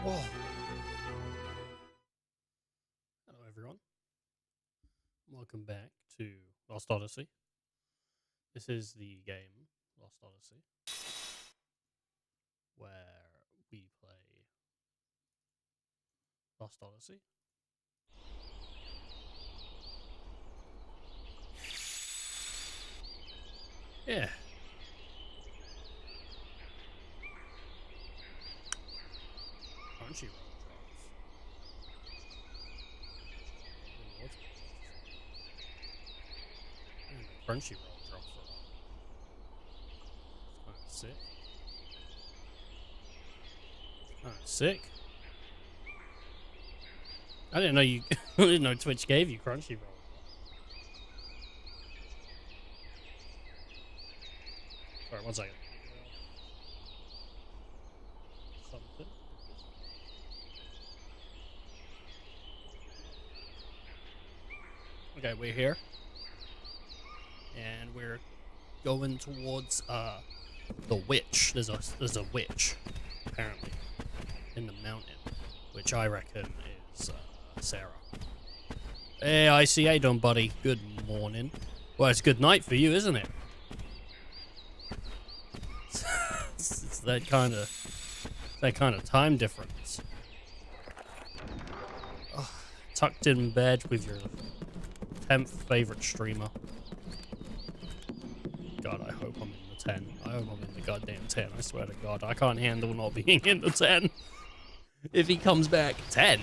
Oh. Hello everyone, welcome back to Lost Odyssey. This is the game Lost Odyssey, where we play Lost Odyssey. Yeah. Crunchyroll drops. Crunchyroll drops are on. It's kind of sick. Kind of sick. I didn't know you. I didn't know Twitch gave you Crunchyroll. Sorry, 1 second. Something. Okay, we're here, and we're going towards the witch. There's a witch apparently in the mountain, which I reckon is Sarah. Hey, I see. How you doing, buddy? Good morning. Well, it's good night for you, isn't it? It's that kind of time difference. Oh, tucked in bed with your 10th favorite streamer. God, I hope I'm in the 10. I hope I'm in the goddamn 10. I swear to God, I can't handle not being in the 10. If he comes back 10,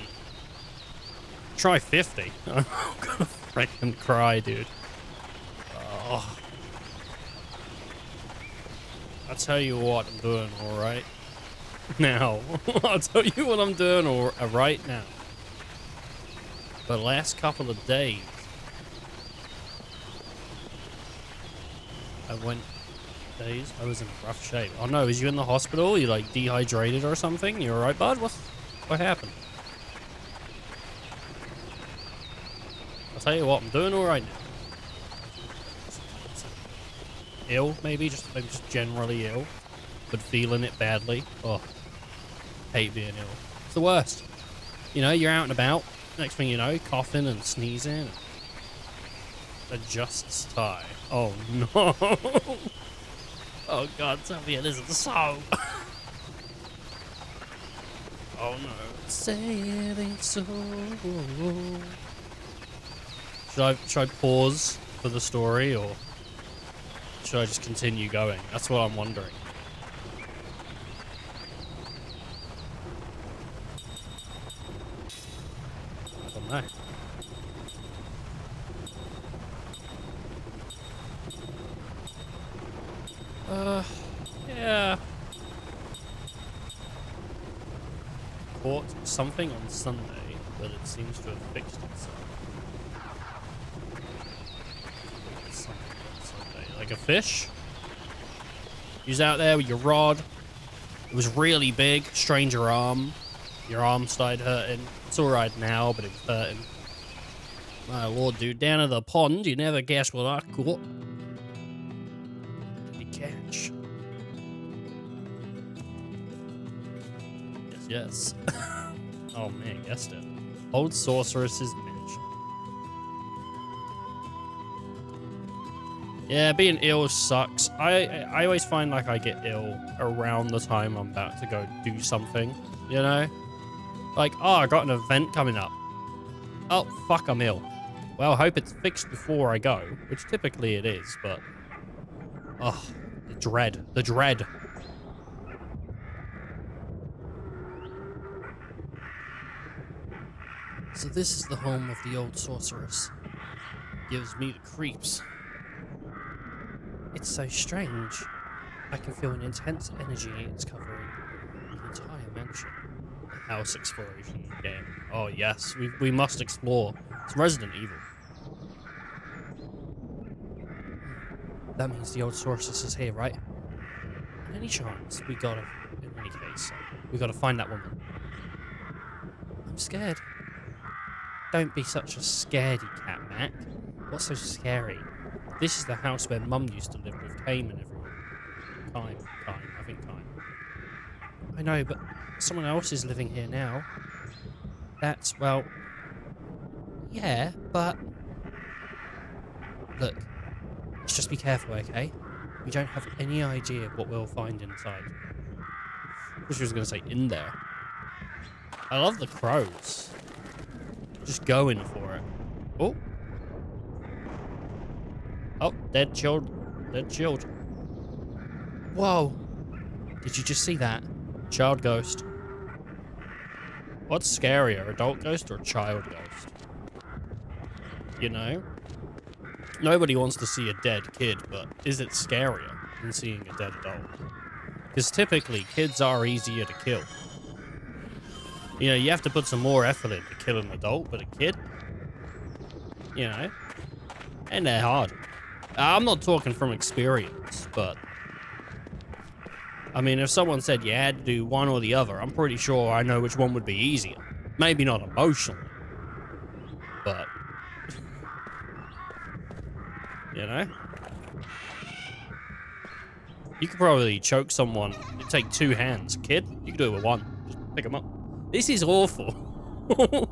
try 50. I'm gonna freaking cry, dude. Oh. I'll tell you what I'm doing alright now. I'll tell you what I'm doing right now. The last couple of days, I was in rough shape. Oh no, is you in the hospital? You like dehydrated or something? You alright, bud? What happened? I'll tell you what, I'm doing alright now. Ill, maybe just generally ill, but feeling it badly. Oh, hate being ill. It's the worst. You know, you're out and about. Next thing you know, coughing and sneezing. Adjusts tie. Oh no! Oh God, tell me it isn't so. Oh no! Say it ain't so. Should I pause for the story, or should I just continue going? That's what I'm wondering. I don't know. Yeah. Caught something on Sunday, but it seems to have fixed itself. Something on Sunday. Like a fish? You was out there with your rod. It was really big. Strained your arm. Your arm started hurting. It's alright now, but it was hurting. My lord, dude. Down at the pond, you never guess what I caught. Catch. Yes. Oh man, guessed it. Old sorceress's mention. Yeah, being ill sucks. I always find like I get ill around the time I'm about to go do something, you know? Like, oh, I got an event coming up. Oh, fuck, I'm ill. Well, I hope it's fixed before I go, which typically it is, but oh, the dread. The dread. So this is the home of the old sorceress. Gives me the creeps. It's so strange. I can feel an intense energy it's covering the entire mansion. A house exploration game. Oh yes, we must explore. It's Resident Evil. That means the old sorceress is here, right? In any chance, in any case, we gotta find that woman. I'm scared. Don't be such a scaredy cat, Mac. What's so scary? This is the house where Mum used to live with Kame and everyone. I think Kime. I know, but someone else is living here now. That's, well... Yeah, but... Look, let's just be careful, okay? We don't have any idea what we'll find inside. I wish I was going to say in there. I love the crows. Just going for it. Oh. Oh, dead child. Dead child. Whoa. Did you just see that? Child ghost. What's scarier, adult ghost or child ghost? You know? Nobody wants to see a dead kid, but is it scarier than seeing a dead adult? Because typically, kids are easier to kill. You know, you have to put some more effort in to kill an adult, but a kid? You know? Ain't that hard. I'm not talking from experience, but... I mean, if someone said you had to do one or the other, I'm pretty sure I know which one would be easier. Maybe not emotionally, but... You know? You could probably choke someone. It'd take 2 hands. Kid, you could do it with 1. Just pick them up. This is awful. Oh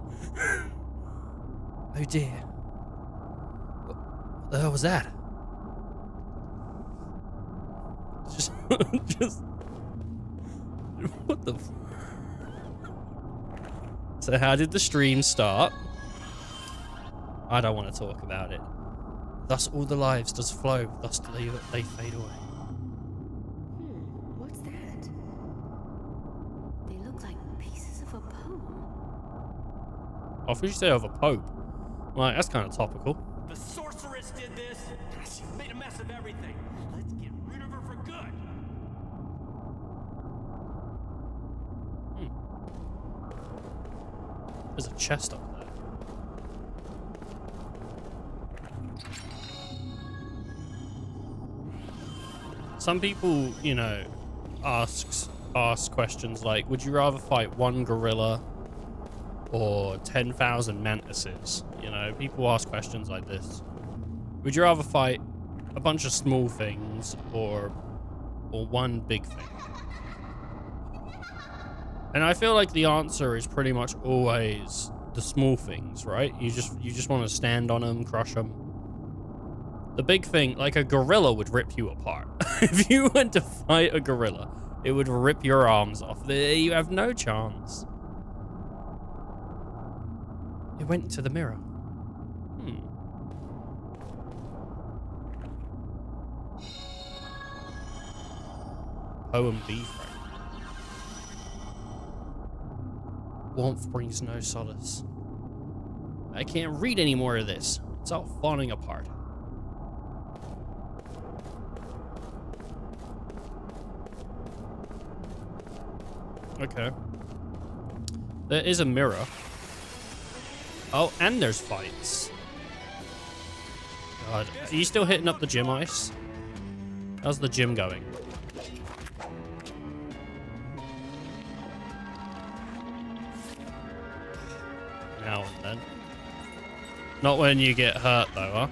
dear. What the hell was that? Just... What the... So how did the stream start? I don't want to talk about it. Thus all the lives does flow, thus do they fade away. What's that? They look like pieces of a poem. Oh, I thought you said of a pope. Like, that's kind of topical. The sorceress did this. She made a mess of everything. Let's get rid of her for good. There's a chest up there. Some people, you know, ask questions like, would you rather fight 1 gorilla or 10,000 mantises? You know, people ask questions like this. Would you rather fight a bunch of small things or 1 big thing? And I feel like the answer is pretty much always the small things, right? You just want to stand on them, crush them. The big thing, like a gorilla would rip you apart. If you went to fight a gorilla, it would rip your arms off. You have no chance. It went into the mirror. Poem B frame. Warmth brings no solace. I can't read any more of this. It's all falling apart. Okay. There is a mirror. Oh, and there's fights. God, are you still hitting up the gym ice? How's the gym going? Now and then. Not when you get hurt though, huh?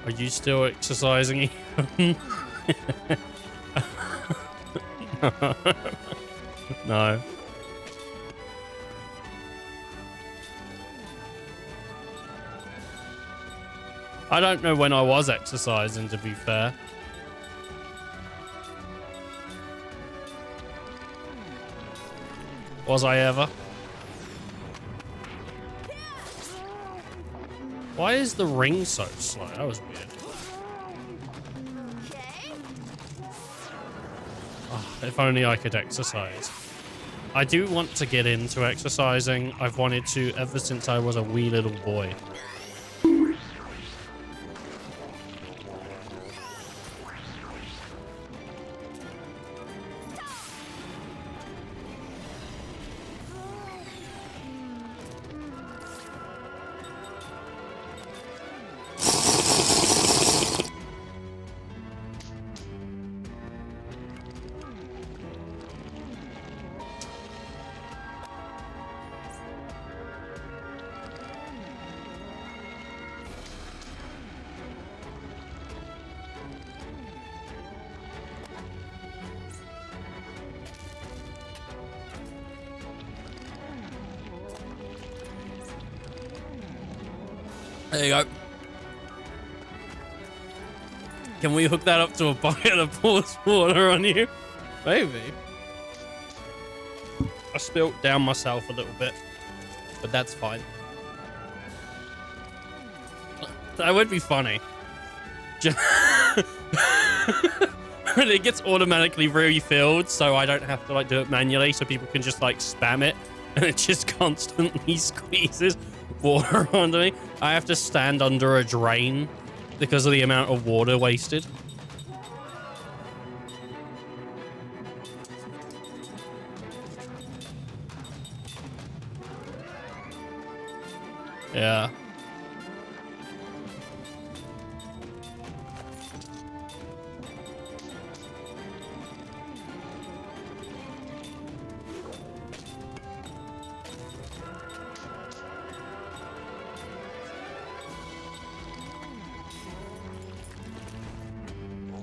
Are you still exercising? No. I don't know when I was exercising, to be fair. Was I ever? Why is the ring so slow? That was weird. Oh, if only I could exercise. I do want to get into exercising. I've wanted to ever since I was a wee little boy. There you go. Can we hook that up to a bucket that pours water on you? Maybe. I spilt down myself a little bit, but that's fine. That would be funny. It gets automatically refilled, so I don't have to like do it manually, so people can just like spam it, and it just constantly squeezes water onto me. I have to stand under a drain because of the amount of water wasted. Yeah.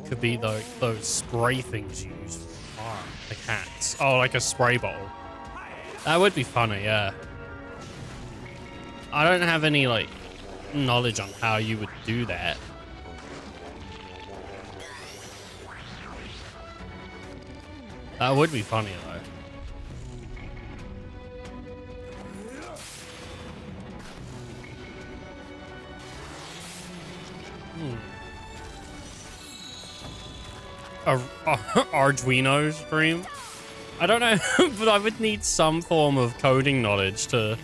Could be those spray things used for the cats. Oh, like a spray bottle. That would be funny, yeah. I don't have any like knowledge on how you would do that. That would be funny though. Arduino stream? I don't know, but I would need some form of coding knowledge to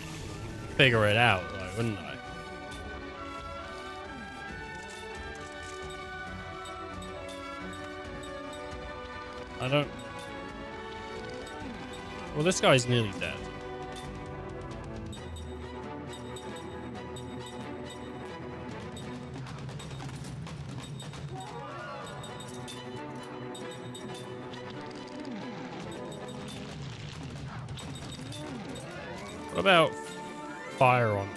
figure it out, though, wouldn't I? I don't... Well, this guy's nearly dead. What about fire on all of them?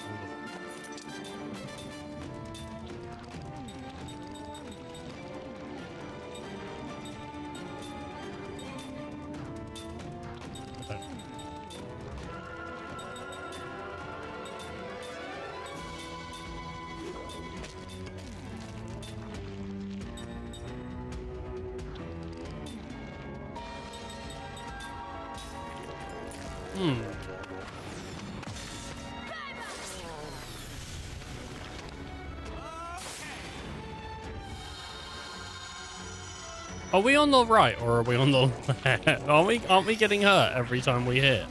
Are we on the right or are we on the left? Aren't we getting hurt every time we hit?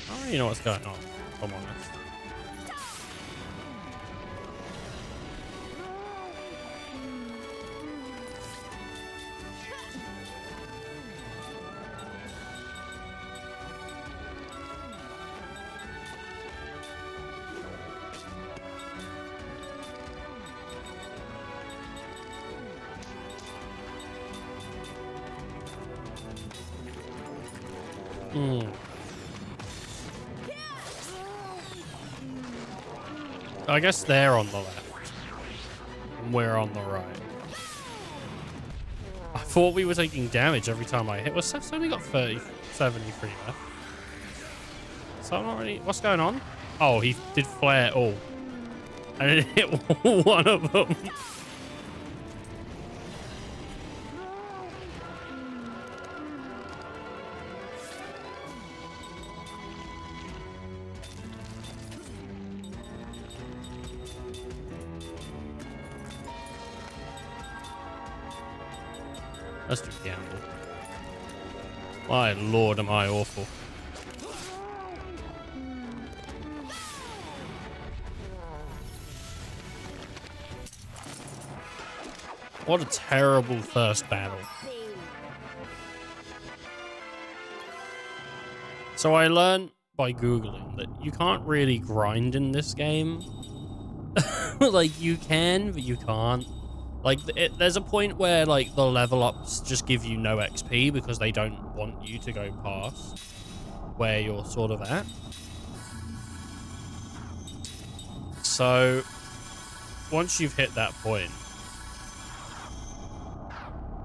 I don't really know what's going on, if I'm honest. I guess they're on the left and we're on the right. I thought we were taking damage every time I hit. Well, Seth's only got 73 left. So I'm not really... What's going on? Oh, he did flare all. And it hit one of them. Let's just gamble. My lord, am I awful. What a terrible first battle. So I learned by Googling that you can't really grind in this game. Like, you can, but you can't. Like, there's a point where, like, the level ups just give you no XP because they don't want you to go past where you're sort of at. So, once you've hit that point,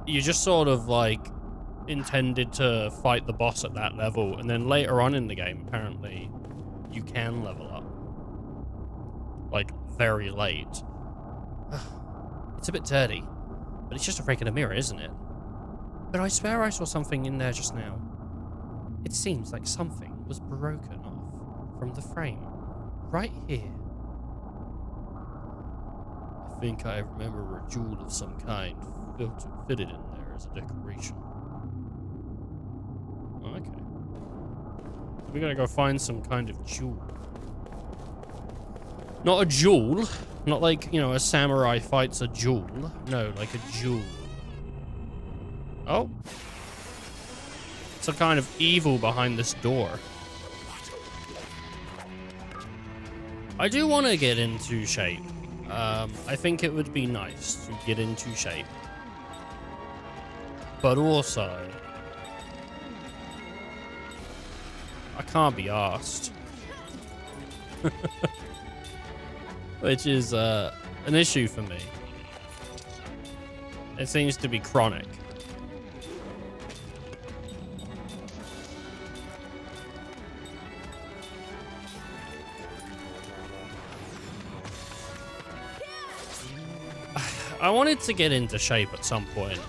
you just sort of, like, intended to fight the boss at that level. And then later on in the game, apparently, you can level up. Like, very late. It's a bit dirty, but it's just a break in a mirror, isn't it? But I swear I saw something in there just now. It seems like something was broken off from the frame, right here. I think I remember a jewel of some kind fitted in there as a decoration. Oh, okay. We gotta go find some kind of jewel. Not a jewel, not like, you know, a samurai fights a jewel. No, like a jewel. Oh. Some kind of evil behind this door. I do want to get into shape. I think it would be nice to get into shape. But also, I can't be arsed. Which is an issue for me. It seems to be chronic. I wanted to get into shape at some point.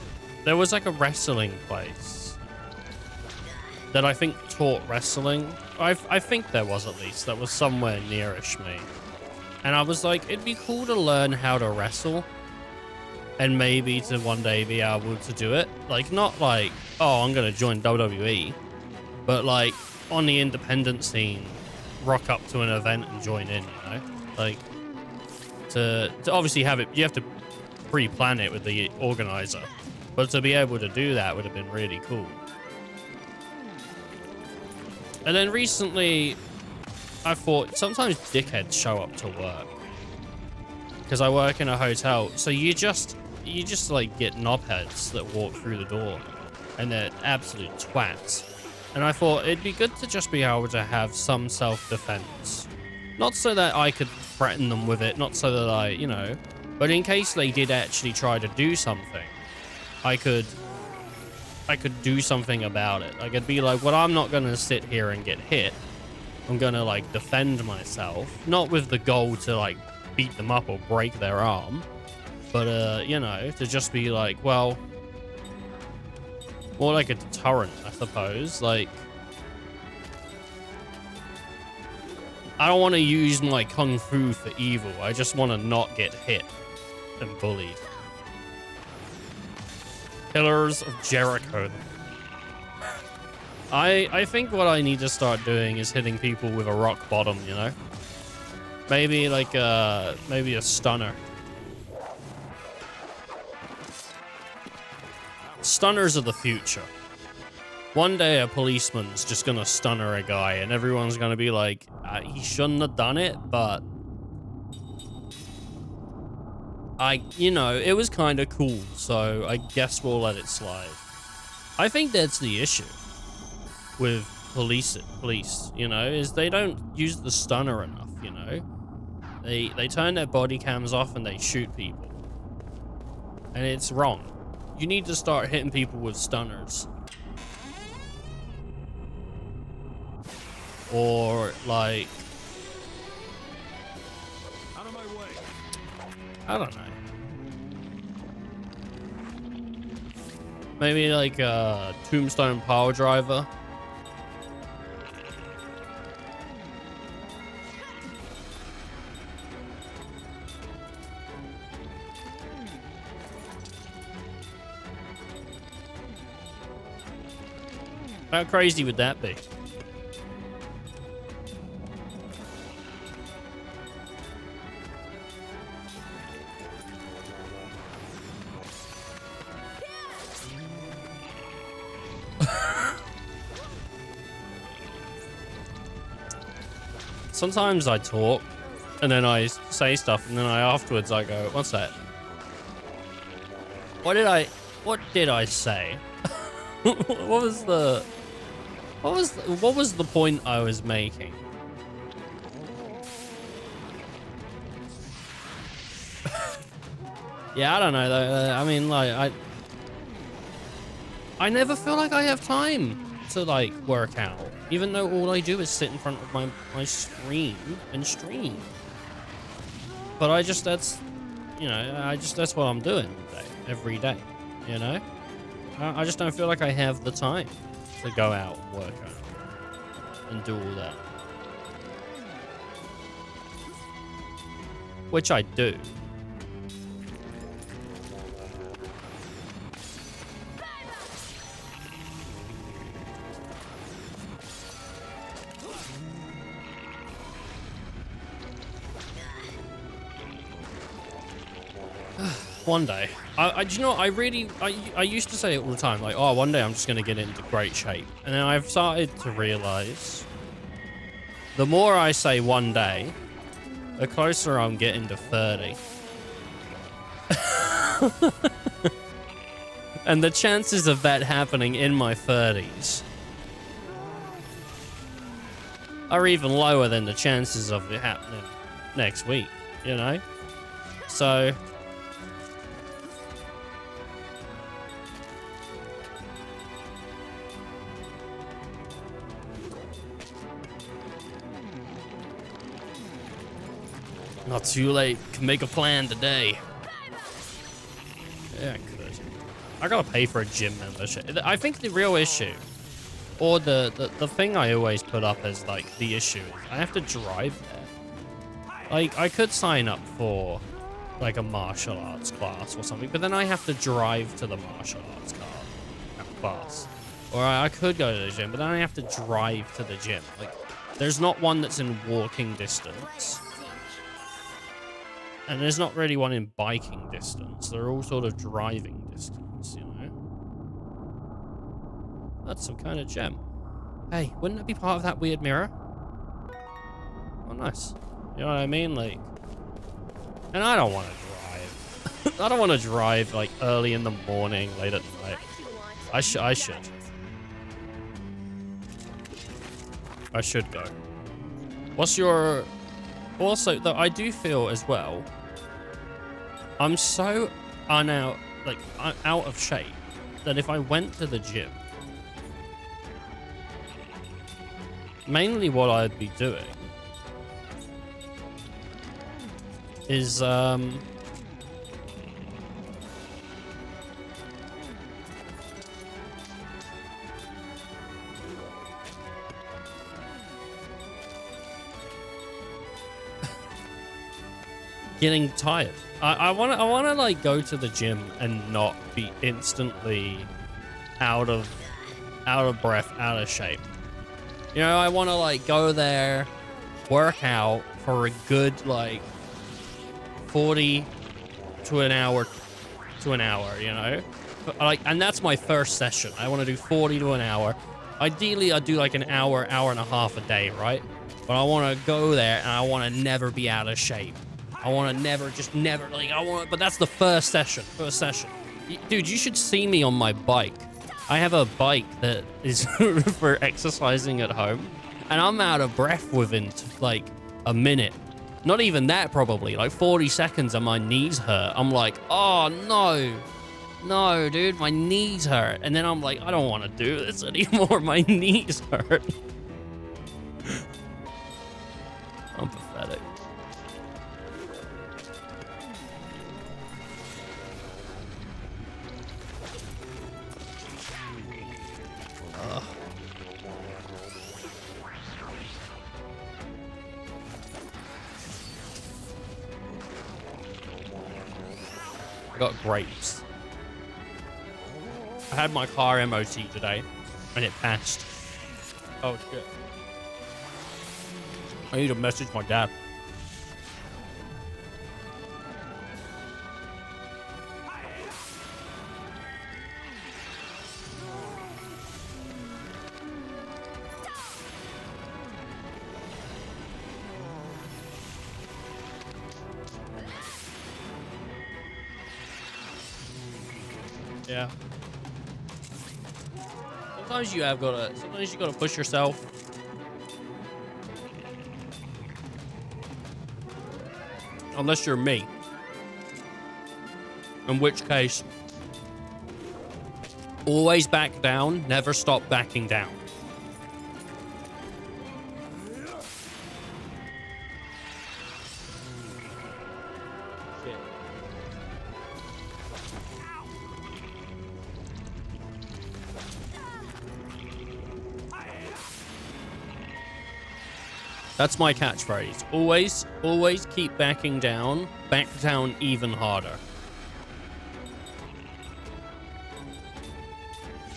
There was like a wrestling place that I think taught wrestling. I think there was, at least. That was somewhere nearish me. And I was like, it'd be cool to learn how to wrestle. And maybe to one day be able to do it. Like, not like, oh, I'm going to join WWE. But like, on the independent scene, rock up to an event and join in, you know? Like, to obviously have it, you have to pre-plan it with the organizer, but to be able to do that would have been really cool. And then recently I thought sometimes dickheads show up to work because I work in a hotel, so you just like get knobheads that walk through the door and they're absolute twats, and I thought it'd be good to just be able to have some self-defense, not so that I could threaten them with it, not so that I, you know, but in case they did actually try to do something, I could do something about it. I could be like, well, I'm not going to sit here and get hit. I'm going to, like, defend myself. Not with the goal to, like, beat them up or break their arm. But, you know, to just be like, well, more like a deterrent, I suppose. Like, I don't want to use my kung fu for evil. I just want to not get hit and bullied. Pillars of Jericho. I think what I need to start doing is hitting people with a rock bottom, you know? Maybe like maybe a stunner. Stunners are the future. One day a policeman's just gonna stunner a guy and everyone's gonna be like, he shouldn't have done it, but you know, it was kind of cool, so I guess we'll let it slide. I think that's the issue with police, you know, is they don't use the stunner enough, you know? They turn their body cams off and they shoot people. And it's wrong. You need to start hitting people with stunners. Or, like, Out of my way. I don't know. Maybe like a tombstone power driver. How crazy would that be? Sometimes I talk and then I say stuff and then afterwards I go, what's that? What did I say? What was the point I was making? Yeah, I don't know though. I mean, like, I never feel like I have time to like work out, even though all I do is sit in front of my screen and stream. But that's, you know, that's what I'm doing every day, you know? I just don't feel like I have the time to go out and work out and do all that. Which I do. One day. Do you know what? I used to say it all the time, like, oh, one day I'm just going to get into great shape. And then I've started to realize the more I say one day, the closer I'm getting to 30. And the chances of that happening in my 30s are even lower than the chances of it happening next week, you know? So... not too late. Can make a plan today. Yeah, I could. I gotta pay for a gym membership. I think the real issue, or the thing I always put up as like the issue, is I have to drive there. Like, I could sign up for like a martial arts class or something, but then I have to drive to the martial arts class. Or I could go to the gym, but then I have to drive to the gym. Like, there's not one that's in walking distance. And there's not really one in biking distance. They're all sort of driving distance, you know? That's some kind of gem. Hey, wouldn't it be part of that weird mirror? Oh, nice. You know what I mean? Like... And I don't want to drive. I don't want to drive, like, early in the morning, late at night. I should. I should go. What's your... Also, though, I do feel as well, I'm so out of shape that if I went to the gym, mainly what I'd be doing is getting tired. I wanna like go to the gym and not be instantly out of breath, out of shape. You know, I wanna like go there, work out for a good like 40 to an hour, you know? But, like, and that's my first session. I want to do 40 to an hour. Ideally, I do like an hour and a half a day, right? But I want to go there and I want to never be out of shape. I want to never, but that's the first session. Dude, you should see me on my bike. I have a bike that is for exercising at home, and I'm out of breath within like a minute. Not even that, probably. Like 40 seconds and my knees hurt. I'm like, oh no. No, dude, my knees hurt. And then I'm like, I don't want to do this anymore. My knees hurt. I'm pathetic. I got grapes. I had my car MOT today, and it passed. Oh shit. I need to message my dad. Yeah. Sometimes you gotta push yourself. Unless you're me. In which case, Always back down. Never stop backing down. Shit. That's my catchphrase. Always keep backing down. Back down even harder.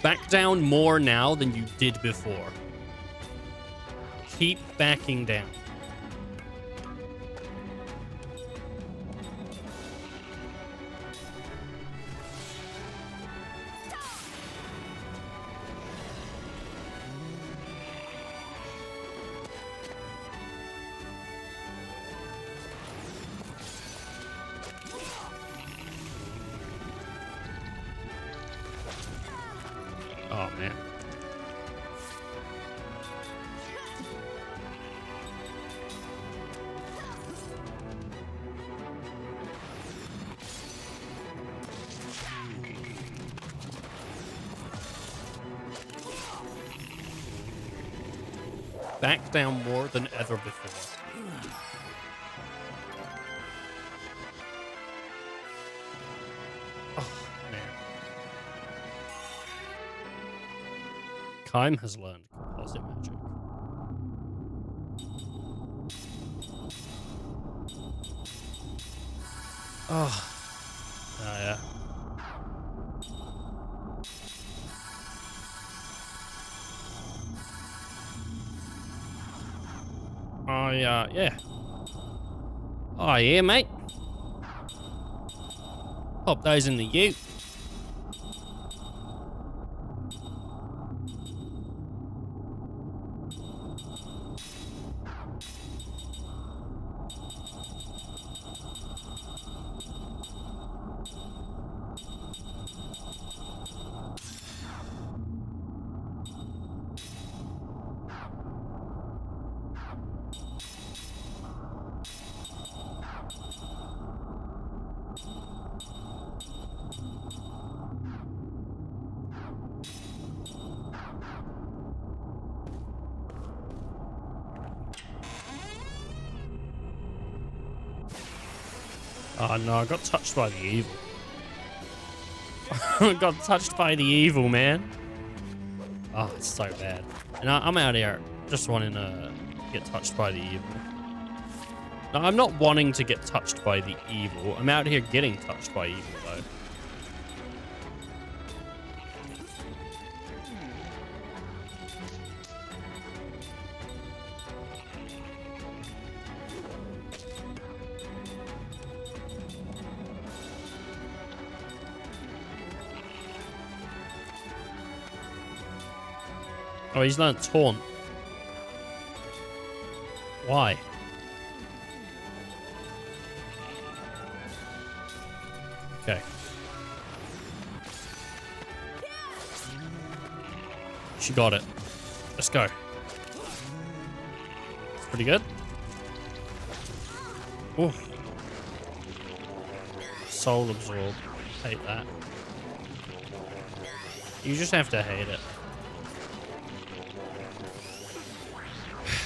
Back down more now than you did before. Keep backing down. Oh, man. Back down more than ever before. Oh, man. Kime has learned composite magic. Oh. Oh, yeah. Yeah. Oh, yeah, mate. Pop those in the ute. Oh no, I got touched by the evil. I got touched by the evil, man. Oh, it's so bad. And I'm out here just wanting to get touched by the evil. No, I'm not wanting to get touched by the evil. I'm out here getting touched by evil, though. Oh, he's learned taunt. Why? Okay. She got it. Let's go. It's pretty good. Ooh. Soul absorb. Hate that. You just have to hate it.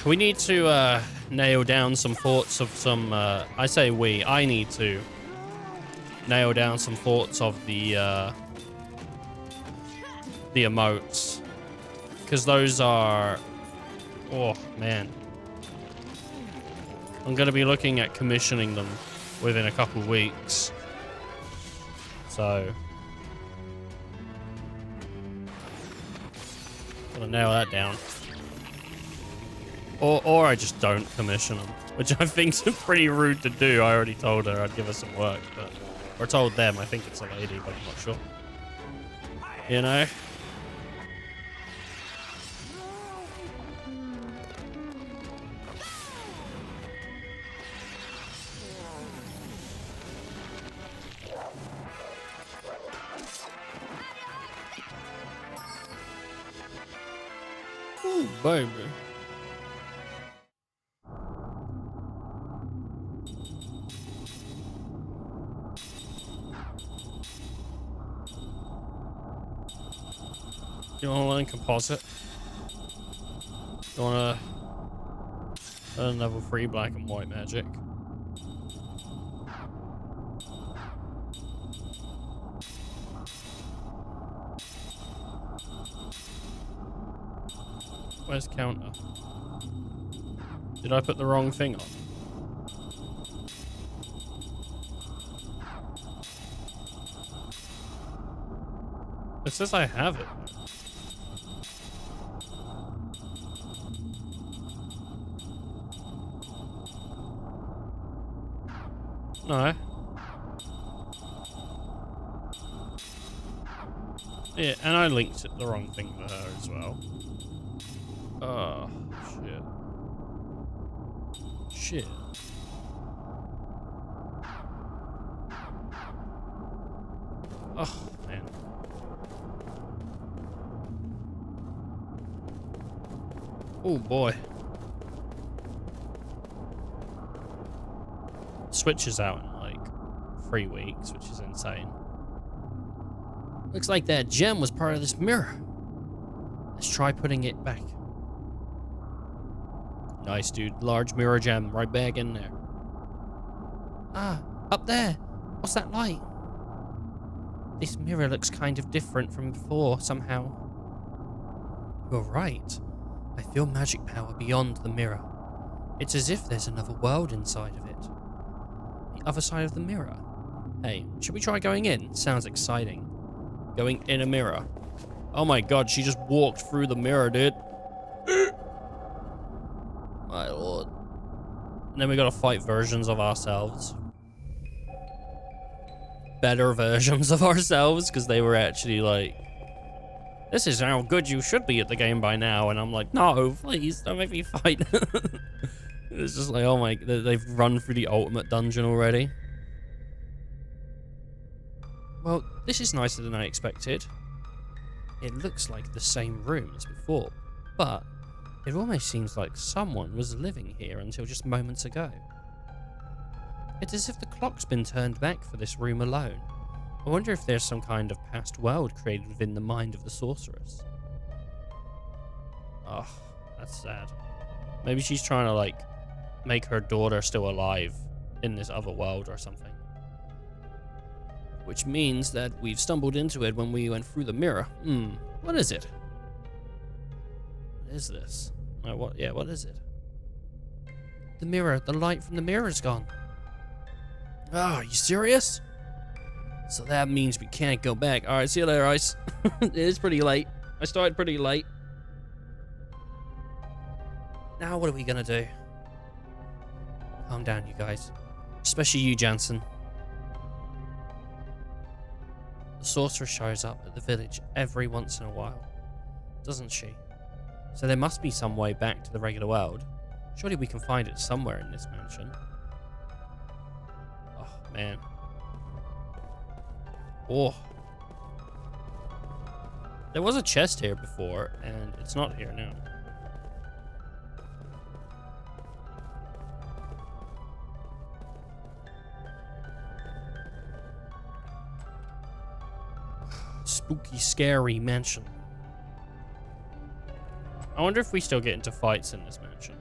We need to nail down some thoughts of some, I say we, I need to nail down some thoughts of the emotes. Because those are, oh man. I'm going to be looking at commissioning them within a couple weeks. So, gotta nail that down. Or I just don't commission them, which I think's pretty rude to do. I already told her I'd give her some work, but or told them. I think it's a lady, but I'm not sure. You know. Ooh, baby. You want to learn composite? You want to learn level 3 black and white magic? Where's counter? Did I put the wrong thing on? It says I have it. No. Yeah, and I linked it the wrong thing to her as well. Oh, shit. Shit. Oh, man. Oh, boy. Switch is out in like 3 weeks, which is insane. Looks like that gem was part of this mirror. Let's try putting it back. Nice, dude. Large mirror gem right back in there. Ah, up there. What's that light? This mirror looks kind of different from before, somehow. You're right. I feel magic power beyond the mirror. It's as if there's another world inside of it. The other side of the mirror. Hey, should we try going in? Sounds exciting. Going in a mirror. Oh my god, she just walked through the mirror, dude. My lord. And then we gotta fight versions of ourselves. Better versions of ourselves, because they were actually like, this is how good you should be at the game by now. And I'm like, no, please, don't make me fight. It's just like, oh my, they've run through the ultimate dungeon already. Well, this is nicer than I expected. It looks like the same room as before, but it almost seems like someone was living here until just moments ago. It's as if the clock's been turned back for this room alone. I wonder if there's some kind of past world created within the mind of the sorceress. Oh, that's sad. Maybe she's trying to, like, make her daughter still alive in this other world or something. Which means that we've stumbled into it when we went through the mirror. What is it? What is this? What is it? The mirror. The light from the mirror is gone. Oh, are you serious? So that means we can't go back. Alright, see you later, Ice. It is pretty late. I started pretty late. Now what are we gonna do? Calm down, you guys. Especially you, Jansen. The sorcerer shows up at the village every once in a while, doesn't she? So there must be some way back to the regular world. Surely we can find it somewhere in this mansion. Oh, man. Oh. There was a chest here before, and it's not here now. Spooky, scary mansion. I wonder if we still get into fights in this mansion.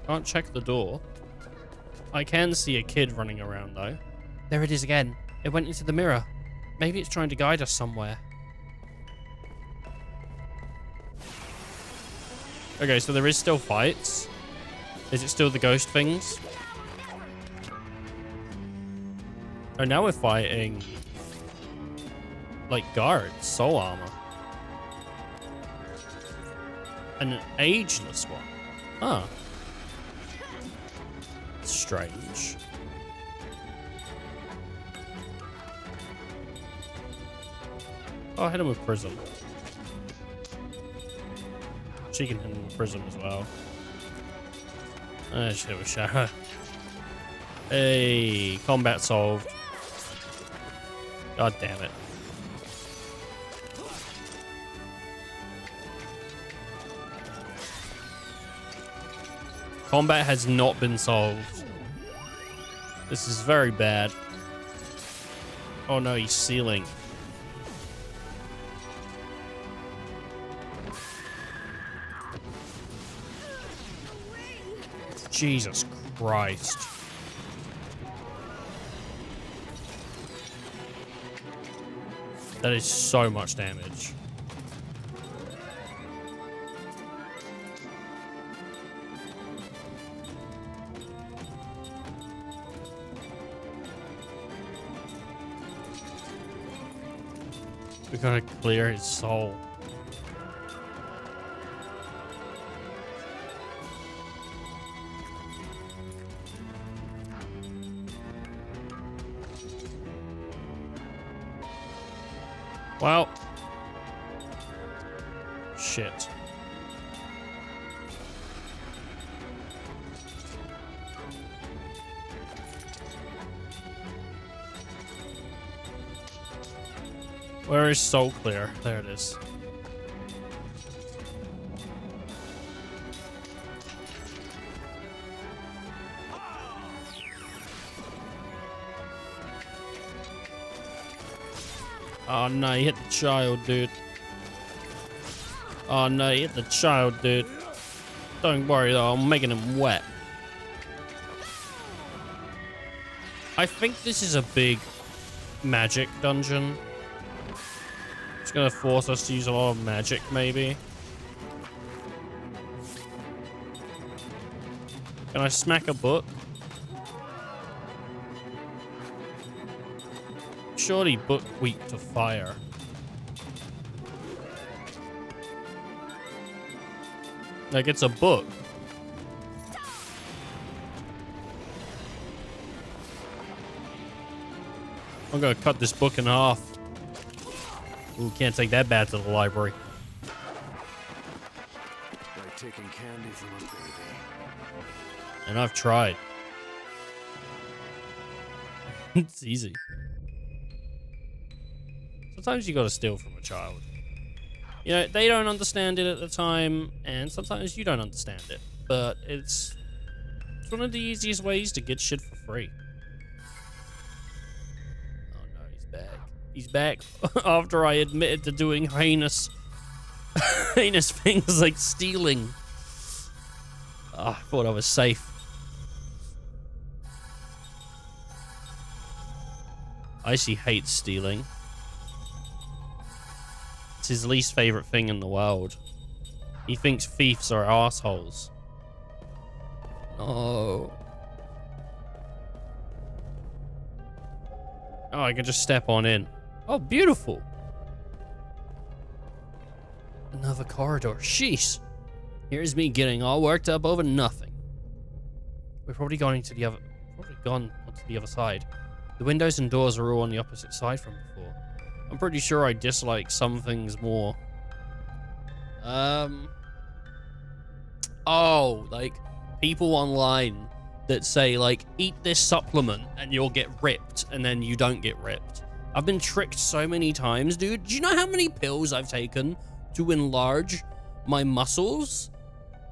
Can't check the door. I can see a kid running around though. There it is again. It went into the mirror. Maybe it's trying to guide us somewhere. Okay, so there is still fights. Is it still the ghost things? Oh, now we're fighting like guards, soul armor. And an ageless one. Huh. Strange. Oh, I'll hit him with prism. She can hit him with prism as well. Just hit with shadow. Hey, combat solved. God damn it. Combat has not been solved. This is very bad. Oh no, he's sealing. Jesus Christ. That is so much damage. We gotta clear his soul. Well. Shit. Where is soul clear? There it is. Oh no, you hit the child, dude. Oh no, you hit the child, dude. Don't worry though, I'm making him wet. I think this is a big magic dungeon. It's gonna force us to use a lot of magic, maybe. Can I smack a book? Surely book weak to fire. Like, it's a book. I'm gonna cut this book in half. Ooh, can't take that back to the library. Like taking candy from a baby. And I've tried. It's easy. Sometimes you gotta steal from a child. You know, they don't understand it at the time, and sometimes you don't understand it. But it's one of the easiest ways to get shit for free. Oh no, he's back. He's back after I admitted to doing heinous things like stealing. Oh, I thought I was safe. Icy hates stealing. It's his least favorite thing in the world. He thinks thieves are assholes. No. Oh, I can just step on in. Oh, beautiful. Another corridor. Sheesh. Here's me getting all worked up over nothing. We're probably gone onto the other side. The windows and doors are all on the opposite side from before. I'm pretty sure I dislike some things more. Oh, like people online that say like, eat this supplement and you'll get ripped, and then you don't get ripped. I've been tricked so many times, dude. Do you know how many pills I've taken to enlarge my muscles?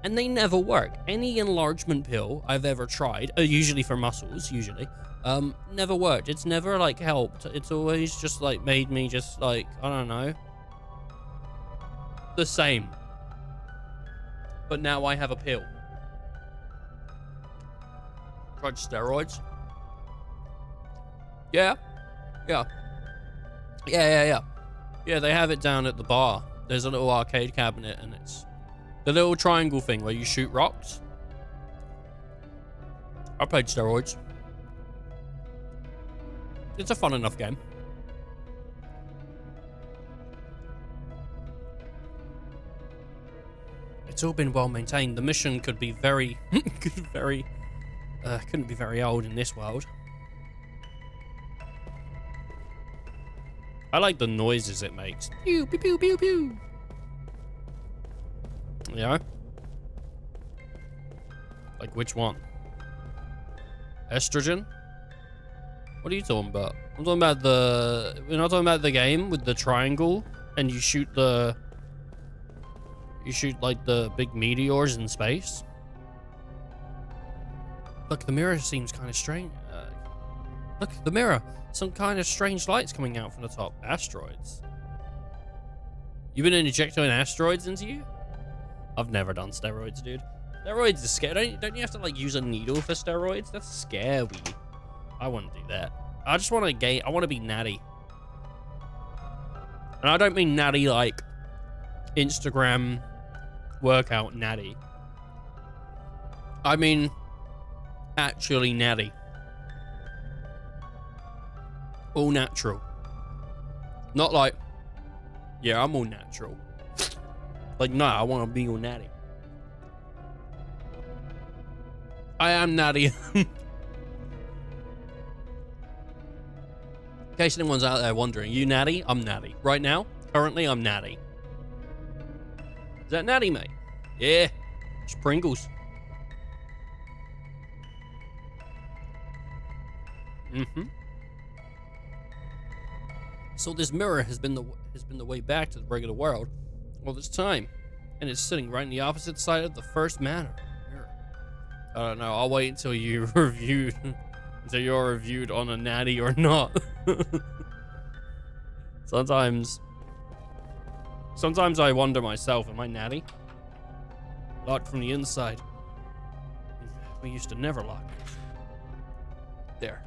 And they never work. Any enlargement pill I've ever tried, usually for muscles, never worked. It's never like helped. It's always just like made me just like, I don't know, the same. But now I have a pill. Tried steroids. Yeah, they have it down at the bar. There's a little arcade cabinet, and it's the little triangle thing where you shoot rocks. I played steroids. It's a fun enough game. It's all been well maintained. The mission could be very, couldn't be very old in this world. I like the noises it makes. Pew, pew, pew, pew, pew. You know? Like which one? Estrogen? What are you talking about? I'm talking about the... We're not talking about the game with the triangle and you shoot the... You shoot like the big meteors in space. Look, the mirror seems kind of strange. Look, the mirror. Some kind of strange lights coming out from the top. Asteroids. You been injecting asteroids into you? I've never done steroids, dude. Steroids are scary. Don't you have to like use a needle for steroids? That's scary. I wouldn't do that. I just want to I want to be natty. And I don't mean natty like Instagram workout natty. I mean actually natty. All natural. Not like, yeah, I'm all natural. Like, no, I want to be all natty. I am natty. In case anyone's out there wondering, you natty? I'm natty. Right now, currently, I'm natty. Is that natty, mate? Yeah. It's Pringles. Mm-hmm. So this mirror has been the way back to the regular world all this time, and it's sitting right on the opposite side of the first mirror. I don't know. I'll wait until you until you're reviewed on a natty or not. Sometimes I wonder myself, am I natty? Locked from the inside. We used to never lock. There.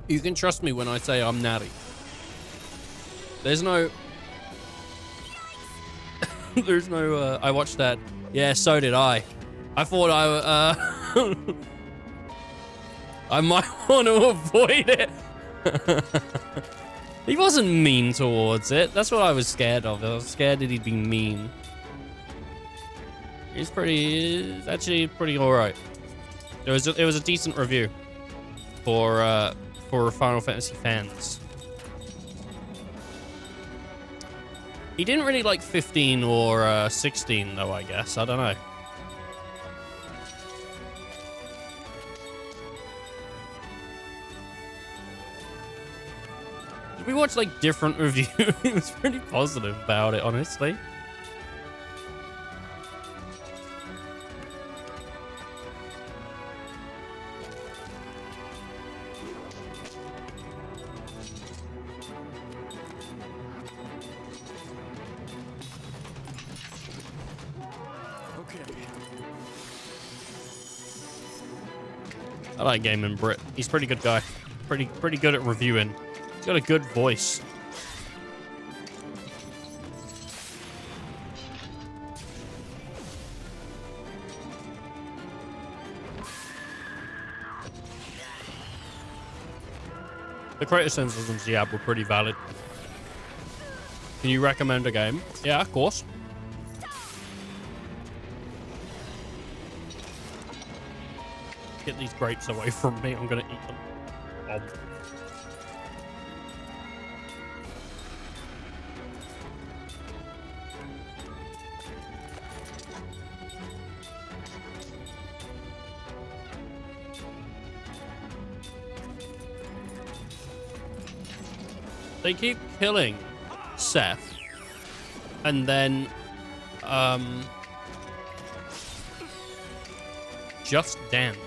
You can trust me when I say I'm natty. There's no... There's no, I watched that. Yeah, so did I. I thought I might want to avoid it. He wasn't mean towards it. That's what I was scared of. I was scared that he'd be mean. He's actually pretty alright. It was a decent review for Final Fantasy fans. He didn't really like 15 or 16 though, I guess. I don't know. We watched like different reviews. He was pretty positive about it, honestly. I like Gaming Brit. He's a pretty good guy. Pretty good at reviewing. He's got a good voice. The criticisms he had were pretty valid. Can you recommend a game? Yeah, of course. Get these grapes away from me. I'm gonna eat them. Oh. They keep killing Seth, and then Just Dance.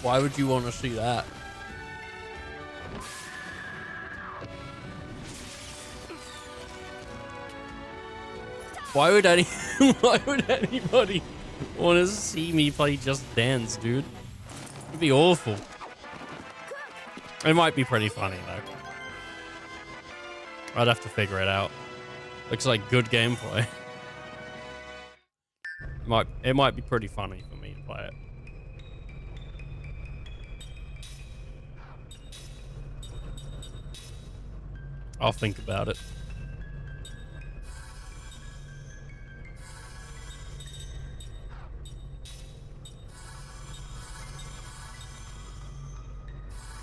Why would you want to see that? Why would anybody want to see me play Just Dance, dude? It'd be awful. It might be pretty funny though. I'd have to figure it out. Looks like good gameplay. It might be pretty funny for me to play it. I'll think about it.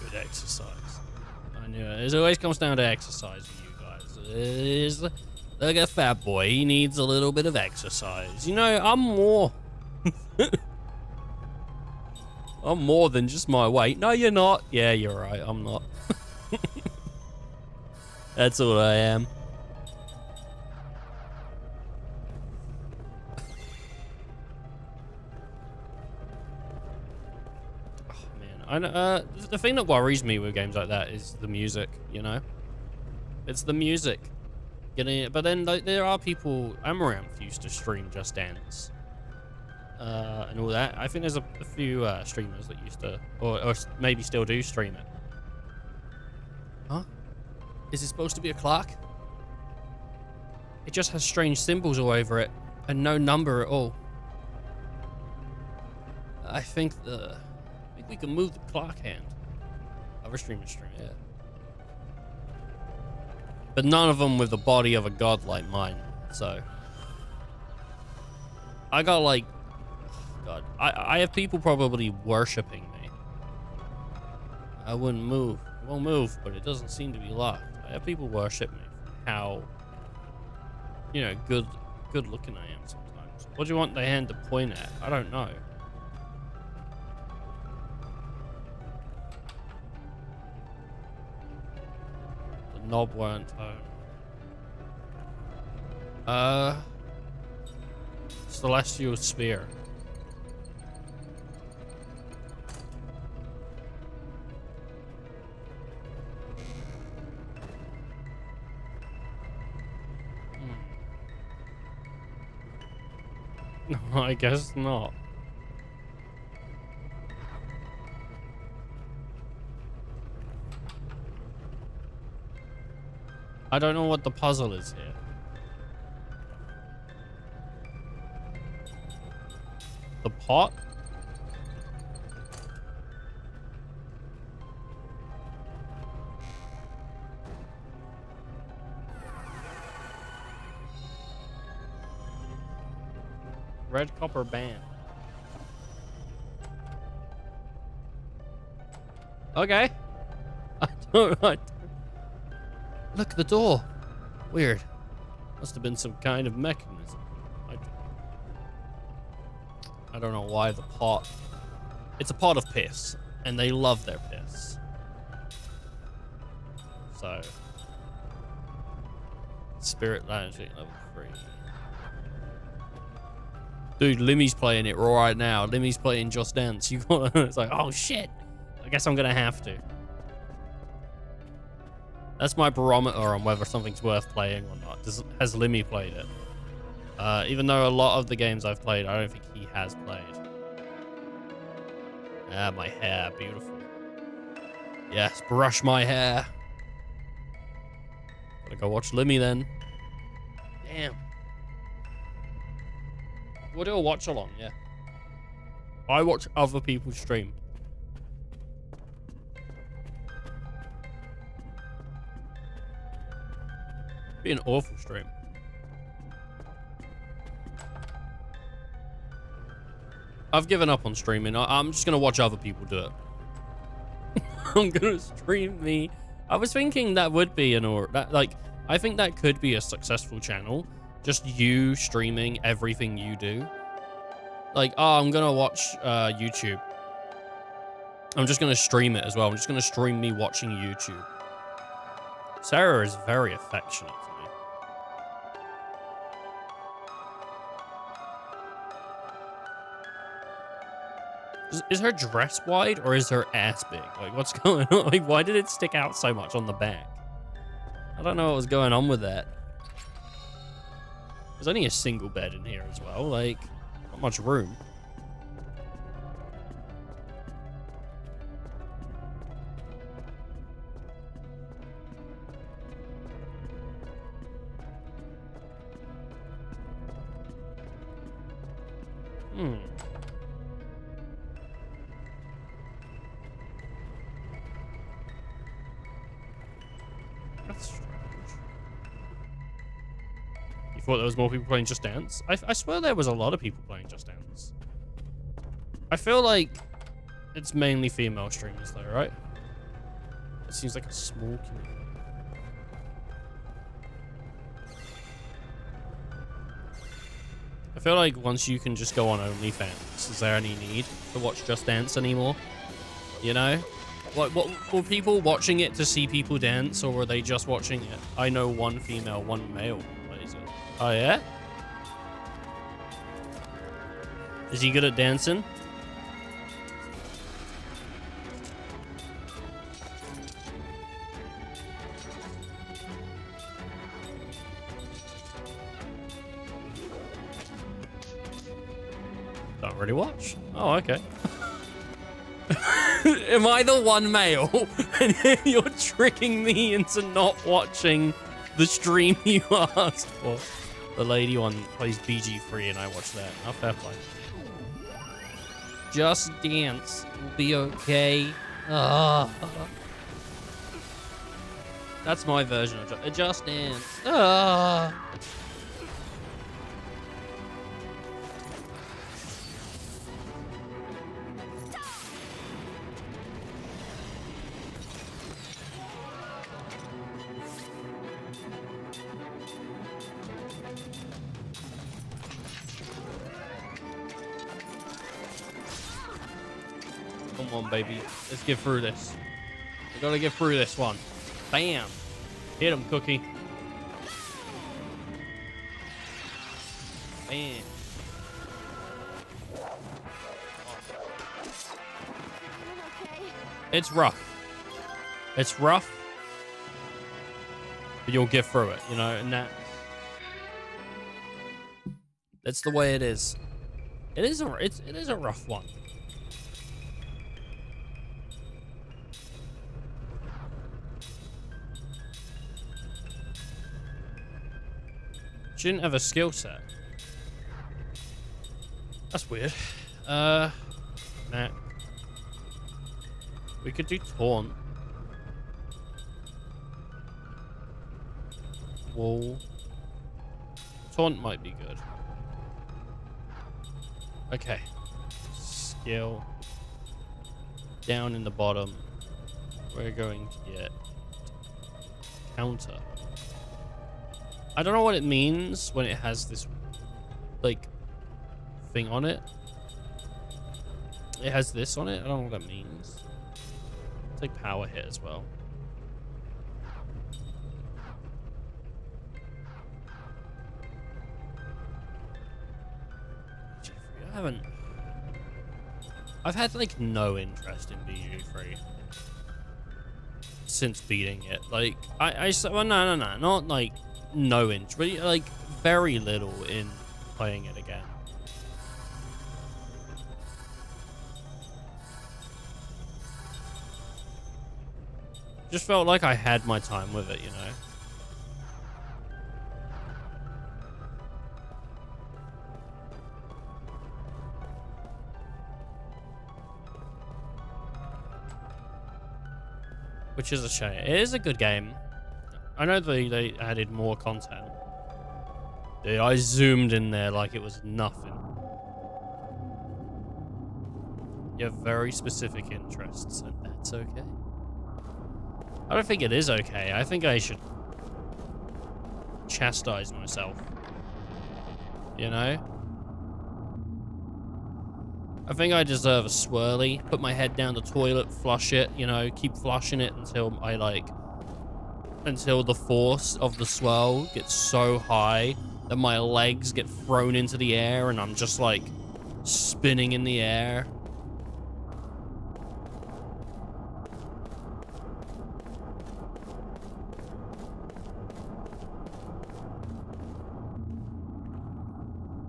Good exercise. I knew it. It always comes down to exercise for you guys. Look at Fat Boy. He needs a little bit of exercise. You know, I'm more... I'm more than just my weight. No, you're not. Yeah, you're right. I'm not. That's all I am. The thing that worries me with games like that is the music, you know? It's the music. Getting it, but then like, there are people, Amaranth used to stream Just Dance. And all that. I think there's a few streamers that used to, or maybe still do stream it. Huh? Is it supposed to be a clock? It just has strange symbols all over it and no number at all. I think we can move the clock hand. Other streamers stream it. But none of them with the body of a god like mine. So I got like, God, I have people probably worshipping me. I wouldn't move. It won't move, but it doesn't seem to be locked. I have people worship me for how, you know, good looking I am sometimes. What do you want the hand to point at? I don't know. The knob won't turn. Celestial sphere. I guess not. I don't know what the puzzle is here. The pot? Red copper band. Okay. I don't. Look at the door. Weird. Must have been some kind of mechanism. I don't know why the pot. It's a pot of piss, and they love their piss. So, Spirit Lounge level 3. Dude, Limmy's playing it right now. Limmy's playing Just Dance. You got it's like, oh shit. I guess I'm gonna have to. That's my barometer on whether something's worth playing or not. Has Limmy played it? Even though a lot of the games I've played, I don't think he has played. Ah, my hair, beautiful. Yes, brush my hair. Gotta go watch Limmy then. Damn. We'll do a watch along, yeah. I watch other people stream. Be an awful stream. I've given up on streaming. I'm just gonna watch other people do it. I'm gonna stream me. I was thinking that would be I think that could be a successful channel. Just you streaming everything you do. Like, oh, I'm gonna watch YouTube. I'm just gonna stream it as well. I'm just gonna stream me watching YouTube. Sarah is very affectionate to me. Is her dress wide or is her ass big? Like, what's going on? Like, why did it stick out so much on the back? I don't know what was going on with that. There's only a single bed in here as well. Like, not much room. That's strange. You thought there was more people playing Just Dance? I swear there was a lot of people playing Just Dance. I feel like it's mainly female streamers though, right? It seems like a small community. I feel like once you can just go on OnlyFans, is there any need to watch Just Dance anymore? You know? What were people watching it to see people dance, or were they just watching it? I know one female, one male plays it. Oh yeah? Is he good at dancing? already watched. Oh, okay. Am I the one male? And you're tricking me into not watching the stream you asked for. The lady one plays BG3 and I watch that. Oh, fair play. Just Dance will be okay. That's my version of Just Dance. Come on, baby. Let's get through this. We gotta get through this one. Bam. Hit him, Cookie. Bam. It's rough. It's rough. But you'll get through it, you know, and that's the way it is. It is a rough one. She didn't have a skill set. That's weird. Nah. We could do taunt. Wall. Taunt might be good. Okay. Skill. Down in the bottom. We're going to get counter. I don't know what it means when it has this, like, thing on it. It has this on it. I don't know what that means. It's like power hit as well. Jeffrey, I've had, like, no interest in BG3 since beating it. Like, well, no, not, like, no interest, but, like, very little in playing it again. Just felt like I had my time with it, you know? Which is a shame. It is a good game. I know they added more content. I zoomed in there like it was nothing. You have very specific interests, and that's okay. I don't think it is okay. I think I should chastise myself. You know? I think I deserve a swirly. Put my head down the toilet, flush it, you know, keep flushing it until until the force of the swirl gets so high that my legs get thrown into the air and I'm just like spinning in the air.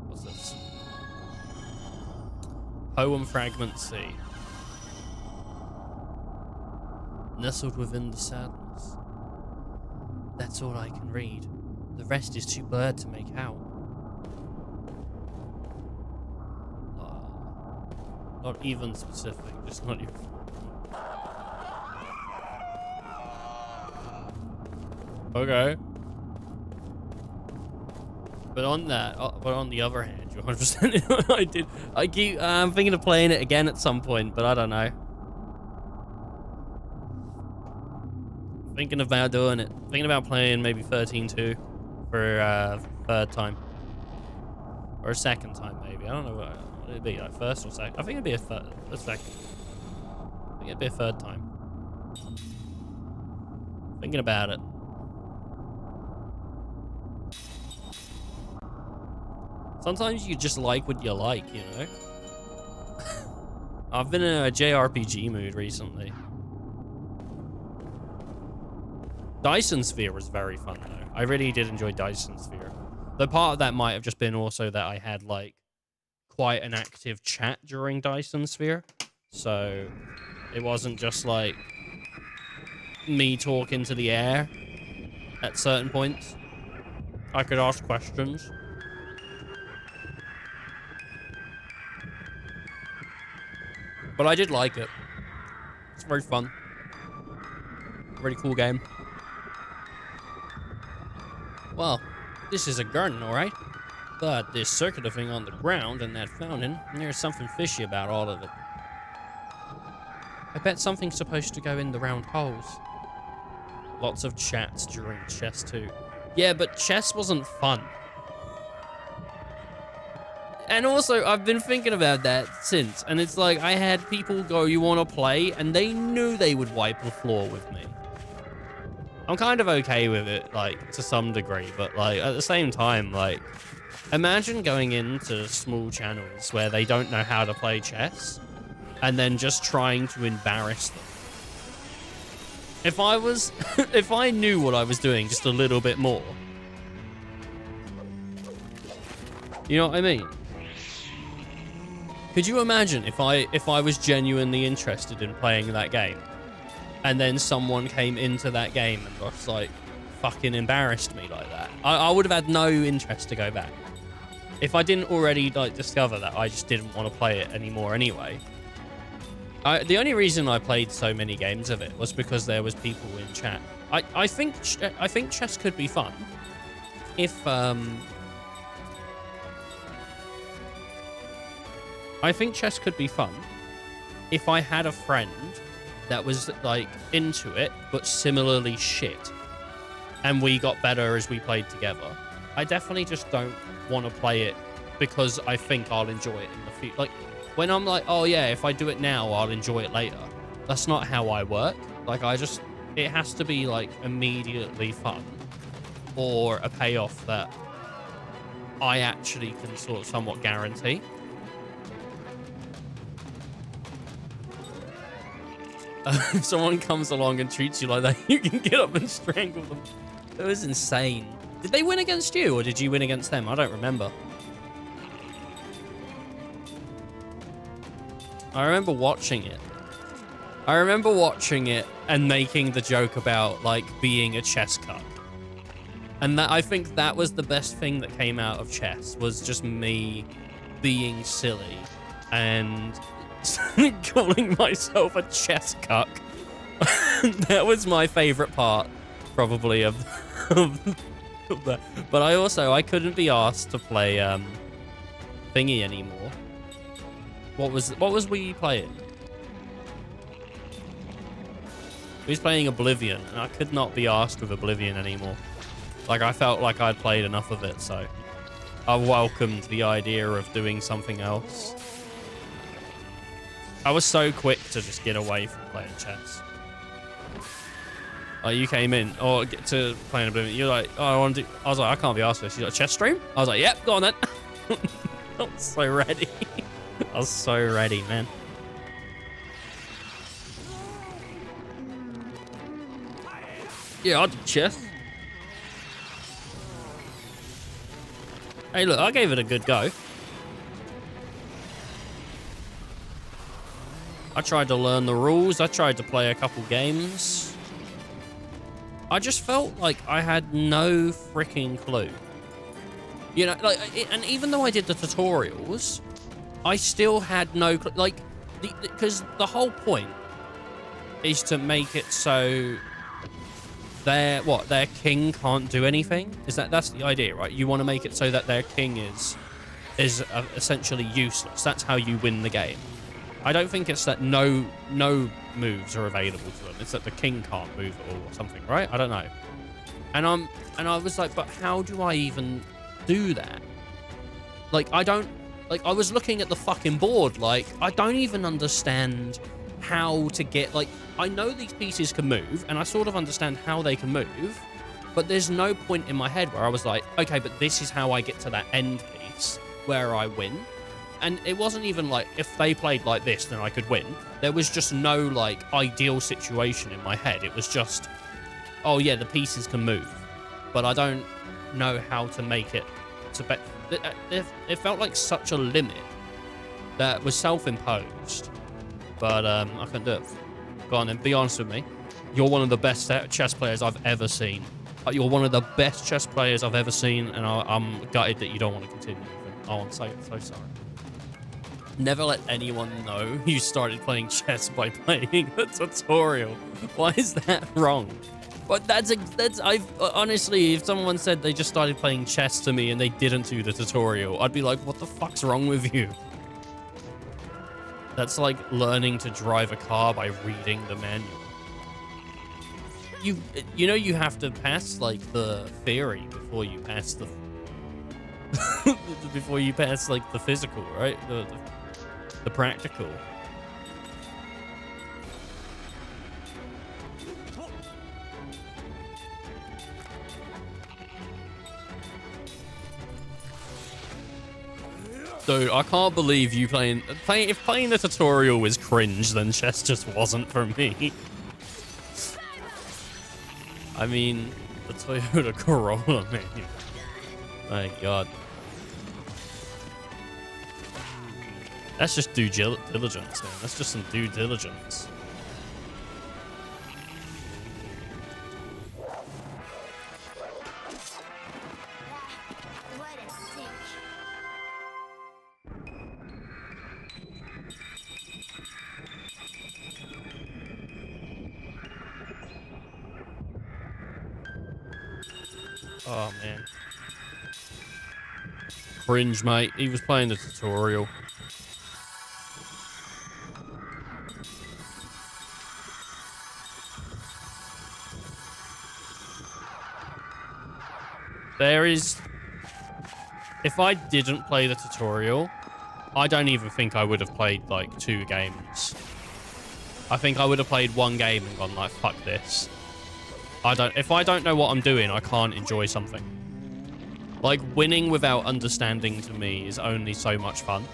What's this? Poem Fragment C. Nestled within the sadness. That's all I can read. The rest is too blurred to make out. Not even specific, just not even. Okay. But on that, but on the other hand, you're 100%. I'm thinking of playing it again at some point, but I don't know. Thinking about doing it. Thinking about playing maybe 13-2 for third time. Or a second time, maybe. I don't know what it'd be, like first or second. I think it'd be a second. I think it'd be a third time. Thinking about it. Sometimes you just like what you like, you know? I've been in a JRPG mood recently. Dyson Sphere was very fun, though. I really did enjoy Dyson Sphere. Though part of that might have just been also that I had, like, quite an active chat during Dyson Sphere. So it wasn't just like me talking to the air at certain points. I could ask questions. But I did like it. It's very fun. Really cool game. Well, this is a garden, alright? But this circular thing on the ground and that fountain, there's something fishy about all of it. I bet something's supposed to go in the round holes. Lots of chats during chess too. Yeah, but chess wasn't fun. And also, I've been thinking about that since, and it's like, I had people go, you want to play? And they knew they would wipe the floor with me. I'm kind of okay with it, like, to some degree, but, like, at the same time, like, imagine going into small channels where they don't know how to play chess, and then just trying to embarrass them. If I was, if I knew what I was doing just a little bit more, you know what I mean? Could you imagine if I was genuinely interested in playing that game, and then someone came into that game and just like fucking embarrassed me like that? I would have had no interest to go back. If I didn't already like discover that I just didn't want to play it anymore anyway. The only reason I played so many games of it was because there was people in chat. I think chess could be fun if I think chess could be fun if I had a friend that was like into it but similarly shit, and we got better as we played together. I definitely just don't want to play it because I think I'll enjoy it in the future. Like, when I'm like, oh yeah, if I do it now, I'll enjoy it later. That's not how I work. Like, it has to be like immediately fun or a payoff that I actually can sort of somewhat guarantee. If someone comes along and treats you like that, you can get up and strangle them. That was insane. Did they win against you, or did you win against them? I don't remember. I remember watching it. I remember watching it and making the joke about, like, being a chess cuck. And that, I think that was the best thing that came out of chess, was just me being silly and calling myself a chess cuck. That was my favorite part, probably, of that. But I couldn't be asked to play thingy anymore. What was we playing? We was playing Oblivion, and I could not be asked with Oblivion anymore. Like, I felt like I'd played enough of it, so I welcomed the idea of doing something else. I was so quick to just get away from playing chess. Oh, you came in, or get to playing Oblivion. You're like, oh, I want to do. I was like, I can't be asked for this. You got a chess stream? I was like, yep, go on then. I was so ready. I was so ready, man. Yeah, I'll do chess. Hey, look, I gave it a good go. I tried to learn the rules. I tried to play a couple games. I just felt like I had no freaking clue. You know, like, and even though I did the tutorials, I still had no clue. Like, because the whole point is to make it so their king can't do anything. That's the idea, right? You want to make it so that their king is essentially useless. That's how you win the game. I don't think it's that no moves are available to them. It's that the king can't move at all or something, right? I don't know. And I was like, but how do I even do that? Like, I was looking at the fucking board, like, I don't even understand how to get, like, I know these pieces can move, and I sort of understand how they can move, but there's no point in my head where I was like, okay, but this is how I get to that end piece where I win. And it wasn't even like, if they played like this, then I could win. There was just no, like, ideal situation in my head. It was just, oh yeah, the pieces can move, but I don't know how to make it to bet. It felt like such a limit that was self-imposed, but I couldn't do it. Go on then, be honest with me. You're one of the best chess players I've ever seen. You're one of the best chess players I've ever seen, and I'm gutted that you don't want to continue with it. I'm so sorry. Never let anyone know you started playing chess by playing a tutorial. Why is that wrong? But I've honestly, if someone said they just started playing chess to me and they didn't do the tutorial, I'd be like, what the fuck's wrong with you? That's like learning to drive a car by reading the manual. You know you have to pass like the theory before you pass the before you pass like the physical, right? The practical. Dude, I can't believe you playing. If playing the tutorial was cringe, then chess just wasn't for me. I mean, the Toyota Corolla, man. My God. That's just due diligence, man. That's just some due diligence. Oh, man. Cringe, mate. He was playing the tutorial. There is... If I didn't play the tutorial, I don't even think I would have played, like, 2 games. I think I would have played 1 game and gone, like, fuck this. If I don't know what I'm doing, I can't enjoy something. Like, winning without understanding to me is only so much fun.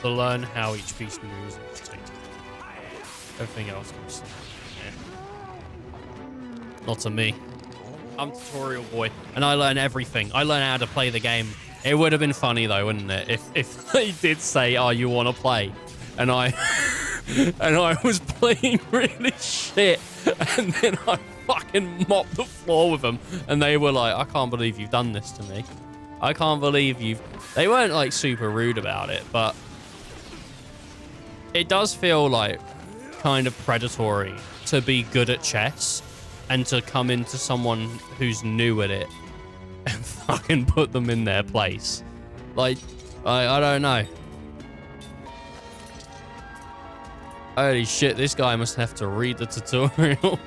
To learn how each piece moves and just take everything else comes. Not to me. I'm tutorial boy, and I learn everything. I learn how to play the game. It would have been funny though, wouldn't it, if they did say, "Oh, you want to play?" and I and I was playing really shit, and then I fucking mopped the floor with them, and they were like, "I can't believe you've done this to me. I can't believe you've." They weren't like super rude about it, but it does feel like kind of predatory to be good at chess and to come into someone who's new at it and fucking put them in their place. Like, I don't know. Holy shit, this guy must have to read the tutorial.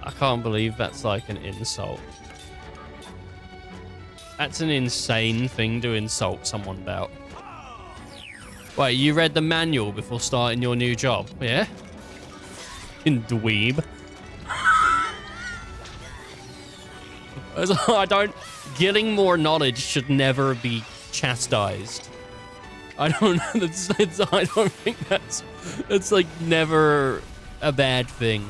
I can't believe that's like an insult. That's an insane thing to insult someone about. Wait, you read the manual before starting your new job? Yeah? In dweeb. I don't... Getting more knowledge should never be chastised. I don't... I don't think that's like never a bad thing.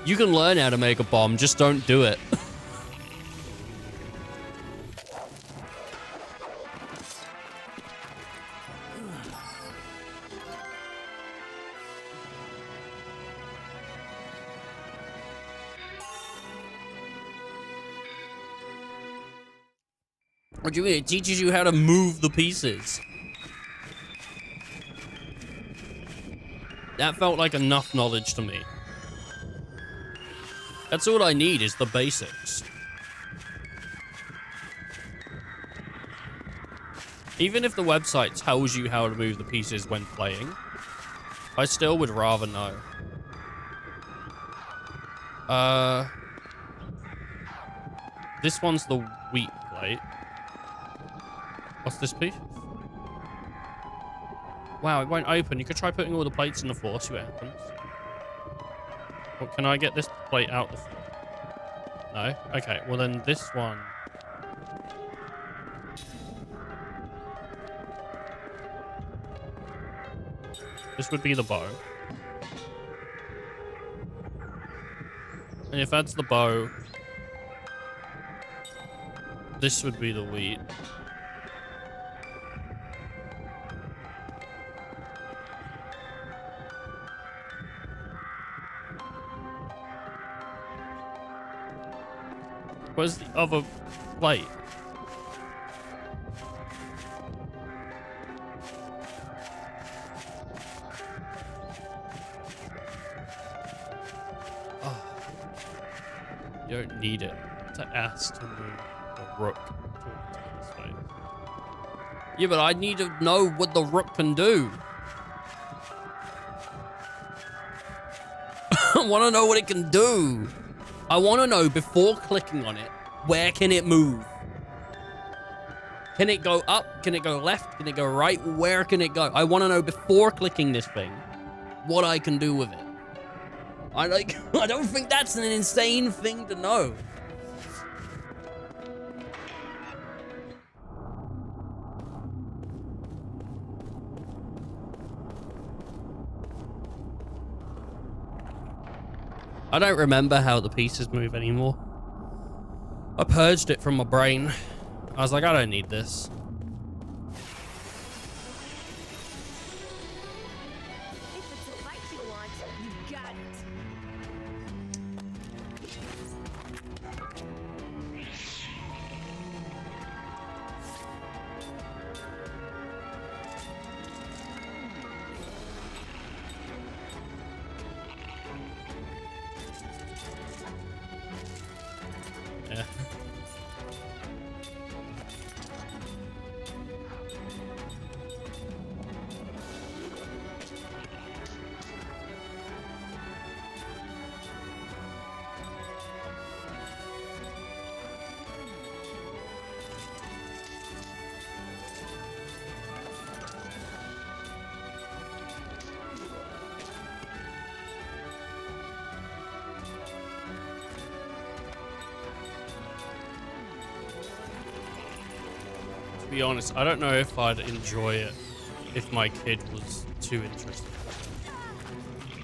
You can learn how to make a bomb, just don't do it. What do you mean? It teaches you how to move the pieces. That felt like enough knowledge to me. That's all I need is the basics. Even if the website tells you how to move the pieces when playing, I still would rather know. This one's the wheat plate. What's this piece? Wow, it won't open. You could try putting all the plates in the floor, see what happens. Well, can I get this plate out the floor? No? Okay, well then this one... This would be the bow. And if that's the bow, this would be the wheat. Where's the other plate? Oh. You don't need it to ask to move a rook towards this way. Yeah, but I need to know what the rook can do. I want to know what it can do. I want to know before clicking on it, where can it move? Can it go up? Can it go left? Can it go right? Where can it go? I want to know before clicking this thing, what I can do with it. I don't think that's an insane thing to know. I don't remember how the pieces move anymore. I purged it from my brain. I was like, I don't need this. If it's a fight you want, you got it. Yeah. To be honest, I don't know if I'd enjoy it if my kid was too interested.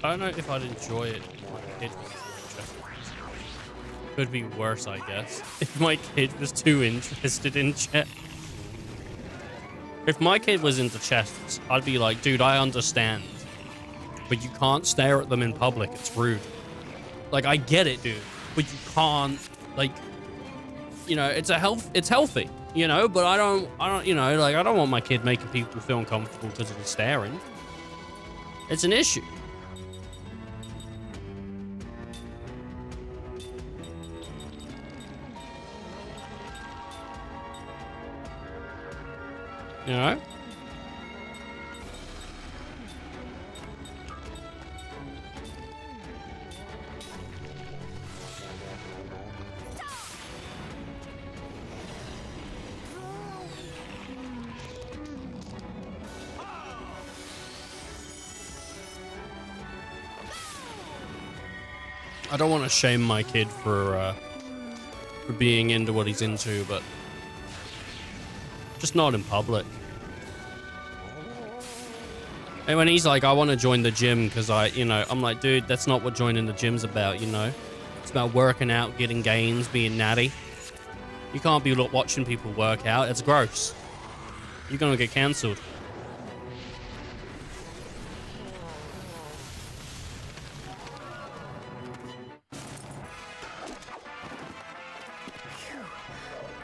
I don't know if I'd enjoy it if my kid was too interested. Could be worse, I guess. If my kid was too interested in chess. If my kid was into chess, I'd be like, dude, I understand. But you can't stare at them in public. It's rude. Like, I get it, dude. But you can't, like, you know, it's healthy. You know, but I don't, you know, like, I don't want my kid making people feel uncomfortable because of the staring. It's an issue. You know? I don't want to shame my kid for being into what he's into, but just not in public. And when he's like, I want to join the gym because I'm like, dude, that's not what joining the gym's about, you know? It's about working out, getting gains, being natty. You can't be watching people work out. It's gross. You're going to get cancelled.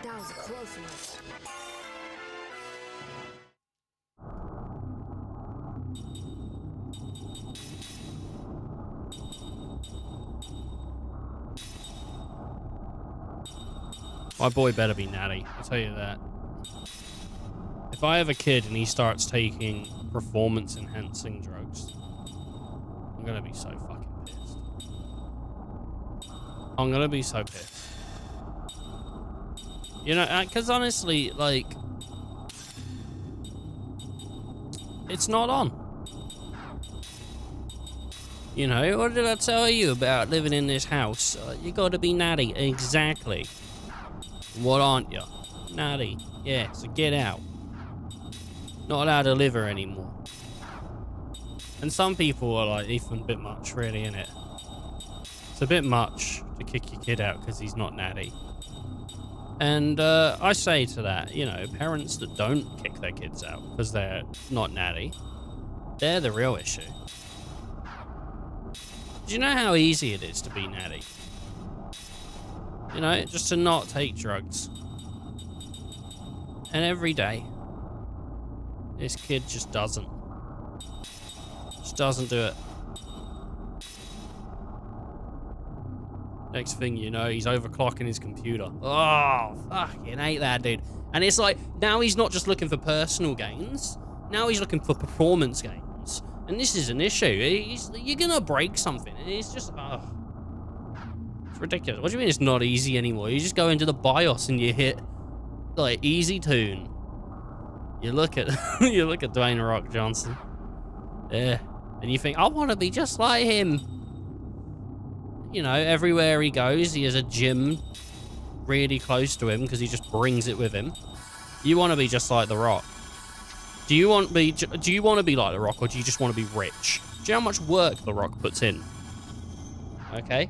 That was a close one. My boy better be natty, I'll tell you that. If if I have a kid and he starts taking performance-enhancing drugs, I'm gonna be so fucking pissed. I'm gonna be so pissed. You know, because honestly, like, it's not on. You know, what did I tell you about living in this house? You gotta be natty. Exactly. What aren't you? Natty. Yeah, so get out. Not allowed to live here anymore. And some people are like, even a bit much, really, innit? It's a bit much to kick your kid out because he's not natty. And I say to that, you know, parents that don't kick their kids out because they're not natty, they're the real issue. Do you know how easy it is to be natty? You know, just to not take drugs. And every day, this kid just doesn't. Just doesn't do it. Next thing you know, he's overclocking his computer. Oh, fucking hate that, dude. And it's like, now he's not just looking for personal gains. Now he's looking for performance gains. And this is an issue. You're gonna break something. And it's just, it's ridiculous. What do you mean it's not easy anymore? You just go into the BIOS and you hit, like, easy tune. You look at, you look at Dwayne Rock Johnson. Yeah. And you think, I want to be just like him. You know, everywhere he goes, he has a gym really close to him because he just brings it with him. You want to be just like The Rock. Do you want to be like The Rock, or do you just want to be rich? Do you know how much work The Rock puts in? Okay.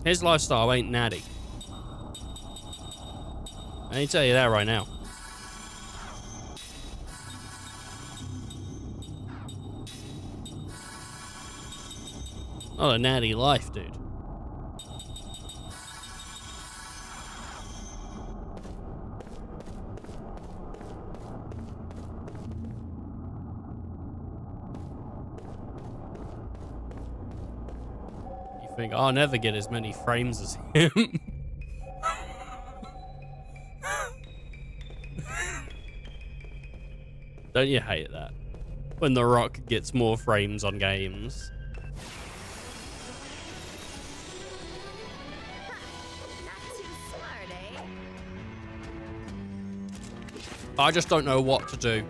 His lifestyle ain't natty. I can tell you that right now. Not a natty life, dude. You think, I'll never get as many frames as him. Don't you hate that? When The Rock gets more frames on games. I just don't know what to do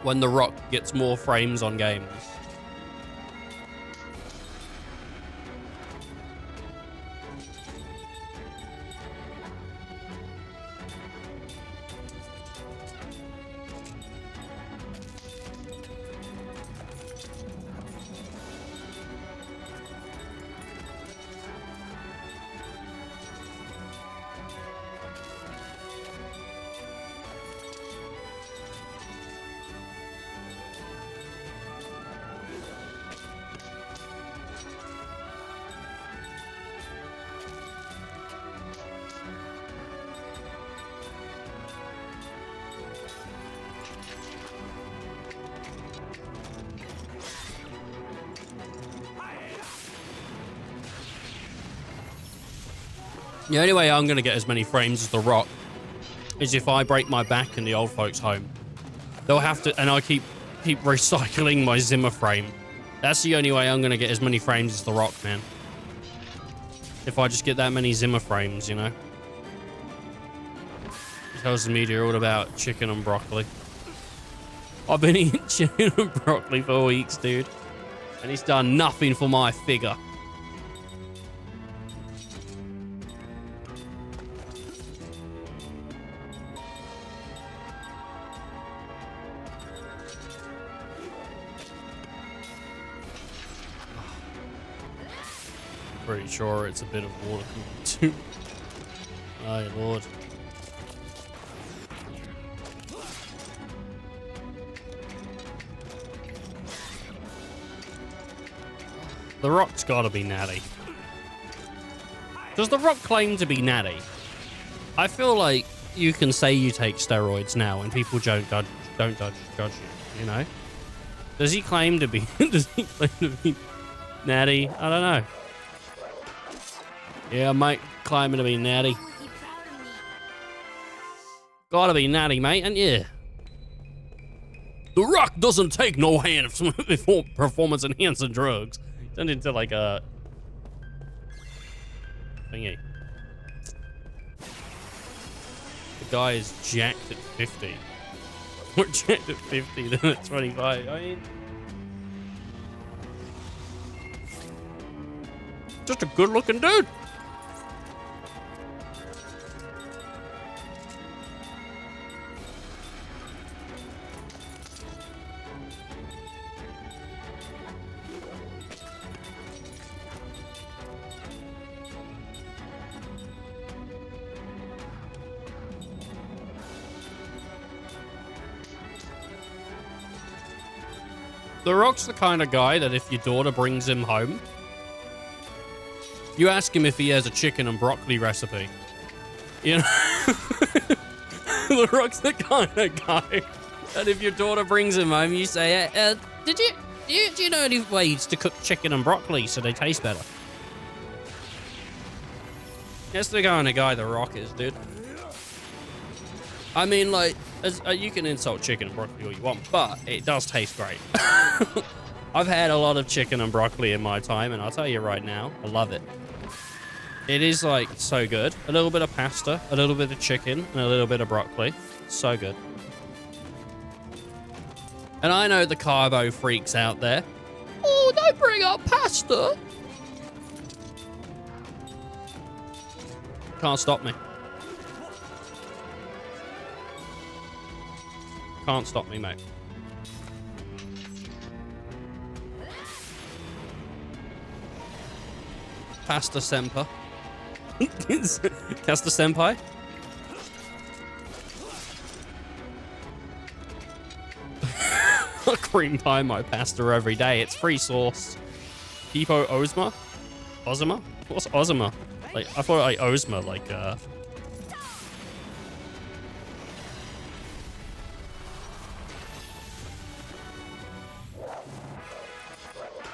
when The Rock gets more frames on games. The only way I'm going to get as many frames as The Rock is if I break my back in the old folks' home. They'll have to, and I keep recycling my Zimmer frame. That's the only way I'm going to get as many frames as The Rock, man. If I just get that many Zimmer frames, you know. He tells the media all about chicken and broccoli. I've been eating chicken and broccoli for weeks, dude. And he's done nothing for my figure. Pretty sure it's a bit of water too. Oh Lord. The Rock's gotta be natty. Does The Rock claim to be natty? I feel like you can say you take steroids now and people don't judge you, you know? Does he claim to be natty? I don't know. Yeah, I might claim to be natty. Gotta be natty, mate, ain't you? The Rock doesn't take no hand before performance-enhancing drugs. Turned into like a thingy. The guy is jacked at 50. More jacked at 50 than at 25. I mean, just a good-looking dude. The Rock's the kind of guy that if your daughter brings him home, you ask him if he has a chicken and broccoli recipe. You know? The Rock's the kind of guy that if your daughter brings him home, you say, do you know any ways to cook chicken and broccoli so they taste better? That's the kind of guy The Rock is, dude. I mean, like, you can insult chicken and broccoli all you want, but it does taste great. I've had a lot of chicken and broccoli in my time, and I'll tell you right now, I love it. It is, like, so good. A little bit of pasta, a little bit of chicken, and a little bit of broccoli. So good. And I know the carbo freaks out there. Oh, don't bring up pasta. Can't stop me. Can't stop me, mate. Pasta Senpai. Pasta Senpai? I cream pie my pasta every day. It's free sauce. Tipo Ozma? Ozma? What's Ozma? Like, I thought like Ozma, like,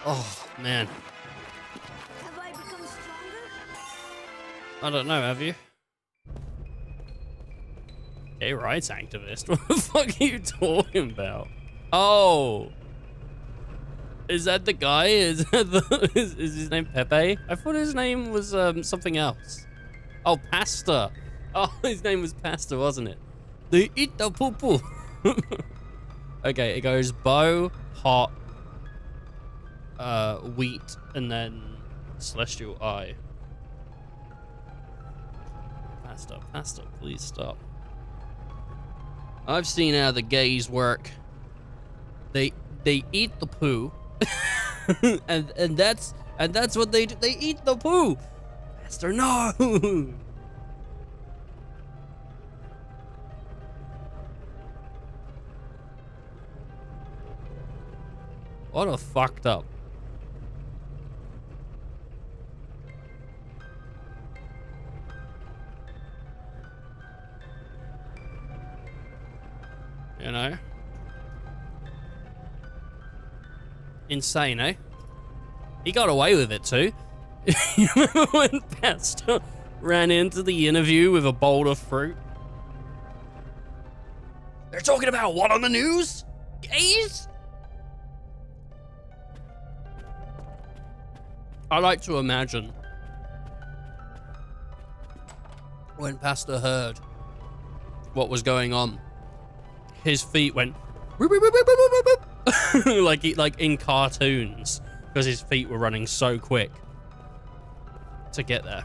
oh, man. Have I become stronger? I don't know, have you? Gay rights activist? What the fuck are you talking about? Oh. Is that the guy? Is his name Pepe? I thought his name was something else. Oh, Pasta. Oh, his name was Pasta, wasn't it? They eat the poo-poo. Okay, it goes bow, hot, wheat, and then celestial eye. Pasta, please stop. I've seen how the gays work. They eat the poo, and that's what they do. They eat the poo. Pasta, no. What a fucked up. You know? Insane, eh? He got away with it too. You remember when Pasta ran into the interview with a bowl of fruit? They're talking about what on the news? Gays? I like to imagine when Pasta heard what was going on, his feet went whoop, whoop, whoop, whoop, whoop, whoop. like in cartoons, because his feet were running so quick to get there.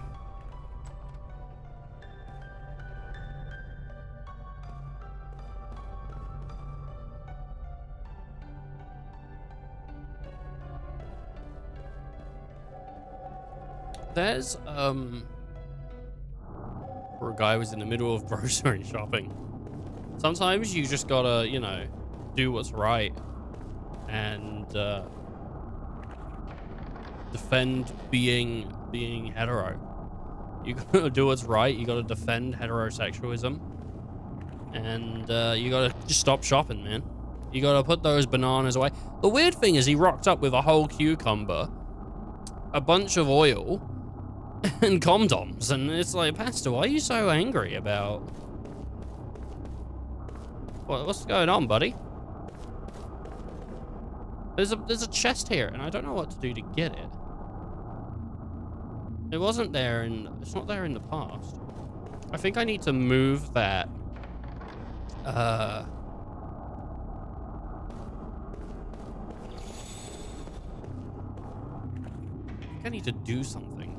There's where a guy was in the middle of grocery shopping. Sometimes you just gotta, you know, do what's right and defend being hetero. You gotta do what's right. You gotta defend heterosexualism, and you gotta just stop shopping, man. You gotta put those bananas away. The weird thing is, he rocked up with a whole cucumber, a bunch of oil, and condoms, and it's like, Pastor, why are you so angry about What's going on, buddy? There's a chest here, and I don't know what to do to get it. It wasn't there it's not there in the past. I think I need to move that. I think I need to do something.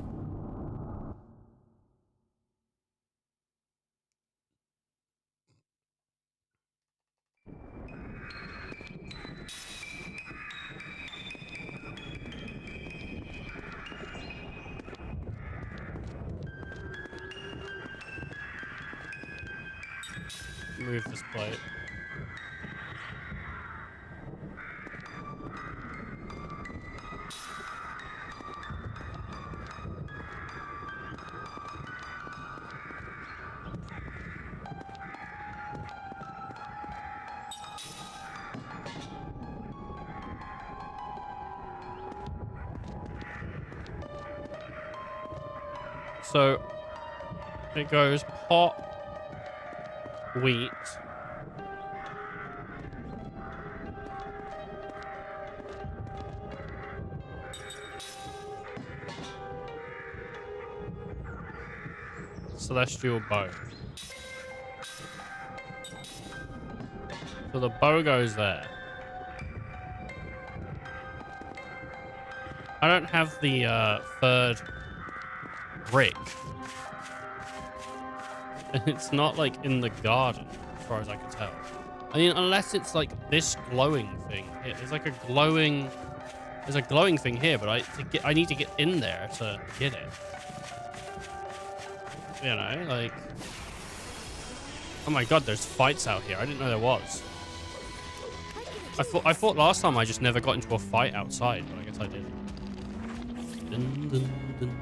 Move this plate. So it goes pot, wheat, celestial bow. So the bow goes there. I don't have the third brick. And it's not like in the garden, as far as I can tell. I mean, unless it's like this glowing thing. It's like a glowing... There's a glowing thing here, but I need to get in there to get it. You know, like... Oh my god, there's fights out here. I didn't know there was. I thought last time I just never got into a fight outside, but I guess I did. Dun, dun, dun.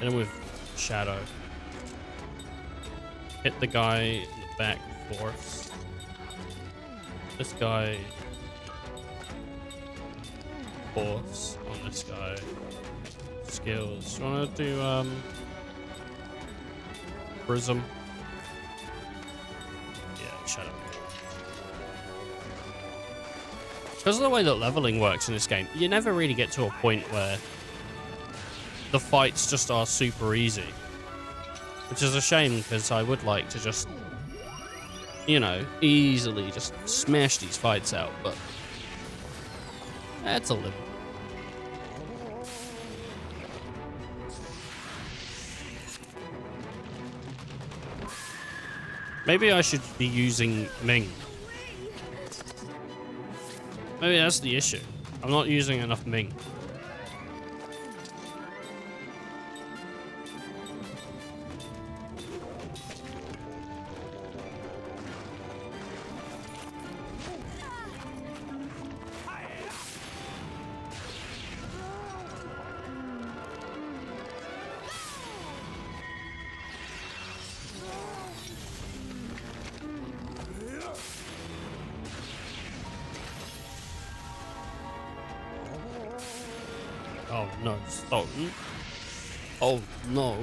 And then with Shadow. Hit the guy in the back force. This guy. Force on this guy. Skills. Do you want to do Prism? Yeah, Shadow. Because of the way that leveling works in this game, you never really get to a point where the fights just are super easy. Which is a shame, because I would like to just, you know, easily just smash these fights out, but that's a limit. Maybe I should be using Ming. Maybe that's the issue. I'm not using enough Ming. Oh no, Stoughton. Oh no.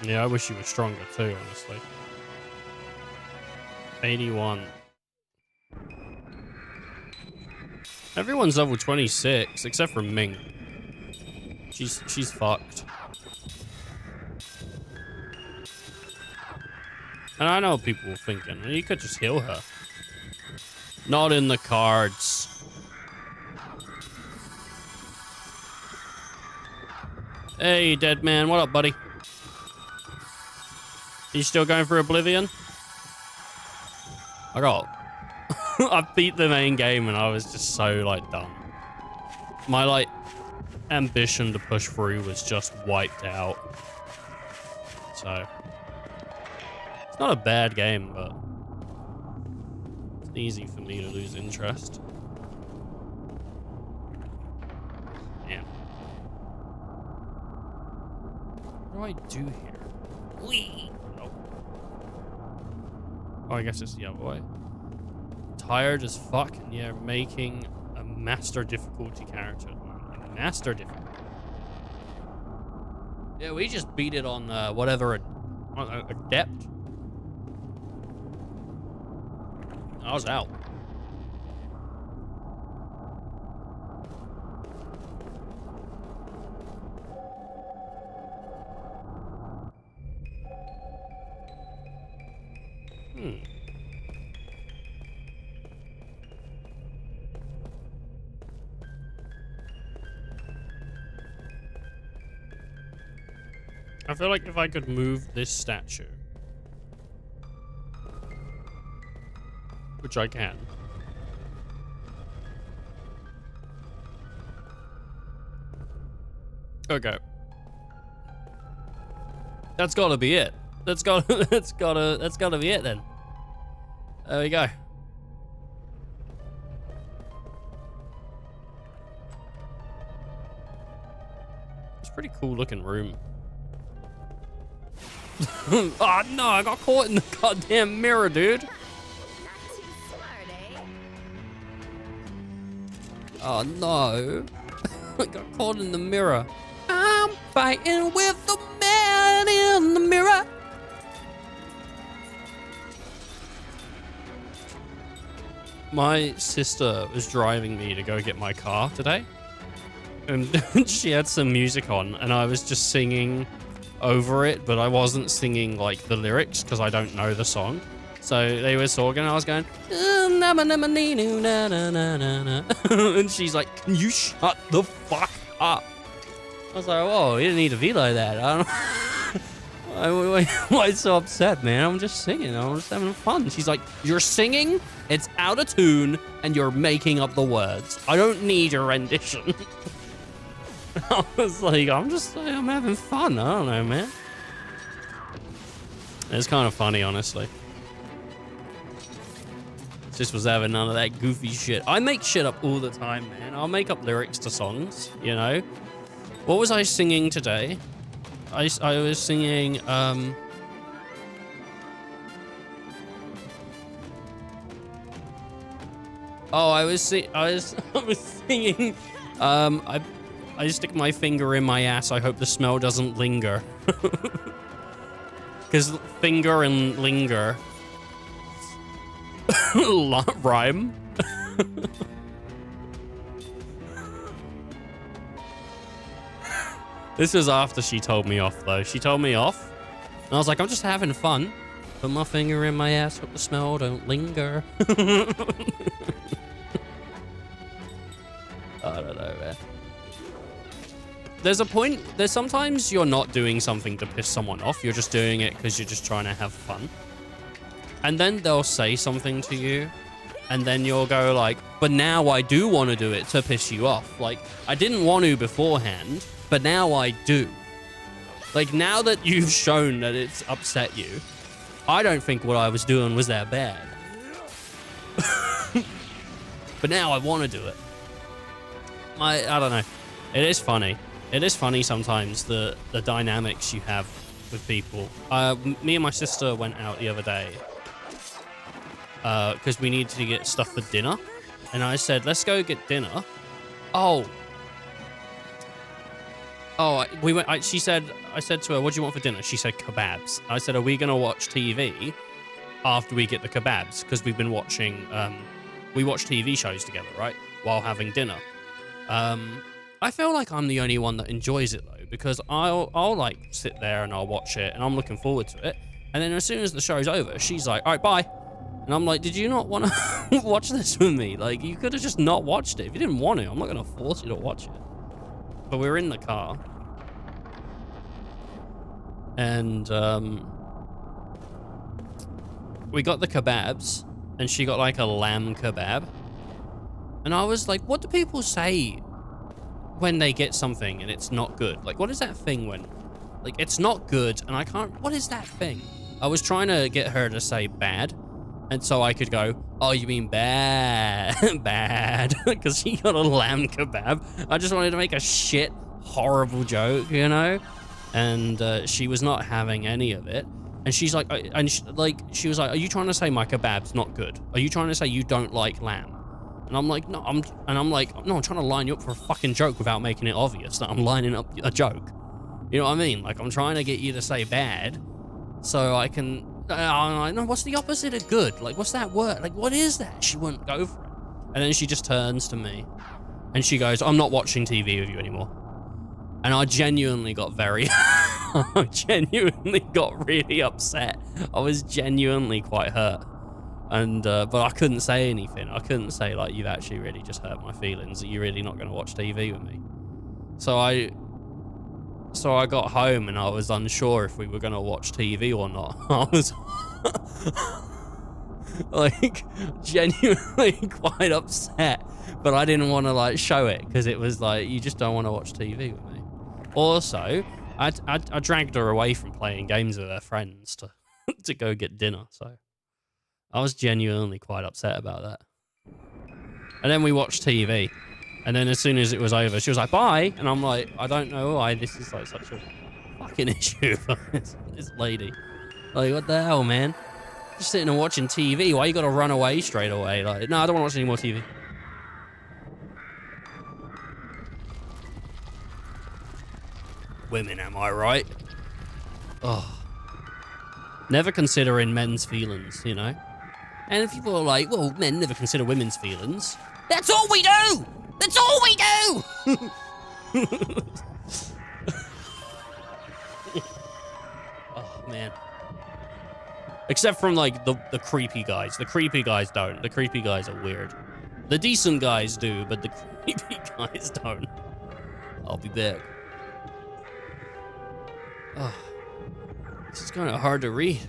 Yeah, I wish you were stronger too, honestly. 81. Everyone's level 26, except for Ming. She's fucked. And I know people were thinking, you could just heal her. Not in the cards. Hey, dead man. What up, buddy? You still going for Oblivion? I beat the main game and I was just so, like, done. My, like, ambition to push through was just wiped out. So... It's not a bad game, but it's easy for me to lose interest. Yeah. What do I do here? Whee! Nope. Oh, I guess it's the other way. Tired as fuck, and you're making a master difficulty character. Master difficulty. Yeah, we just beat it on whatever adept. I was out. I feel like if I could move this statue, which I can. Okay. That's gotta be it. That's gotta be it then. There we go. It's a pretty cool looking room. Oh no, I got caught in the goddamn mirror, dude. Not too smart, eh? Oh no. I got caught in the mirror. I'm fighting with the man in the mirror. My sister was driving me to go get my car today. And she had some music on and I was just singing over it, but I wasn't singing like the lyrics because I don't know the song. So they were talking and I was going and she's like, can you shut the fuck up? I was like, whoa, you didn't need to be like that. I don't why so upset, man? I'm just singing. I'm just having fun. She's like, you're singing, it's out of tune, and you're making up the words. I don't need your rendition. I was like, I'm having fun. I don't know, man. It's kind of funny, honestly. Just was having none of that goofy shit. I make shit up all the time, man. I'll make up lyrics to songs, you know? What was I singing today? I was singing, oh, I was singing, I stick my finger in my ass. I hope the smell doesn't linger. Because finger and linger rhyme. This was after she told me off, though. She told me off, and I was like, I'm just having fun. Put my finger in my ass, hope the smell don't linger. I don't know, man. There's a point, there's sometimes you're not doing something to piss someone off. You're just doing it because you're just trying to have fun. And then they'll say something to you, and then you'll go like, but now I do want to do it to piss you off. Like, I didn't want to beforehand, but now I do. Like, now that you've shown that it's upset you, I don't think what I was doing was that bad. But now I want to do it. I don't know. It is funny. It is funny sometimes, the dynamics you have with people. Me and my sister went out the other day because we needed to get stuff for dinner. And I said, let's go get dinner. We went. She said, I said to her, what do you want for dinner? She said kebabs. I said, are we going to watch TV after we get the kebabs? Because we've been watching, we watch TV shows together, right? While having dinner. I feel like I'm the only one that enjoys it though, because I'll like sit there and I'll watch it and I'm looking forward to it. And then as soon as the show's over, she's like, all right, bye. And I'm like, did you not want to watch this with me? Like, you could have just not watched it. If you didn't want to, I'm not going to force you to watch it. But we were in the car. And we got the kebabs and she got like a lamb kebab. And I was like, what do people say when they get something and it's not good? Like, what is that thing when, like, it's not good and I can't, what is that thing? I was trying to get her to say bad. And so I could go, oh, you mean bad, bad, because she got a lamb kebab. I just wanted to make a shit, horrible joke, you know? And she was not having any of it. And she's like, she was like, are you trying to say my kebab's not good? Are you trying to say you don't like lamb? And I'm like, no, I'm trying to line you up for a fucking joke without making it obvious that I'm lining up a joke. You know what I mean? Like, I'm trying to get you to say bad so I can, I'm like, no, what's the opposite of good? Like, what's that word? Like, what is that? She wouldn't go for it. And then she just turns to me and she goes, I'm not watching TV with you anymore. And I genuinely got I genuinely got really upset. I was genuinely quite hurt. And, but I couldn't say anything. I couldn't say, like, you've actually really just hurt my feelings. You're really not going to watch TV with me. So I got home and I was unsure if we were going to watch TV or not. I was like genuinely quite upset, but I didn't want to like show it because it was like, you just don't want to watch TV with me. Also, I dragged her away from playing games with her friends to go get dinner. So I was genuinely quite upset about that. And then we watched TV. And then as soon as it was over, she was like, bye. And I'm like, I don't know why this is like such a fucking issue for this lady. Like, what the hell, man? Just sitting and watching TV. Why you gotta run away straight away? Like, no, I don't want to watch any more TV. Women, am I right? Oh. Never considering men's feelings, you know? And if people are like, well, men never consider women's feelings. That's all we do! That's all we do! Oh, man. Except from, like, the creepy guys. The creepy guys don't. The creepy guys are weird. The decent guys do, but the creepy guys don't. I'll be back. Oh. This is kind of hard to read.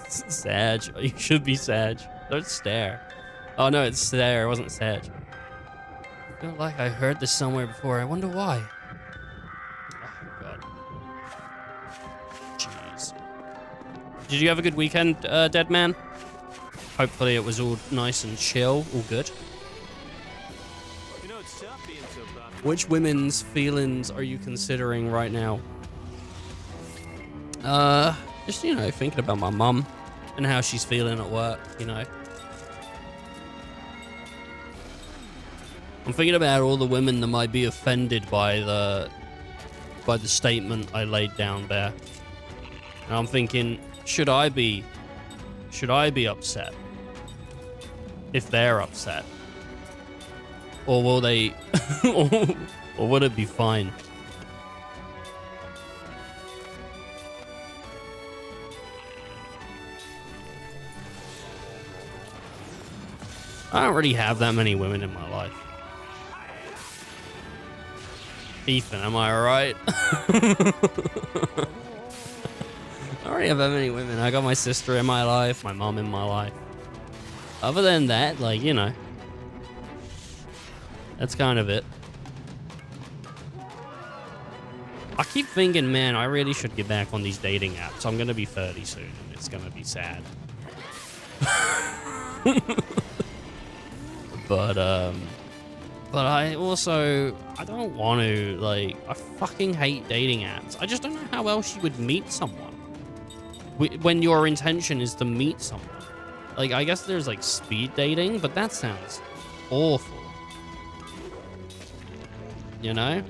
Sag. You should be Sag. Don't stare. Oh, no, it's stare. It wasn't Sag. I feel like I heard this somewhere before. I wonder why. Oh, God. Jeez. Did you have a good weekend, Dead Man? Hopefully it was all nice and chill. All good. You know, it's tough being so popular. Which women's feelings are you considering right now? Just, you know, thinking about my mum and how she's feeling at work, you know. I'm thinking about all the women that might be offended by the statement I laid down there. And I'm thinking, should I be upset if they're upset? Or will they or would it be fine? I don't really have that many women in my life. Ethan, am I right? I don't really have that many women. I got my sister in my life, my mom in my life. Other than that, like, you know, that's kind of it. I keep thinking, man, I really should get back on these dating apps. I'm gonna be 30 soon, and it's gonna be sad. But I also, I don't want to, like, I fucking hate dating apps. I just don't know how else you would meet someone when your intention is to meet someone. Like, I guess there's, like, speed dating, but that sounds awful. You know?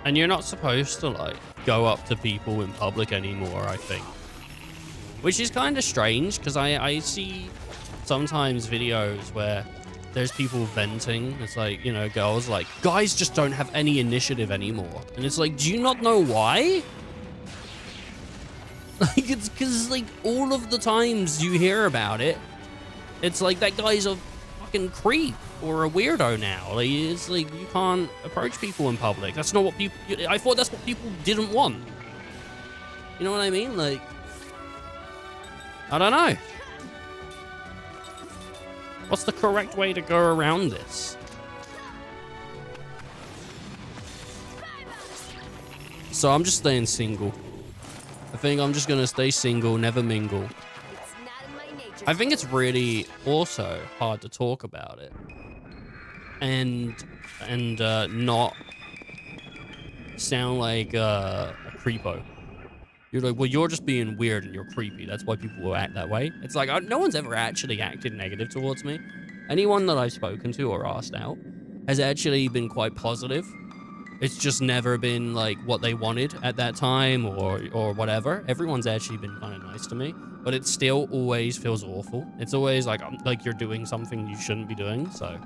And you're not supposed to, like, go up to people in public anymore, I think. Which is kind of strange, because I see sometimes videos where there's people venting. It's like, you know, girls like, guys just don't have any initiative anymore. And it's like, do you not know why? Like, it's because, like, all of the times you hear about it, it's like, that guy's a fucking creep or a weirdo now. Like, it's like, you can't approach people in public. That's not what people... I thought that's what people didn't want. You know what I mean? Like... I don't know. What's the correct way to go around this? So I'm just staying single. I think I'm just gonna stay single, never mingle. I think it's really also hard to talk about it. and not sound like a creepo. You're like, well, you're just being weird and you're creepy. That's why people will act that way. It's like, no one's ever actually acted negative towards me. Anyone that I've spoken to or asked out has actually been quite positive. It's just never been like what they wanted at that time or whatever. Everyone's actually been kind of nice to me, but it still always feels awful. It's always like you're doing something you shouldn't be doing, so.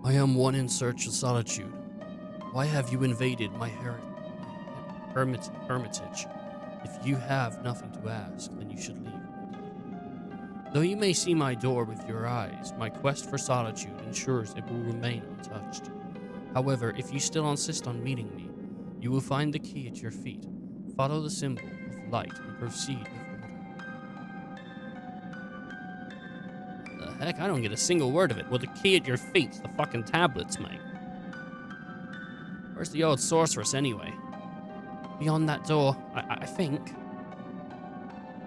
I am one in search of solitude. Why have you invaded my hermitage? If you have nothing to ask, then you should leave. Though you may see my door with your eyes, my quest for solitude ensures it will remain untouched. However, if you still insist on meeting me, you will find the key at your feet. Follow the symbol of light and proceed with order. What the heck? I don't get a single word of it. Well, the key at your feet's the fucking tablets, mate. Where's the old sorceress, anyway? Beyond that door, I think.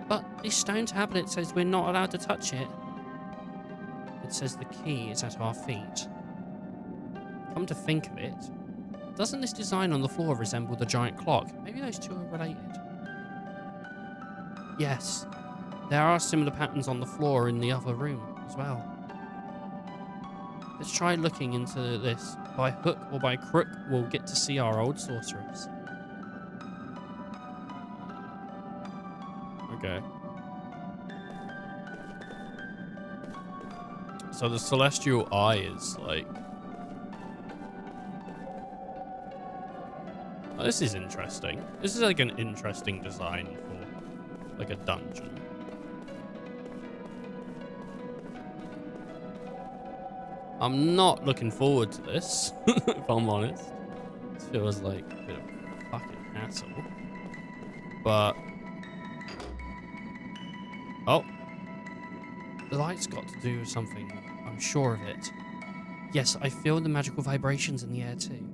But this stone tablet says we're not allowed to touch it. It says the key is at our feet. Come to think of it, doesn't this design on the floor resemble the giant clock? Maybe those two are related. Yes, there are similar patterns on the floor in the other room as well. Let's try looking into this. By hook or by crook, we'll get to see our old sorceress. Okay. So the celestial eye is like... Oh, this is interesting. This is like an interesting design for like a dungeon. I'm not looking forward to this, if I'm honest. This feels like a bit of a fucking hassle. But... Oh. The light's got to do with something. I'm sure of it. Yes, I feel the magical vibrations in the air too.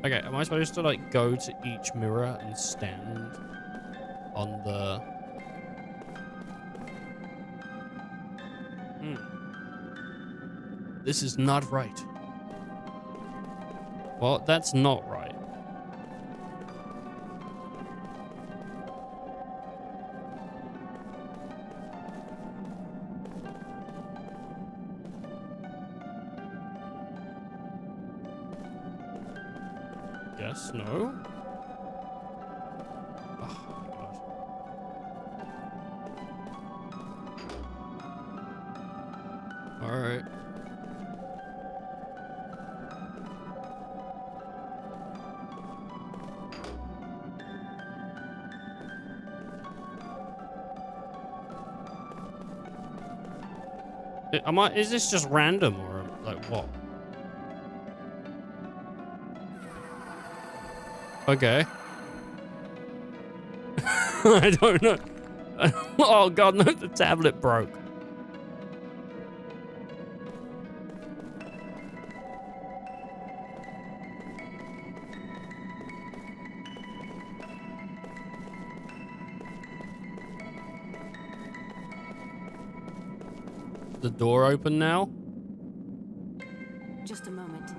Okay, am I supposed to like go to each mirror and stand on the... This is not right. Well, that's not right. Guess no. Oh, God. All right. Is this just random or like what? Okay. I don't know. Oh God, no, the tablet broke. The door open now? Just a moment.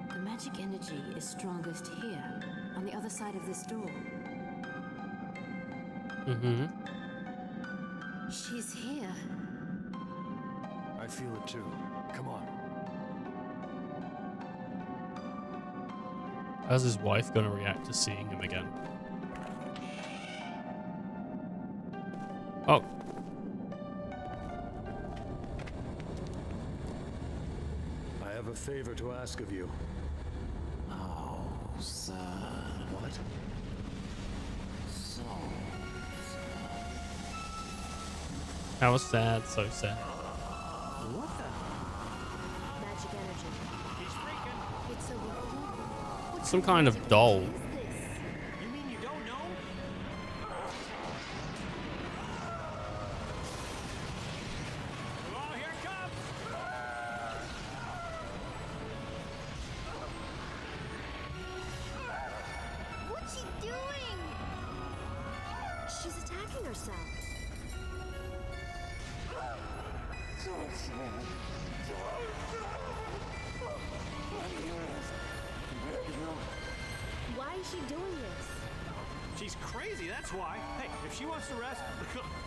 The magic energy is strongest here, on the other side of this door. Mm-hmm. She's here. I feel it too. Come on. How's his wife gonna react to seeing him again? Oh. I have a favor to ask of you. Oh, son. What? So. How sad, so sad. What the? Magic energy. He's freaking. It's overflowing. Some kind of doll. What is this? You mean you don't know? Oh, here it comes! What's she doing? She's attacking herself. Why is she doing this? She's crazy, that's why. Hey, if she wants to rest,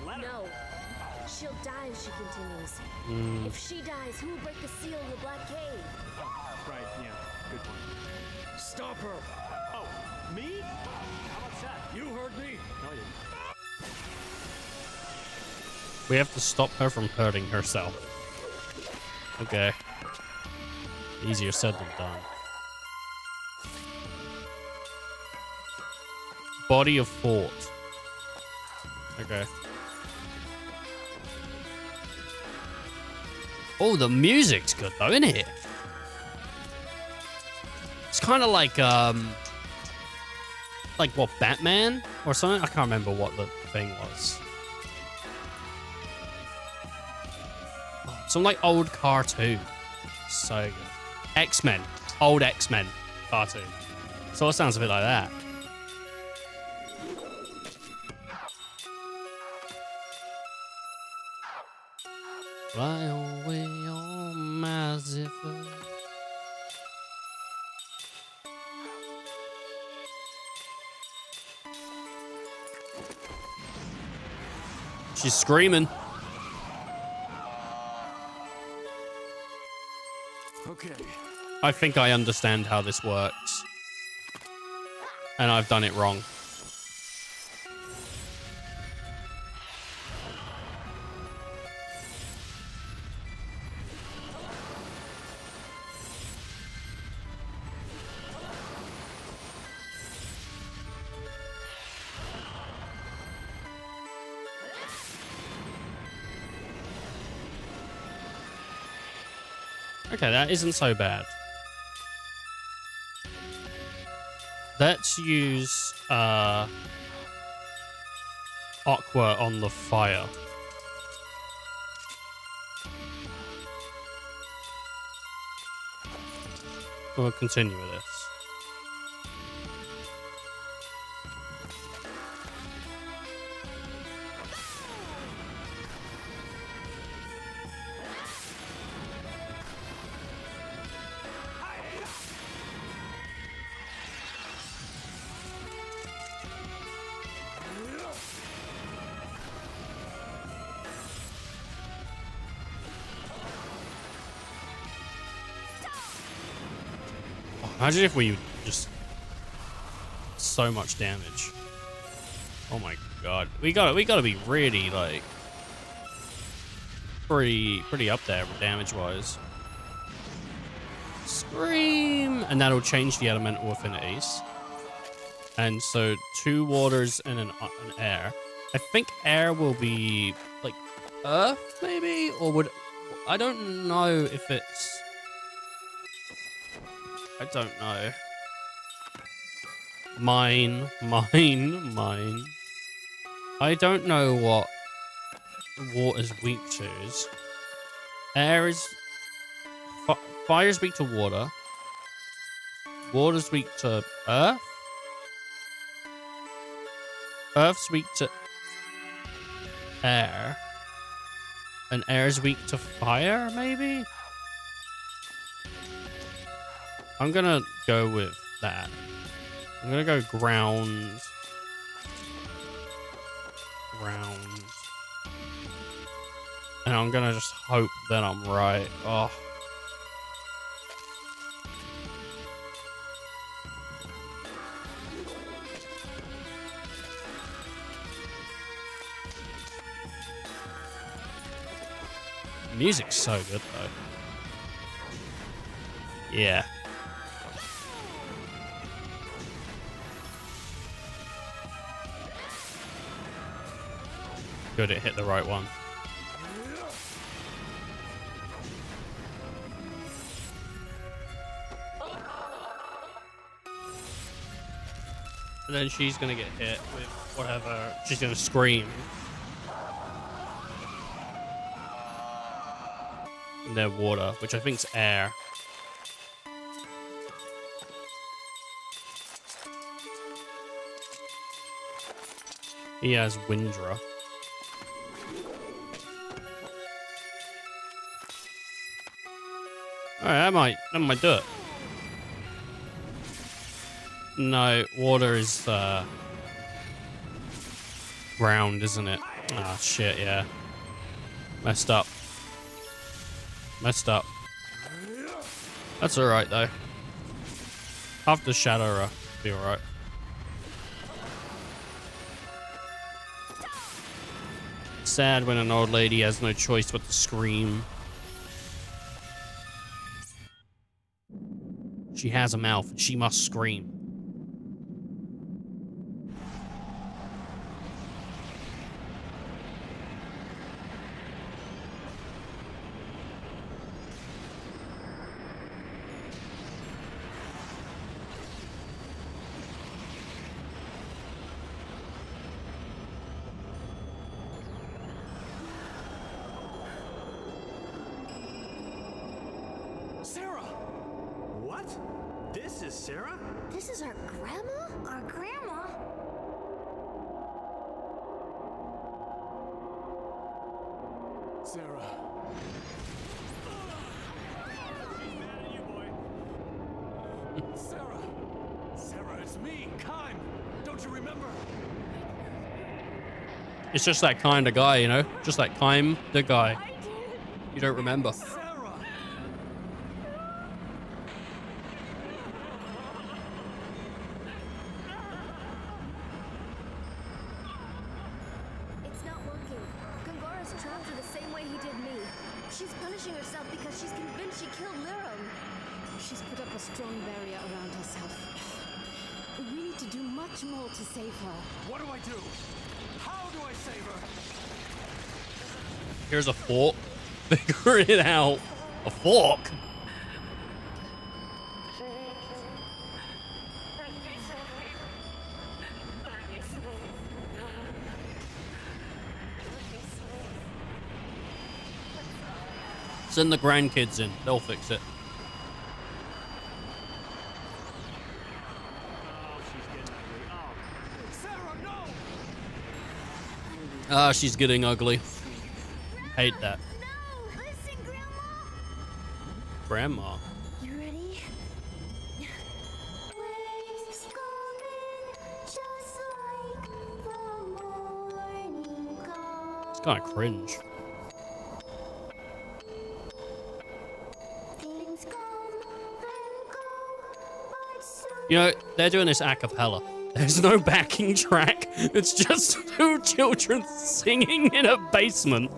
let her. No. She'll die if she continues. If she dies, who will break the seal of the Black Cave? Right, yeah, good point. Stop her! Oh, me? How about that? You heard me! No, I didn't. We have to stop her from hurting herself. Okay. Easier said than done. Body of fort. Okay. Oh, the music's good though, isn't it? It's kind of like what, Batman or something? I can't remember what the thing was. Some like old cartoon. So good. X-Men. Old X-Men cartoon. So it sounds a bit like that. Fly away on my zipper. She's screaming. Okay. I think I understand how this works. And I've done it wrong. Okay, that isn't so bad. Let's use Aqua on the fire. We'll continue with this. Imagine if we just so much damage. Oh my god. We gotta be really like pretty up there damage wise. Scream! And that'll change the elemental affinities. And so 2 waters and an air. I think air will be like earth maybe? Or would I don't know if it's I don't know. Mine. I don't know what water's weak to. Air is... Fire's weak to water. Water's weak to earth. Earth's weak to air. And air's weak to fire, maybe? I'm gonna go with that. I'm gonna go ground. And I'm gonna just hope that I'm right. Oh. Music's so good though. Yeah. Good, it hit the right one. And then she's gonna get hit with whatever. She's gonna scream. And they're water, which I think's air. He has Windra. Alright, that might do it. No, water is ground, isn't it? Ah, shit, yeah. Messed up. Messed up. That's alright, though. After Shadow her, be alright. Sad when an old lady has no choice but to scream. She has a mouth, and she must scream. Sarah! What? This is Sarah? This is our grandma? Our grandma? Sarah. Sarah! Sarah, it's me, Kime! Don't you remember? It's just that kind of guy, you know? Just that kind of guy. You don't remember. Sarah! It's not working. Gongora's trapped her the same way he did me. She's punishing herself because she's convinced she killed Lirum. She's put up a strong barrier around herself. We need to do much more to save her. What do I do? How do I save her? Here's a fork. Figure it out. A fork? Send the grandkids in. They'll fix it. Sarah, no! Ah, she's getting ugly. Hate that. No! Listen, Grandma! Grandma. You ready? Waves coming just like the morning comes. It's kind of cringe. Things come and go, but soon You know, they're doing this a cappella. There's no backing track. It's just two children singing in a basement.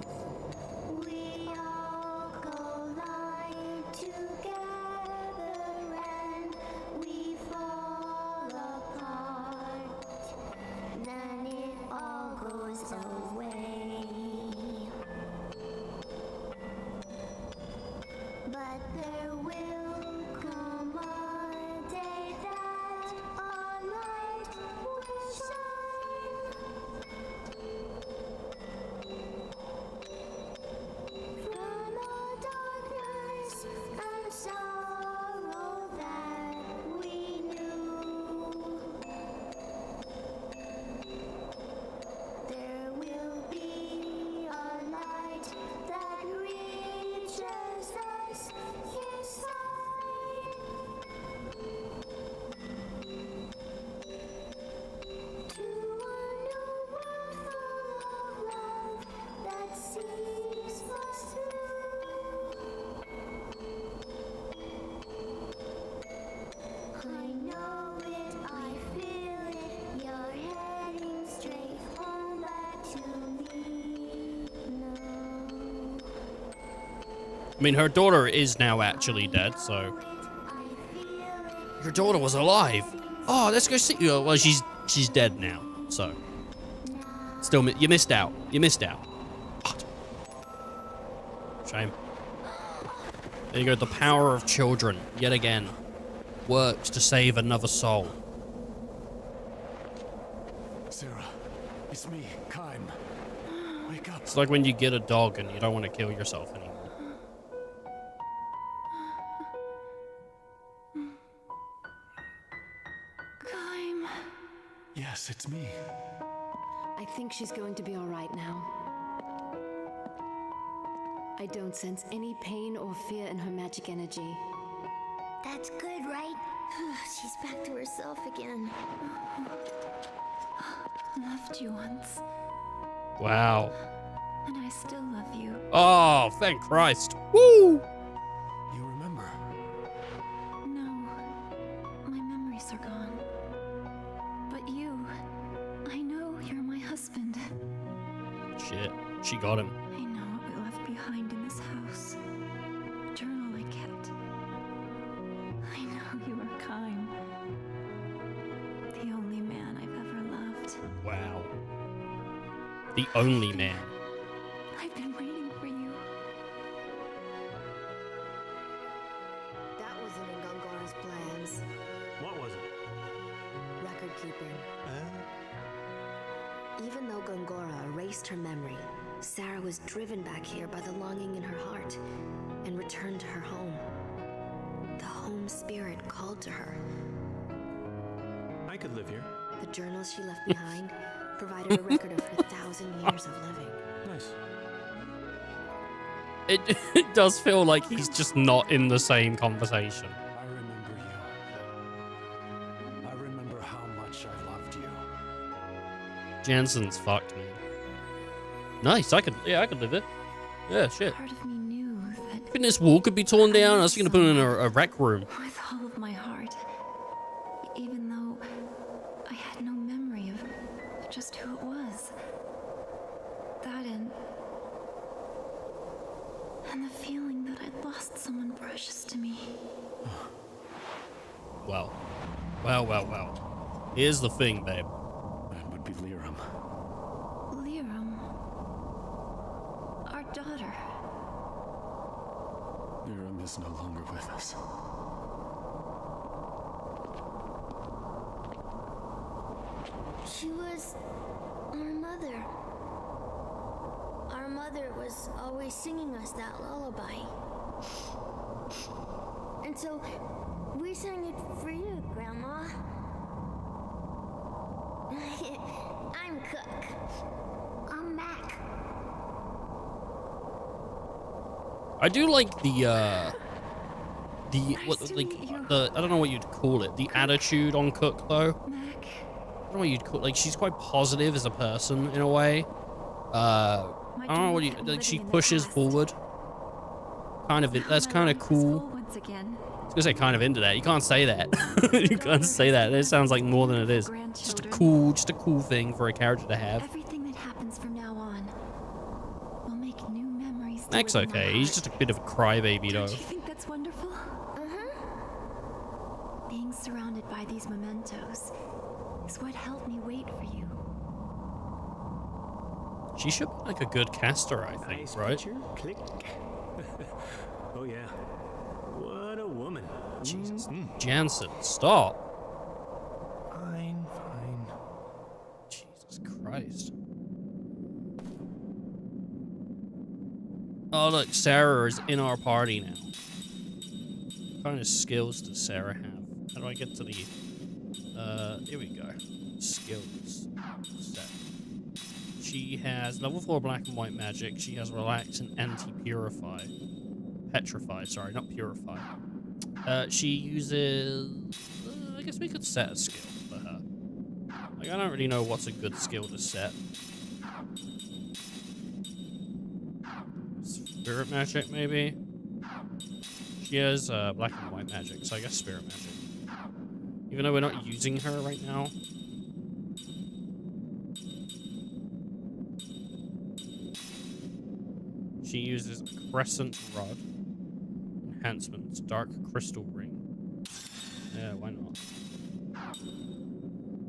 we all collide together and we fall apart. Then it all goes away. But there will come a day that our light will shine. From all darkness and sorrow that we knew, there will be a light that reaches us inside. To a new world full of love that sees us through. I know it, I feel it. You're heading straight home back to me. No. I mean, her daughter is now actually dead, so... I feel it. Your daughter was alive. Oh, let's go see... Well, she's dead now, so... Still, you missed out. You missed out. God. Shame. There you go, the power of children, yet again. Works to save another soul. Sarah, it's me, Kime. Wake up. It's like when you get a dog and you don't want to kill yourself anymore. Kime. Yes, it's me. I think she's going to be all right now. I don't sense any pain or fear in her magic energy. That's good, right? She's back to herself again. Loved you once, Wow. and I still love you. Oh, thank Christ. Woo! You remember? No, my memories are gone. But you, I know you're my husband. Shit, she got him. I know what we left behind in this house. A journal I kept. I know you were kind. The only man I've ever loved. Wow. The only man. I've been waiting for you. That wasn't in Gongora's plans. What was it? Record keeping. Even though Gongora erased her memory, Sarah was driven back here by the longing in her heart and returned to her home. The home spirit called to her. I could live here. The journals she left behind provided a record of her 1,000 years of living. Nice. It does feel like he's just not in the same conversation. I remember you. I remember how much I loved you. Jansen's fucked me. Nice, I could live it. Yeah, shit. Part of me knew that Think this wall could be torn down? I was gonna put it in a rec room. with all of my heart, even though I had no memory of just who it was. That and the feeling that I'd lost someone precious to me. Well. Here's the thing, babe. That would be Liram. Liram, our daughter. Liram is no longer with us. She was our mother. Our mother was always singing us that lullaby. And so we sang it for you, Grandma. I'm Cook. I'm Mac. I do like the I don't know what you'd call it. The attitude on Cook though. Mac, I don't know what you'd call, like, she's quite positive as a person in a way. I don't know what you, like, she pushes forward. Kind of, that's kind of cool. Once again. I was gonna say kind of into that. You can't say that. You can't say that. It sounds like more than it is. Just a cool thing for a character to have. Everything that happens from now on will make new memories. to Mac's live in my okay. He's heart. just a bit of a crybaby Don't though. you think that's wonderful? Being surrounded by these mementos is what helped me wait for you. She should be like a good caster, I think, Nice right? picture. Click. Oh yeah. What a woman. Jesus. Mm. Jansen, stop. Fine. Jesus Christ. Oh, look, Sarah is in our party now. What kind of skills does Sarah have? How do I get to the... here we go. Skills. Set. She has level 4 black and white magic. She has relax and anti-purify. Petrify, sorry, not purify. She uses... I guess we could set a skill for her. Like, I don't really know what's a good skill to set. Spirit magic, maybe? She has black and white magic, so I guess spirit magic. Even though we're not using her right now. She uses a crescent rod. Enhancements, dark crystal ring. Yeah, why not?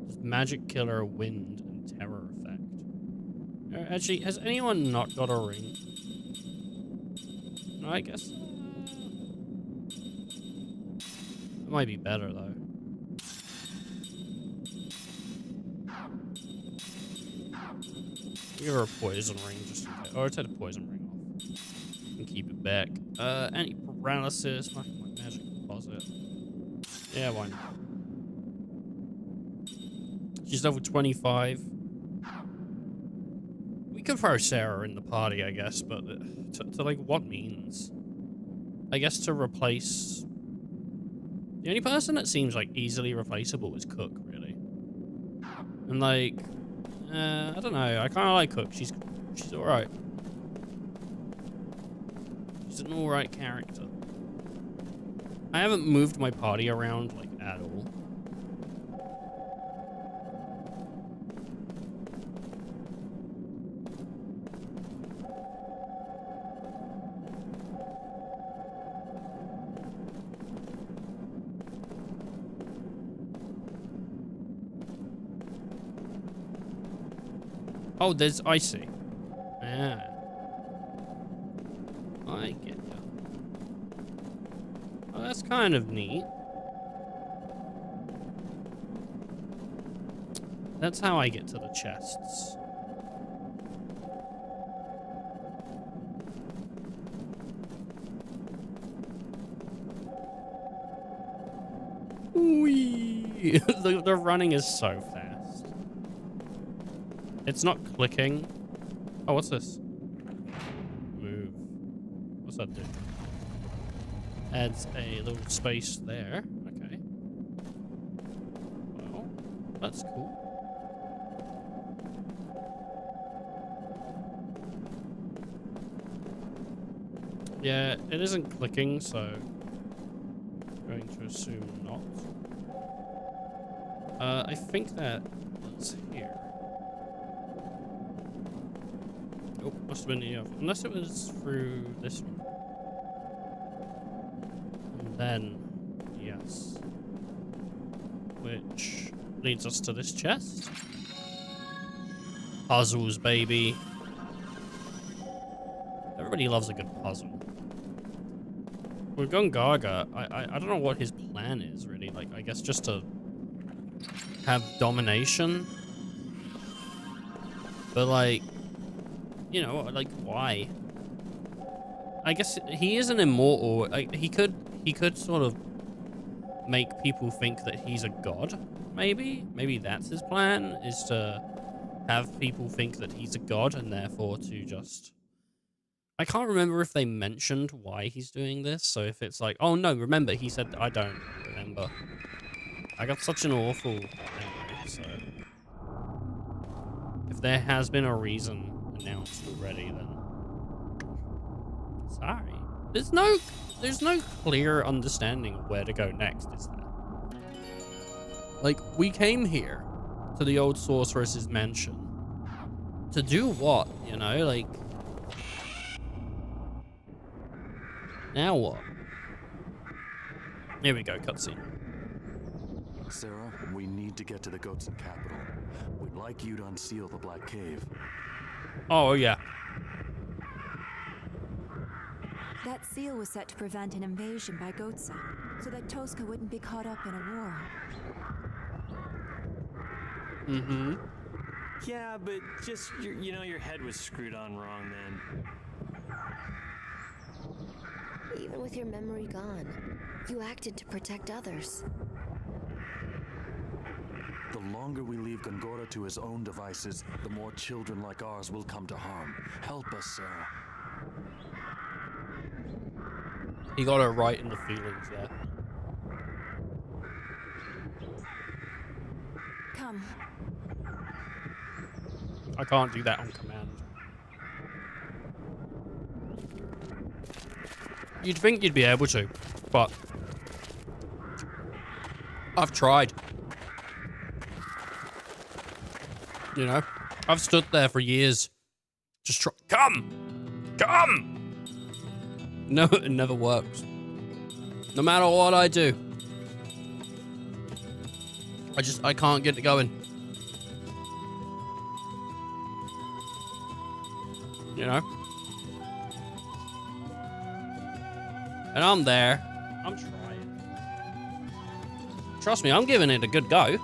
Just magic killer, wind, and terror effect. Actually, has anyone not got a ring? No, I guess. It might be better though. Give her a poison ring just in case. Or take the poison ring off. And keep it back. Anti-paralysis, black and white magic deposit. Yeah, why not? She's level 25. could throw Sarah in the party, I guess, but to like what means? I guess to replace... The only person that seems like easily replaceable is Cook, really. And like, I don't know. I kind of like Cook. She's all right. She's an all right character. I haven't moved my party around like at all. Oh, there's Icy. Yeah. I get ya. Oh, that's kind of neat. That's how I get to the chests. Whee! The running is so fast. It's not clicking. Oh, what's this? Move. What's that do? Adds a little space there. Okay. Well, that's cool. Yeah, it isn't clicking, so I'm going to assume not. I think that was here. Oh, must have been the other. Unless it was through this one. And then, yes. Which leads us to this chest. Puzzles, baby. Everybody loves a good puzzle. With Gungaga, I don't know what his plan is, really. Like, I guess just to have domination. But, like... You know, like, why? I guess he is an immortal. He could sort of make people think that he's a god, maybe? Maybe that's his plan, is to have people think that he's a god and therefore to just... I can't remember if they mentioned why he's doing this, so if it's like, oh no, remember, he said, I don't remember. I got such an awful memory, so... If there has been a reason announced already, then sorry. There's no clear understanding of where to go next, is there? Like, we came here to the old sorceress's mansion to do what, you know? Like, now what? Here we go, cutscene. Sarah, we need to get to the Goatson capital. We'd like you to unseal the Black Cave. Oh, yeah. That seal was set to prevent an invasion by Goatson, so that Tosca wouldn't be caught up in a war. Mm-hmm. Yeah, but just, you know, your head was screwed on wrong then. Even with your memory gone, you acted to protect others. The longer we leave Gongora to his own devices, the more children like ours will come to harm. Help us, Sarah. He got it right in the feelings there. Come. I can't do that on command. You'd think you'd be able to, but I've tried. You know, I've stood there for years. Just try. Come! No, it never works. No matter what I do. I can't get it going. You know? And I'm there. I'm trying. Trust me, I'm giving it a good go.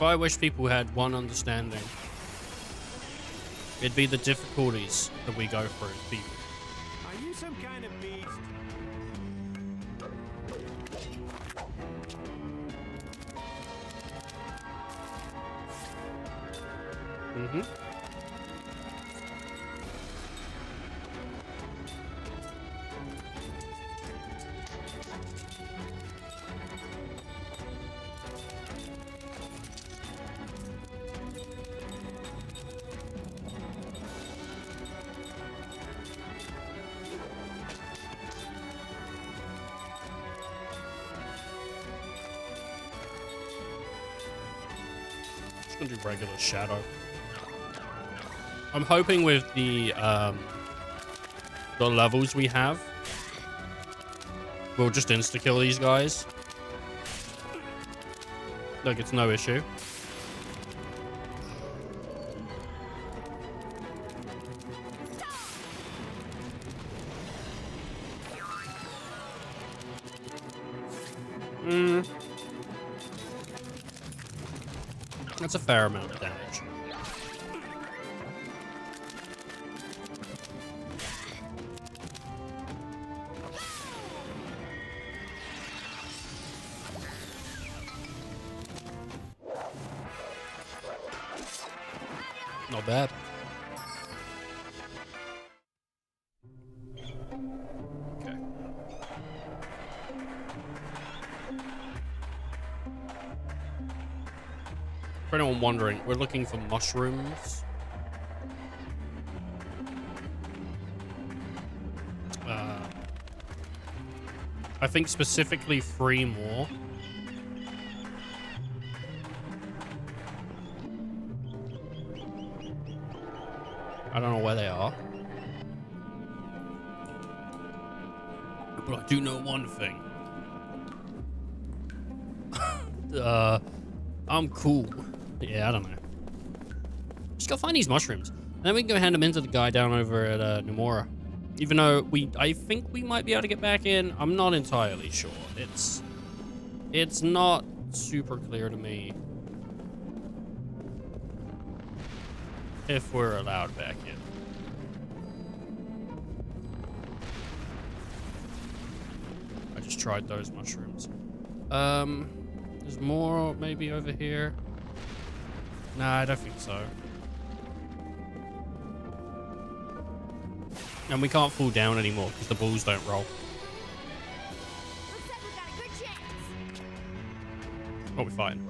If I wish people had one understanding, it'd be the difficulties that we go through as people. Are you some kind of beast? Mm-hmm. Just gonna do regular shadow. I'm hoping with the levels we have, we'll just insta-kill these guys. Like, it's no issue. That's a fair amount of damage. Not bad. Okay. For anyone wondering, we're looking for mushrooms. I think specifically 3 more. I don't know where they are. But I do know one thing. I'm cool. Yeah, I don't know. Just gotta find these mushrooms. And then we can go hand them in to the guy down over at Nomura. Even though I think we might be able to get back in. I'm not entirely sure. It's not super clear to me if we're allowed back in. I just tried those mushrooms. There's more maybe over here. Nah, I don't think so. And we can't fall down anymore because the balls don't roll. Looks like we got a good chance. Oh, we're fine.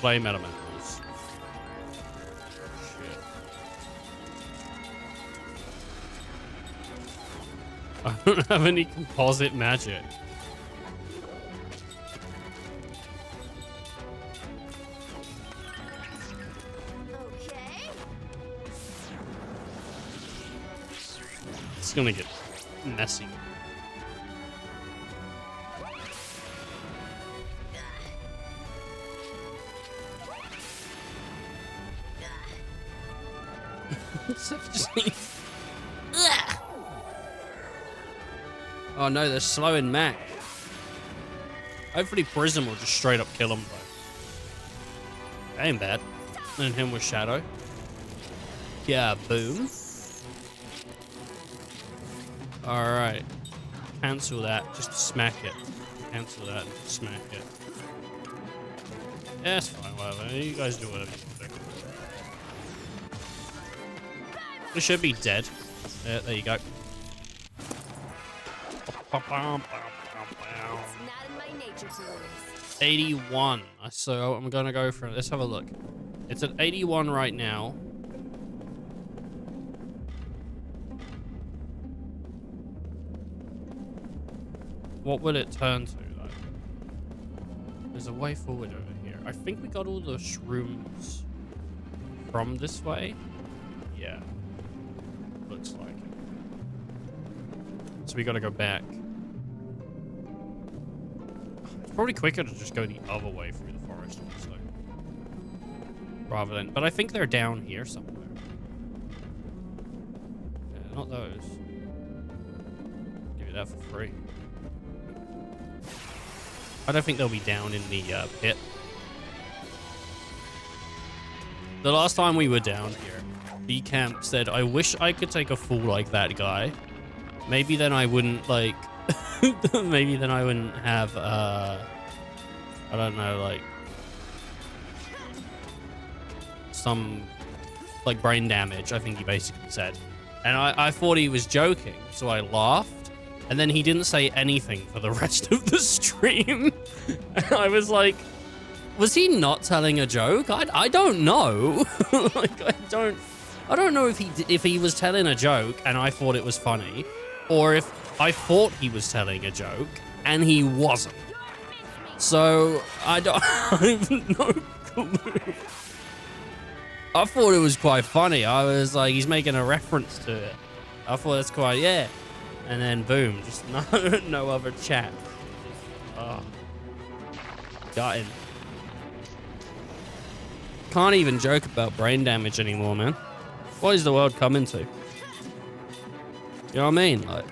Flame elementals. Shit. I don't have any composite magic. Okay. It's gonna get messy. Oh no, they're slowing Mac. Hopefully Prism will just straight up kill him, though. That ain't bad. And him with Shadow. Yeah, boom. Alright. Cancel that. Just smack it. Cancel that and just smack it. Yeah, it's fine, whatever. You guys do whatever you think. It should be dead. Yeah, there you go. It's not in my nature to lose. 81. So I'm gonna go for it. Let's have a look. It's at 81 right now. What will it turn to, though? There's a way forward over here. I think we got all the shrooms from this way. Yeah. Looks like it. So we gotta go back. It's probably quicker to just go the other way through the forest, honestly. Rather than... But I think they're down here somewhere. Yeah, not those. Give you that for free. I don't think they'll be down in the pit. The last time we were down here, B-Camp said, I wish I could take a fall like that guy. Maybe then I wouldn't, like... maybe then I wouldn't have, I don't know, like... some, like, brain damage, I think he basically said. And I thought he was joking, so I laughed. And then he didn't say anything for the rest of the stream. And I was like... was he not telling a joke? I don't know. Like, I don't know if he was telling a joke and I thought it was funny, or if I thought he was telling a joke and he wasn't. So I have no clue. I thought it was quite funny. I was like, he's making a reference to it. I thought that's quite, yeah. And then boom, just no other chat. Oh. Got him. Can't even joke about brain damage anymore, man. What is the world coming to? You know what I mean? Like,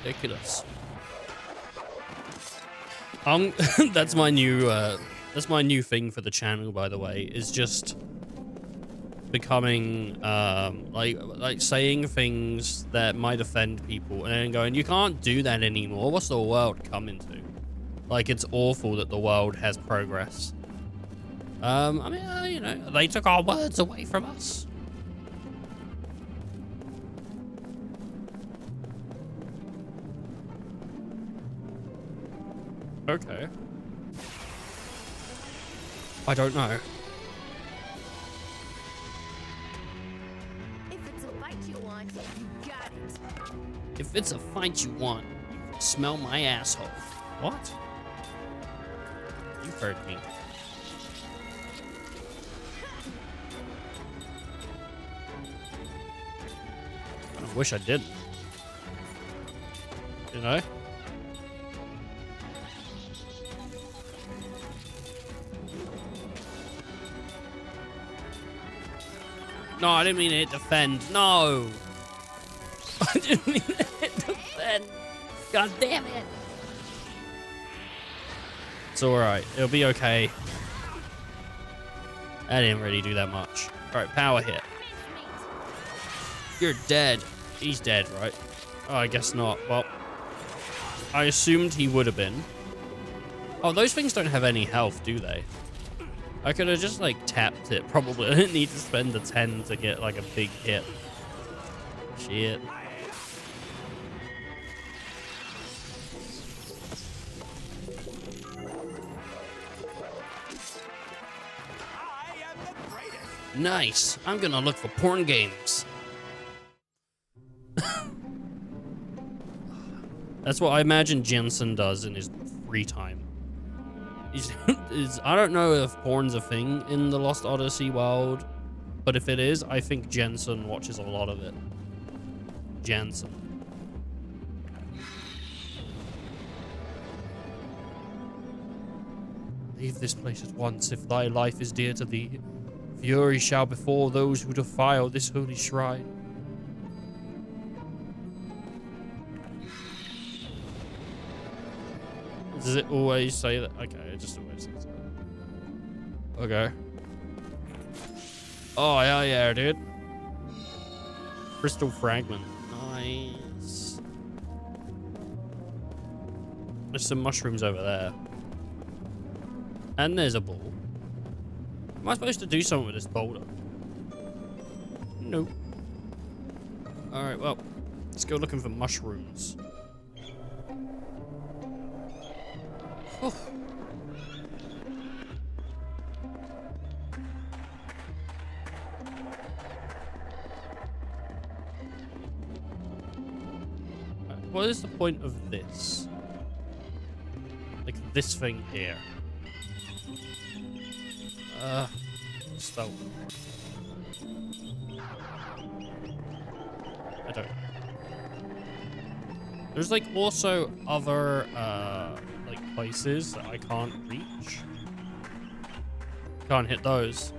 ridiculous. That's my new thing for the channel, by the way, is just becoming like saying things that might offend people and then going, you can't do that anymore. What's the world coming to? Like, it's awful that the world has progress. I mean, you know, they took our words away from us. Okay. I don't know. If it's a fight you want, you got it. If it's a fight you want, you can smell my asshole. What? You heard me. I wish I didn't. You know? No, I didn't mean to hit defend. No! I didn't mean to hit defend. God damn it. It's alright. It'll be okay. I didn't really do that much. Alright, power hit. You're dead. He's dead, right? Oh, I guess not. Well, I assumed he would have been. Oh, those things don't have any health, do they? I could have just, like, tapped it, probably. I didn't need to spend the 10 to get, like, a big hit. Shit. Nice. I'm gonna look for porn games. That's what I imagine Jensen does in his free time. I don't know if porn's a thing in the Lost Odyssey world, but if it is, I think Jensen watches a lot of it. Jensen. Leave this place at once if thy life is dear to thee. Fury shall befall those who defile this holy shrine. Does it always say that? Okay, it just always says that. Okay. Oh, hell yeah, dude. Crystal fragment. Nice. There's some mushrooms over there. And there's a ball. Am I supposed to do something with this boulder? Nope. Alright, well, let's go looking for mushrooms. Oh. What is the point of this? Like this thing here. Stealth. I don't know. There's like also other like places that I can't reach. Can't hit those.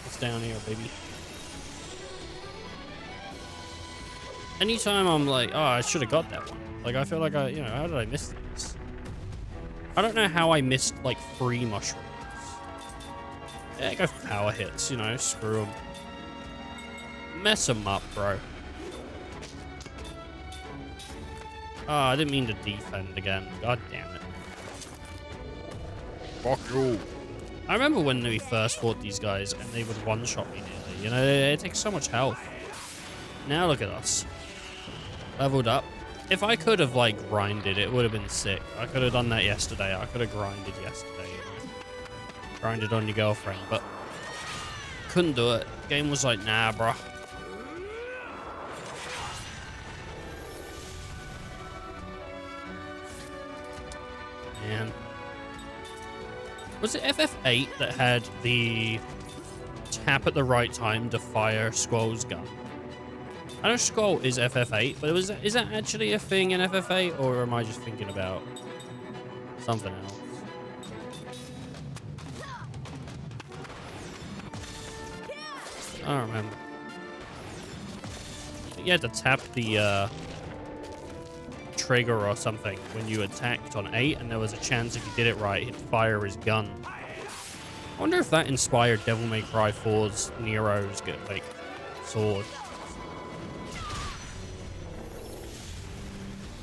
It's down here, baby. Anytime I'm like, oh, I should have got that one. Like, I feel like how did I miss this? I don't know how I missed, like, 3 mushrooms. Yeah, go for power hits, screw them. Mess them up, bro. Oh, I didn't mean to defend again. God damn it. Fuck you. I remember when we first fought these guys and they would one-shot me nearly. It takes so much health. Now look at us. Leveled up. If I could have, like, grinded, it would have been sick. I could have done that yesterday. I could have grinded yesterday. Grinded on your girlfriend, but couldn't do it. Game was like, nah, bruh. Man. Was it FF8 that had the tap at the right time to fire Squall's gun? I know Squall is FF8, but is that actually a thing in FF8, or am I just thinking about something else? I don't remember. I think you had to tap the trigger or something when you attacked on 8, and there was a chance if you did it right, he'd fire his gun. I wonder if that inspired Devil May Cry 4's Nero's like sword.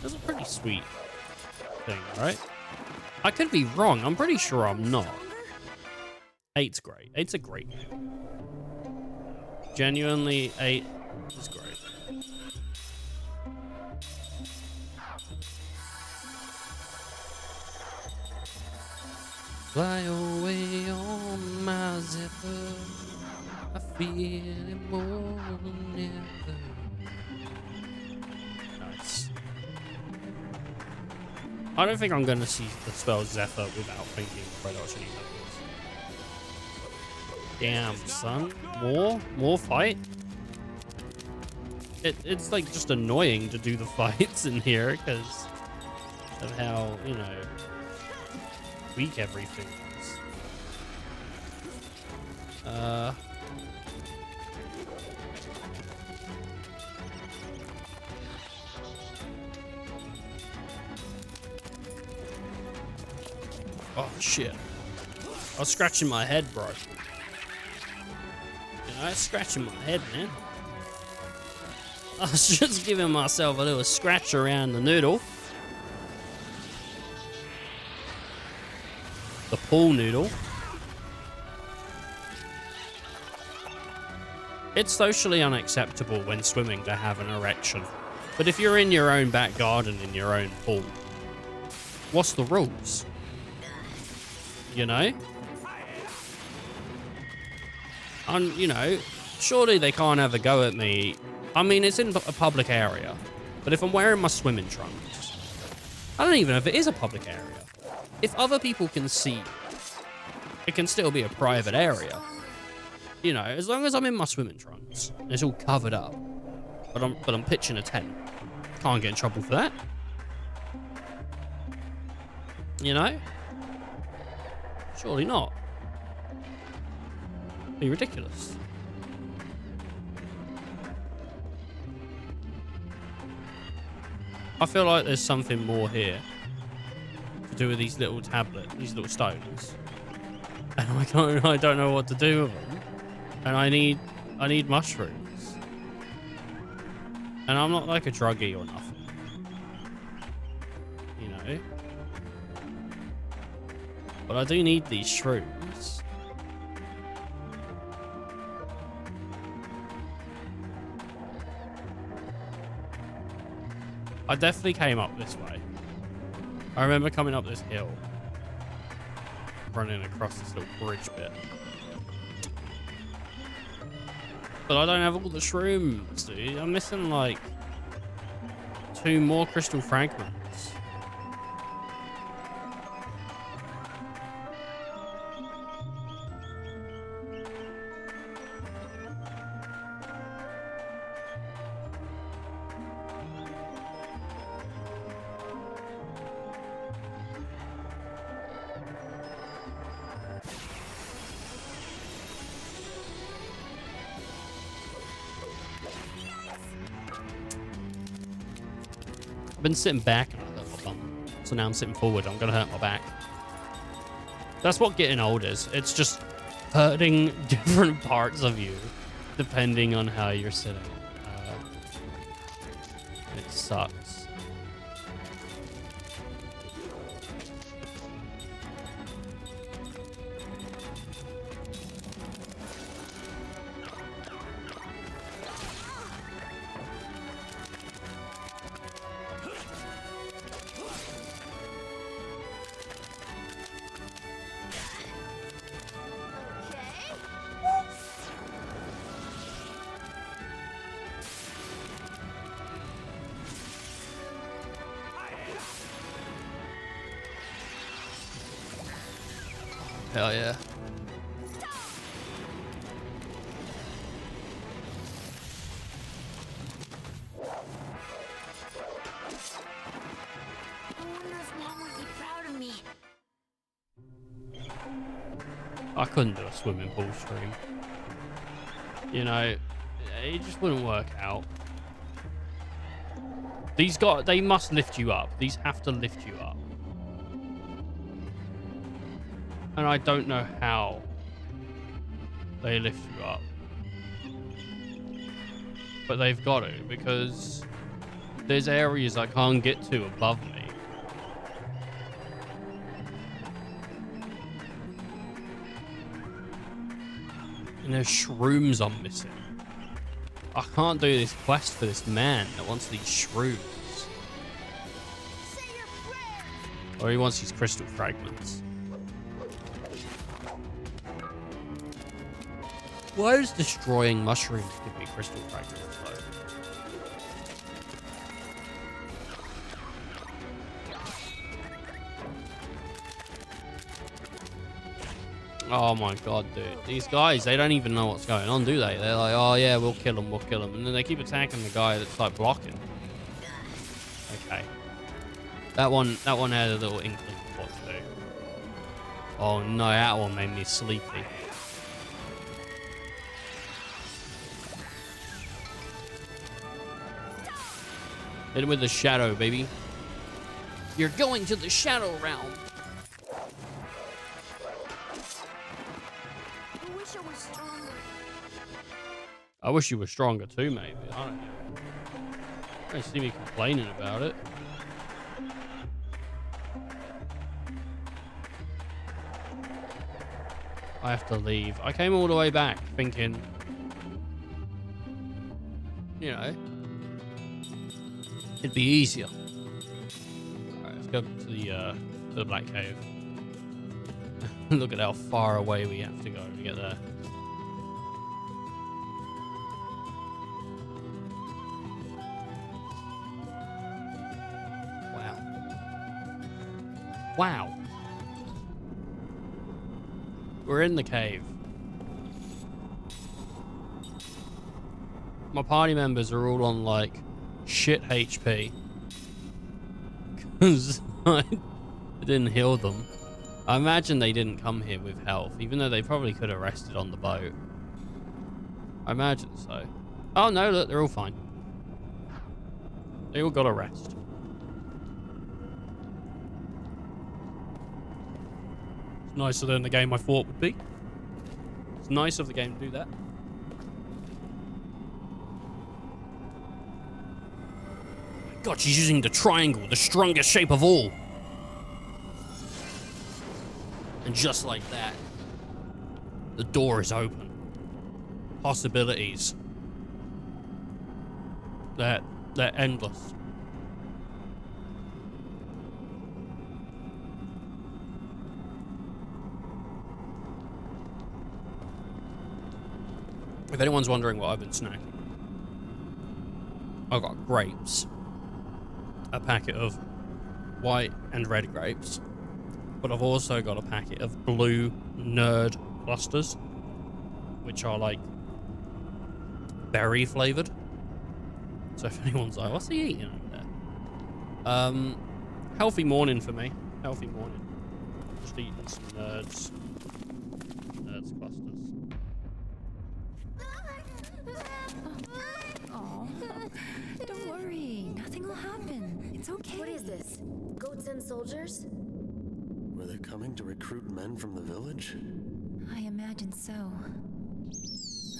That's a pretty sweet thing, right? I could be wrong. I'm pretty sure I'm not. 8's great. 8's a great game. Genuinely, 8 is great. Fly away on my zipper. I feel it more than ever. Nice. I don't think I'm going to see the spell Zephyr without thinking Red Ocean Eagles. Damn, son. More fight? It's like just annoying to do the fights in here because of how, weak everything is. Oh shit. I was scratching my head, bro. I was scratching my head, man. I was just giving myself a little scratch around the noodle. The pool noodle. It's socially unacceptable when swimming to have an erection. But if you're in your own back garden in your own pool, what's the rules? Surely they can't have a go at me. I mean, it's in a public area. But if I'm wearing my swimming trunks, I don't even know if it is a public area. If other people can see, it can still be a private area. As long as I'm in my swimming trunks, and it's all covered up. But I'm pitching a tent. Can't get in trouble for that. Surely not. Be ridiculous. I feel like there's something more here to do with these little tablets, these little stones, and I don't know what to do with them, and I need mushrooms, and I'm not like a druggie or nothing, but I do need these shrooms. I definitely came up this way. I remember coming up this hill, running across this little bridge bit. But I don't have all the shrooms, dude. I'm missing like 2 more crystal fragments. I've been sitting back and I hurt my bum. So now I'm sitting forward. I'm going to hurt my back. That's what getting old is. It's just hurting different parts of you depending on how you're sitting. It sucks. Hell yeah. I couldn't do a swimming pool stream. You know, it just wouldn't work out. They must lift you up. These have to lift you up. And I don't know how they lift you up. But they've got to, because there's areas I can't get to above me. And there's shrooms I'm missing. I can't do this quest for this man that wants these shrooms. Or he wants these crystal fragments. Why does destroying mushrooms give me crystal fragments though? Oh my god, dude. These guys, they don't even know what's going on, do they? They're like, oh yeah, we'll kill him. And then they keep attacking the guy that's like blocking. Okay. That one had a little inkling of what to do. Oh no, that one made me sleepy. Hit him with the shadow, baby. You're going to the shadow realm. I wish I was stronger. I wish you were stronger too, maybe. I don't know. You don't see me complaining about it. I have to leave. I came all the way back thinking, you know, it'd be easier. Alright, let's go to the Black Cave. Look at how far away we have to go to get there. Wow. Wow. We're in the cave. My party members are all on like shit HP because I didn't heal them. I imagine they didn't come here with health, even though they probably could have rested on the boat. I imagine so. Oh no, look, they're all fine. They all got a rest. It's nicer than the game I thought would be. It's nice of the game to do that. God, she's using the triangle, the strongest shape of all. And just like that, the door is open. Possibilities. They're endless. If anyone's wondering what I've been snacking, I've got grapes. A packet of white and red grapes. But I've also got a packet of blue nerd clusters, which are like berry flavored. So if anyone's like, what's he eating over there? Healthy morning for me. Healthy morning. Just eating some nerds clusters. Oh, don't worry. Nothing will happen. It's It's okay. What is this? Goats and soldiers? Were they coming to recruit men from the village? I imagine so.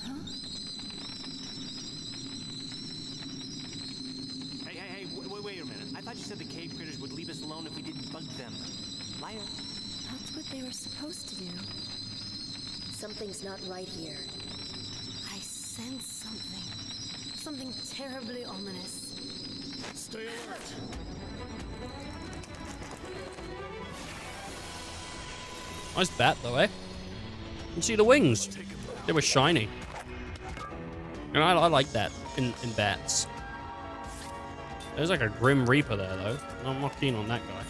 Huh? Hey, wait a minute. I thought you said the cave critters would leave us alone if we didn't bug them. Liar. That's what they were supposed to do. Something's not right here. I sense something. Something terribly ominous. Stay alert! Nice bat, though, eh? You can see the wings. They were shiny. And I like that in bats. There's like a Grim Reaper there, though. I'm not keen on that guy.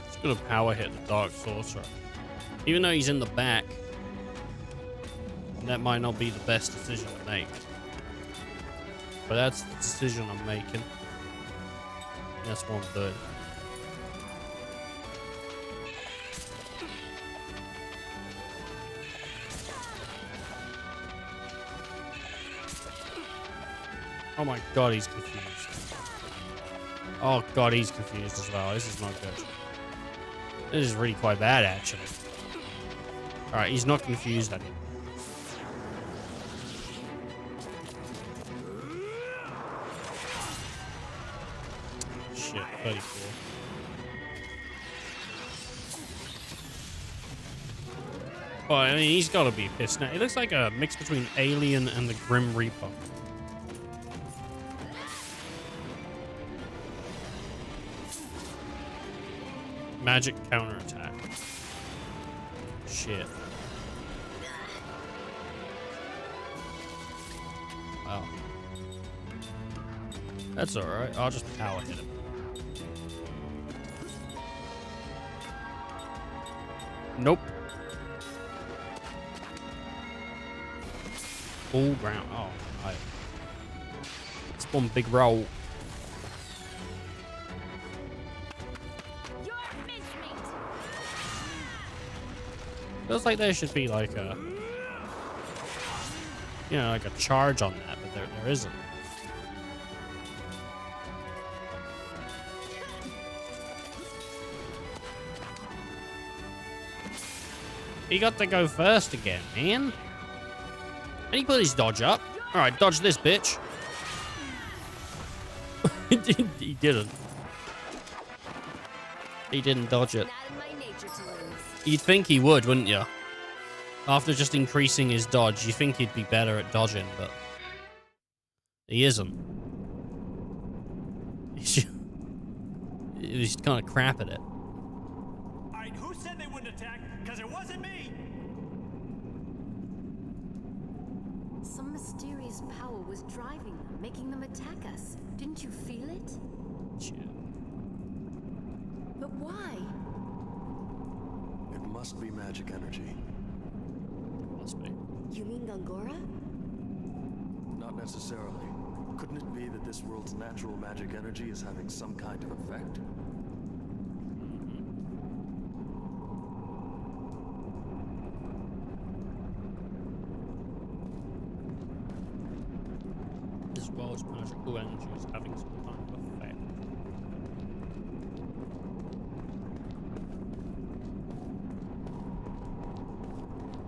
Just gonna power hit the Dark Sorcerer. Even though he's in the back, that might not be the best decision to make. But that's the decision I'm making. That's what I'm doing. Oh my god, he's confused. Oh god, he's confused as well. This is not good. This is really quite bad, actually. Alright, he's not confused anymore. Shit, 34. Well, I mean, he's gotta be pissed now. It looks like a mix between Alien and the Grim Reaper. Magic counterattack. Shit. Wow. That's alright. I'll just power hit him. Nope. Full ground. Oh, right. It's one big roll. Feels like there should be like a, you know, like a charge on that, but there isn't. He got to go first again, man. And he put his dodge up. All right, dodge this, bitch. He didn't. He didn't dodge it. You'd think he would, wouldn't you? After just increasing his dodge, you think he'd be better at dodging, but he isn't. He's kind of crap at it. Alright, who said they wouldn't attack? Because it wasn't me! Some mysterious power was driving them, making them attack us. Didn't you feel it? Shit. But why? It must be magic energy. Must be. You mean Gongora? Not necessarily. Couldn't it be that this world's natural magic energy is having some kind of effect? This world's magical energy is having some kind of effect.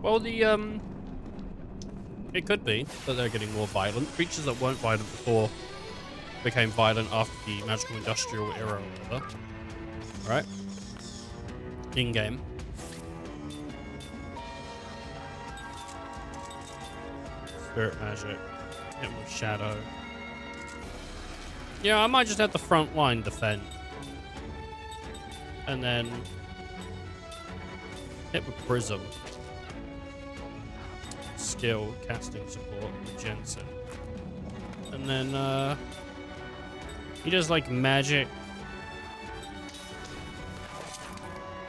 Well, it could be that they're getting more violent. Creatures that weren't violent before became violent after the magical industrial era or whatever. Right? In-game. Spirit magic. Hit with shadow. Yeah, I might just have the front line defend. And then hit with prism. Skill, casting support, Jensen. And then he does like magic.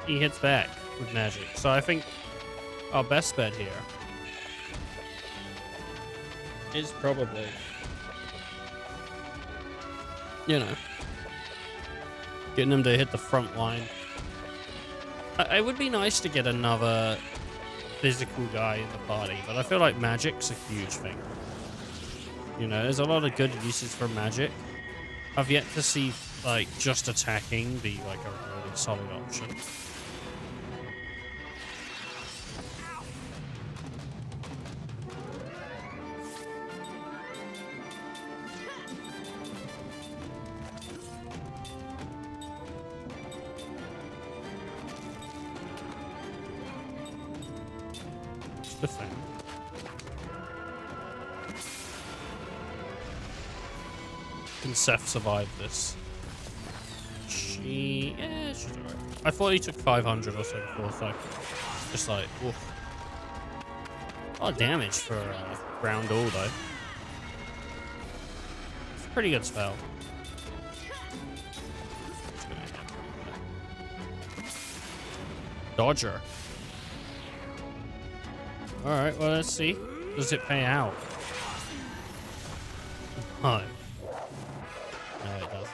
He hits back with magic. So I think our best bet here is probably, you know, getting him to hit the front line. It would be nice to get another physical guy in the party, but I feel like magic's a huge thing. You know, there's a lot of good uses for magic. I've yet to see like just attacking be like a really solid option. Just defend. Can Seth survive this? Yeah, she's alright. I thought he took 500 or so before, so just like, oof. A lot of damage for ground all though. It's a pretty good spell. It's gonna hit. Dodger. Alright, well let's see. Does it pay out? No. No, it doesn't.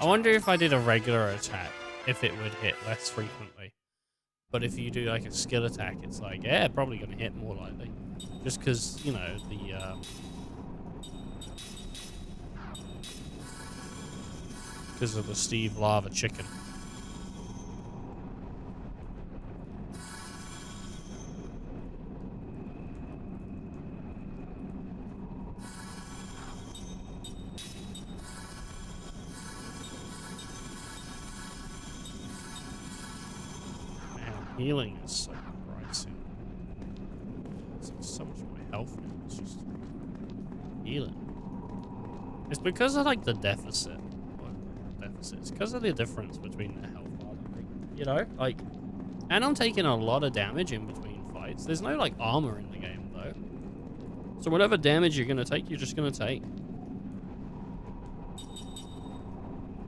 I wonder if I did a regular attack, if it would hit less frequently. But if you do like a skill attack, it's like, yeah, probably going to hit more likely. Just because, you know, because of the Steve Lava chicken. Healing is so pricey. It's so much more health now. It's just healing. It's because of like the deficit. It's because of the difference between the health bar. You know, like, and I'm taking a lot of damage in between fights. There's no like armor in the game though. So whatever damage you're gonna take, you're just gonna take.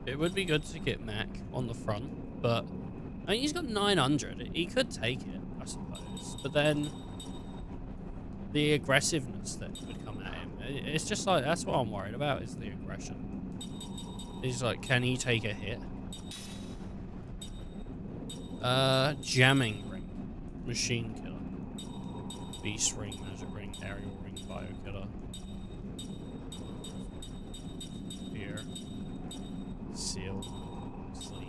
It would be good to get Mac on the front, but I mean, he's got 900. He could take it, I suppose. But then the aggressiveness that would come at him, it's just like, that's what I'm worried about, is the aggression. He's like, can he take a hit? Jamming ring. Machine killer. Beast ring, magic ring, aerial ring, bio killer. Spear. Seal. Sleep.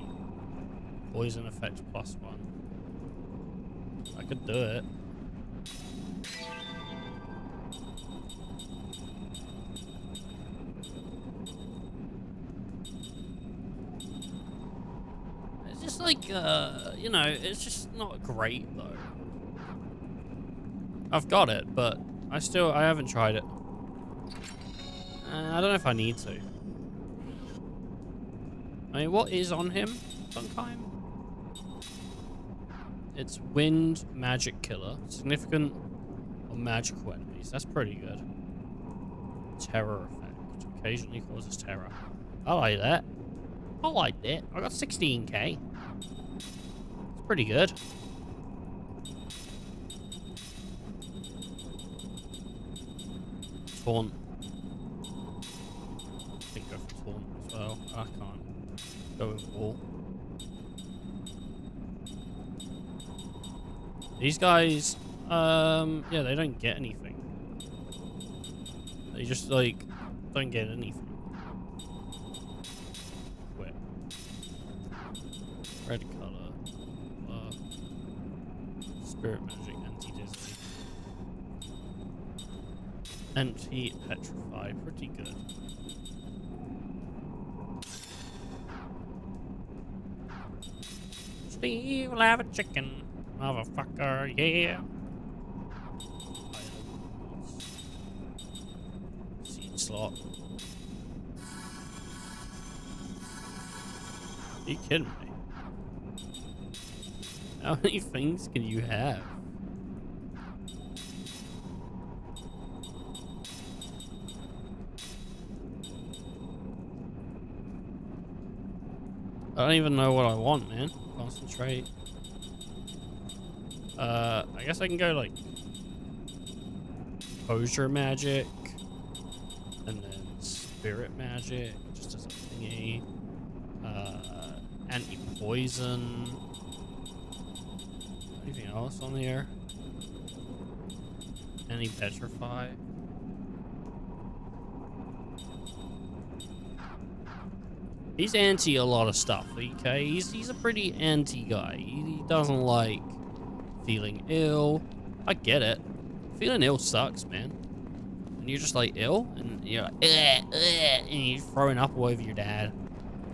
Poison effect +1. I could do it. It's just like, you know, it's just not great though. I've got it, but I haven't tried it. I don't know if I need to. I mean, what is on him? Sometime? It's wind magic killer. Significant or magical enemies. That's pretty good. Terror effect. Occasionally causes terror. I like that. I like that. I got 16k. It's pretty good. Taunt. I think go for taunt as well. I can't go with wall. These guys, yeah, they don't get anything. They just, like, don't get anything. Quit. Red color. Spirit magic, anti-dizzy. Anti-petrify, pretty good. Steve will have a chicken. Motherfucker, yeah. Seed slot. Are you kidding me? How many things can you have? I don't even know what I want, man. Concentrate. I guess I can go like Composure magic and then spirit magic just as a thingy. Anti-poison. How many Anything else on here? Any petrify? He's anti a lot of stuff, okay? He's a pretty anti guy. He doesn't like feeling ill. I get it. Feeling ill sucks, man. And you're just like ill, and you're like, and you're throwing up all over your dad.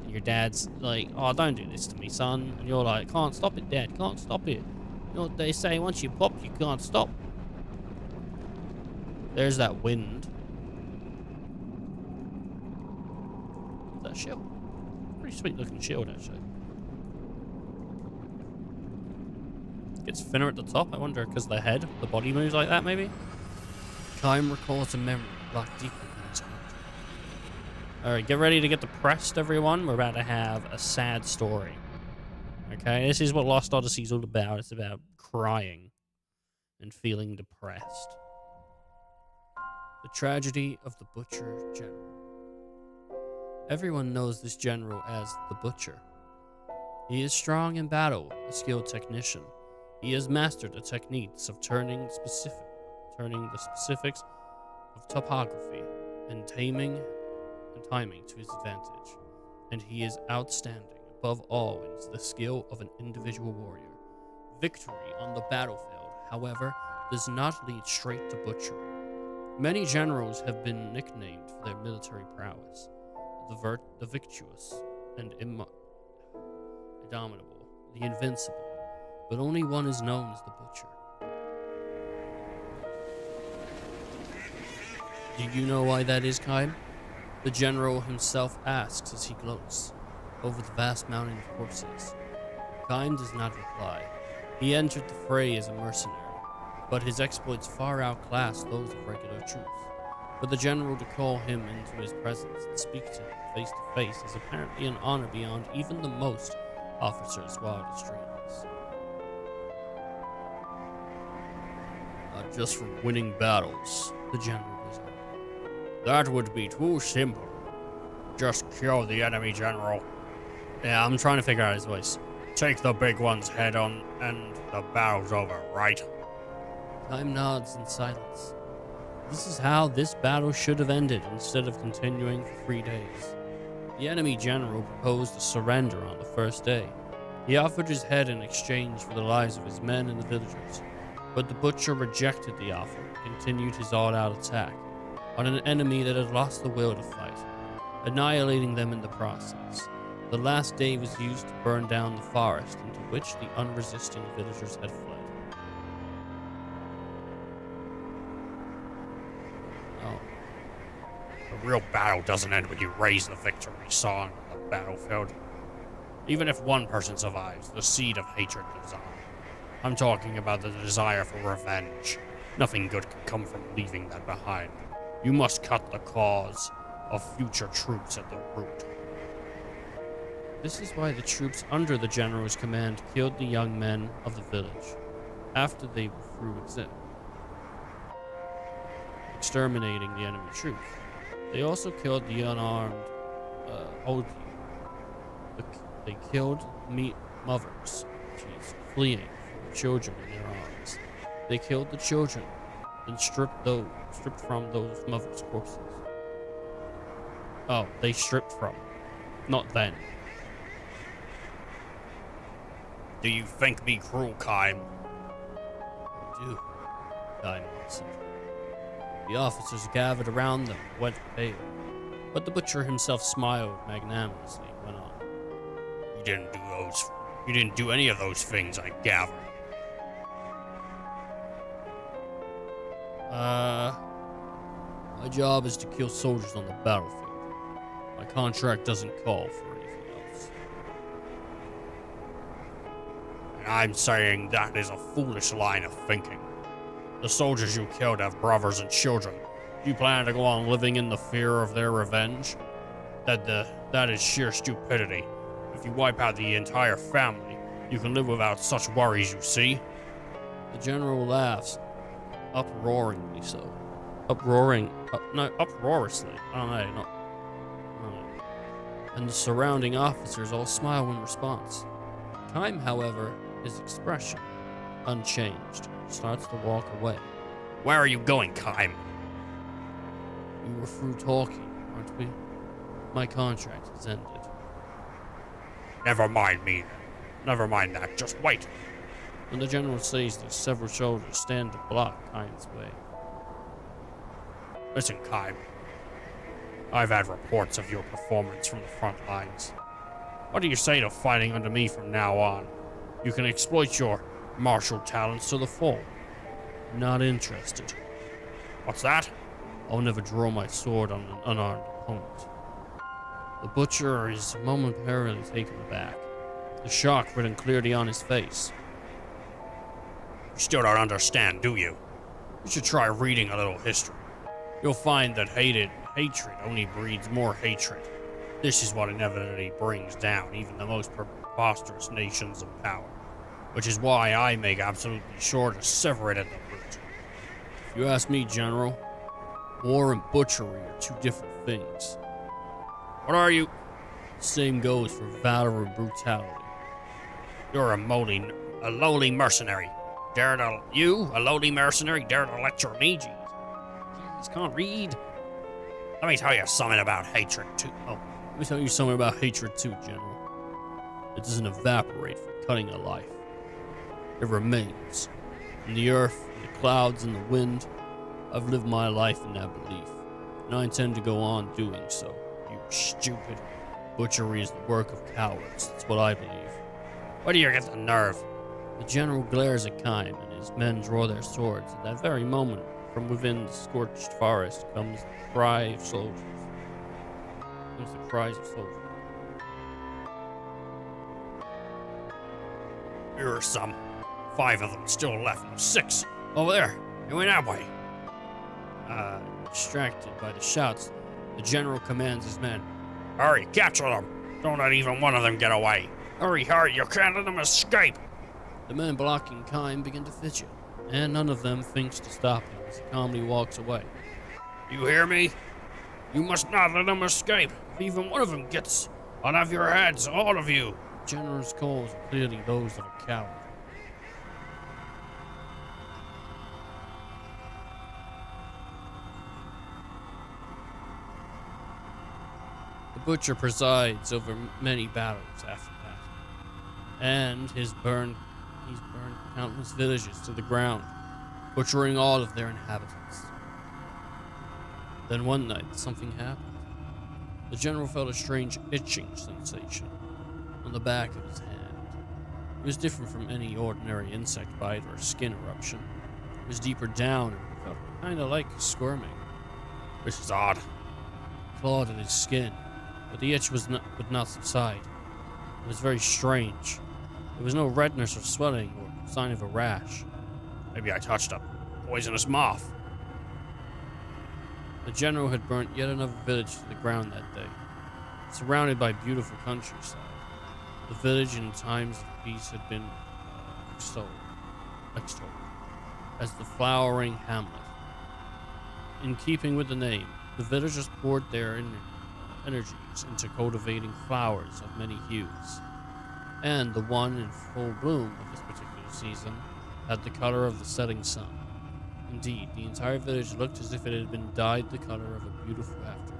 And your dad's like, oh, don't do this to me, son. And you're like, can't stop it, Dad. Can't stop it. You know what they say? Once you pop, you can't stop. There's that wind. That shield. Pretty sweet looking shield, actually. Gets thinner at the top. I wonder, because the head, the body moves like that, maybe? Time recalls a memory locked deep within his heart. Alright, get ready to get depressed, everyone. We're about to have a sad story. Okay, this is what Lost Odyssey is all about. It's about crying and feeling depressed. The tragedy of the Butcher General. Everyone knows this general as the Butcher. He is strong in battle, a skilled technician. He has mastered the techniques of turning the specifics of topography and timing to his advantage. And he is outstanding, above all, in the skill of an individual warrior. Victory on the battlefield, however, does not lead straight to butchery. Many generals have been nicknamed for their military prowess. The victuous and indomitable, the invincible, but only one is known as the Butcher. Do you know why that is, Kaim? The general himself asks as he gloats over the vast mountain of corpses. Kaim does not reply. He entered the fray as a mercenary, but his exploits far outclass those of regular troops. For the general to call him into his presence and speak to him face to face is apparently an honor beyond even the most officers' wildest dreams. Not just from winning battles, the general was on. That would be too simple. Just kill the enemy, general. Yeah, I'm trying to figure out his voice. Take the big one's head on, and the battle's over, right? Time nods in silence. This is how this battle should have ended instead of continuing for 3 days. The enemy general proposed a surrender on the first day. He offered his head in exchange for the lives of his men and the villagers, but the Butcher rejected the offer and continued his all-out attack on an enemy that had lost the will to fight, annihilating them in the process. The last day was used to burn down the forest into which the unresisting villagers had fled. A real battle doesn't end when you raise the victory song on the battlefield. Even if one person survives, the seed of hatred lives on. I'm talking about the desire for revenge. Nothing good can come from leaving that behind. You must cut the cause of future troops at the root. This is why the troops under the general's command killed the young men of the village after they were through exterminating the enemy troops. They also killed the unarmed old people. They killed mothers, fleeing from children in their arms. They killed the children, then stripped from those mothers' corpses. Oh, they stripped from, not then. Do you think me cruel, Kaim? I do, Kaim answered. The officers gathered around them, went pale, but the Butcher himself smiled magnanimously and went on. You didn't do any of those things, I gather. My job is to kill soldiers on the battlefield. My contract doesn't call for anything else. And I'm saying that is a foolish line of thinking. The soldiers you killed have brothers and children. Do you plan to go on living in the fear of their revenge? That is sheer stupidity. If you wipe out the entire family, you can live without such worries, you see? The general laughs, uproariously so. Uproariously. I don't know. And the surrounding officers all smile in response. Time, however, his expression. unchanged, starts to walk away. Where are you going, Kime? We were through talking, aren't we? My contract has ended. Never mind me. Never mind that. Just wait. When the general says there's several soldiers stand to block Kime's way. Listen, Kime. I've had reports of your performance from the front lines. What do you say to fighting under me from now on? You can exploit your martial talents to the full. Not interested. What's that? I'll never draw my sword on an unarmed opponent. The butcher is momentarily taken aback, the shock written clearly on his face. You still don't understand, do you? You should try reading a little history. You'll find that hatred only breeds more hatred. This is what inevitably brings down even the most preposterous nations of power, which is why I make absolutely sure to sever it at the root. If you ask me, General, war and butchery are two different things. What are you? Same goes for valor and brutality. You're a lowly mercenary. A lowly mercenary, dare to lecture me? Jeez, can't read. Let me tell you something about hatred too. Let me tell you something about hatred too, General. It doesn't evaporate from cutting a life. It remains. In the earth, in the clouds, in the wind, I've lived my life in that belief, and I intend to go on doing so. You stupid. Butchery is the work of cowards. That's what I believe. Where do you get the nerve? The general glares at Kime, and his men draw their swords. At that very moment, from within the scorched forest comes the cry of soldiers. Comes the cries of soldiers. Here are some. 5 of them still left. No, 6. Over there. Going that way. Distracted by the shouts, the general commands his men. Hurry, capture them! Don't let even one of them get away! Hurry, hurry, you can't let them escape! The men blocking Kime begin to fidget, and none of them thinks to stop him as he calmly walks away. You hear me? You must not let them escape! If even one of them gets, I'll have your heads, all of you! The general's calls are clearly those of a coward. The butcher presides over many battles after that, and he's burned countless villages to the ground, butchering all of their inhabitants. Then one night, something happened. The general felt a strange itching sensation on the back of his hand. It was different from any ordinary insect bite or skin eruption. It was deeper down and felt kind of like squirming. This is odd. It clawed at his skin, but the itch would not subside. It was very strange. There was no redness or swelling or sign of a rash. Maybe I touched a poisonous moth. The general had burnt yet another village to the ground that day, surrounded by beautiful countryside. The village in times of peace had been extolled as the flowering hamlet. In keeping with the name, the villagers poured their energies into cultivating flowers of many hues, and the one in full bloom of this particular season had the color of the setting sun. Indeed, the entire village looked as if it had been dyed the color of a beautiful afterglow.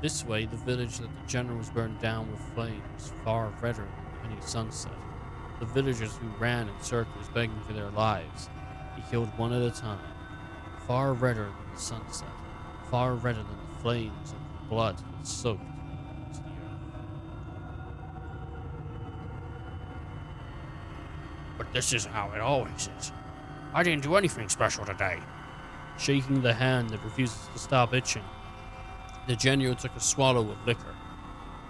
This way, the village that the general was burned down with flames was far redder than any sunset. The villagers who ran in circles begging for their lives, he killed one at a time, far redder than the sunset, far redder than the flames of the blood that soaked into the earth. But this is how it always is. I didn't do anything special today. Shaking the hand that refuses to stop itching, the general took a swallow of liquor,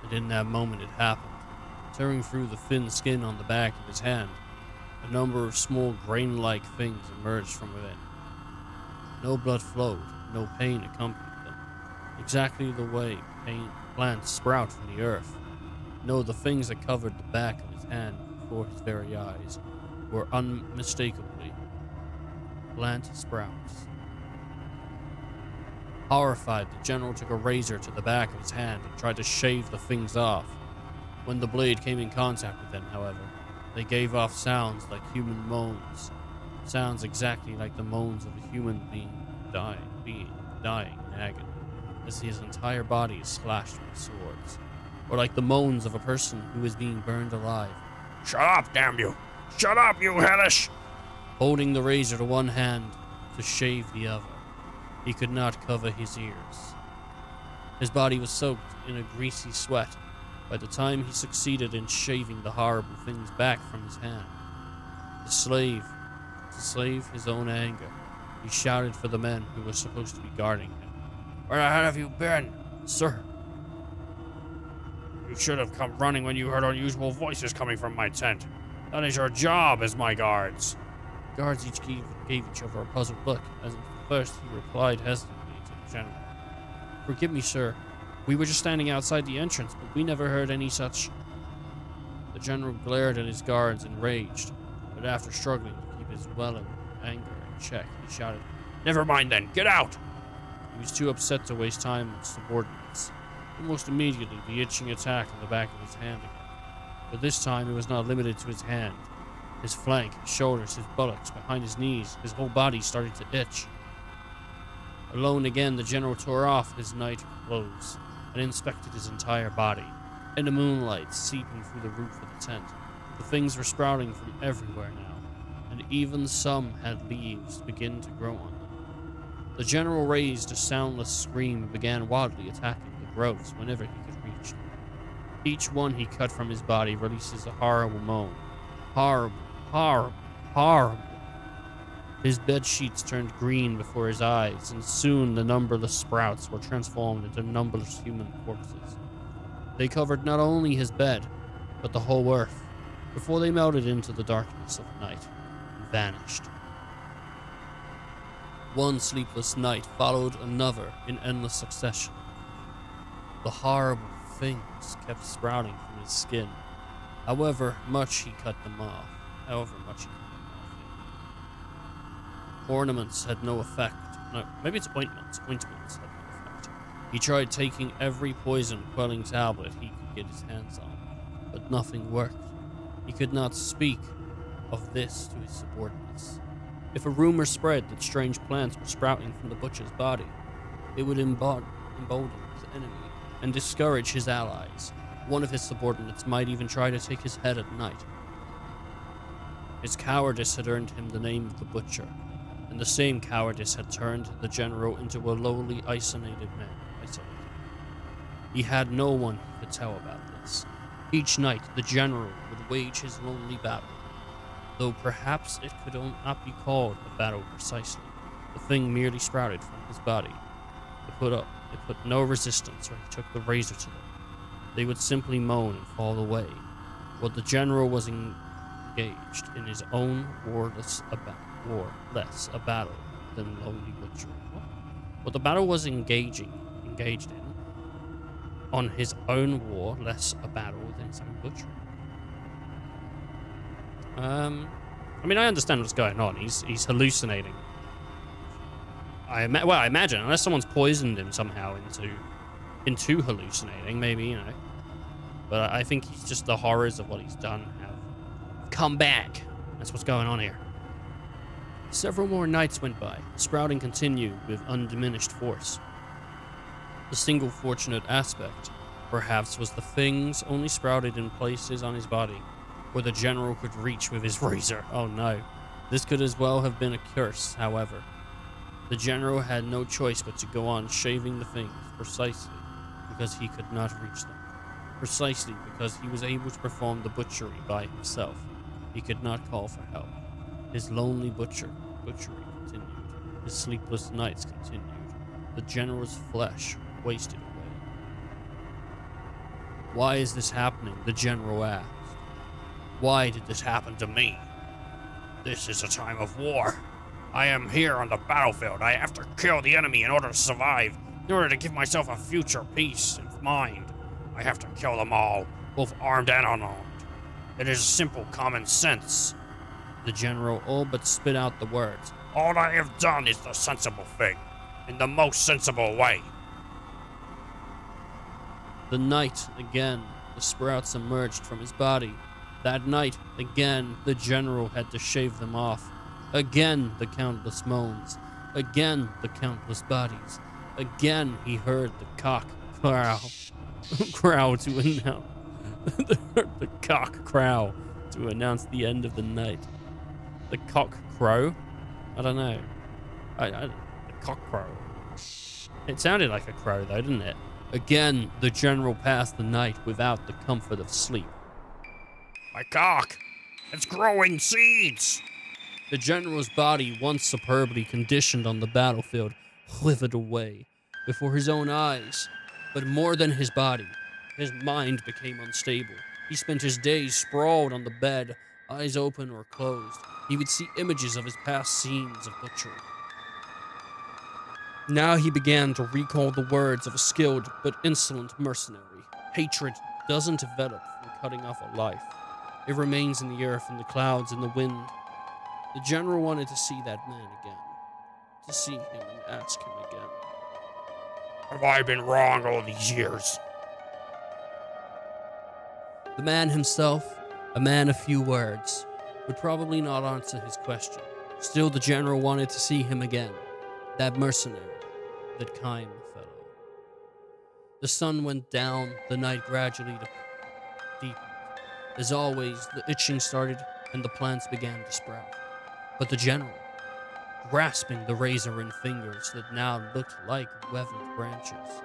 and in that moment it happened. Tearing through the thin skin on the back of his hand, a number of small grain-like things emerged from within. No blood flowed, no pain accompanied them, exactly the way plants sprout from the earth. No, the things that covered the back of his hand before his very eyes were unmistakably plant sprouts. Horrified, the general took a razor to the back of his hand and tried to shave the things off. When the blade came in contact with them, however, They gave off sounds like human moans. Sounds exactly like the moans of a human being dying in agony, as his entire body is slashed with swords. Or like the moans of a person who is being burned alive. Shut up, damn you! Shut up, you hellish! Holding the razor to one hand to shave the other. He could not cover his ears. His body was soaked in a greasy sweat by the time he succeeded in shaving the horrible things back from his hand. To slave his own anger, he shouted for the men who were supposed to be guarding him. Where the hell have you been? Sir, You should have come running when you heard unusual voices coming from my tent. That is your job as my guards. the guards each gave each other a puzzled look, as at first he replied hesitantly to the general. Forgive me, sir. We were just standing outside the entrance, but we never heard any such... The general glared at his guards enraged, but after struggling to keep his welling anger in check, he shouted, Never mind then, get out! He was too upset to waste time on subordinates. Almost immediately, the itching attacked on the back of his hand again. But this time, it was not limited to his hand. His flank, his shoulders, his buttocks, behind his knees, his whole body started to itch. Alone again, the general tore off his night clothes and inspected his entire body. In the moonlight seeping through the roof of the tent, the things were sprouting from everywhere now, and even some had leaves begin to grow on them. The general raised a soundless scream and began wildly attacking the growths whenever he could reach them. Each one he cut from his body releases a horrible moan. Horrible, horrible, horrible. His bed sheets turned green before his eyes, and soon the numberless sprouts were transformed into numberless human corpses. They covered not only his bed, but the whole earth, before they melted into the darkness of night and vanished. One sleepless night followed another in endless succession. The horrible things kept sprouting from his skin. However much he cut them off. Ornaments had no effect. No, maybe it's ointments. Ointments had no effect. He tried taking every poison quelling tablet he could get his hands on, but nothing worked. He could not speak of this to his subordinates. If a rumor spread that strange plants were sprouting from the butcher's body, it would embolden his enemy and discourage his allies. One of his subordinates might even try to take his head at night. His cowardice had earned him the name of the Butcher, and the same cowardice had turned the general into a lowly, isolated man. He had no one who could tell about this. Each night, the general would wage his lonely battle, though perhaps it could not be called a battle precisely. The thing merely sprouted from his body. It put no resistance when he took the razor to them. They would simply moan and fall away, while the general was engaged in his own less a battle than lonely butchery. What the battle was engaged in, on his own war, less a battle than his own butchery. I mean, I understand what's going on. He's hallucinating. I imagine, unless someone's poisoned him somehow into hallucinating, maybe, you know. But I think he's just the horrors of what he's done have come back. That's what's going on here. Several more nights went by. Sprouting continued with undiminished force. The single fortunate aspect, perhaps, was the things only sprouted in places on his body where the general could reach with his razor. Oh no. This could as well have been a curse, however. The general had no choice but to go on shaving the things precisely because he could not reach them. Precisely because he was able to perform the butchery by himself. He could not call for help. His lonely butchery continued. His sleepless nights continued. The general's flesh wasted away. Why is this happening? The general asked. Why did this happen to me? This is a time of war. I am here on the battlefield. I have to kill the enemy in order to survive, in order to give myself a future peace of mind. I have to kill them all, both armed and unarmed. It is simple common sense. The general all but spit out the words. All I have done is the sensible thing, in the most sensible way. The night, again, the sprouts emerged from his body. That night, again, the general had to shave them off. Again, the countless moans. Again, the countless bodies. Again, he heard the cock crow. Crow to announce. The cock crow to announce the end of the night. The cock crow? I don't know. The cock crow. It sounded like a crow though, didn't it? Again, the general passed the night without the comfort of sleep. My cock! It's growing seeds! The general's body, once superbly conditioned on the battlefield, withered away before his own eyes. But more than his body, his mind became unstable. He spent his days sprawled on the bed, eyes open or closed. He would see images of his past scenes of butchery. Now he began to recall the words of a skilled but insolent mercenary. Hatred doesn't develop from cutting off a life. It remains in the earth and the clouds and the wind. The general wanted to see that man again. To see him and ask him again. Have I been wrong all these years? The man himself, a man of few words, would probably not answer his question. Still, the general wanted to see him again. That mercenary, that kind fellow. The sun went down, the night gradually deepened. As always, the itching started and the plants began to sprout. But the general, grasping the razor in fingers that now looked like weathered branches,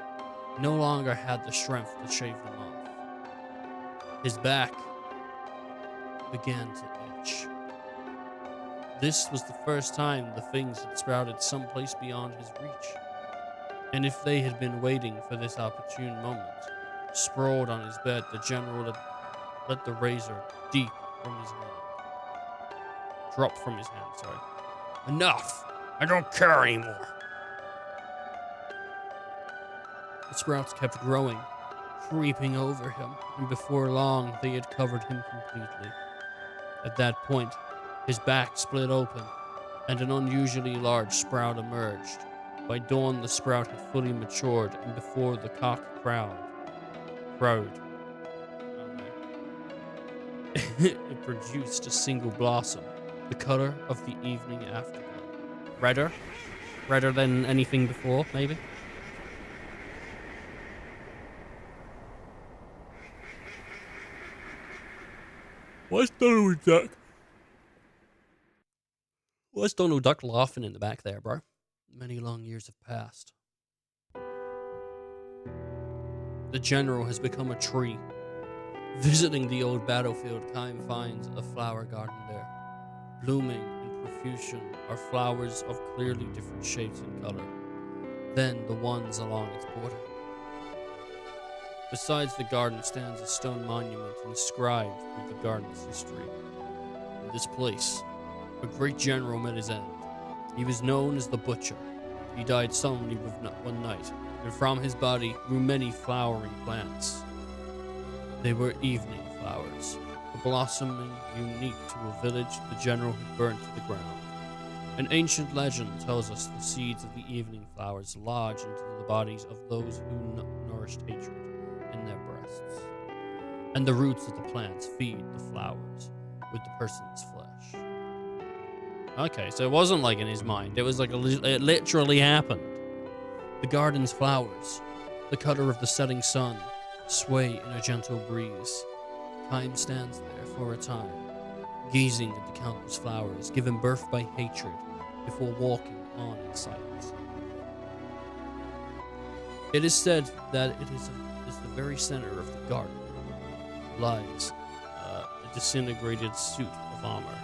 no longer had the strength to shave them off. His back began to itch. This was the first time the things had sprouted someplace beyond his reach. And if they had been waiting for this opportune moment, sprawled on his bed, the general had let the razor deep from his hand. Drop from his hand, sorry. Enough! I don't care anymore. The sprouts kept growing, creeping over him, and before long they had covered him completely. At that point, his back split open, and an unusually large sprout emerged. By dawn, the sprout had fully matured, and before the cock crowed. It produced a single blossom, the color of the evening afterglow. Redder? Redder than anything before, maybe? What's Donald Duck? What's Donald Duck laughing in the back there, bro? Many long years have passed. The general has become a tree. Visiting the old battlefield, Kime finds a flower garden there. Blooming in profusion are flowers of clearly different shapes and color than the ones along its border. Besides the garden stands a stone monument inscribed with the garden's history. In this place, a great general met his end. He was known as the Butcher. He died suddenly one night, and from his body grew many flowering plants. They were evening flowers, a blossoming unique to a village the general had burnt to the ground. An ancient legend tells us the seeds of the evening flowers lodge into the bodies of those who nourished hatred in their breasts, and the roots of the plants feed the flowers with the person's flesh. Okay, so it wasn't like in his mind, it was like it literally happened. The garden's flowers, the color of the setting sun, sway in a gentle breeze. Time stands there for a time, gazing at the countless flowers given birth by hatred before walking on in silence. It is said that it is the very center of the garden lies a disintegrated suit of armor,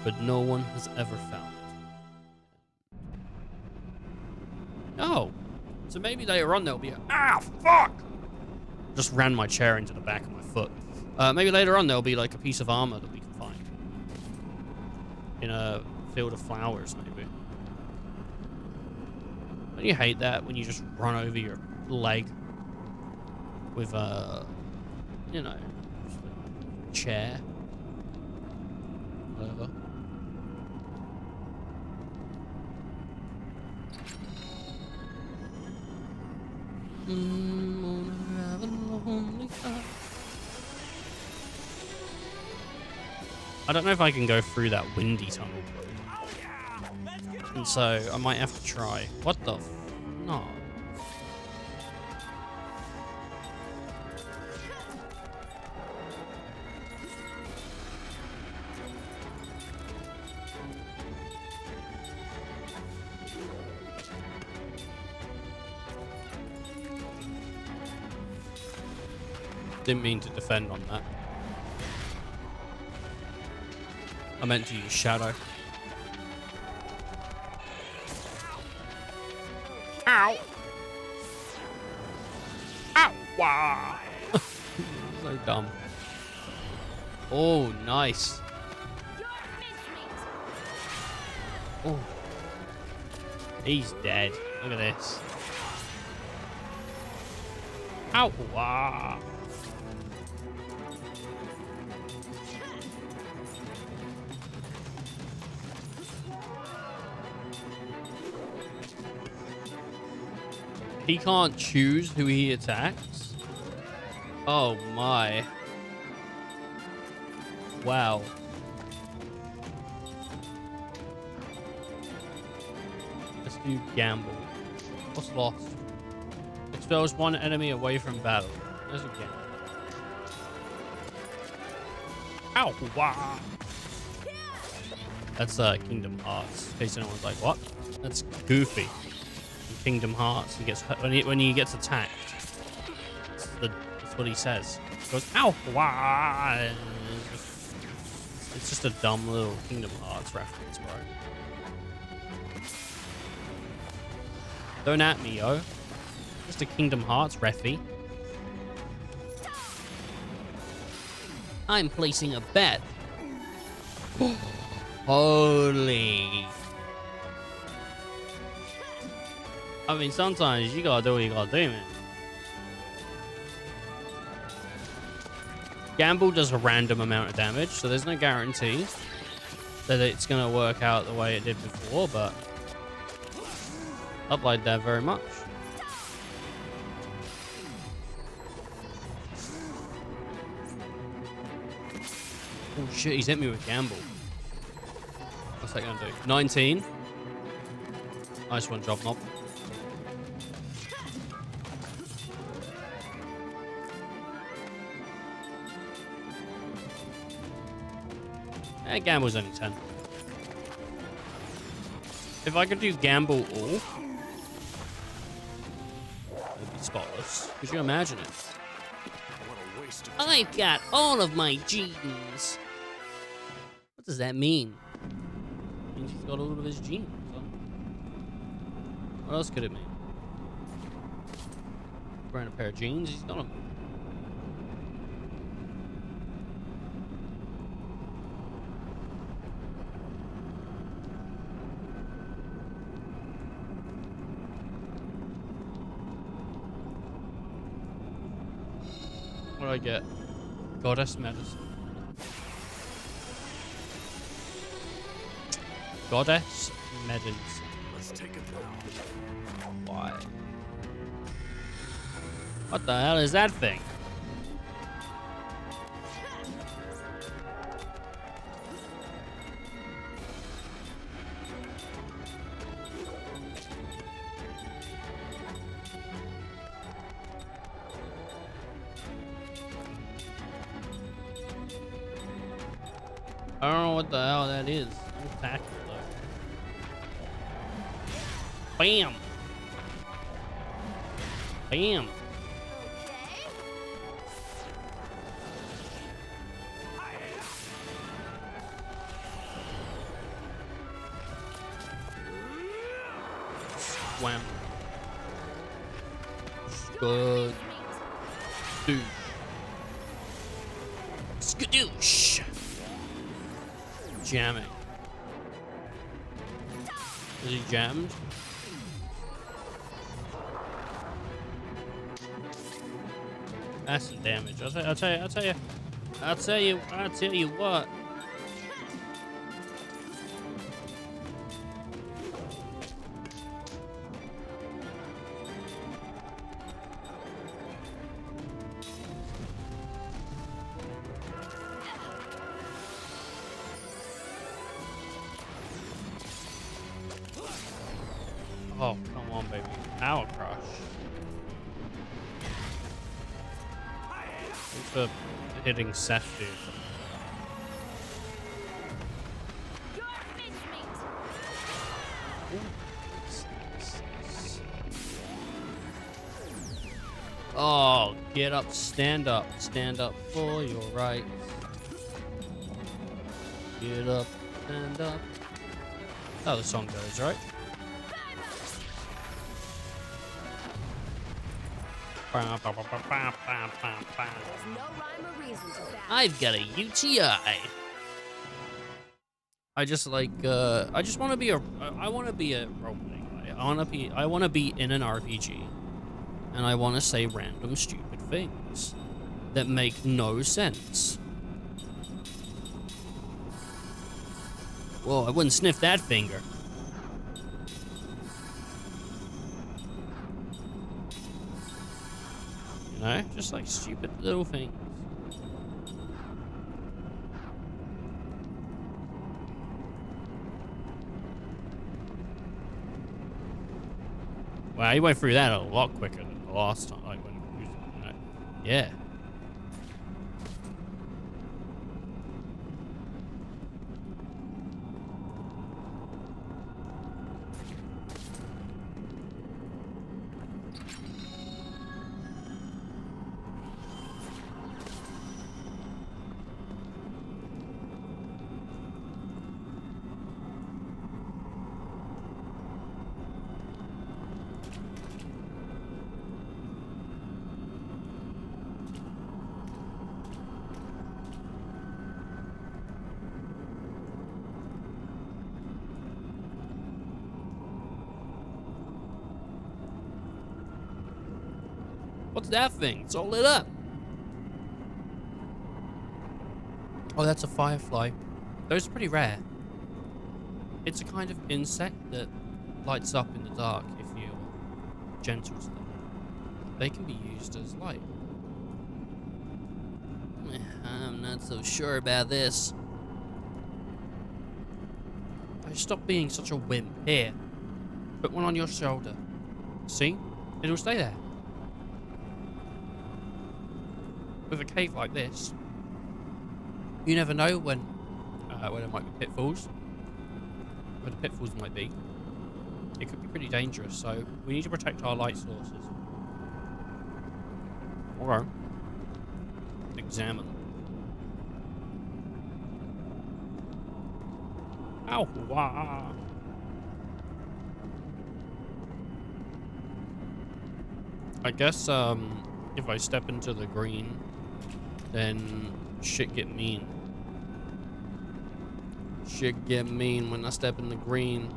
but no one has ever found it. Oh, so maybe later on there'll be Ah, fuck! Just ran my chair into the back of my foot. Maybe later on there'll be like a piece of armor that we can find in a field of flowers, maybe. Don't you hate that when you just run over your leg with you know, just a chair? Whatever. I don't know if I can go through that windy tunnel. And so I might have to try. What the f... No. Didn't mean to defend on that. I meant to use Shadow. Ow! Ow! Wow! So dumb. Oh, nice. Oh. He's dead. Look at this. Ow! Wow! He can't choose who he attacks? Oh my. Wow. Let's do gamble. What's lost? Expels one enemy away from battle. There's a gamble. Ow! Wow. That's Kingdom Hearts. In case anyone's like, what? That's Goofy. Kingdom Hearts, he gets when he gets attacked. That's what he says. He goes, ow! Wah! It's just a dumb little Kingdom Hearts reference, bro. Don't at me, yo. Just a Kingdom Hearts refy. I'm placing a bet. Holy. I mean, sometimes you gotta do what you gotta do, man. Gamble does a random amount of damage, so there's no guarantee that it's gonna work out the way it did before, but I'd like that very much. Oh shit, he's hit me with Gamble. What's that gonna do? 19. Nice one, Drop Knob. Gamble's only 10. If I could do Gamble all, it'd be spotless. Could you imagine it? I've got all of my genes. What does that mean? It means he's got all of his genes. Huh? What else could it mean? Wearing a pair of jeans, he's got them. What do I get? Goddess medicine. Goddess medicine. Let's take it now. Why? What the hell is that thing? I don't know what the hell that is. I'm attacking though. Bam! Bam! Wham. Good. Dude. Skadoosh. Jamming. Is he jammed? That's some damage. I'll tell you what. Oh, come on, baby. Power crush. Thanks for hitting Seth, dude. Oh, get up, stand up for your rights. Get up, stand up. How the song goes, right? I've got a UTI. I just like, I just want to be I want to be a role-playing guy. I want to be in an RPG. And I want to say random stupid things that make no sense. Whoa, I wouldn't sniff that finger. You know, just like stupid little things. Wow, he went through that a lot quicker than the last time. Like when he was, you know, yeah. What's that thing? It's all lit up. Oh, that's a firefly. Those are pretty rare. It's a kind of insect that lights up in the dark if you're gentle to them. They can be used as light. I'm not so sure about this. Stop being such a wimp. Here. Put one on your shoulder. See? It'll stay there. With a cave like this, you never know when there might be pitfalls. Where the pitfalls might be. It could be pretty dangerous, so we need to protect our light sources. Okay. Examine. Ow! Wah. I guess if I step into the green, then shit get mean. Shit get mean when I step in the green.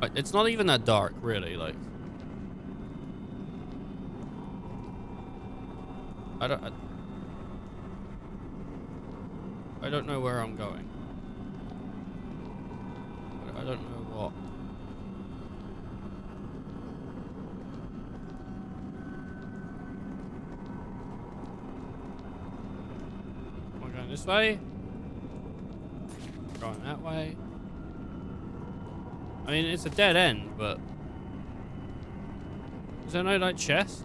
But it's not even that dark, really. Like, I don't know where I'm going. I don't know what. Am I going this way? Going that way? I mean, it's a dead end, but is there no like chest?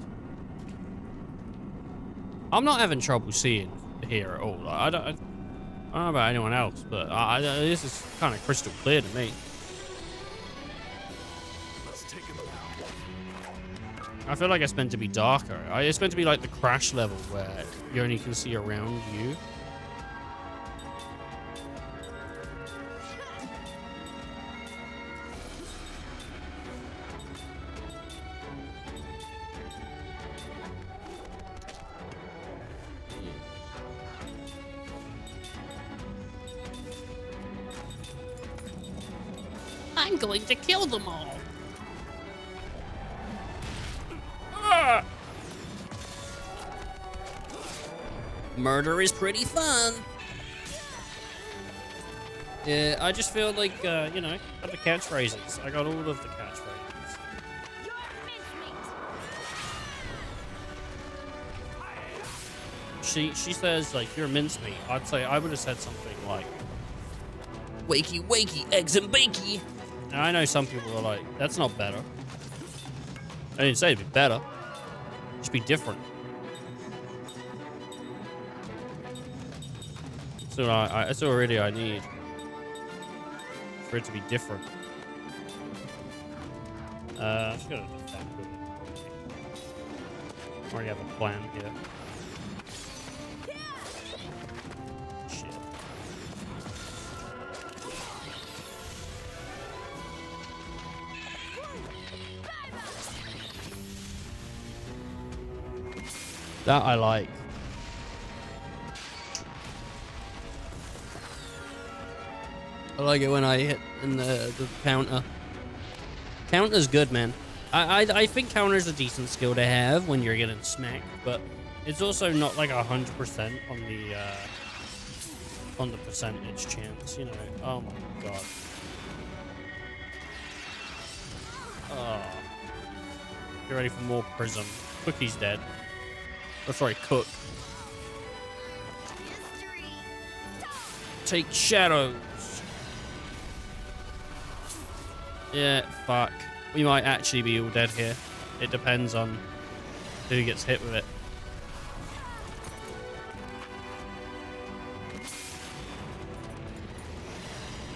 I'm not having trouble seeing here at all. Like, I don't know about anyone else, but this is kind of crystal clear to me. I feel like it's meant to be darker. It's meant to be like the crash level where you only can see around you. I'm going to kill them all. Murder is pretty fun. Yeah, I just feel like, you know, got the catchphrases. I got all of the catchphrases. she says, like, you're mincemeat. I'd say, I would have said something like, wakey, wakey, eggs and bakey. And I know some people are like, that's not better. I didn't say it'd be better. Just be different. So that's already I need. For it to be different. I'm just gonna just fuck with it. Already have a plan here. Shit. That I like. I like it when I hit in the counter. Counter's good, man. I think counter's a decent skill to have when you're getting smacked, but it's also not like 100% on the percentage chance, you know. Oh my god. Oh. Get ready for more prism. Cookie's dead. Oh, sorry, Cook. Take shadows. Yeah, fuck. We might actually be all dead here. It depends on who gets hit with it.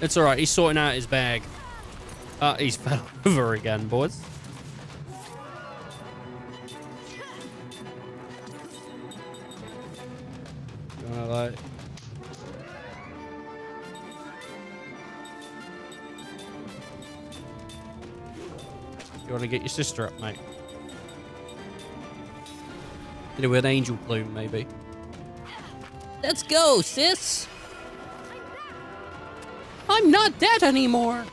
It's alright, he's sorting out his bag. He's fell over again, boys. Like... You want to get your sister up, mate? Hit her with an angel plume, maybe. Let's go, sis! I'm not dead anymore!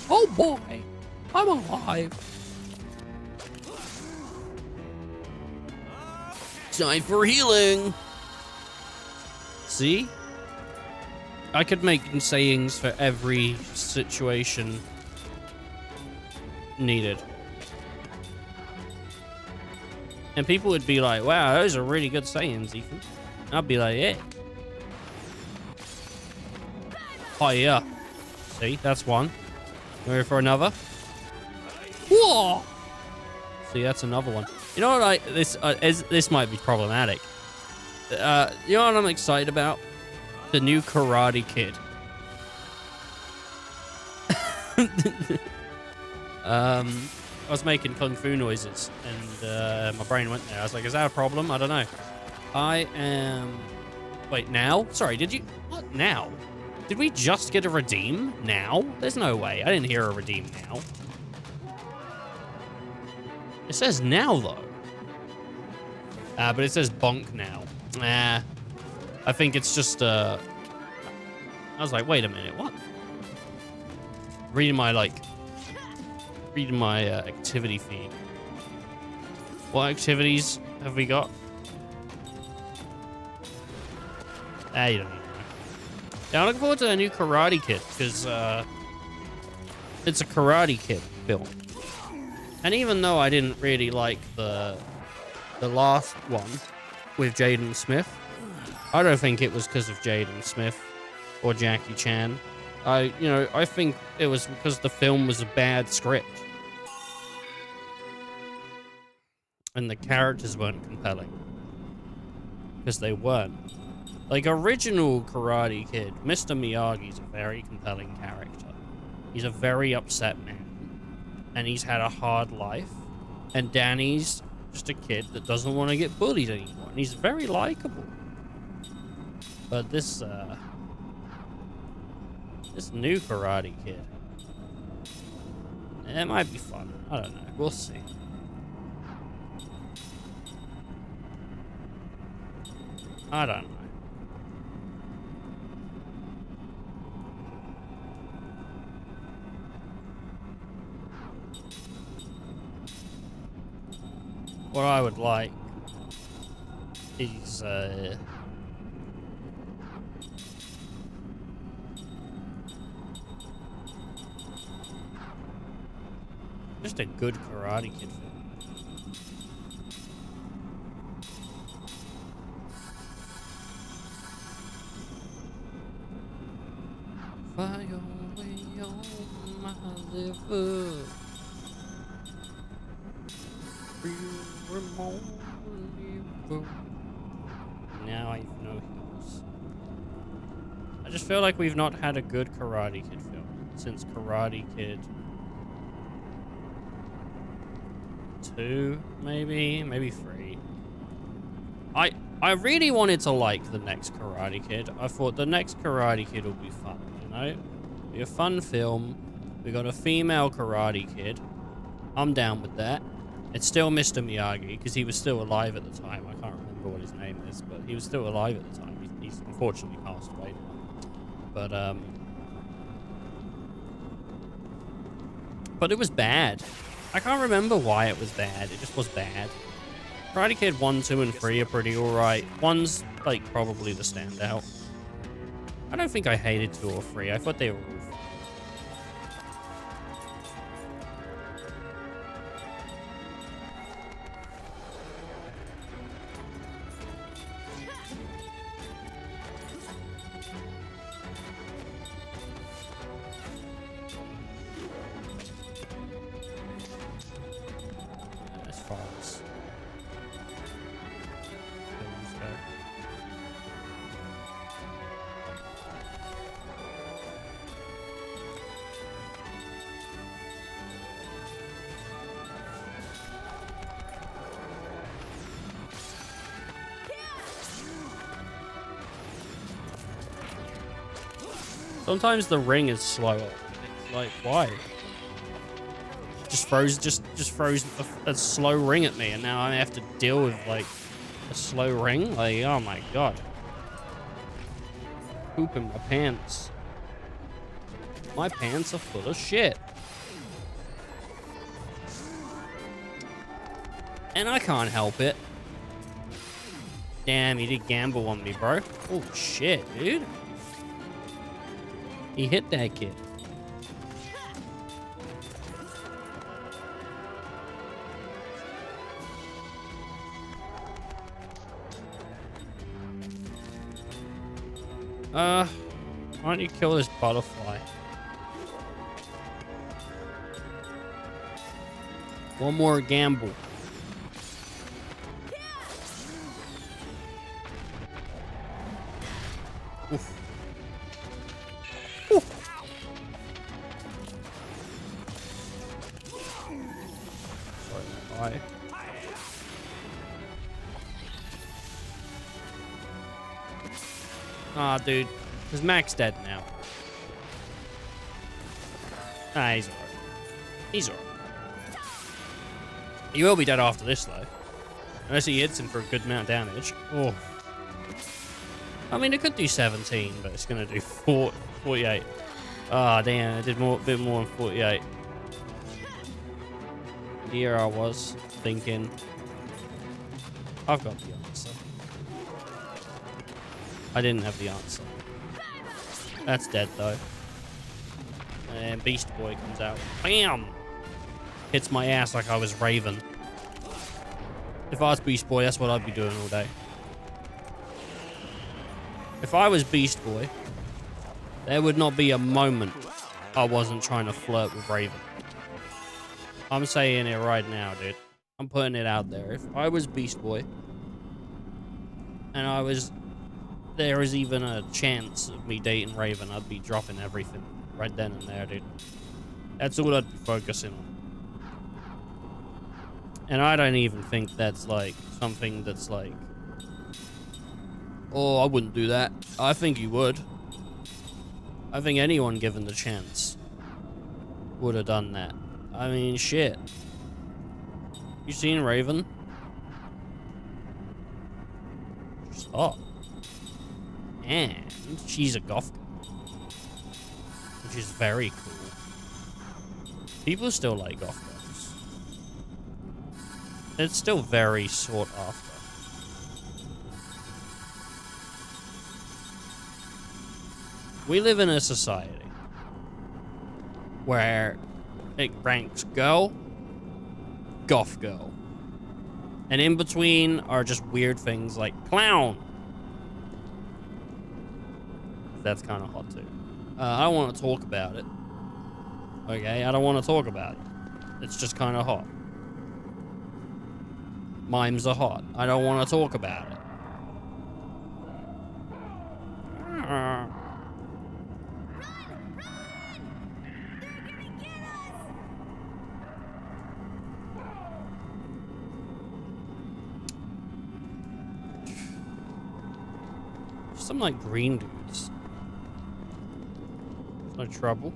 Oh boy! I'm alive! Time for healing! See? I could make sayings for every situation needed. And people would be like, wow, those are really good sayings, Ethan. I'd be like, yeah. Oh, yeah. See, that's one. Ready for another? Whoa! See, that's another one. You know what this might be problematic. You know what I'm excited about? The new Karate Kid. I was making kung fu noises and my brain went there. I was like, is that a problem? I don't know. I am... Wait, now? Sorry, did you... What, now? Did we just get a redeem now? There's no way. I didn't hear a redeem now. It says now, though. But it says bonk now. Nah. I think it's just, I was like, wait a minute, what? Reading my activity feed. What activities have we got? You don't need to know. Yeah, I'm looking forward to the new Karate Kid, because, it's a Karate Kid film. And even though I didn't really like the last one with Jaden Smith, I don't think it was because of Jaden Smith or Jackie Chan. I think it was because the film was a bad script. And the characters weren't compelling. Because they weren't. Like, original Karate Kid, Mr. Miyagi's a very compelling character. He's a very upset man. And he's had a hard life. And Danny's just a kid that doesn't want to get bullied anymore. And he's very likable. But this new Karate Kid, it might be fun. I don't know. We'll see. I don't know. What I would like is just a good Karate Kid film. Why oh my liver? Now I have no heals. I just feel like we've not had a good Karate Kid film since Karate Kid 2, maybe 3. I really wanted to like the next Karate Kid. I thought the next Karate Kid would be fun, you know? Be a fun film. We got a female Karate Kid. I'm down with that. It's still Mr. Miyagi, because he was still alive at the time. I can't remember what his name is, but he was still alive at the time. He's unfortunately passed away now. But it was bad. I can't remember why it was bad. It just was bad. Karate Kid 1, 2, and 3 are pretty alright. 1's, like, probably the standout. I don't think I hated 2 or 3. I thought they were all fun. As far as films go. Sometimes the ring is slower. It's like, why? Just throws a slow ring at me, and now I have to deal with like a slow ring. Like, oh my god, poop in my pants. My pants are full of shit, and I can't help it. Damn, he did gamble on me, bro. Oh shit, dude. He hit that kid. Why don't you kill this butterfly? One more gamble. Oof. Sorry, ah, dude. Is Max dead now? Ah, he's alright. He's alright. He will be dead after this, though. Unless he hits him for a good amount of damage. Oh. I mean, it could do 17, but it's going to do 48. Ah, damn. It did a bit more than 48. Here I was thinking, I've got the answer. I didn't have the answer. That's dead, though. And Beast Boy comes out. Bam! Hits my ass like I was Raven. If I was Beast Boy, that's what I'd be doing all day. If I was Beast Boy, there would not be a moment I wasn't trying to flirt with Raven. I'm saying it right now, dude. I'm putting it out there. If I was Beast Boy, and there was even a chance of me dating Raven, I'd be dropping everything right then and there, dude. That's all I'd be focusing on. And I don't even think that's like something that's like, oh, I wouldn't do that. I think you would. I think anyone given the chance would have done that. I mean, shit. You seen Raven? She's hot. And she's a goth girl, which is very cool. People still like goth girls. It's still very sought after. We live in a society where it ranks girl, goth girl, and in between are just weird things like clown. That's kind of hot too. I don't want to talk about it. Okay, I don't want to talk about it. It's just kind of hot. Mimes are hot. I don't want to talk about it. Some like green dudes. No trouble.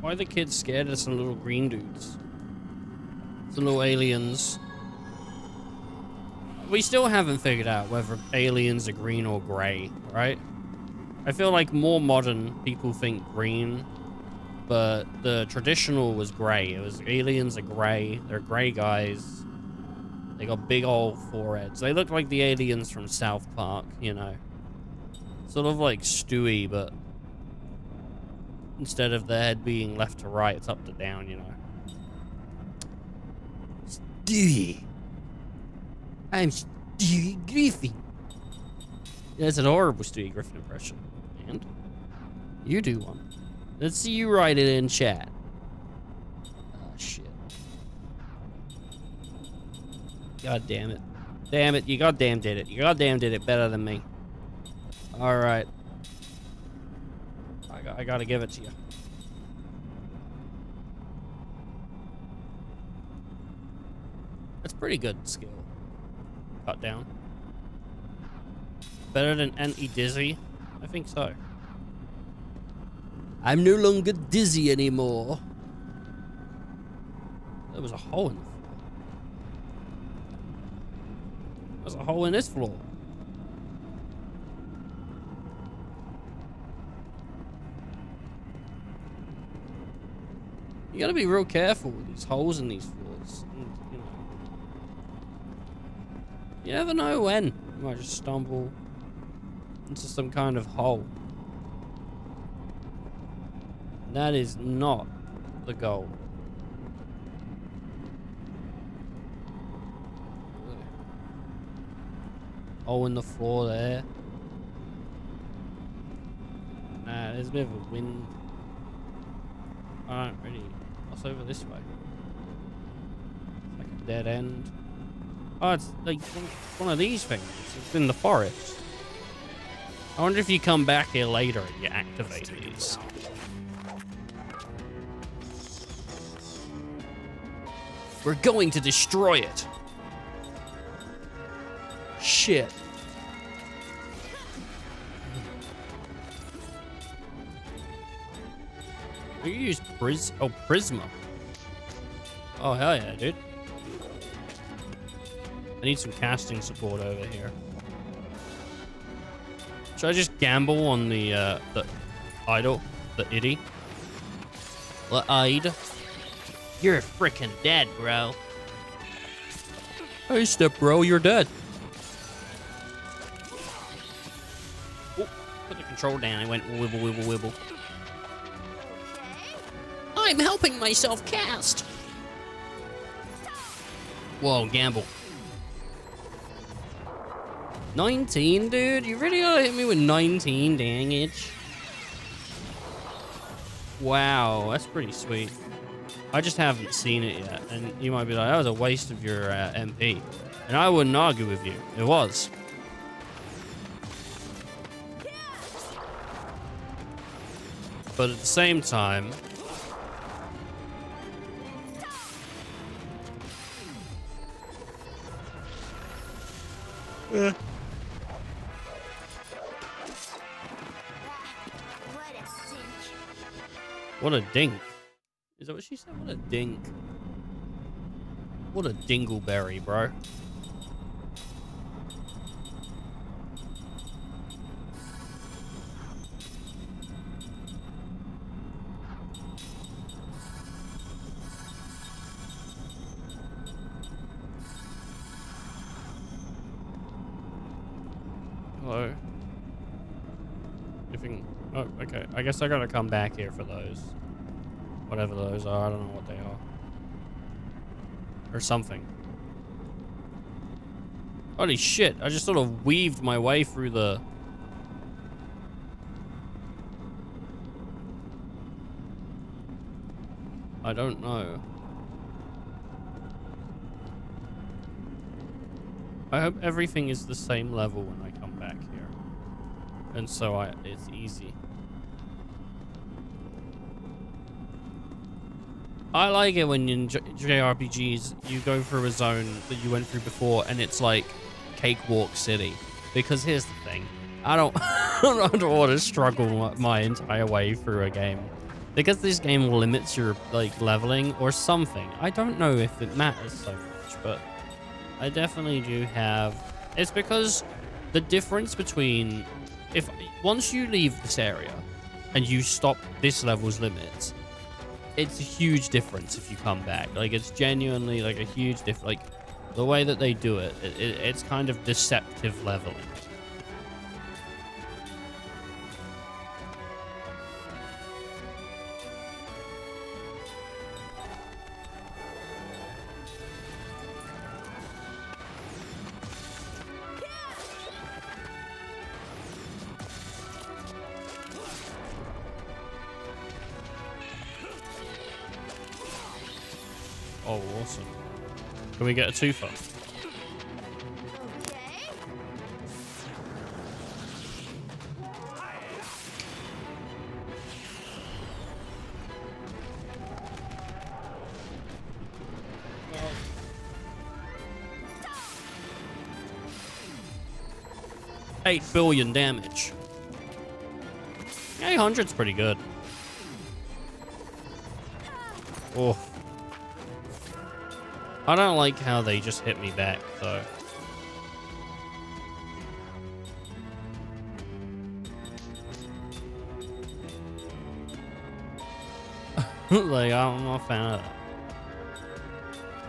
Why are the kids scared of some little green dudes? Some little aliens. We still haven't figured out whether aliens are green or grey, right? I feel like more modern people think green, but the traditional was grey. It was aliens are grey. They're grey guys. They got big old foreheads. They look like the aliens from South Park, you know. Sort of like Stewie, but instead of their head being left to right, it's up to down, you know. Stewie. I'm Stewie Griffin. That's an horrible Stewie Griffin impression. And you do one. Let's see you write it in chat. Oh, shit. God damn it. Damn it, you goddamn did it. You goddamn did it better than me. Alright. I gotta give it to you. That's pretty good skill. Cut down. Better than anti-dizzy? I think so. I'm no longer dizzy anymore. There was a hole in the floor. There's a hole in this floor. You gotta be real careful with these holes in these floors. You know. You never know when. You might just stumble into some kind of hole. That is not the goal. Hole in the floor there. Nah, there's a bit of a wind. Alright, ready. What's over this way? It's like a dead end. Oh, it's like one of these things. It's in the forest. I wonder if you come back here later and you activate these. We're going to destroy it. Shit. You use Prisma. Oh, hell yeah, dude. I need some casting support over here. Should I just gamble on the idol? The itty? The Ide? You're freaking dead, bro. Hey, step bro, you're dead. Oh, put the control down. It went wibble, wibble, wibble. I'm helping myself cast. Whoa, gamble. 19, dude? You really gotta hit me with 19, dang it. Wow, that's pretty sweet. I just haven't seen it yet, and you might be like, that was a waste of your MP. And I wouldn't argue with you. It was. But at the same time... What a dink. Is that what she said? What a dink. What a dingleberry, bro. Hello. Oh, okay. I guess I gotta come back here for those. Whatever those are, I don't know what they are. Or something. Holy shit, I just sort of weaved my way through the... I don't know. I hope everything is the same level when I come back here. And so it's easy. I like it when in JRPGs you go through a zone that you went through before and it's like Cakewalk City. Because here's the thing. I don't want to struggle my entire way through a game. Because this game limits your like leveling or something. I don't know if it matters so much, but I definitely do have... It's because the difference between... Once you leave this area and you stop this level's limits, it's a huge difference if you come back. Like, it's genuinely like a huge difference. Like, the way that they do it, it's kind of deceptive leveling. Oh, awesome. Can we get a twofer? Okay. 8 billion damage. 800's pretty good. Oh. I don't like how they just hit me back, though. Like, I'm not a fan of that.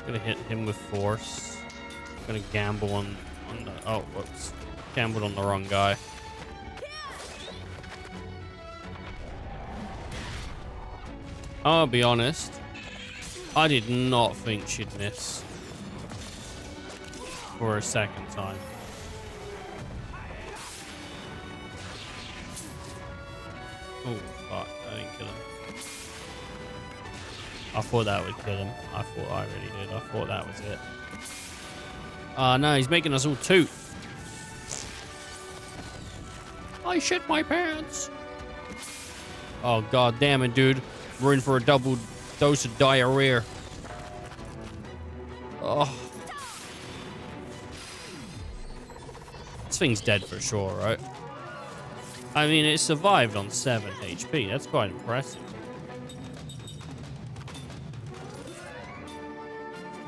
Gonna hit him with force. Gonna gamble on the... Oh, whoops. Gambled on the wrong guy. I'll be honest. I did not think she'd miss. For a second time. Oh, fuck. I didn't kill him. I thought that would kill him. I really did. I thought that was it. No, he's making us all toot. I shit my pants. Oh, god damn it, dude. We're in for a double dose of diarrhea. Oh. This thing's dead for sure, right? I mean, it survived on 7 HP. That's quite impressive.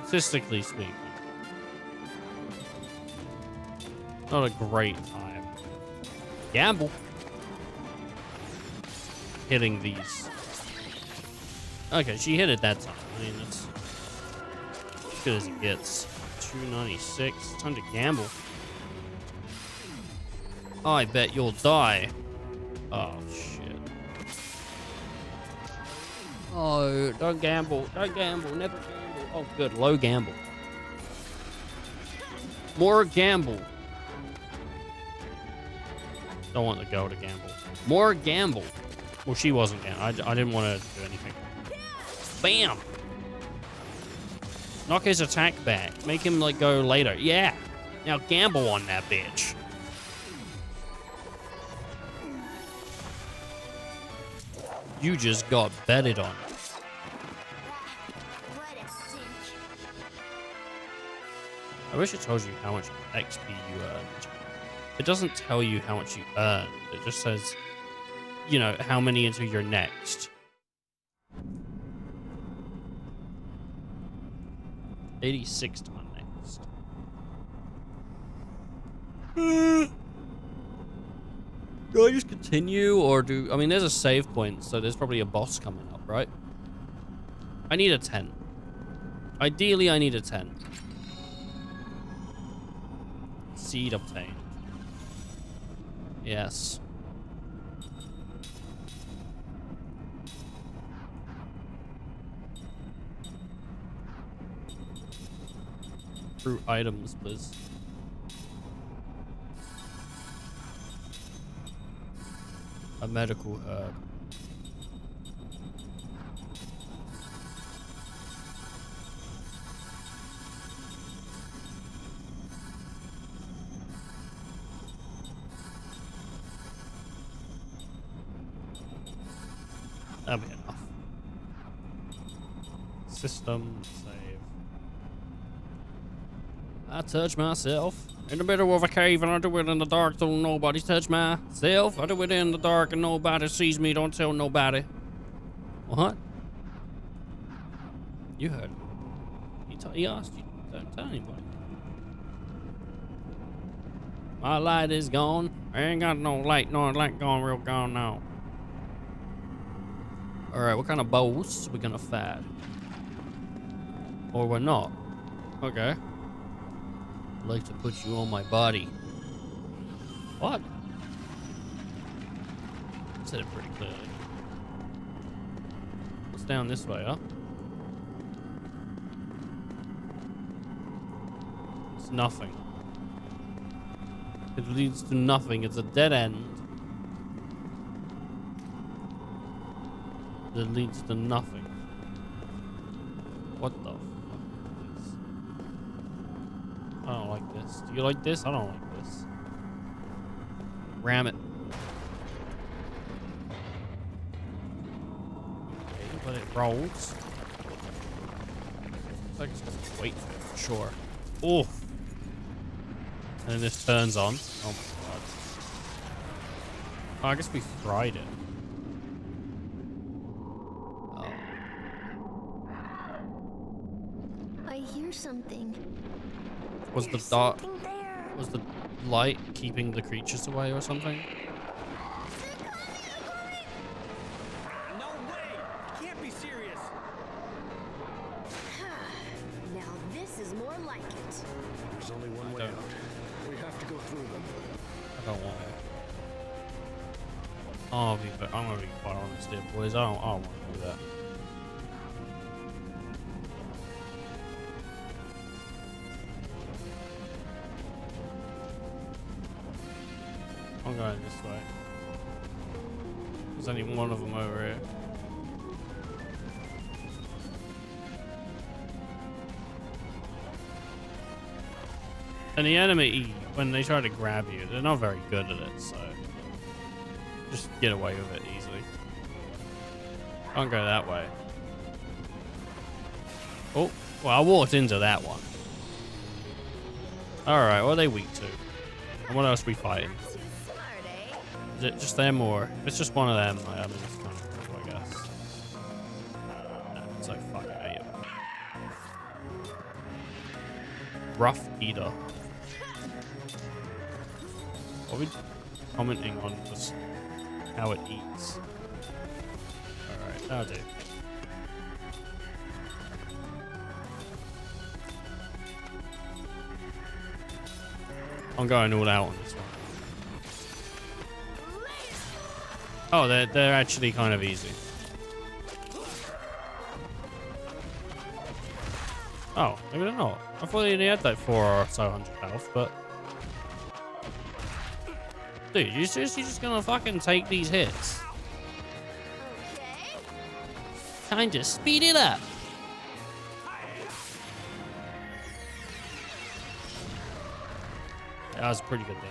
Statistically speaking. Not a great time. Gamble. Hitting these. Okay, she hit it that time. I mean, that's as good as it gets. 296. Time to gamble. Oh, I bet you'll die. Oh, shit. Oh, don't gamble. Don't gamble. Never gamble. Oh, good. Low gamble. More gamble. Don't want the girl to gamble. More gamble. Well, she wasn't gambling. I didn't want her to do anything. Bam! Knock his attack back. Make him, like, go later. Yeah! Now gamble on that bitch. You just got betted on. I wish it told you how much XP you earned. It doesn't tell you how much you earned. It just says, you know, how many into your next. 86 to my next. Do I just continue or do... I mean, there's a save point, so there's probably a boss coming up, right? I need a 10. Ideally, I need a 10. Seed obtained. Yes. Fruit items, please. A medical herb. That'll be enough. System save. I touch myself in the middle of a cave and I do it in the dark so nobody touch myself. I do it in the dark and nobody sees me. Don't tell nobody. What? You heard him. He asked you. Don't tell anybody. My light is gone. I ain't got no light. No light gone, real gone now. Alright, what kind of boss are we gonna fight? Or we're not. Okay. I'd like to put you on my body. What? I said it pretty clearly. What's down this way, huh? It's nothing. It leads to nothing. It's a dead end. That leads to nothing. What the fuck is this? I don't like this. Do you like this? I don't like this. Ram it. Okay, but it rolls. Looks like it's just wait for it, sure. Oh! And then this turns on. Oh my god. Oh, I guess we fried it. I hear something. Was the dark? Was the light keeping the creatures away or something? No way! Can't be serious! Now this is more like it. There's only one way out. We have to go through them. I don't want to. I'm gonna be quite honest here, boys. I don't want to do that. I'm going this way. There's only one of them over here. And the enemy, when they try to grab you, they're not very good at it, so just get away with it easily. Can't go that way. Oh, well, I walked into that one. Alright, what are they weak to? And what else are we fighting? Is it just them, or if it's just one of them? I mean, it's kind of cool, I guess. Nah, it's like fuck it, I hate it. Rough eater. What are we commenting on? Just how it eats. Alright, that'll do. I'm going all out on this one. Oh, they're actually kind of easy. Oh, maybe they're not. I thought they only had like 4 or so 100 health, but dude, you're just gonna fucking take these hits. Okay. Time to speed it up. That was pretty good damage.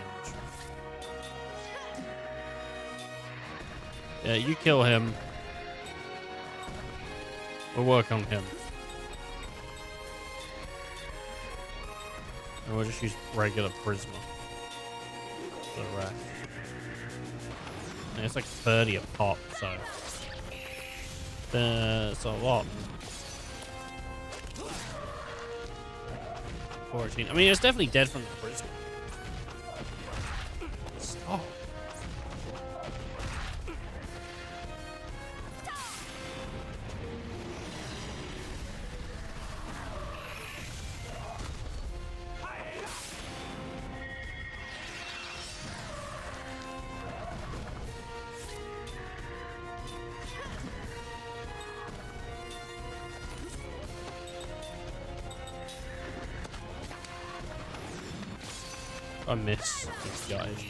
Yeah, you kill him. We'll work on him. And we'll just use regular Prisma for the rest. And it's like 30 a pop, so it's a lot. 14. I mean, it's definitely dead from the Prisma. Stop. I miss these guys.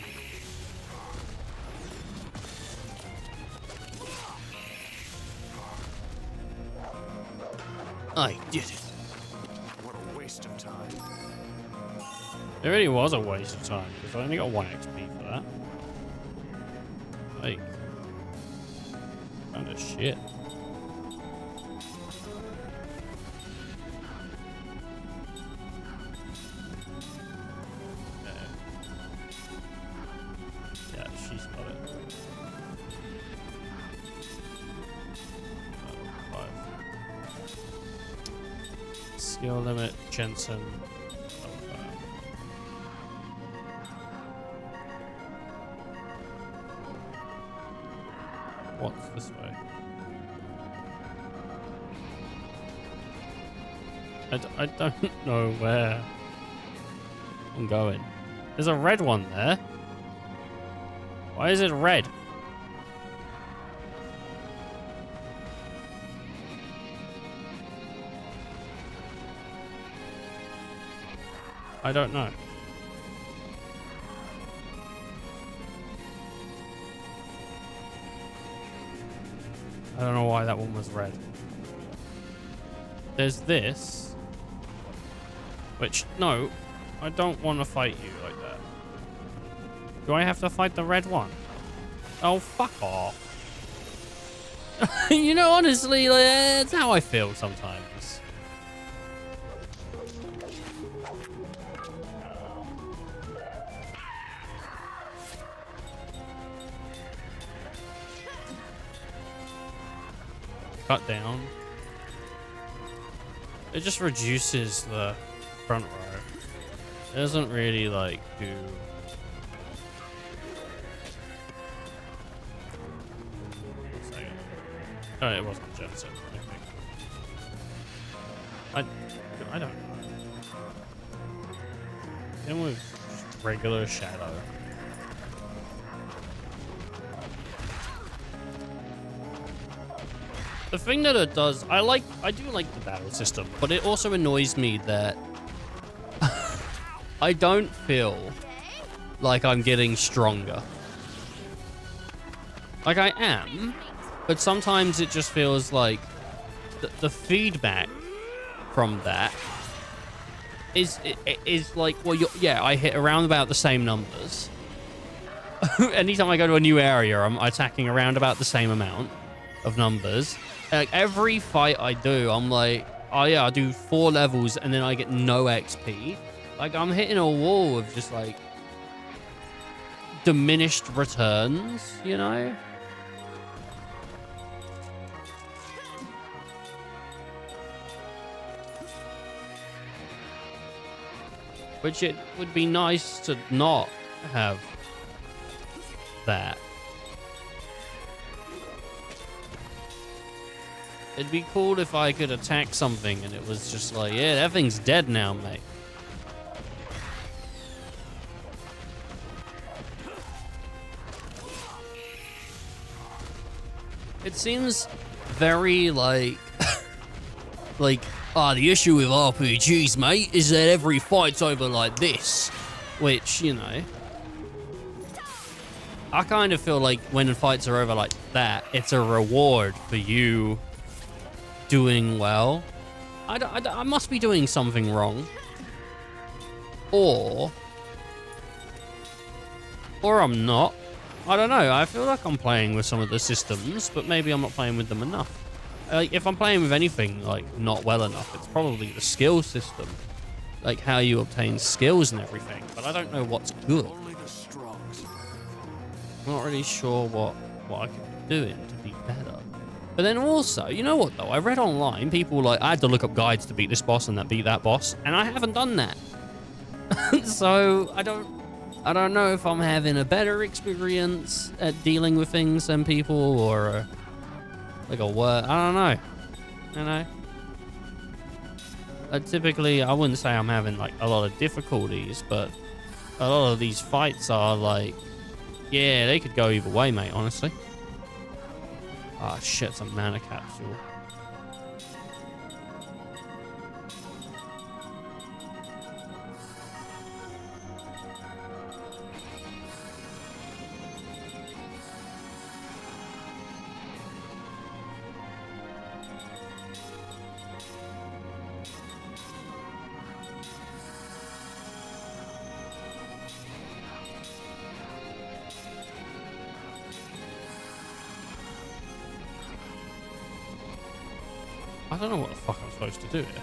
I did it. What a waste of time. It really was a waste of time because I only got 1 XP for that. Like, kind of shit. Okay. Yeah, she's got it. Skill limit, Jensen. What's this way? I don't know where I'm going. There's a red one there. Why is it red? I don't know. I don't know why that one was red. There's this. Which, no, I don't want to fight you like that. Do I have to fight the red one? Oh, fuck off. You know, honestly, that's how I feel sometimes. Cut down. It just reduces the front row. It doesn't really like do. Oh, it wasn't Jensen. I don't know. Then with regular shadow. The thing that it does, I do like the battle system, but it also annoys me that I don't feel like I'm getting stronger. Like I am, but sometimes it just feels like the feedback from that is like, well, yeah, I hit around about the same numbers. Anytime I go to a new area, I'm attacking around about the same amount of numbers. Like every fight I do, I'm like, oh yeah, I do 4 levels and then I get no XP. Like I'm hitting a wall of just like diminished returns, you know? Which it would be nice to not have that. It'd be cool if I could attack something and it was just like, yeah, that thing's dead now, mate. It seems very like, the issue with RPGs, mate, is that every fight's over like this. Which, you know, I kind of feel like when fights are over like that, it's a reward for you doing well. I must be doing something wrong. Or I'm not. I don't know. I feel like I'm playing with some of the systems, but maybe I'm not playing with them enough. Like, if I'm playing with anything, like, not well enough, it's probably the skill system. Like, how you obtain skills and everything. But I don't know what's good. I'm not really sure what I could be doing to be better. But then also, you know what, though? I read online, people, like, I had to look up guides to beat this boss and that beat that boss. And I haven't done that. So, I don't know if I'm having a better experience at dealing with things than people, or like a word. I don't know. You know? Typically, I wouldn't say I'm having like a lot of difficulties, but a lot of these fights are like, yeah, they could go either way, mate, honestly. Ah, shit, it's a mana capsule. I don't know what the fuck I'm supposed to do here.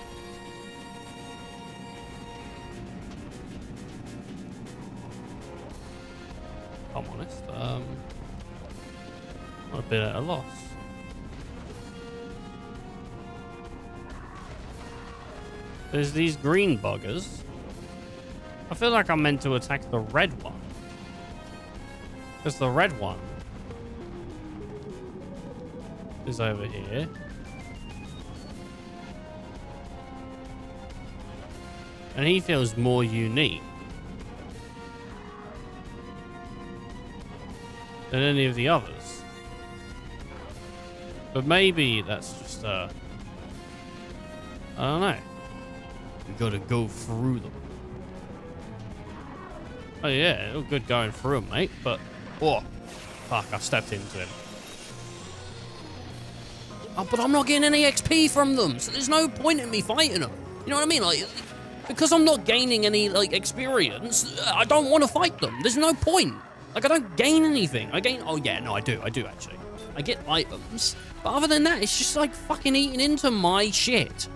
If I'm honest. I'm a bit at a loss. There's these green buggers. I feel like I'm meant to attack the red one. Because the red one is over here. And he feels more unique than any of the others. But maybe that's just, I don't know. We gotta go through them. Oh yeah, it looked good going through them, mate, but... Oh, fuck, I stepped into him. Oh, but I'm not getting any XP from them, so there's no point in me fighting them. You know what I mean? Like, because I'm not gaining any, like, experience, I don't want to fight them. There's no point. Like, I don't gain anything. I gain... Oh, yeah, no, I do actually. I get items, but other than that, it's just, like, fucking eating into my shit.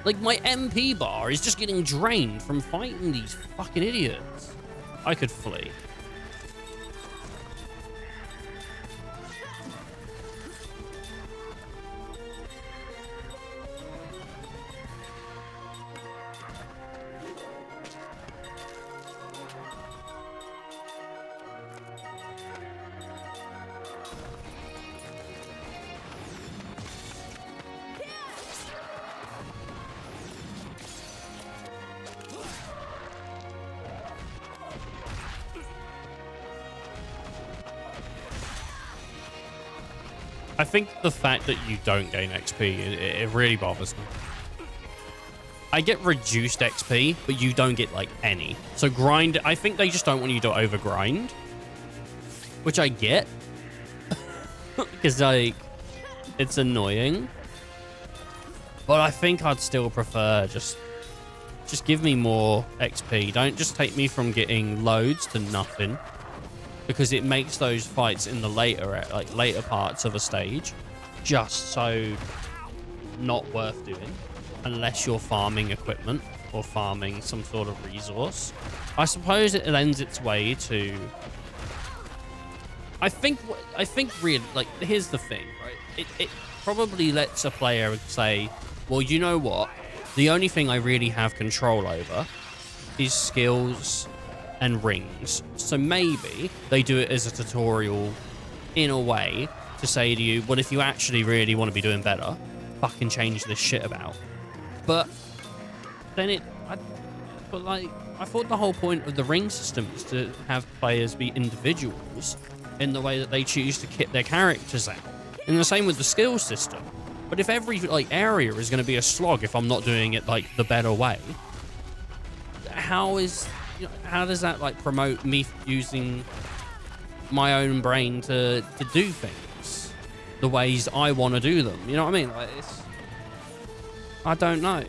Like, my MP bar is just getting drained from fighting these fucking idiots. I could flee. I think the fact that you don't gain XP, it really bothers me. I get reduced XP, but you don't get, like, any. So grind, I think they just don't want you to overgrind. Which I get. Because, like, it's annoying. But I think I'd still prefer just give me more XP. Don't just take me from getting loads to nothing. Because it makes those fights in the later parts of a stage just so not worth doing unless you're farming equipment or farming some sort of resource. I suppose it lends its way to... I think really, like, here's the thing, right? It probably lets a player say, well, you know what? The only thing I really have control over is skills and rings. So maybe they do it as a tutorial in a way to say to you, well, if you actually really want to be doing better, fucking change this shit about. But then I thought the whole point of the ring system is to have players be individuals in the way that they choose to kit their characters out. And the same with the skill system. But if every, like, area is going to be a slog if I'm not doing it, like, the better way, how does that, like, promote me using my own brain to do things the ways I want to do them? You know what I mean? Like, I don't know.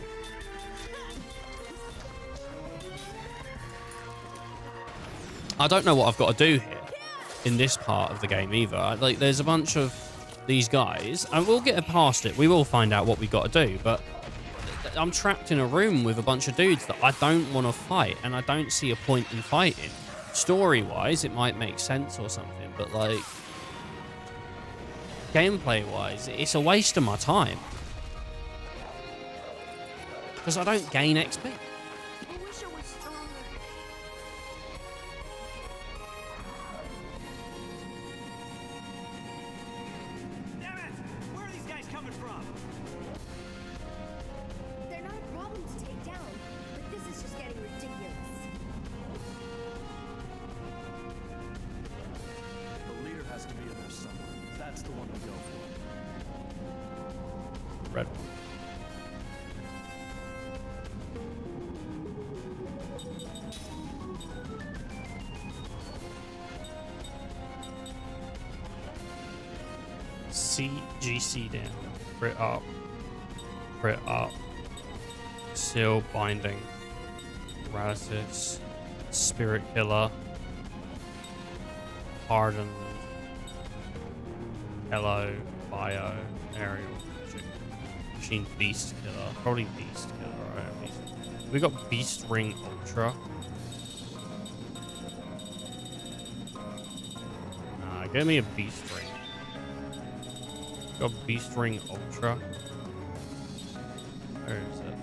I don't know what I've got to do here in this part of the game either. Like, there's a bunch of these guys, and we'll get past it. We will find out what we got to do, but I'm trapped in a room with a bunch of dudes that I don't want to fight, and I don't see a point in fighting. Story-wise, it might make sense or something, but, like, gameplay-wise, it's a waste of my time. Because I don't gain XP. I wish I was stronger. Damn it! Where are these guys coming from? They're not a problem to take down, but this is just getting ridiculous. The leader has to be in there somewhere. That's the one to go for. Red one. GC down. Crit up. Crit up. Seal binding. Paralysis. Spirit killer. Hardened. Hello. Bio. Aerial. Magic. Machine Beast Killer. Probably Beast Killer, right? We got Beast Ring Ultra. Nah, give me a Beast Ring. Got Beast Ring Ultra. Where is it?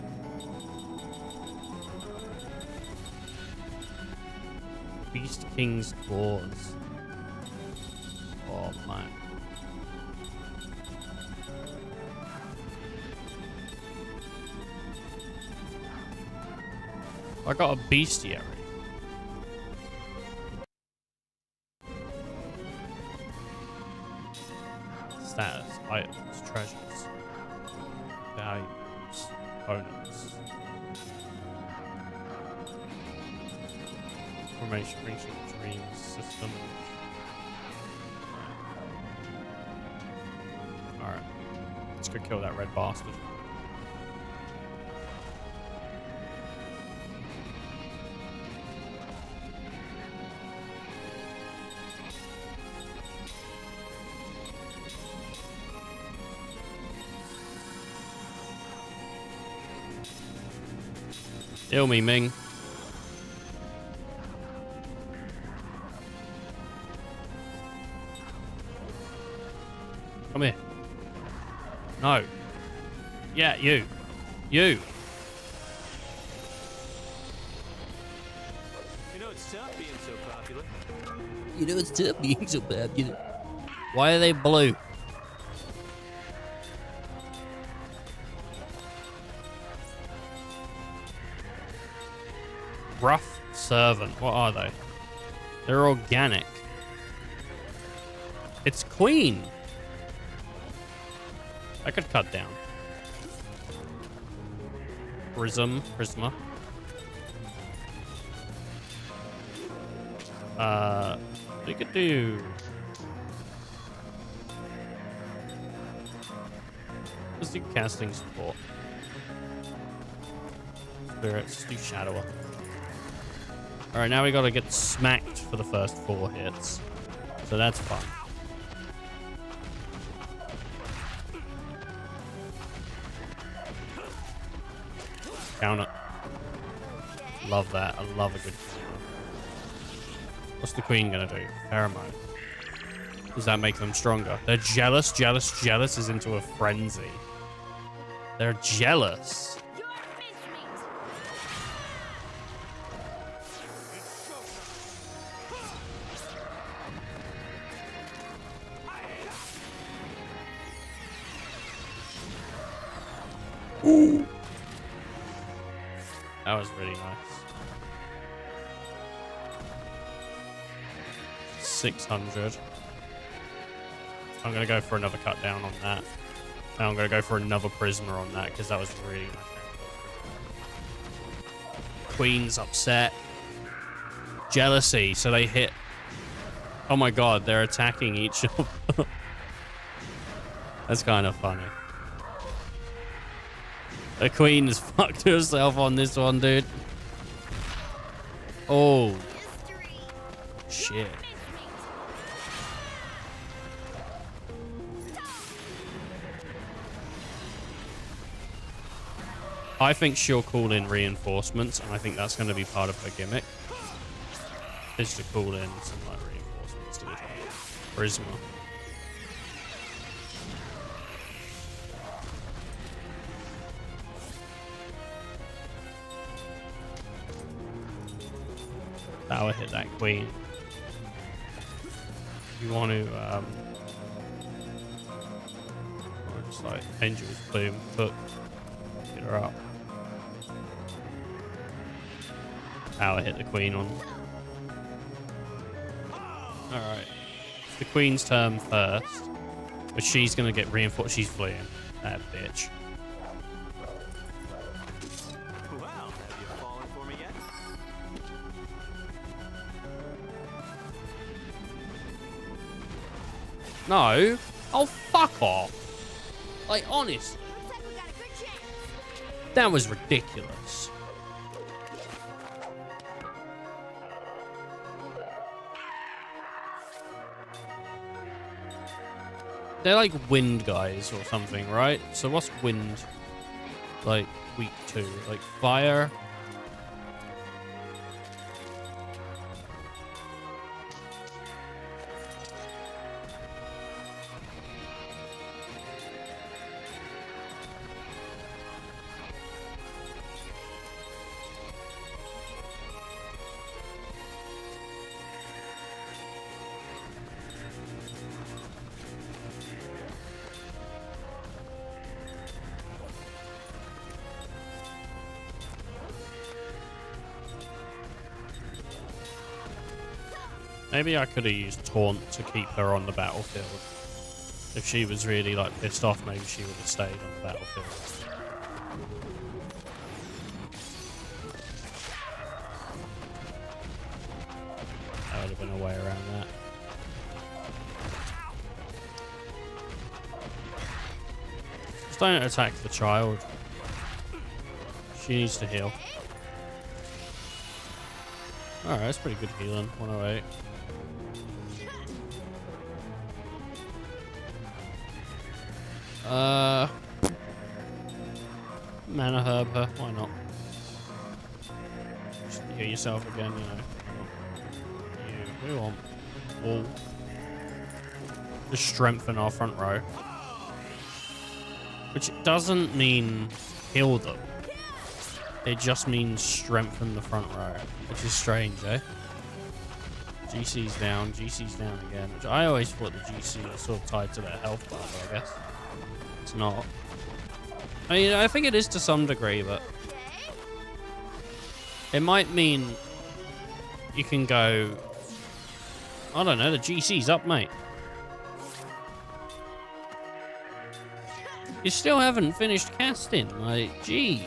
Beast King's Claws. Oh man. I got a bestiary. Status, items, treasures, values, bonus. Formation, friendship, dreams, system. Alright. Let's go kill that red bastard. Heal me, Ming. Come here. No. Yeah, you. You. You know it's tough being so popular. You know it's tough being so popular. Why are they blue? Rough servant. What are they? They're organic. It's Queen. I could cut down. Prisma. We could do. Let's do casting support. Spirits, do Shadower. Alright, now we gotta get smacked for the first 4 hits. So that's fun. Counter. Love that. I love a good counter. What's the Queen gonna do? Pheromone. Does that make them stronger? They're jealous. Jealous is into a frenzy. They're jealous. Ooh. That was really nice. 600. I'm going to go for another cut down on that. And I'm going to go for another Prisma on that because that was really nice. Queen's upset. Jealousy, so they hit. Oh my god, they're attacking each other. That's kind of funny. The Queen has fucked herself on this one, dude. Oh. Shit. I think she'll call in reinforcements, and I think that's going to be part of her gimmick. Is to call in some like reinforcements to the Prisma. Power hit that Queen. You want to just like Angel's Plume, hook, get her up. Power hit the Queen on. Alright. It's the Queen's turn first. But she's gonna get reinforced. She's fleeing. That bitch. Wow, have you fallen for me yet? No. Oh, fuck off. Like, honestly. Looks like we got a good chance. That was ridiculous. They're like wind guys or something, right? So what's wind like weak to? Like fire? Maybe I could have used taunt to keep her on the battlefield. If she was really like pissed off, maybe she would have stayed on the battlefield. That would have been a way around that. Just don't attack the child. She needs to heal. Alright, that's pretty good healing. 108. Mana herb her, why not? Just heal yourself again, you know. We want all. Just strengthen our front row. Which doesn't mean heal them. It just means strengthen the front row. Which is strange, eh? GC's down again. Which I always thought the GC was sort of tied to their health bar, but I guess it's not. I mean, I think it is to some degree, but it might mean you can go, I don't know, the GC's up, mate. You still haven't finished casting, like, jeez.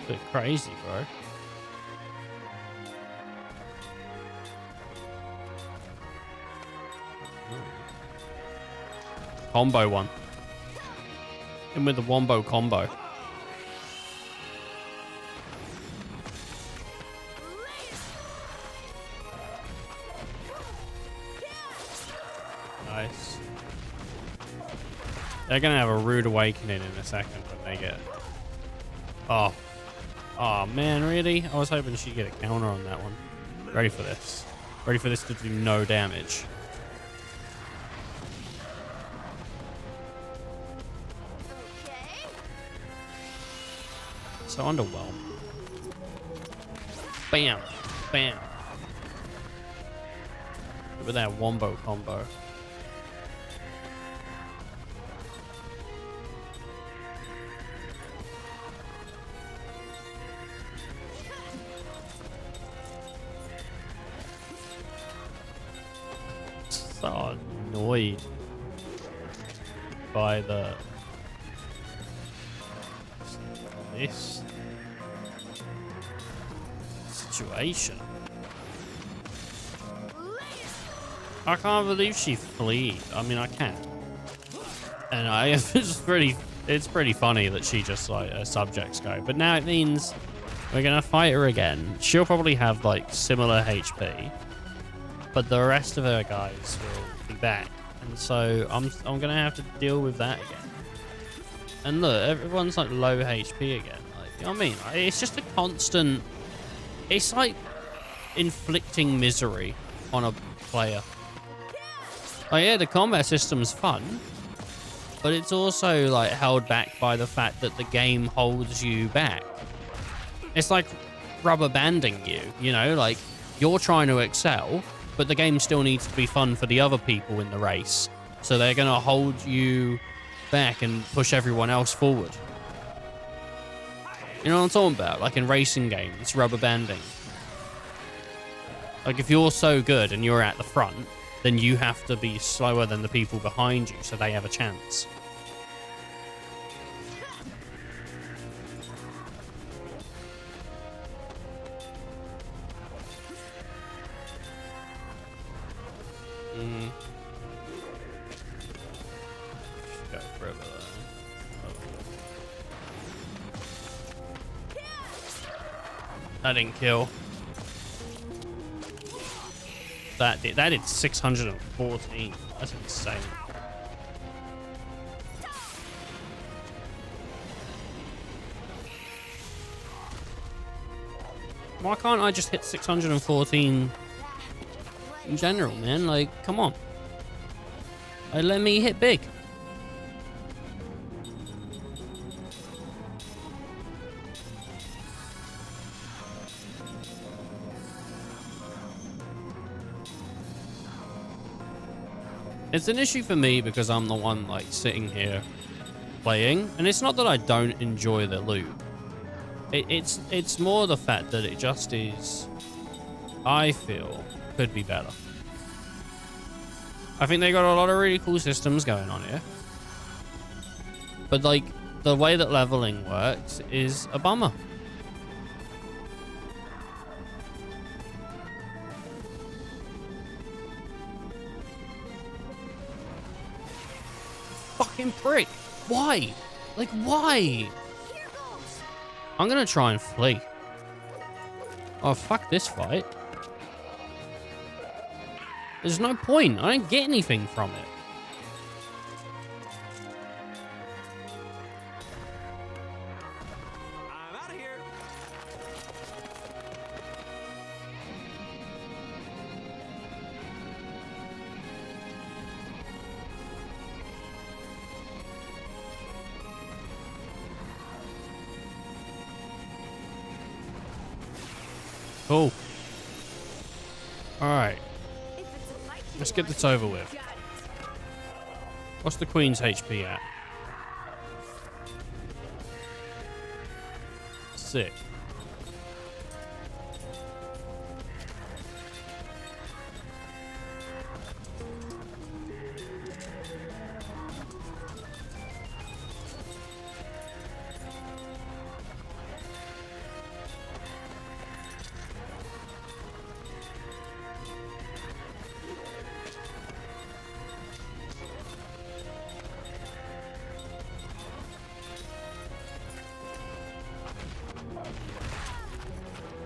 Bit crazy, bro. Combo one. In with the wombo combo. Nice. They're gonna have a rude awakening in a second when they get... Oh. Oh man, really? I was hoping she'd get a counter on that one. Ready for this. Ready for this to do no damage. So underwhelmed. Bam. Bam. Look at that wombo combo. So annoyed by this situation. I can't believe she fled. I mean, I can. And it's pretty funny that she just like her subjects go. But now it means we're gonna fight her again. She'll probably have like similar HP, but the rest of her guys will be back. And so I'm gonna have to deal with that again. And look, everyone's like low HP again. Like, you know what I mean? Like, it's just a constant. It's like inflicting misery on a player. Like, yeah, the combat system's fun, but it's also like held back by the fact that the game holds you back. It's like rubber banding you, you know, like you're trying to excel, but the game still needs to be fun for the other people in the race. So they're going to hold you back and push everyone else forward. You know what I'm talking about? Like in racing games, rubber banding. Like if you're so good and you're at the front, then you have to be slower than the people behind you so they have a chance. Go further there. That didn't kill. that did 614. That's insane. Why can't I just hit 614 in general, man? Like, come on. Let me hit big. It's an issue for me because I'm the one like sitting here playing, and it's not that I don't enjoy the loot. It's more the fact that it just is, I feel, could be better. I think they got a lot of really cool systems going on here, but like the way that leveling works is a bummer. Fucking prick. Why? Like, why? I'm gonna try and flee. Oh, fuck this fight. There's no point. I don't get anything from it. I'm out of here. Cool. Alright. Let's get this over with. What's the Queen's HP at? 6.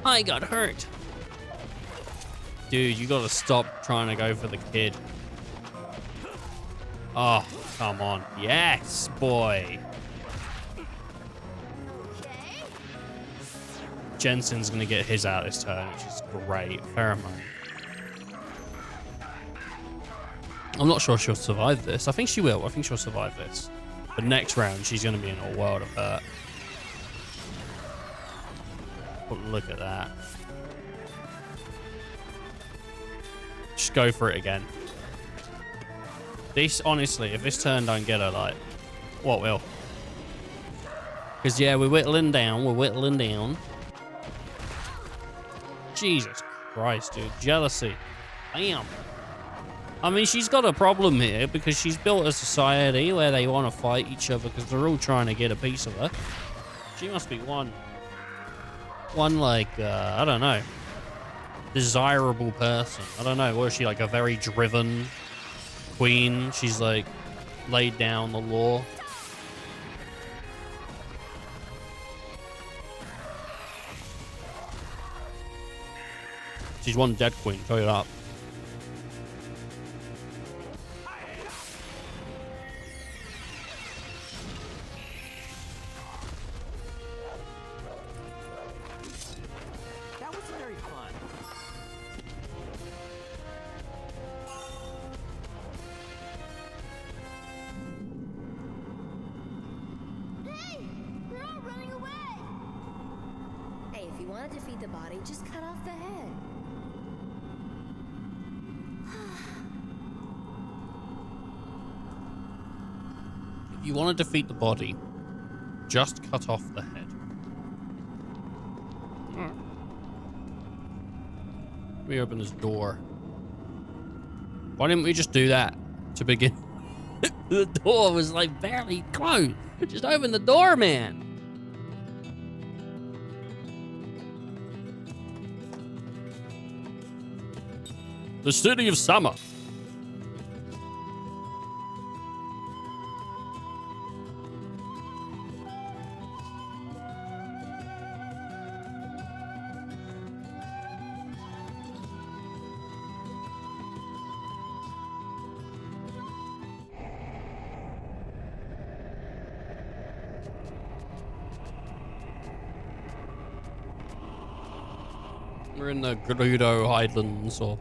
I got hurt. Dude, you gotta stop trying to go for the kid. Oh, come on. Yes, boy. Jensen's gonna get his out this turn, which is great. Pheromone. I'm not sure she'll survive this. I think she will. I think she'll survive this. But next round, she's gonna be in a world of hurt. But look at that. Just go for it again. This, honestly, if this turn don't get her, like, what will? Because, yeah, we're whittling down. We're whittling down. Jesus Christ, dude. Jealousy. Bam. I mean, she's got a problem here because she's built a society where they want to fight each other because they're all trying to get a piece of her. She must be one like, I don't know, desirable person. I don't know. What is she, like a very driven queen? She's like laid down the law. She's one dead queen, tell you that. That wasn't very fun. Hey! We're all running away! Hey, if you want to defeat the body, just cut off the head. If you want to defeat the body, just cut off the head. Alright. Let me open this door. Why didn't we just do that to begin? The door was like barely closed. Just open the door, man. The city of summer. We're in the Gerudo Highlands, or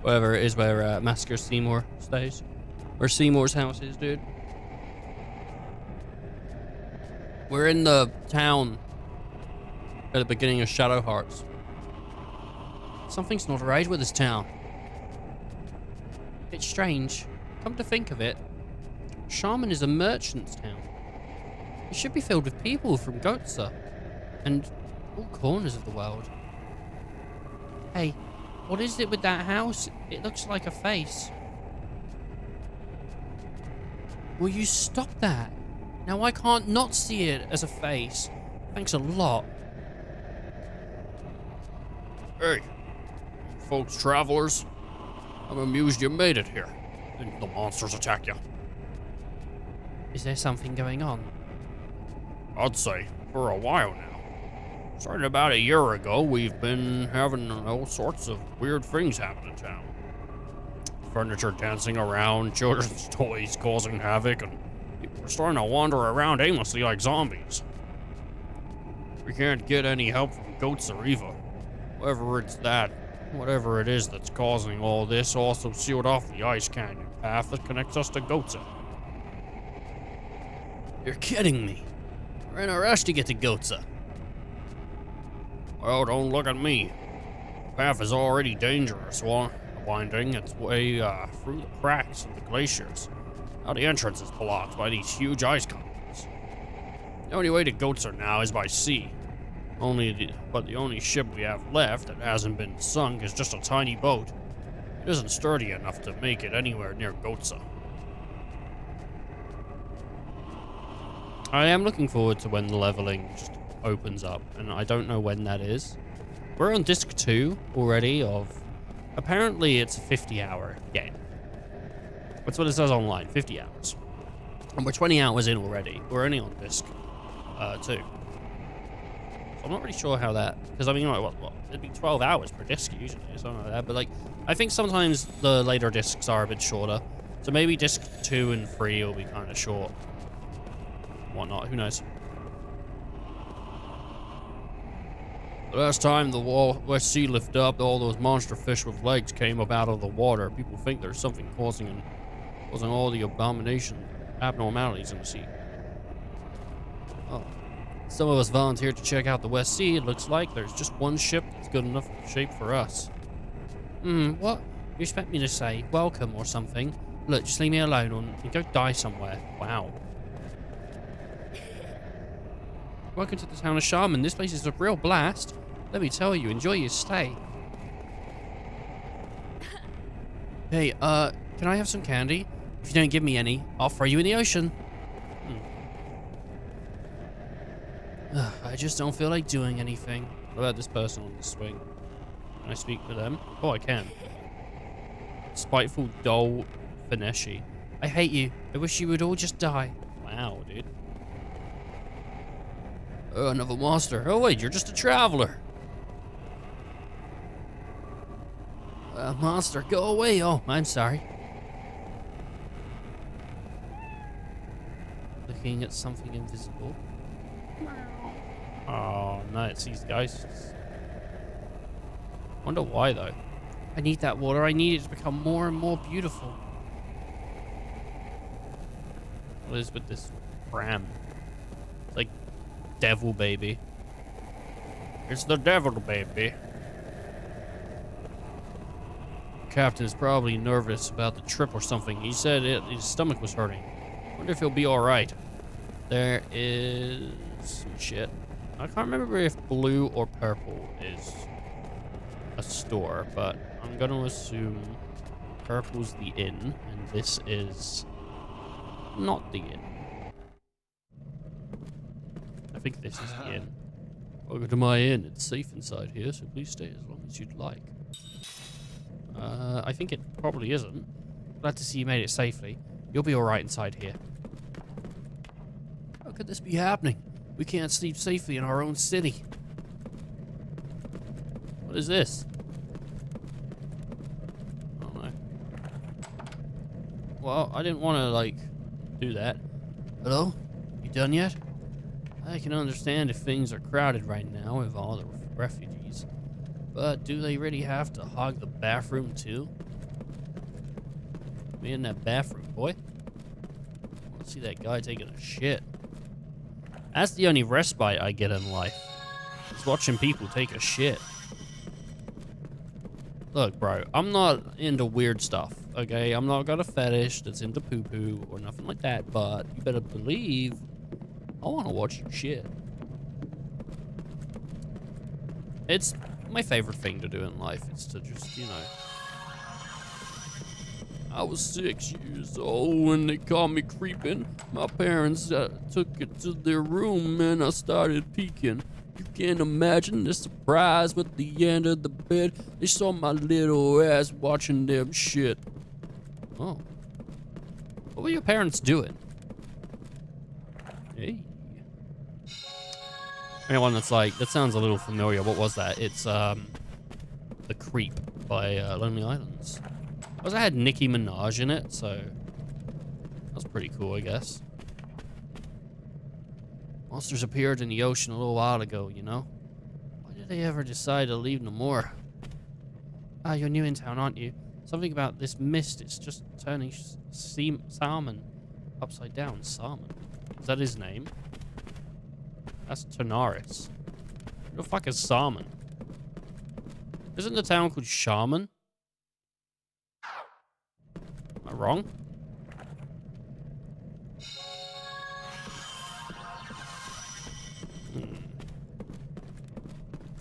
wherever it is where Masker Seymour stays. Where Seymour's house is, dude. We're in the town at the beginning of Shadow Hearts. Something's not right with this town. It's strange. Come to think of it, Shaman is a merchant's town. It should be filled with people from Gotza and all corners of the world. Hey, what is it with that house? It looks like a face. Will you stop that? Now I can't not see it as a face. Thanks a lot. Hey, folks, travelers. I'm amused you made it here. Didn't the monsters attack you? Is there something going on? I'd say for a while now. Starting about a year ago, we've been having all sorts of weird things happen in town. Furniture dancing around, children's toys causing havoc, and people are starting to wander around aimlessly like zombies. We can't get any help from goats or Eva. Whatever it is that's causing all this also sealed off the ice canyon path that connects us to Gotza. You're kidding me. We're in a rush to get to Gotza. Well, don't look at me. The path is already dangerous, winding its way through the cracks of the glaciers. Now the entrance is blocked by these huge ice columns. The only way to Gotza now is by sea. But the only ship we have left that hasn't been sunk is just a tiny boat. It isn't sturdy enough to make it anywhere near Gotza. I am looking forward to when the leveling just opens up, and I don't know when that is. We're on disc 2 already of... Apparently it's a 50-hour game. That's what it says online, 50 hours. And we're 20 hours in already. We're only on disc 2. So I'm not really sure how that... Because I mean, like, what? It'd be 12 hours per disc usually, or something like that. But like, I think sometimes the later discs are a bit shorter. So maybe disc 2 and 3 will be kind of short. Whatnot, who knows? The last time the West Sea lifted up, all those monster fish with legs came up out of the water. People think there's something causing all the abnormalities in the sea. Oh. Some of us volunteered to check out the West Sea. It looks like there's just one ship that's good enough shape for us. What? You expect me to say welcome or something? Look, just leave me alone and go die somewhere. Wow. Welcome to the town of Shaman. This place is a real blast. Let me tell you, enjoy your stay. Hey, can I have some candy? If you don't give me any, I'll throw you in the ocean. I just don't feel like doing anything. What about this person on the swing? Can I speak to them? Oh, I can. Spiteful doll Fineshi. I hate you. I wish you would all just die. Wow, dude. Oh, another monster. Oh, wait, you're just a traveler. Monster, go away. Oh, I'm sorry. Looking at something invisible. Oh, no, it's these ghosts. Wonder why, though. I need that water. I need it to become more and more beautiful. What is with this pram? It's like devil baby. It's the devil baby. Captain is probably nervous about the trip or something. He said his stomach was hurting. Wonder if he'll be all right. There is some shit. I can't remember if blue or purple is a store, but I'm gonna assume purple's the inn, and this is not the inn. I think this is the inn. Welcome to my inn. It's safe inside here, so please stay as long as you'd like. I think it probably isn't. Glad to see you made it safely. You'll be alright inside here. How could this be happening? We can't sleep safely in our own city. What is this? I don't know. Well, I didn't want to, like, do that. Hello? You done yet? I can understand if things are crowded right now with all the refugees. But do they really have to hog the bathroom too? Me in that bathroom, boy. I want to see that guy taking a shit. That's the only respite I get in life. It's watching people take a shit. Look, bro, I'm not into weird stuff, okay? I'm not got a fetish that's into poo-poo or nothing like that, but you better believe I want to watch your shit. It's my favorite thing to do in life. It's to just, you know... I was 6 years old when they caught me creeping. My parents took it to their room and I started peeking. You can't imagine the surprise with the end of the bed. They saw my little ass watching them shit. Oh. What were your parents doing? Hey. Anyone that's like, that sounds a little familiar. What was that? It's The Creep by Lonely Islands. I had Nicki Minaj in it, so that was pretty cool, I guess. Monsters appeared in the ocean a little while ago, you know? Why did they ever decide to leave no more? Ah, you're new in town, aren't you? Something about this mist, it's just turning salmon upside down. Salmon? Is that his name? That's Tonaris. Who the fuck is Salmon? Isn't the town called Shaman? Am I wrong?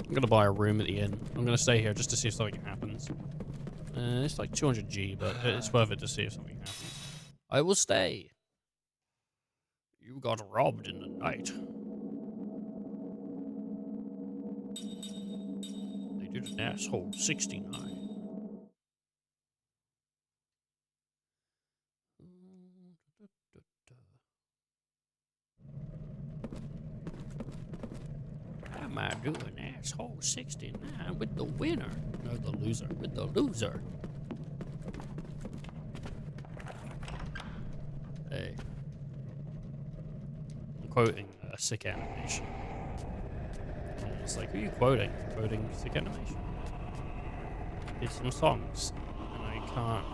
I'm gonna buy a room at the inn. I'm gonna stay here just to see if something happens. It's like 200G, but it's worth it to see if something happens. I will stay. You got robbed in the night. They did an asshole 69. Am I doing asshole 69 with the winner? No, the loser. With the loser. Hey. I'm quoting Sick Animation. It's like, who are you quoting? Quoting Sick Animation. It's some songs. And I can't...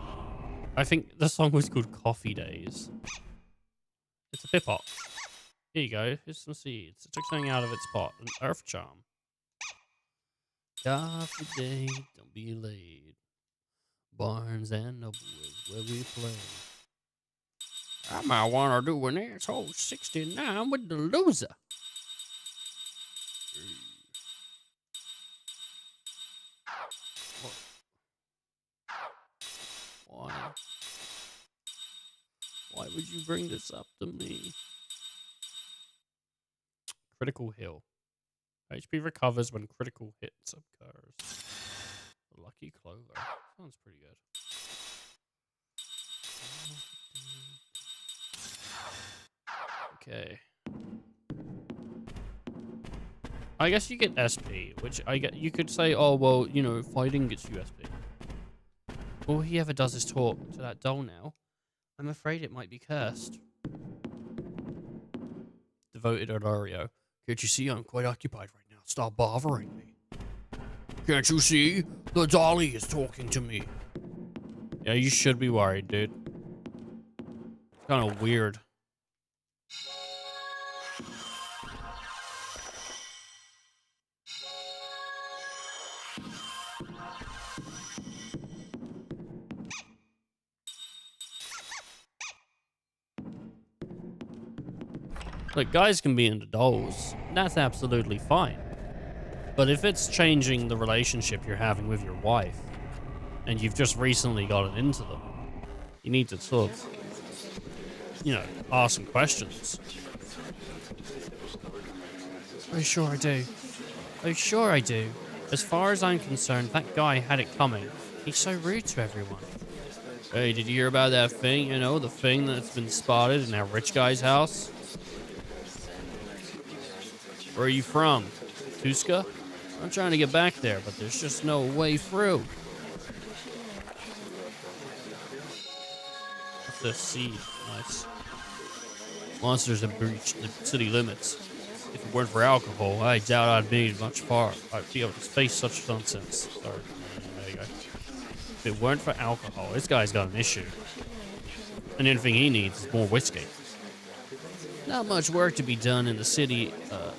I think the song was called Coffee Days. It's a pip-hop. Here you go. Here's some seeds. It took something out of its pot. An earth charm. Coffee day, don't be late. Barnes and Noble is where we play. I might want to do an asshole 69 with the loser. Why? Why would you bring this up to me? Critical Hill. HP recovers when critical hits occurs. Lucky Clover. Sounds pretty good. Okay. I guess you get SP, which you could say, oh, well, you know, fighting gets you SP. All he ever does is talk to that doll now. I'm afraid it might be cursed. Devoted Olorio. Can't you see I'm quite occupied right now? Stop bothering me. Can't you see? The dolly is talking to me. Yeah, you should be worried, dude. It's kind of weird. Look, guys can be into dolls. That's absolutely fine. But if it's changing the relationship you're having with your wife, and you've just recently gotten into them, you need to sort of, you know, ask some questions. Are you sure I do? Are you sure I do? As far as I'm concerned, that guy had it coming. He's so rude to everyone. Hey, did you hear about that thing? You know, the thing that's been spotted in that rich guy's house? Where are you from? Tuska? I'm trying to get back there, but there's just no way through. What's this seed? Nice. Monsters have breached the city limits. If it weren't for alcohol, I doubt I'd be much far. I'd be able to face such nonsense. Sorry. There you go. If it weren't for alcohol, this guy's got an issue. And the only thing he needs is more whiskey. Not much work to be done in the city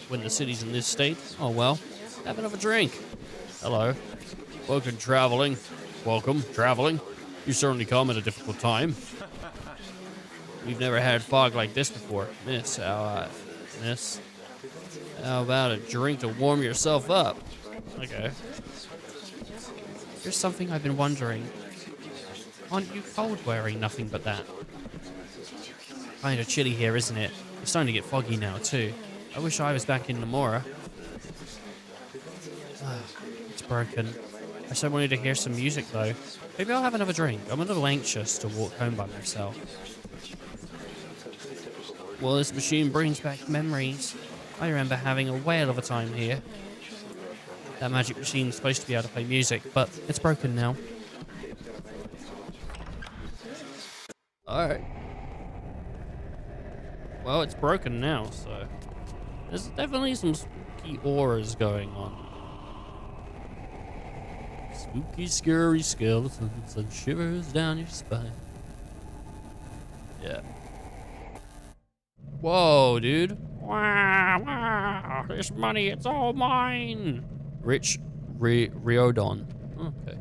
when the city's in this state. Oh well, have another drink. Hello. Welcome traveling. Welcome traveling. You certainly come at a difficult time. We've never had fog like this before. Miss, how about a drink to warm yourself up? Okay. Here's something I've been wondering. Aren't you cold wearing nothing but that? Kind of chilly here, isn't it? It's starting to get foggy now, too. I wish I was back in Namora. It's broken. I so wanted to hear some music, though. Maybe I'll have another drink. I'm a little anxious to walk home by myself. Well, this machine brings back memories. I remember having a whale of a time here. That magic machine's supposed to be able to play music, but it's broken now. Alright. Well, it's broken now, so... There's definitely some spooky auras going on. Spooky, scary skeletons and shivers down your spine. Yeah. Whoa, dude. Wow, this money, it's all mine. Rich Riodon. Okay.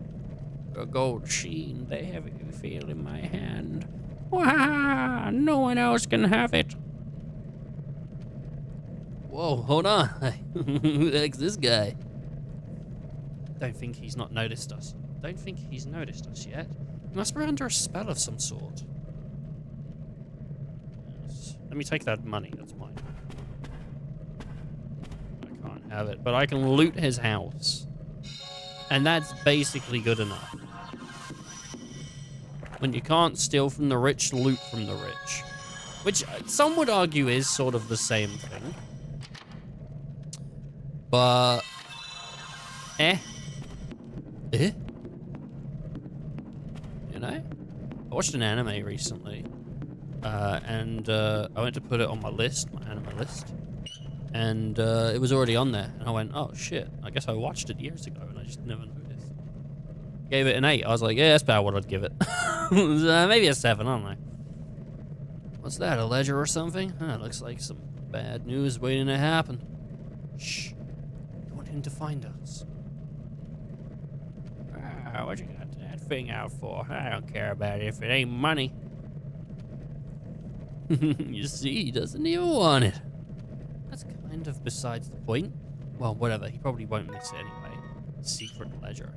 A gold sheen, they have it feel in my hand. Wow, no one else can have it. Whoa, hold on. Who the heck's this guy? Don't think he's not noticed us. Don't think he's noticed us yet. He must be under a spell of some sort. Yes. Let me take that money, that's mine. I can't have it, but I can loot his house. And that's basically good enough. When you can't steal from the rich, loot from the rich. Which some would argue is sort of the same thing. But... You know? I watched an anime recently. And I went to put it on my list, my anime list. And it was already on there. And I went, oh shit, I guess I watched it years ago and I just never noticed. Gave it an 8. I was like, yeah, that's about what I'd give it. Maybe a 7, I don't know. What's that, a ledger or something? It looks like some bad news waiting to happen. Shh. I want him to find us. What you got that thing out for? I don't care about it if it ain't money. You see, he doesn't even want it. That's kind of besides the point. Well, whatever. He probably won't miss it anyway. Secret ledger.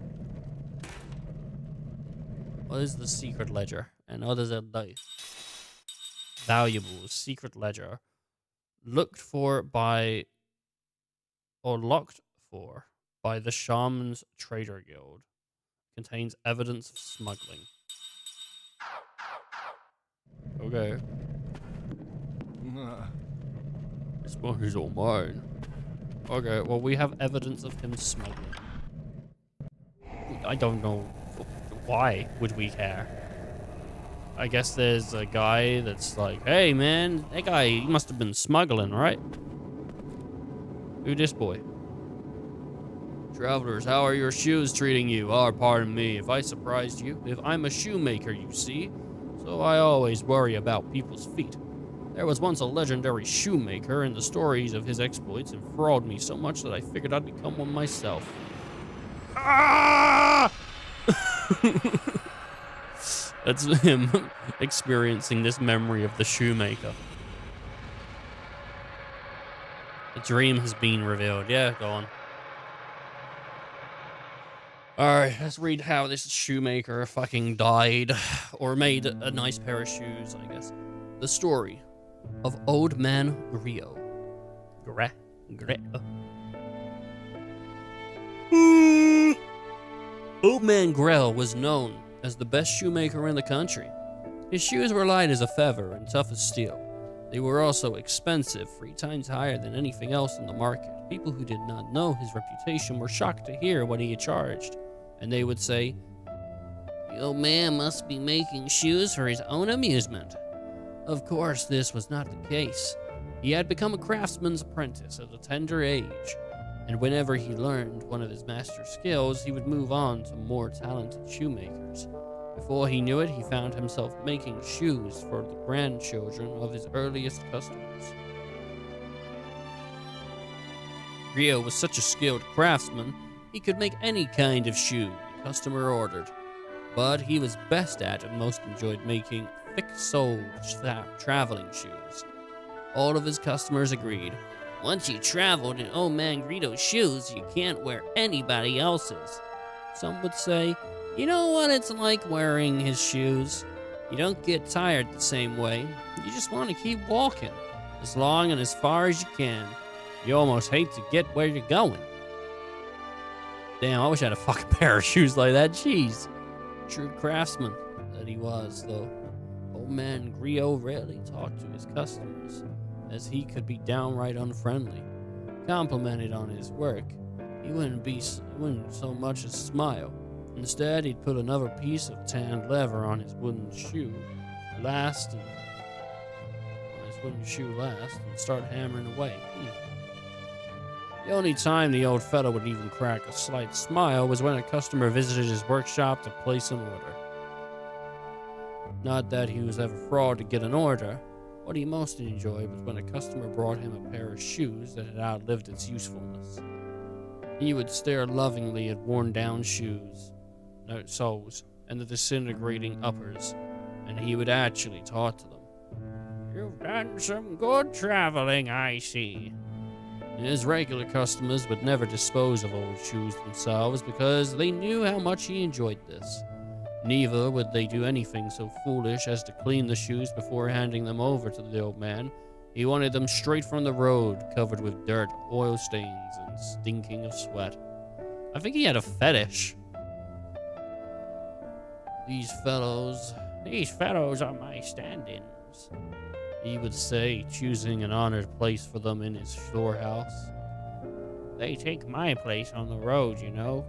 What is the secret ledger? And what does it do? Valuable secret ledger. Looked for by... or locked for by the Shaman's Trader Guild. Contains evidence of smuggling. Okay. This money's all mine. Okay, well, we have evidence of him smuggling. I don't know why would we care. I guess there's a guy that's like, hey man, that guy, he must have been smuggling, right? Who this boy? Travelers, how are your shoes treating you? Oh, pardon me if I surprised you. If I'm a shoemaker, you see, so I always worry about people's feet. There was once a legendary shoemaker, and the stories of his exploits enthralled me so much that I figured I'd become one myself. Ah! That's him experiencing this memory of the shoemaker. The dream has been revealed. Yeah, go on. Alright, let's read how this shoemaker fucking died. Or made a nice pair of shoes, I guess. The story of Old Man Griot. Old Man Grell was known as the best shoemaker in the country. His shoes were light as a feather and tough as steel. They were also expensive, 3 times higher than anything else in the market. People who did not know his reputation were shocked to hear what he had charged. And they would say, the old man must be making shoes for his own amusement. Of course, this was not the case. He had become a craftsman's apprentice at a tender age, and whenever he learned one of his master's skills, he would move on to more talented shoemakers. Before he knew it, he found himself making shoes for the grandchildren of his earliest customers. Rio was such a skilled craftsman, he could make any kind of shoe the customer ordered. But he was best at and most enjoyed making thick-soled traveling shoes. All of his customers agreed. Once you traveled in old man Greedo's shoes, you can't wear anybody else's. Some would say, you know what it's like wearing his shoes? You don't get tired the same way. You just want to keep walking, as long and as far as you can. You almost hate to get where you're going. Damn, I wish I had a fucking pair of shoes like that. Jeez. True craftsman that he was, though. Old man Grio rarely talked to his customers, as he could be downright unfriendly. Complimented on his work, he wouldn't so much as smile. Instead, he'd put another piece of tanned leather on his wooden shoe last and start hammering away. The only time the old fellow would even crack a slight smile was when a customer visited his workshop to place an order. Not that he was ever fraud to get an order. What he most enjoyed was when a customer brought him a pair of shoes that had outlived its usefulness. He would stare lovingly at worn-down soles, and the disintegrating uppers, and he would actually talk to them. You've done some good traveling, I see. His regular customers would never dispose of old shoes themselves because they knew how much he enjoyed this. Neither would they do anything so foolish as to clean the shoes before handing them over to the old man. He wanted them straight from the road, covered with dirt, oil stains, and stinking of sweat. I think he had a fetish. These fellows are my stand-ins, he would say, choosing an honored place for them in his storehouse. They take my place on the road, you know.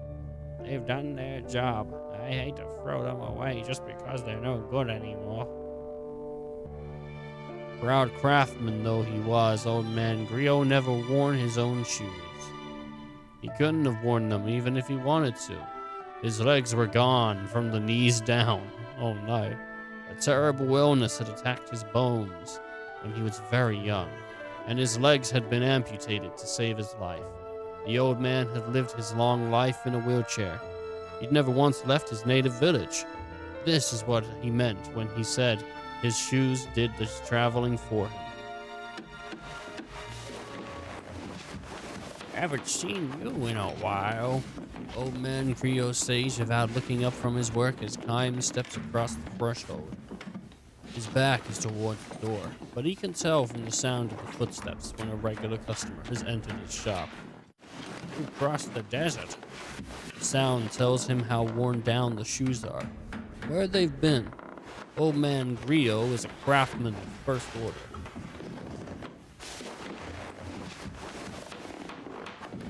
They've done their job. I hate to throw them away just because they're no good anymore. Proud craftsman though he was, old man Grio never worn his own shoes. He couldn't have worn them even if he wanted to. His legs were gone from the knees down. Oh no. A terrible illness had attacked his bones when he was very young, and his legs had been amputated to save his life. The old man had lived his long life in a wheelchair. He'd never once left his native village. This is what he meant when he said his shoes did the traveling for him. Haven't seen you in a while, old man Grio says without looking up from his work as Kime steps across the threshold. His back is towards the door, but he can tell from the sound of the footsteps when a regular customer has entered his shop. You crossed the desert. The sound tells him how worn down the shoes are, where they've been. Old man Grio is a craftsman of first order.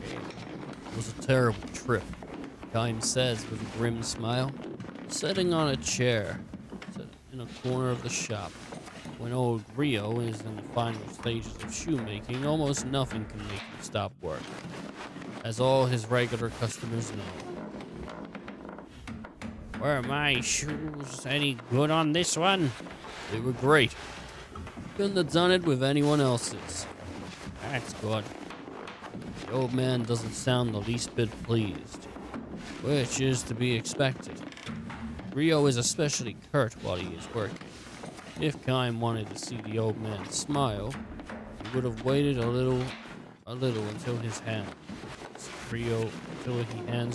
It was a terrible trip, Kime says with a grim smile, sitting on a chair in a corner of the shop. When old Grio is in the final stages of shoemaking, almost nothing can make him stop work, as all his regular customers know. Were my shoes any good on this one? They were great. Couldn't have done it with anyone else's. That's good. The old man doesn't sound the least bit pleased, which is to be expected. Grio is especially curt while he is working. If Kime wanted to see the old man smile, he would have waited a little until he hands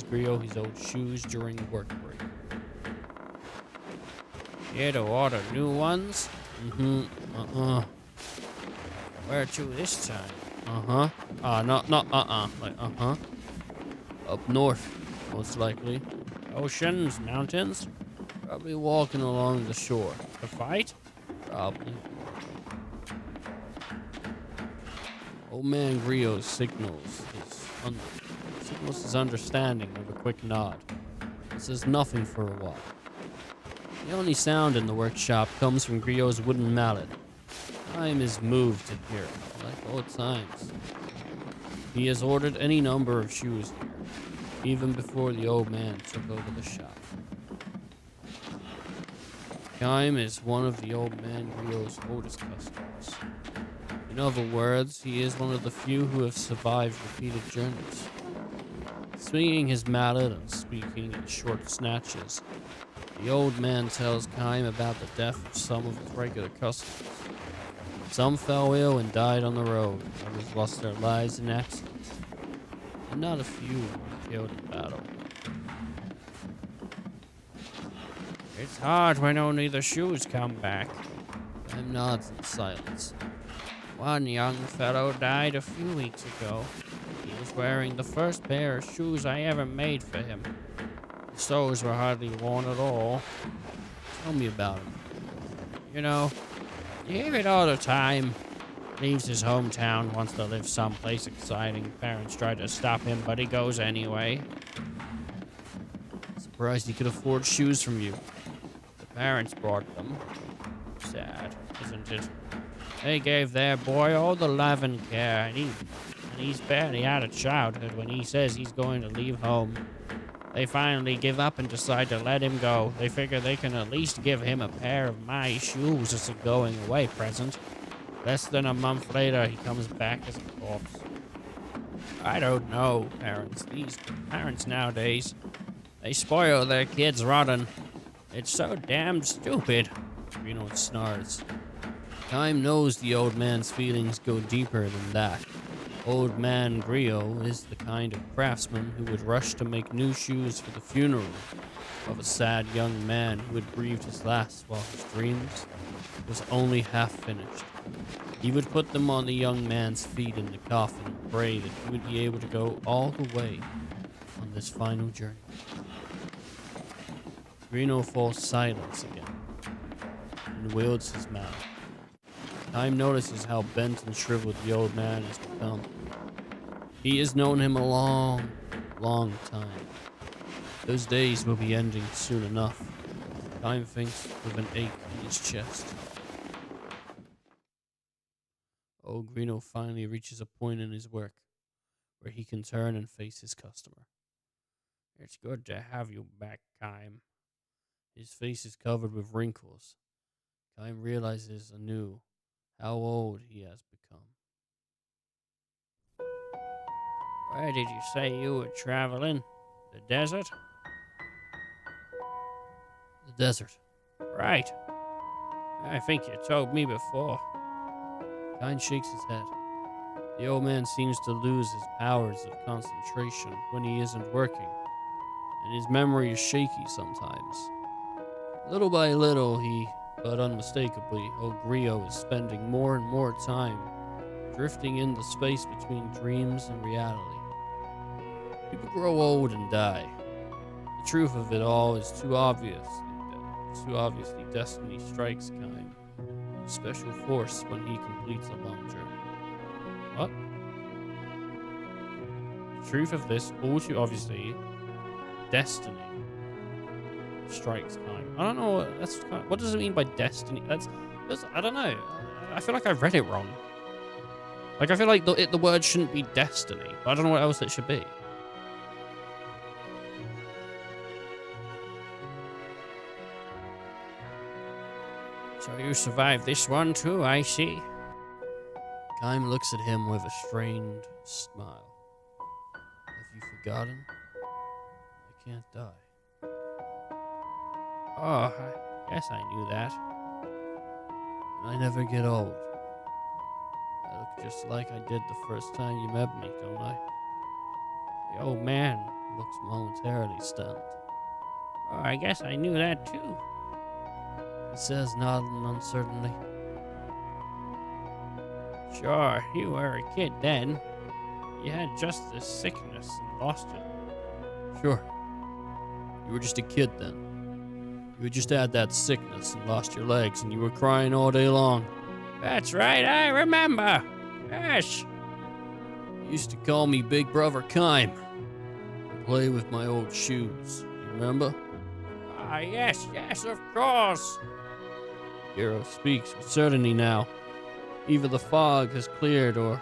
Grio his old shoes during the work break. Here to order new ones? Where to this time? Up north, most likely. Oceans, mountains? Probably walking along the shore. To fight? Probably. Old man Grio signals his understanding with a quick nod. He says nothing for a while. The only sound in the workshop comes from Grio's wooden mallet. Time is moved to hear it. like old times. He has ordered any number of shoes here, even before the old man took over the shop. Kime is one of the old man Rio's oldest customers. In other words, he is one of the few who have survived repeated journeys. Swinging his mallet and speaking in short snatches, the old man tells Kime about the death of some of his regular customers. Some fell ill and died on the road, others lost their lives in accidents, and not a few were killed in battle. It's hard when only the shoes come back. Kime nods in silence. One young fellow died a few weeks ago. He was wearing the first pair of shoes I ever made for him. The soles were hardly worn at all. Tell me about him. You know, you hear it all the time. Leaves his hometown, wants to live someplace exciting. Parents try to stop him, but he goes anyway. Surprised he could afford shoes from you. The parents bought them. Sad, isn't it? They gave their boy all the love and care, and he's barely out of childhood when he says he's going to leave home. They finally give up and decide to let him go. They figure they can at least give him a pair of my shoes as a going away present. Less than a month later, he comes back as a corpse. I don't know, parents. These parents nowadays, they spoil their kids rotten. It's so damn stupid. Reno snarls. Kime knows the old man's feelings go deeper than that. Old man Griot is the kind of craftsman who would rush to make new shoes for the funeral of a sad young man who had breathed his last while his dreams was only half finished. He would put them on the young man's feet in the coffin and pray that he would be able to go all the way on this final journey. Reno falls silent again and wields his mallet. Kime notices how bent and shriveled the old man has become. He has known him a long, long time. Those days will be ending soon enough. Kime thinks with an ache in his chest. Old Greeno finally reaches a point in his work where he can turn and face his customer. It's good to have you back, Kime. His face is covered with wrinkles. Kime realizes anew how old he has become. Where did you say you were traveling? The desert? The desert. Right. I think you told me before. Kime shakes his head. The old man seems to lose his powers of concentration when he isn't working, and his memory is shaky sometimes. Little by little, but unmistakably, old Griot is spending more and more time drifting in the space between dreams and reality. People grow old and die. The truth of it all is too obviously destiny strikes Kime with special force when he completes a long journey. What? The truth of this, all too obviously, destiny strikes Kime. I don't know. What does it mean by destiny? That's I don't know. I feel like I read it wrong. Like I feel like the word shouldn't be destiny, but I don't know what else it should be. So you survived this one too, I see. Kime looks at him with a strained smile. Have you forgotten? I can't die. Oh, I guess I knew that. I never get old. I look just like I did the first time you met me, don't I? The old man looks momentarily stunned. Oh, I guess I knew that too. He says, nodding uncertainly. Sure, you were a kid then. You had just this sickness and lost it. Sure. You were just a kid then. You had just had that sickness and lost your legs, and you were crying all day long. That's right, I remember. Yes. You used to call me Big Brother Kime. And play with my old shoes. You remember? Ah, yes, of course. Hero speaks with certainty now. Either the fog has cleared or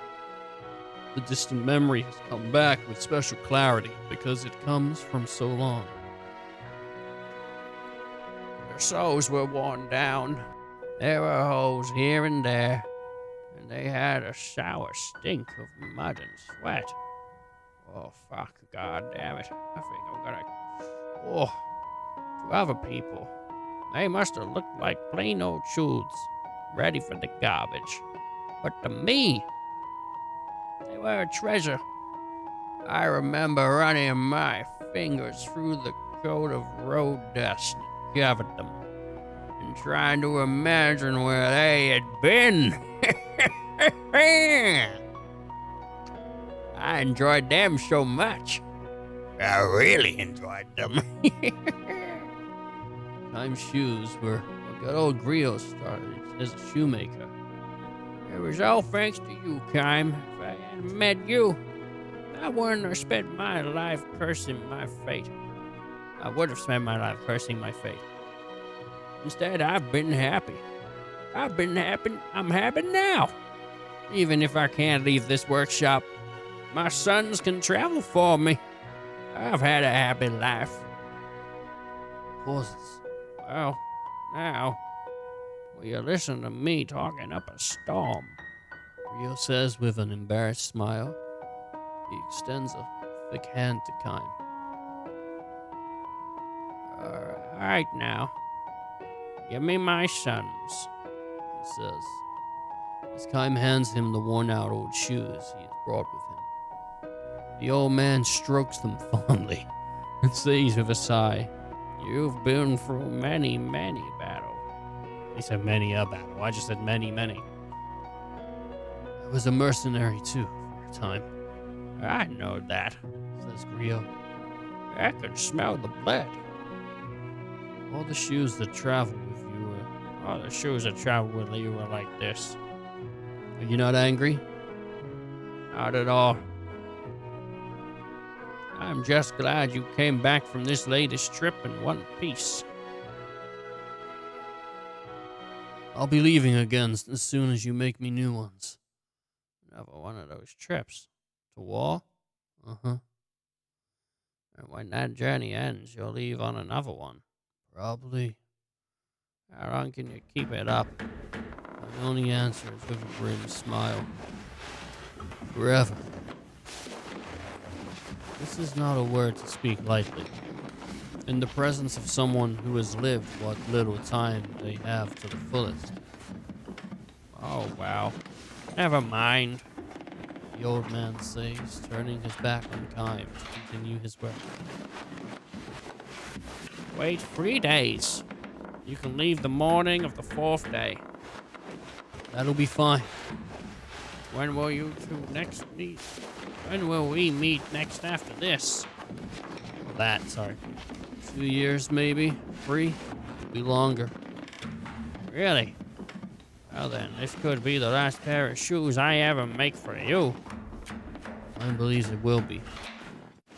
the distant memory has come back with special clarity because it comes from so long. Their souls were worn down. There were holes here and there, and they had a sour stink of mud and sweat. Oh, fuck, god damn it. I think I'm gonna... Oh, to other people, they must have looked like plain old shoes, ready for the garbage. But to me, they were a treasure. I remember running my fingers through the coat of road dust that covered them, and trying to imagine where they had been. I enjoyed them so much. I really enjoyed them. Kime's shoes were what got old Griot started as a shoemaker. It was all thanks to you, Kime. If I hadn't met you, I wouldn't have spent my life cursing my fate. I would have spent my life cursing my fate. Instead, I've been happy. I'm happy now. Even if I can't leave this workshop, my sons can travel for me. I've had a happy life. Pauses. Well, now, will you listen to me talking up a storm? Griot says with an embarrassed smile. He extends a thick hand to Kime. All right now. Give me my sons, he says, as Kime hands him the worn-out old shoes he has brought with him. The old man strokes them fondly and says with a sigh, "You've been through many, many battles." He said many a battle. I just said many, many. I was a mercenary too, for a time. I know that, says Griot. I can smell the blood. All the shoes that travel with you were like this. Are you not angry? Not at all. I'm just glad you came back from this latest trip in one piece. I'll be leaving again as soon as you make me new ones. Another one of those trips. To war? Uh-huh. And when that journey ends, you'll leave on another one. Probably. How long can you keep it up? My only answer is with a grim smile. Forever. This is not a word to speak lightly. In the presence of someone who has lived what little time they have to the fullest. Oh, well. Never mind. The old man says, turning his back on Kime to continue his work. Wait 3 days. You can leave the morning of the 4th day. That'll be fine. When will you two next meet? When will we meet next after this? Well, 2 years, maybe. 3. It'll be longer. Really? Well then, this could be the last pair of shoes I ever make for you. I believes it will be.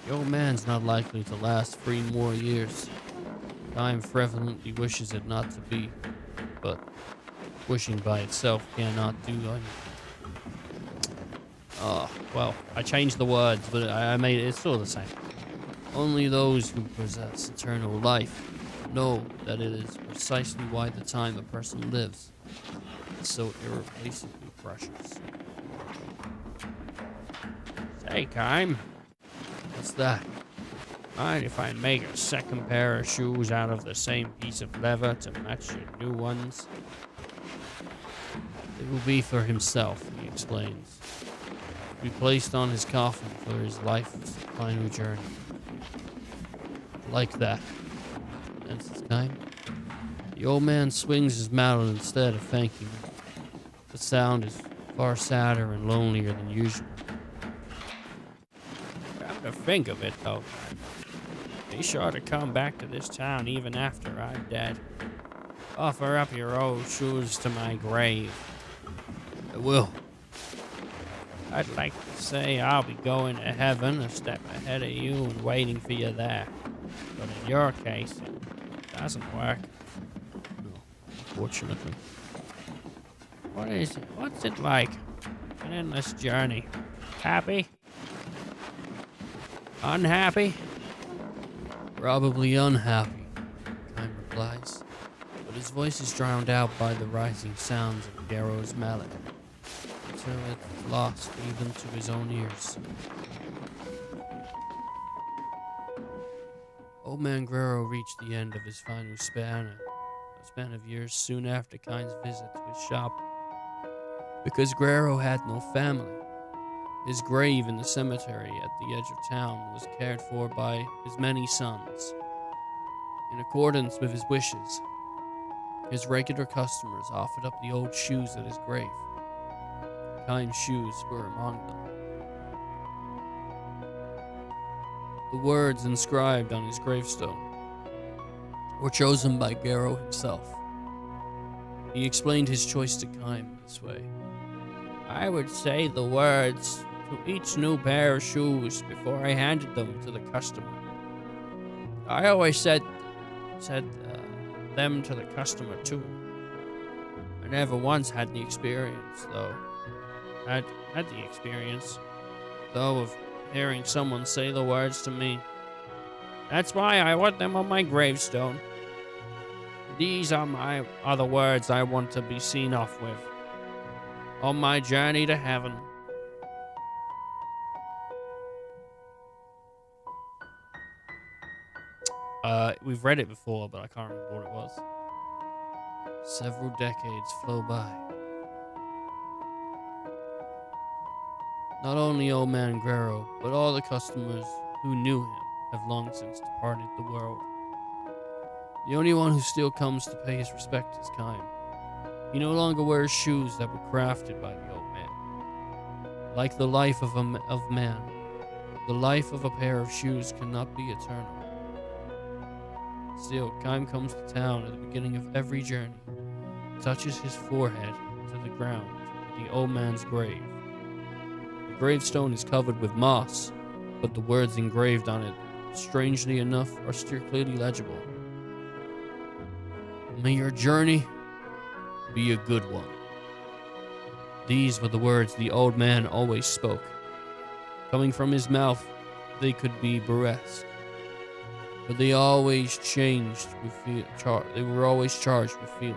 The old man's not likely to last 3 more years. Time fervently wishes it not to be, but wishing by itself cannot do anything. Well, I changed the words, but I made it still the same. Only those who possess eternal life know that it is precisely why the time a person lives is so irreplaceably precious. Say, Kime. What's that? Mind if I make a second pair of shoes out of the same piece of leather to match your new ones? It will be for himself, he explains. To be placed on his coffin for his life's final journey. Like that, answers Kime. The old man swings his mallet instead of thanking him. The sound is far sadder and lonelier than usual. Come to think of it, though, be sure to come back to this town even after I'm dead. Offer up your old shoes to my grave. I will. I'd like to say I'll be going to heaven a step ahead of you and waiting for you there. But in your case, it doesn't work. No, unfortunately. What is it? What's it like? An endless journey. Happy? Unhappy? Probably unhappy, Kime replies, but his voice is drowned out by the rising sounds of Garrow's mallet, until it's lost even to his own ears. Old Man Guerrero reached the end of his final span of years soon after Kime's visit to his shop. Because Guerrero had no family, his grave in the cemetery at the edge of town was cared for by his many sons. In accordance with his wishes, his regular customers offered up the old shoes at his grave. Kime's shoes were among them. The words inscribed on his gravestone were chosen by Garrow himself. He explained his choice to Kime this way. I would say the words to each new pair of shoes before I handed them to the customer. I always said them to the customer too. I never once had the experience, though. Had the experience, though, of hearing someone say the words to me. That's why I want them on my gravestone. These are the words I want to be seen off with on my journey to heaven. We've read it before, but I can't remember what it was. Several decades flow by. Not only Old Man Guerrero, but all the customers who knew him have long since departed the world. The only one who still comes to pay his respect is Kime. He no longer wears shoes that were crafted by the old man. Like the life of man, the life of a pair of shoes cannot be eternal. Still, Kime comes to town at the beginning of every journey, touches his forehead to the ground at the old man's grave. The gravestone is covered with moss, but the words engraved on it, strangely enough, are still clearly legible. May your journey be a good one. These were the words the old man always spoke. Coming from his mouth, they could be burlesque, but they always changed with they were always charged with feeling.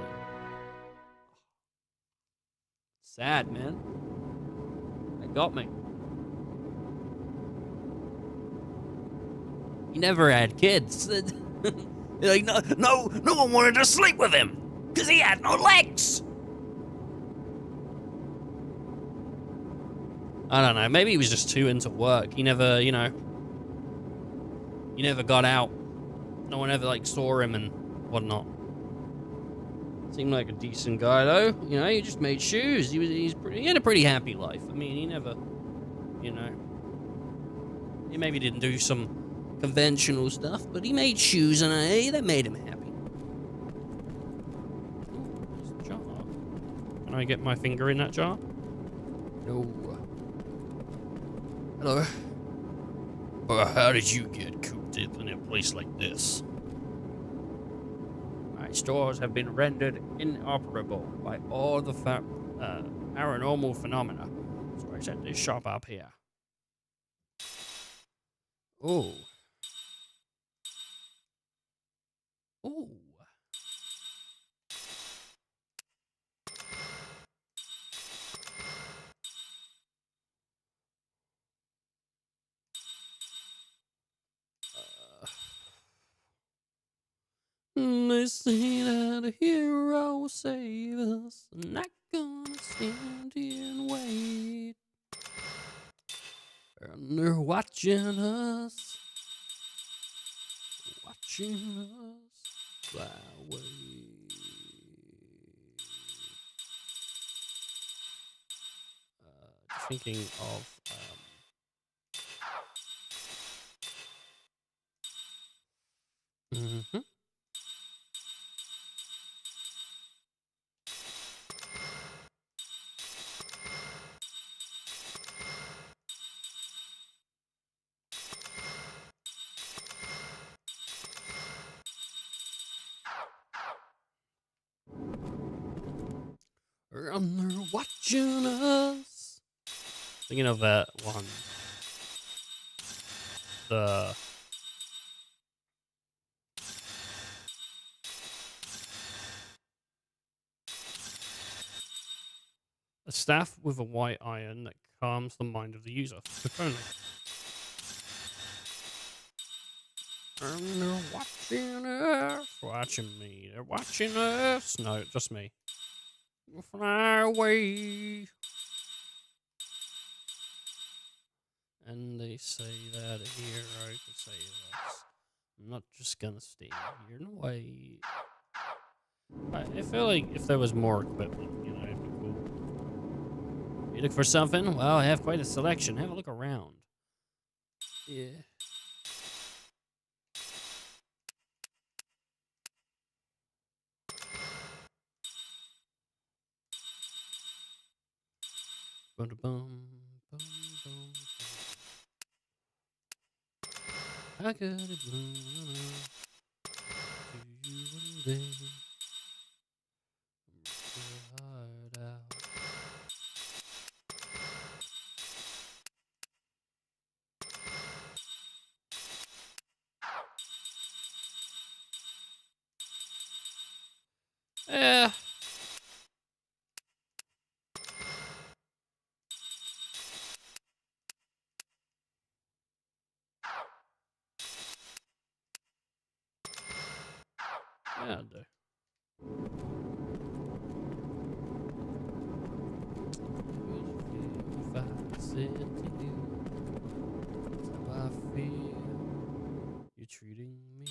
Sad, man. That got me. He never had kids. Like, no one wanted to sleep with him because he had no legs. I don't know. Maybe he was just too into work. He never, he never got out. No one ever saw him and whatnot. Seemed like a decent guy though. He just made shoes. He had a pretty happy life. I mean, he never, he maybe didn't do some conventional stuff, but he made shoes and that made him happy. Ooh, there's the jar. Can I get my finger in that jar? No. Hello. How did you get cooped up in a place like this? My stores have been rendered inoperable by all the paranormal phenomena, so I set this shop up here. Oh. Oh. They say that a hero will save us. I'm not gonna stand here and wait. And they're watching us fly away. Just thinking of and they're watching us. Thinking of that one. The a staff with a white iron that calms the mind of the user. If only. And they're watching us. Watching me. They're watching us. No, just me. We'll fly away. And they say that a hero could save us. I'm not just gonna stay here and wait. I feel like if there was more equipment, you know, it'd be cool. You look for something? Well, I have quite a selection. Have a look around. Yeah. Bum, bum, bum, bum. I got it blown to you one day. Your heart out. Yeah. Yeah, I'll do. If I said to you, that's how I feel. You're treating me.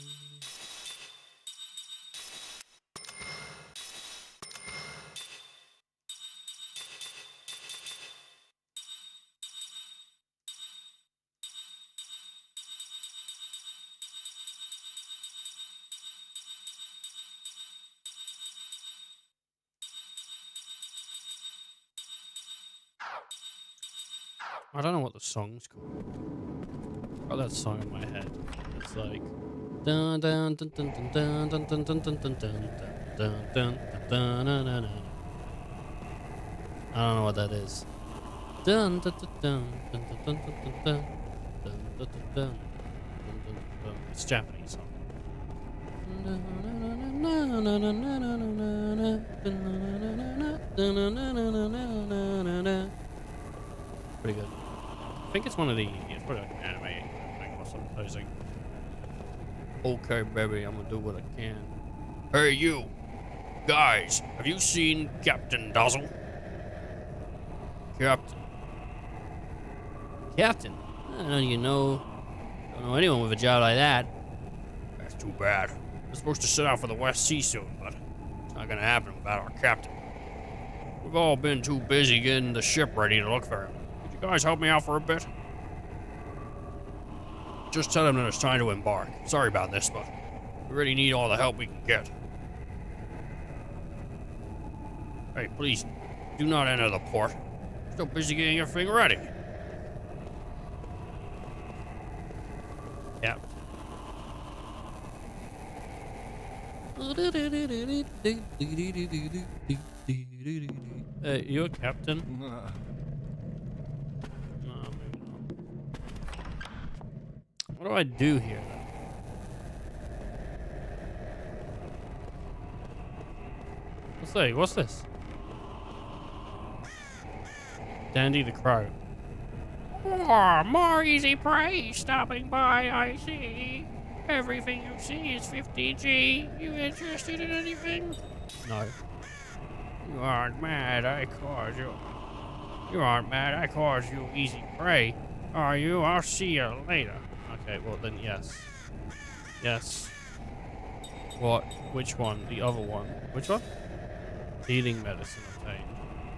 I don't know what the song's called. I've got that song in my head. It's like dun dun dun dun dun dun dun dun dun dun dun dun dun dun dun dun. I don't know what that is. Dun dun dun dun dun dun dun dun dun dun dun dun. It's a Japanese song. Pretty good. I think it's one of the. It's probably like an anime thing or something. Okay, baby, I'm gonna do what I can. Hey, you! Guys, have you seen Captain Dazzle? Captain. Captain? I don't know, you know. Don't know anyone with a job like that. That's too bad. We're supposed to set out for the West Sea soon, but it's not gonna happen without our captain. We've all been too busy getting the ship ready to look for him. Could you guys help me out for a bit? Just tell him that it's time to embark. Sorry about this, but we really need all the help we can get. Hey, please, do not enter the port. Still busy getting everything ready. Yeah. Hey, you a captain? No, maybe not. What do I do here, then? What's this? Dandy the Crow. Oh, more easy prey stopping by, I see. Everything you see is 50G. You interested in anything? No. You aren't mad, I caused you. You aren't mad, I caused you easy prey. Are you? I'll see you later. Okay, well then, yes. Yes. What? Which one? The other one. Which one? Healing medicine obtained.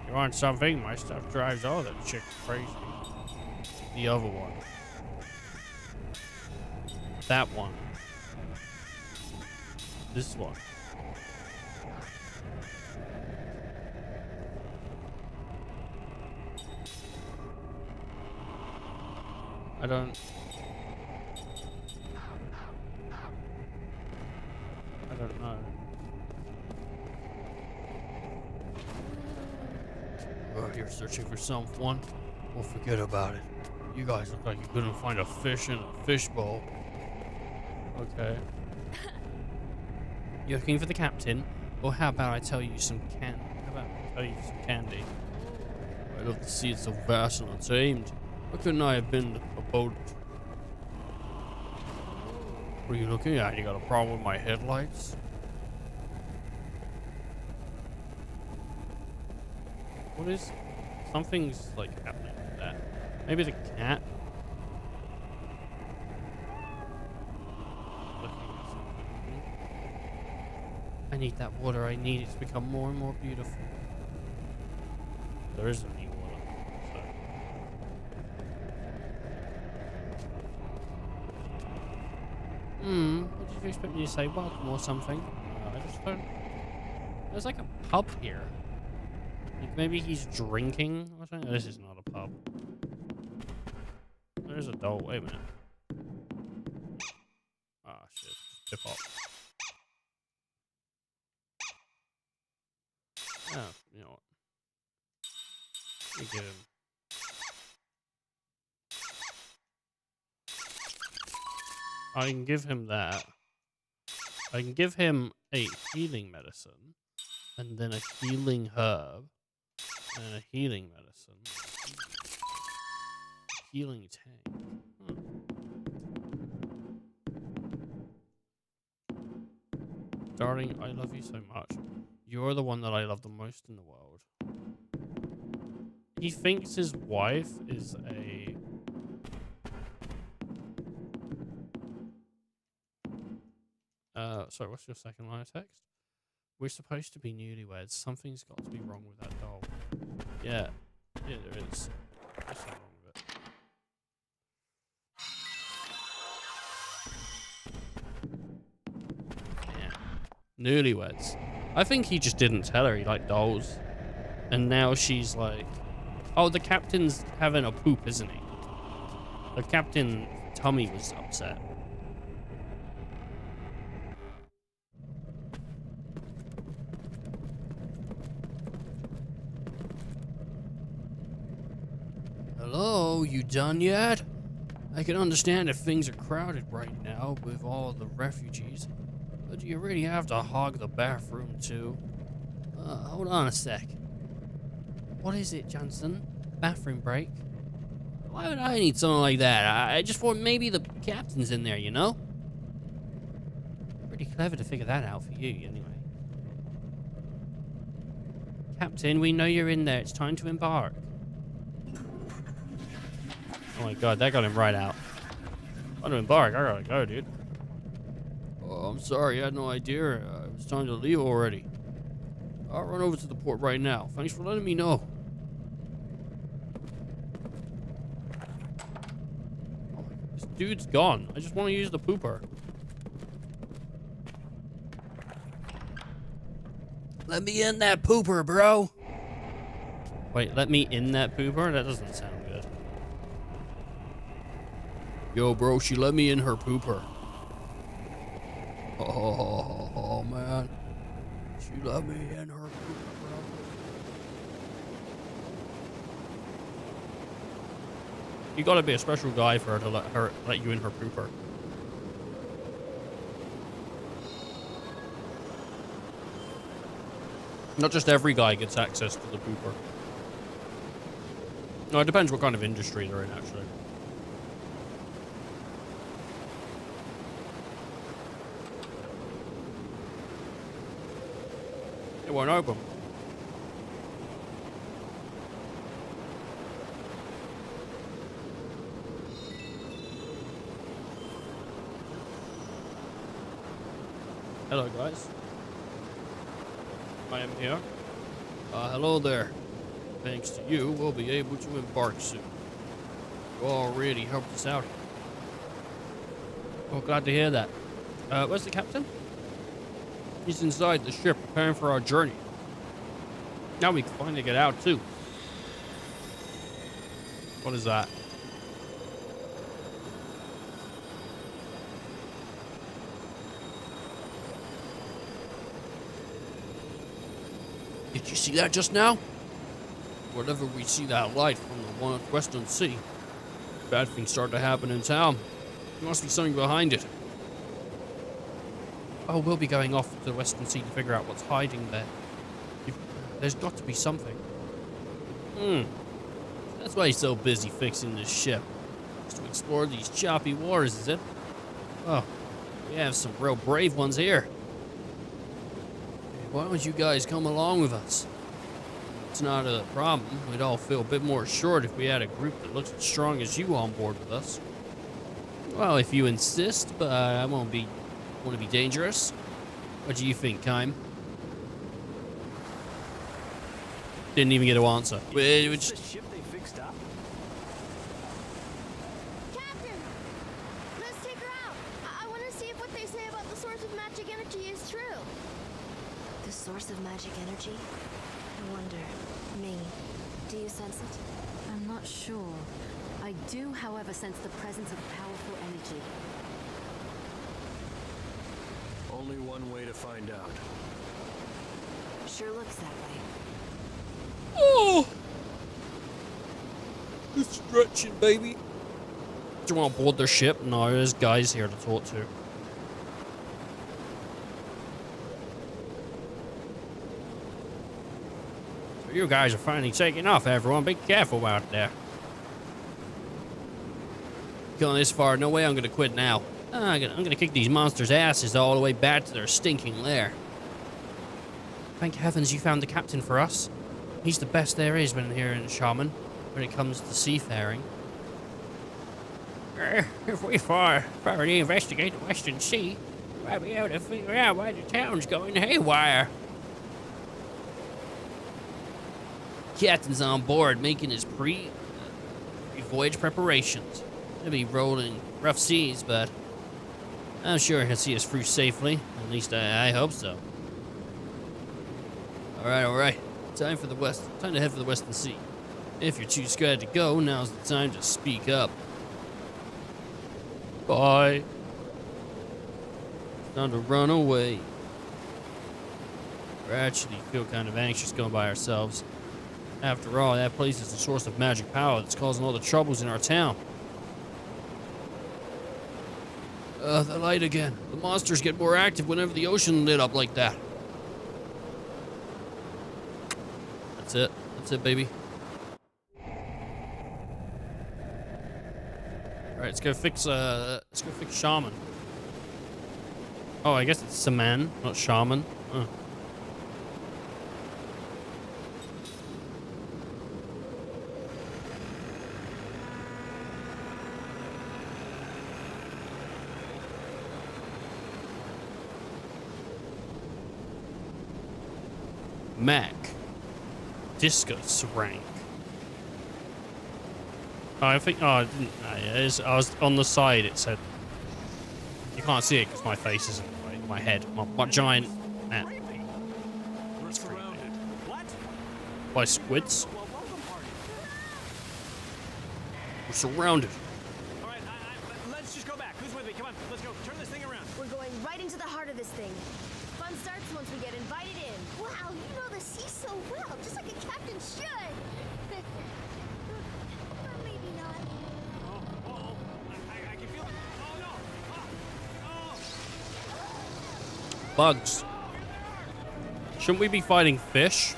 You want something? My stuff drives all the chicks crazy. The other one. That one. This one. I don't know. Oh, searching for someone? Well, forget about it. You guys look like you couldn't find a fish in a fishbowl. Okay. You're looking for the captain? Or how about I tell you some candy? I'd love to see it so vast and untamed. Why couldn't I have been about it? What are you looking at? You got a problem with my headlights? What is... Something's like happening with that. Maybe the cat? I need that water. I need it to become more and more beautiful. There isn't any water. So. What did you expect me to say? Welcome or something? I just don't... There's like a pub here. Like maybe he's drinking or something? This is not a pub. There's a doll. Wait a minute. Ah, shit. Tip off. Oh, you know what? Let me get him. I can give him that. I can give him a healing medicine, and then a healing herb, and a healing medicine. Healing tank. Darling, I love you so much. You're the one that I love the most in the world. He thinks his wife is a... sorry, what's your second line of text? We're supposed to be newlyweds. Something's got to be wrong with that doll. Yeah. Yeah, there is. There's something wrong with it. Yeah. Newlyweds. I think he just didn't tell her he liked dolls. And now she's like... Oh, the captain's having a poop, isn't he? The captain tummy was upset. Hello, you done yet? I can understand if things are crowded right now with all the refugees. But do you really have to hog the bathroom too? Hold on a sec. What is it, Johnson? Bathroom break? Why would I need something like that? I just thought maybe the captain's in there, you know? Pretty clever to figure that out for you, anyway. Captain, we know you're in there. It's time to embark. Oh my god, that got him right out. Time to embark. I gotta go, dude. Oh, I'm sorry. I had no idea. It was time to leave already. I'll run over to the port right now. Thanks for letting me know. Oh, this dude's gone. I just want to use the pooper. Let me in that pooper, bro. Wait, let me in that pooper? That doesn't sound good. Yo, bro, she let me in her pooper. Oh, man. She let me in her pooper, bro. You gotta be a special guy for her to let you in her pooper. Not just every guy gets access to the pooper. No, it depends what kind of industry they're in, actually. It won't open. Hello, guys. I am here. Hello there. Thanks to you, we'll be able to embark soon. You already helped us out. Oh, glad to hear that. Where's the captain? He's inside the ship preparing for our journey. Now we can finally get out too. What is that? Did you see that just now? whenever we see that light from the one western sea, bad things start to happen in town. There must be something behind it. Oh, we'll be going off to the western sea to figure out what's hiding there. There's got to be something. That's why he's so busy fixing this ship. Just to explore these choppy waters, is it? Oh, we have some real brave ones here. Why don't you guys come along with us? It's not a problem. We'd all feel a bit more assured if we had a group that looks as strong as you on board with us. Well, if you insist, but I won't be... want to be dangerous. What do you think, Kime? Didn't even get to answer. Is this the ship they fixed up? Captain! Let's take her out. I want to see if what they say about the source of magic energy is true. The source of magic energy? I wonder. Ming, do you sense it? I'm not sure. I do, however, sense the presence of powerful energy. Only one way to find out. Sure looks that way. Oh! It's stretching, baby. Do you want to board the ship? No, there's guys here to talk to. So you guys are finally taking off, everyone. Be careful out there. Going this far, no way I'm gonna quit now. I'm gonna kick these monsters' asses all the way back to their stinking lair. Thank heavens you found the captain for us. He's the best there is when here in Shaman, when it comes to seafaring. If we thoroughly investigate the Western Sea, we'll be able to figure out why the town's going haywire. Captain's on board, making his pre-voyage preparations. He'll be rolling rough seas, but I'm sure he'll see us through safely. At least I hope so. All right. Time to head for the Western Sea. If you're too scared to go, now's the time to speak up. Bye. It's time to run away. We actually feel kind of anxious going by ourselves. After all, that place is the source of magic power that's causing all the troubles in our town. The light again. The monsters get more active whenever the ocean lit up like that. That's it. That's it, baby. Alright, let's go fix Shaman. Oh, I guess it's Saman, not Shaman. Oh. Mac. Discus rank. Oh, I think. Oh, I didn't. I was on the side. It said. You can't see it because my face is in the way. My head. My giant. Man. We're surrounded. What? By squids. We're surrounded. All right, let's just go back. Who's with me? Come on, let's go. Turn this thing around. We're going right into the heart of this thing. Fun starts once we get invited in. Wow, you know the sea so well, just like a captain should. Or maybe not. Oh, I can feel it. Oh, no. Bugs. Shouldn't we be fighting fish?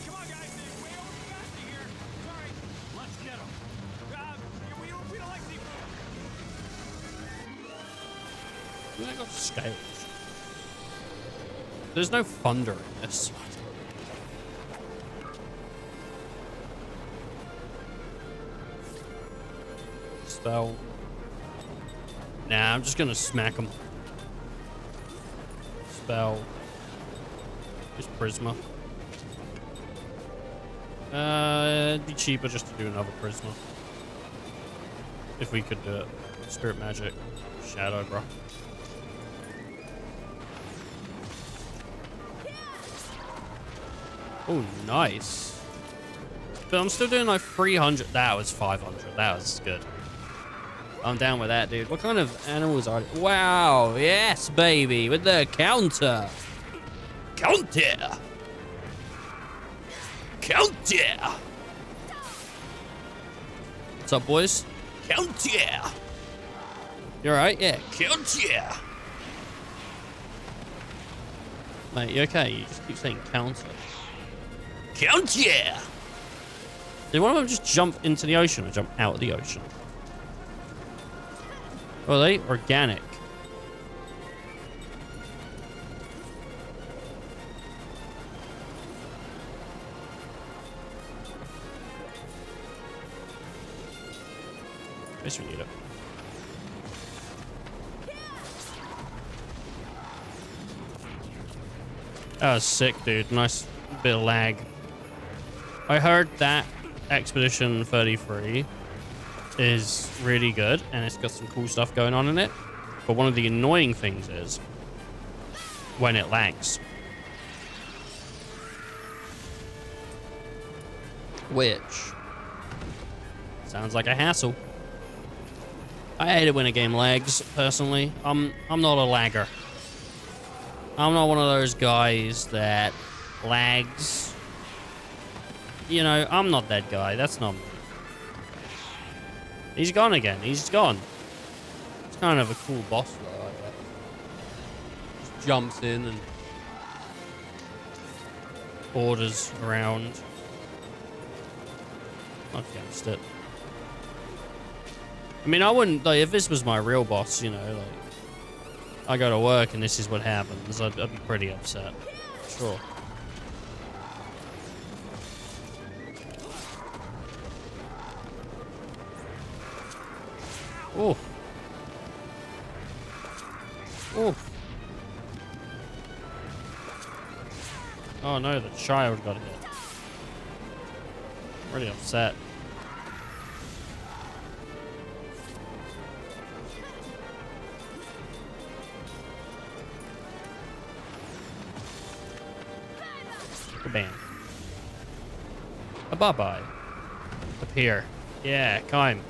Come on, guys. They're way overcasting here. Sorry. Let's get them. We don't like seafood. I got scales. There's no thunder in this. Spell. Nah, I'm just gonna smack him. Spell. Just Prisma. It'd be cheaper just to do another Prisma. If we could do it. Spirit Magic. Shadow, bro. Oh, nice. But I'm still doing like 300. That was 500. That was good. I'm down with that, dude. What kind of animals are they? Wow, yes, baby, with the counter. Counter. Counter! What's up, boys? Counter! You alright? Yeah. Counter! Mate, you okay? You just keep saying counter. Counter! Did one of them just jump into the ocean or jump out of the ocean? Or are they organic? I guess we need it. That was sick, dude. Nice bit of lag. I heard that Expedition 33 is really good and it's got some cool stuff going on in it. But one of the annoying things is when it lags. Which sounds like a hassle. I hate it when a game lags, personally. I'm not a lagger. I'm not one of those guys that lags. You know, I'm not that guy. That's not me. He's gone again. He's gone. It's kind of a cool boss though, I guess. Just jumps in and orders around. Not against it. I mean, I wouldn't, like, if this was my real boss, you know, like, I go to work and this is what happens, I'd be pretty upset. Sure. Oh. Oh. Oh no, the child got hit. I'm really upset. Bam. A bye-bye. Up here. Yeah, climb.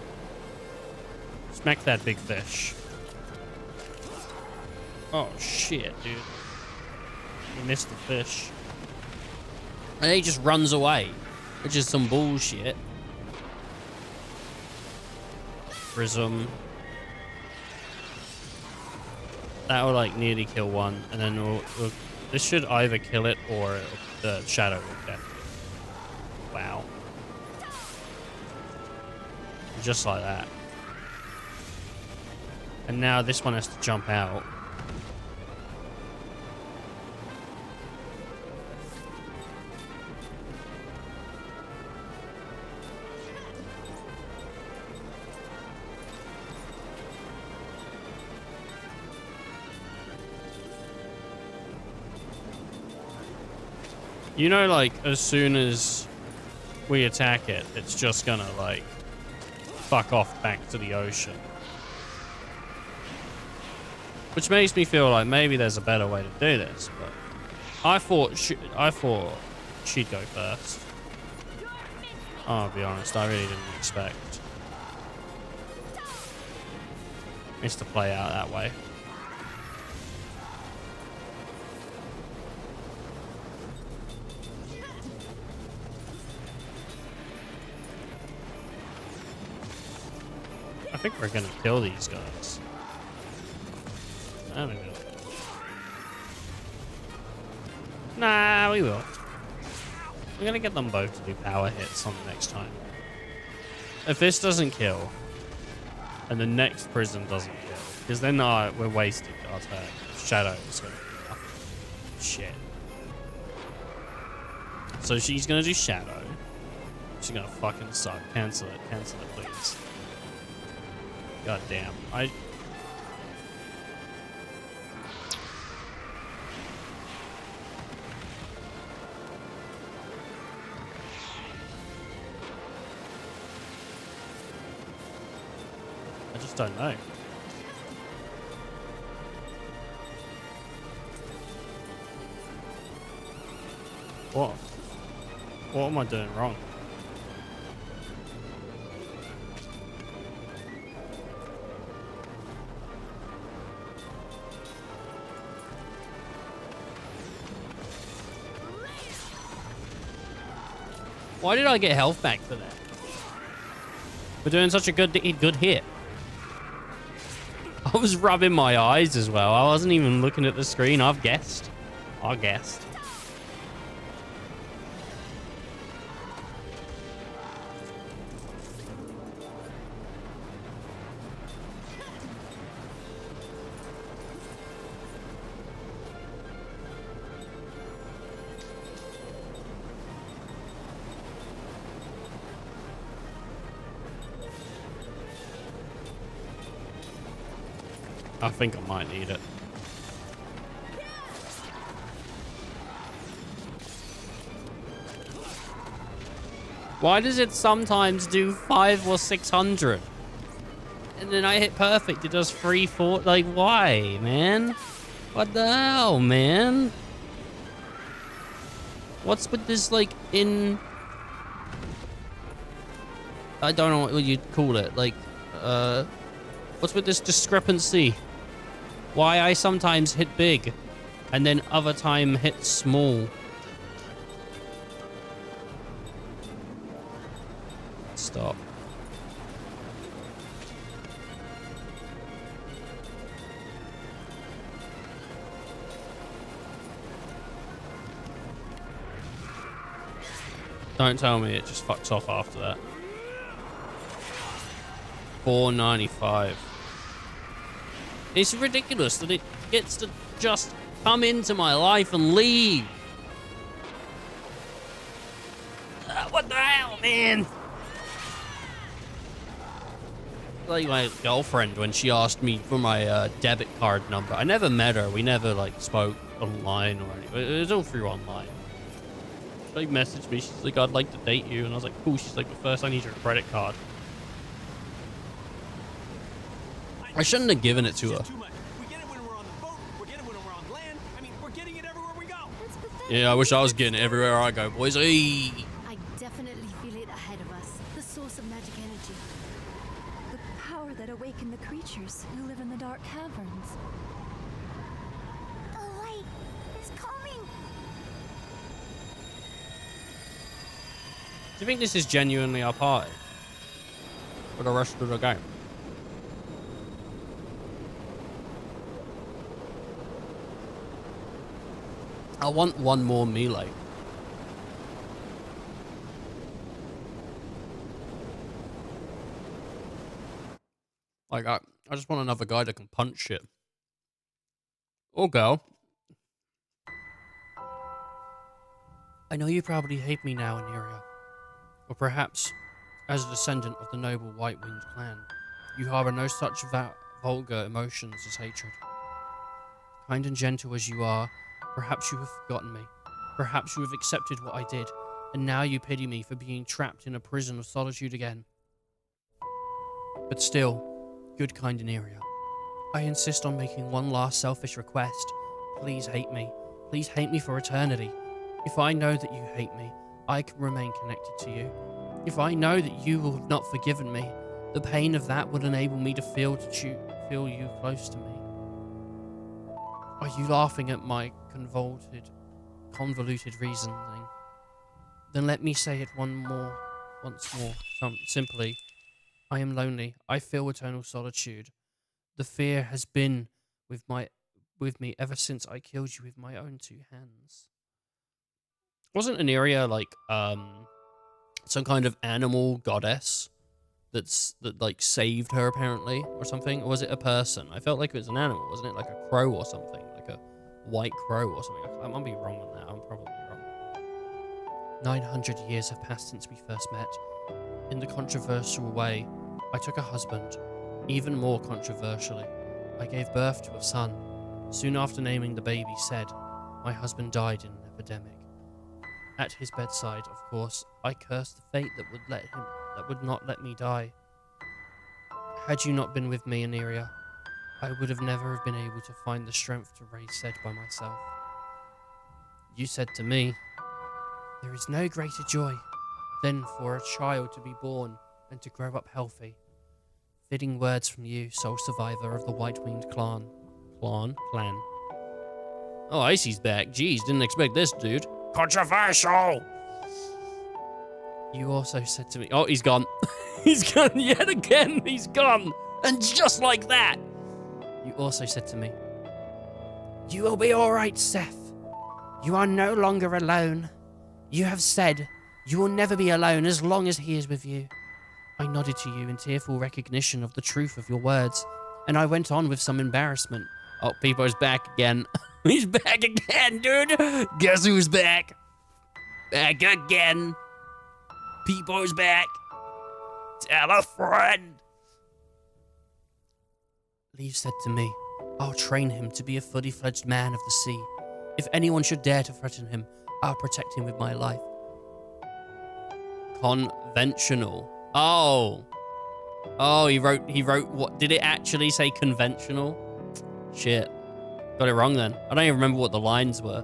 Smack that big fish. Oh shit, dude. You missed the fish. And he just runs away, which is some bullshit. Prism. That will like nearly kill one, and then this should either kill it or the shadow will get it. Wow. Just like that. And now this one has to jump out. You know, like, as soon as we attack it, it's just gonna, like, fuck off back to the ocean. Which makes me feel like maybe there's a better way to do this, but I thought she'd go first. I'll be honest, I really didn't expect this to play out that way. I think we're gonna kill these guys. Maybe we will. Nah, we will. We're gonna get them both to do power hits on the next time. If this doesn't kill, and the next prison doesn't kill, because then we're wasting our turn. Shadow is gonna be shit. So she's gonna do Shadow. She's gonna fucking suck. Cancel it, please. God damn. I just don't know. What? What am I doing wrong? Why did I get health back for that? We're doing such a good hit. I was rubbing my eyes as well. I wasn't even looking at the screen. I've guessed. I guessed. I think I might need it. Why does it sometimes do 500 or 600? And then I hit perfect, it does 340. Like, why, man? What the hell, man? What's with this, like, I don't know what you'd call it. Like, what's with this discrepancy? Why I sometimes hit big and then other time hit small. Stop. Don't tell me it just fucks off after that. 495. It's ridiculous that it gets to just come into my life and leave. What the hell, man? Like my girlfriend when she asked me for my debit card number. I never met her. We never like spoke online or anything. It was all through online. She like messaged me. She's like, "I'd like to date you," and I was like, "Cool." She's like, "But first, I need your credit card." I shouldn't have given it to her. Yeah, I wish I was getting it everywhere I go, boys. Hey. I definitely feel it ahead of us. The source of magic energy. The power that awakened the creatures who live in the dark caverns. The light is coming. Do you think this is genuinely our party? For the rest of the game? I want one more melee. Like, I just want another guy that can punch shit. Or girl. I know you probably hate me now, Aniria. Or perhaps, as a descendant of the noble White-Winged clan, you harbor no such vulgar emotions as hatred. Kind and gentle as you are, perhaps you have forgotten me. Perhaps you have accepted what I did, and now you pity me for being trapped in a prison of solitude again. But still, good kind Aniria, I insist on making one last selfish request. Please hate me. Please hate me for eternity. If I know that you hate me, I can remain connected to you. If I know that you will have not forgiven me, the pain of that would enable me to feel you close to me. Are you laughing at my convoluted reasoning? Then let me say it once more, simply. I am lonely. I feel eternal solitude. The fear has been with me ever since I killed you with my own two hands. Wasn't Aniria like some kind of animal goddess that like saved her apparently or something? Or was it a person? I felt like it was an animal, wasn't it? Like a crow or something, like a white crow or something. I might be wrong on that. I'm probably wrong. 900 years have passed since we first met. In the controversial way, I took a husband. Even more controversially, I gave birth to a son. Soon after naming the baby, said, my husband died in an epidemic. At his bedside, of course, I cursed the fate that would not let me die. Had you not been with me, Aniria, I would have never have been able to find the strength to raise said by myself. You said to me, there is no greater joy than for a child to be born and to grow up healthy. Fitting words from you, sole survivor of the White-Winged clan. Oh, Icy's back. Jeez, didn't expect this, dude. Controversial! You also said to me... Oh, he's gone. He's gone yet again. He's gone. And just like that. You also said to me, you will be all right, Seth. You are no longer alone. You have said you will never be alone as long as he is with you. I nodded to you in tearful recognition of the truth of your words, and I went on with some embarrassment. Oh, Peepo's back again. He's back again, dude. Guess who's back? Back again. Peepo's back. Tell a friend. Leaf said to me, I'll train him to be a fully fledged man of the sea. If anyone should dare to threaten him, I'll protect him with my life. Conventional. Oh. Oh, he wrote what? Did it actually say conventional? Shit. Got it wrong then. I don't even remember what the lines were.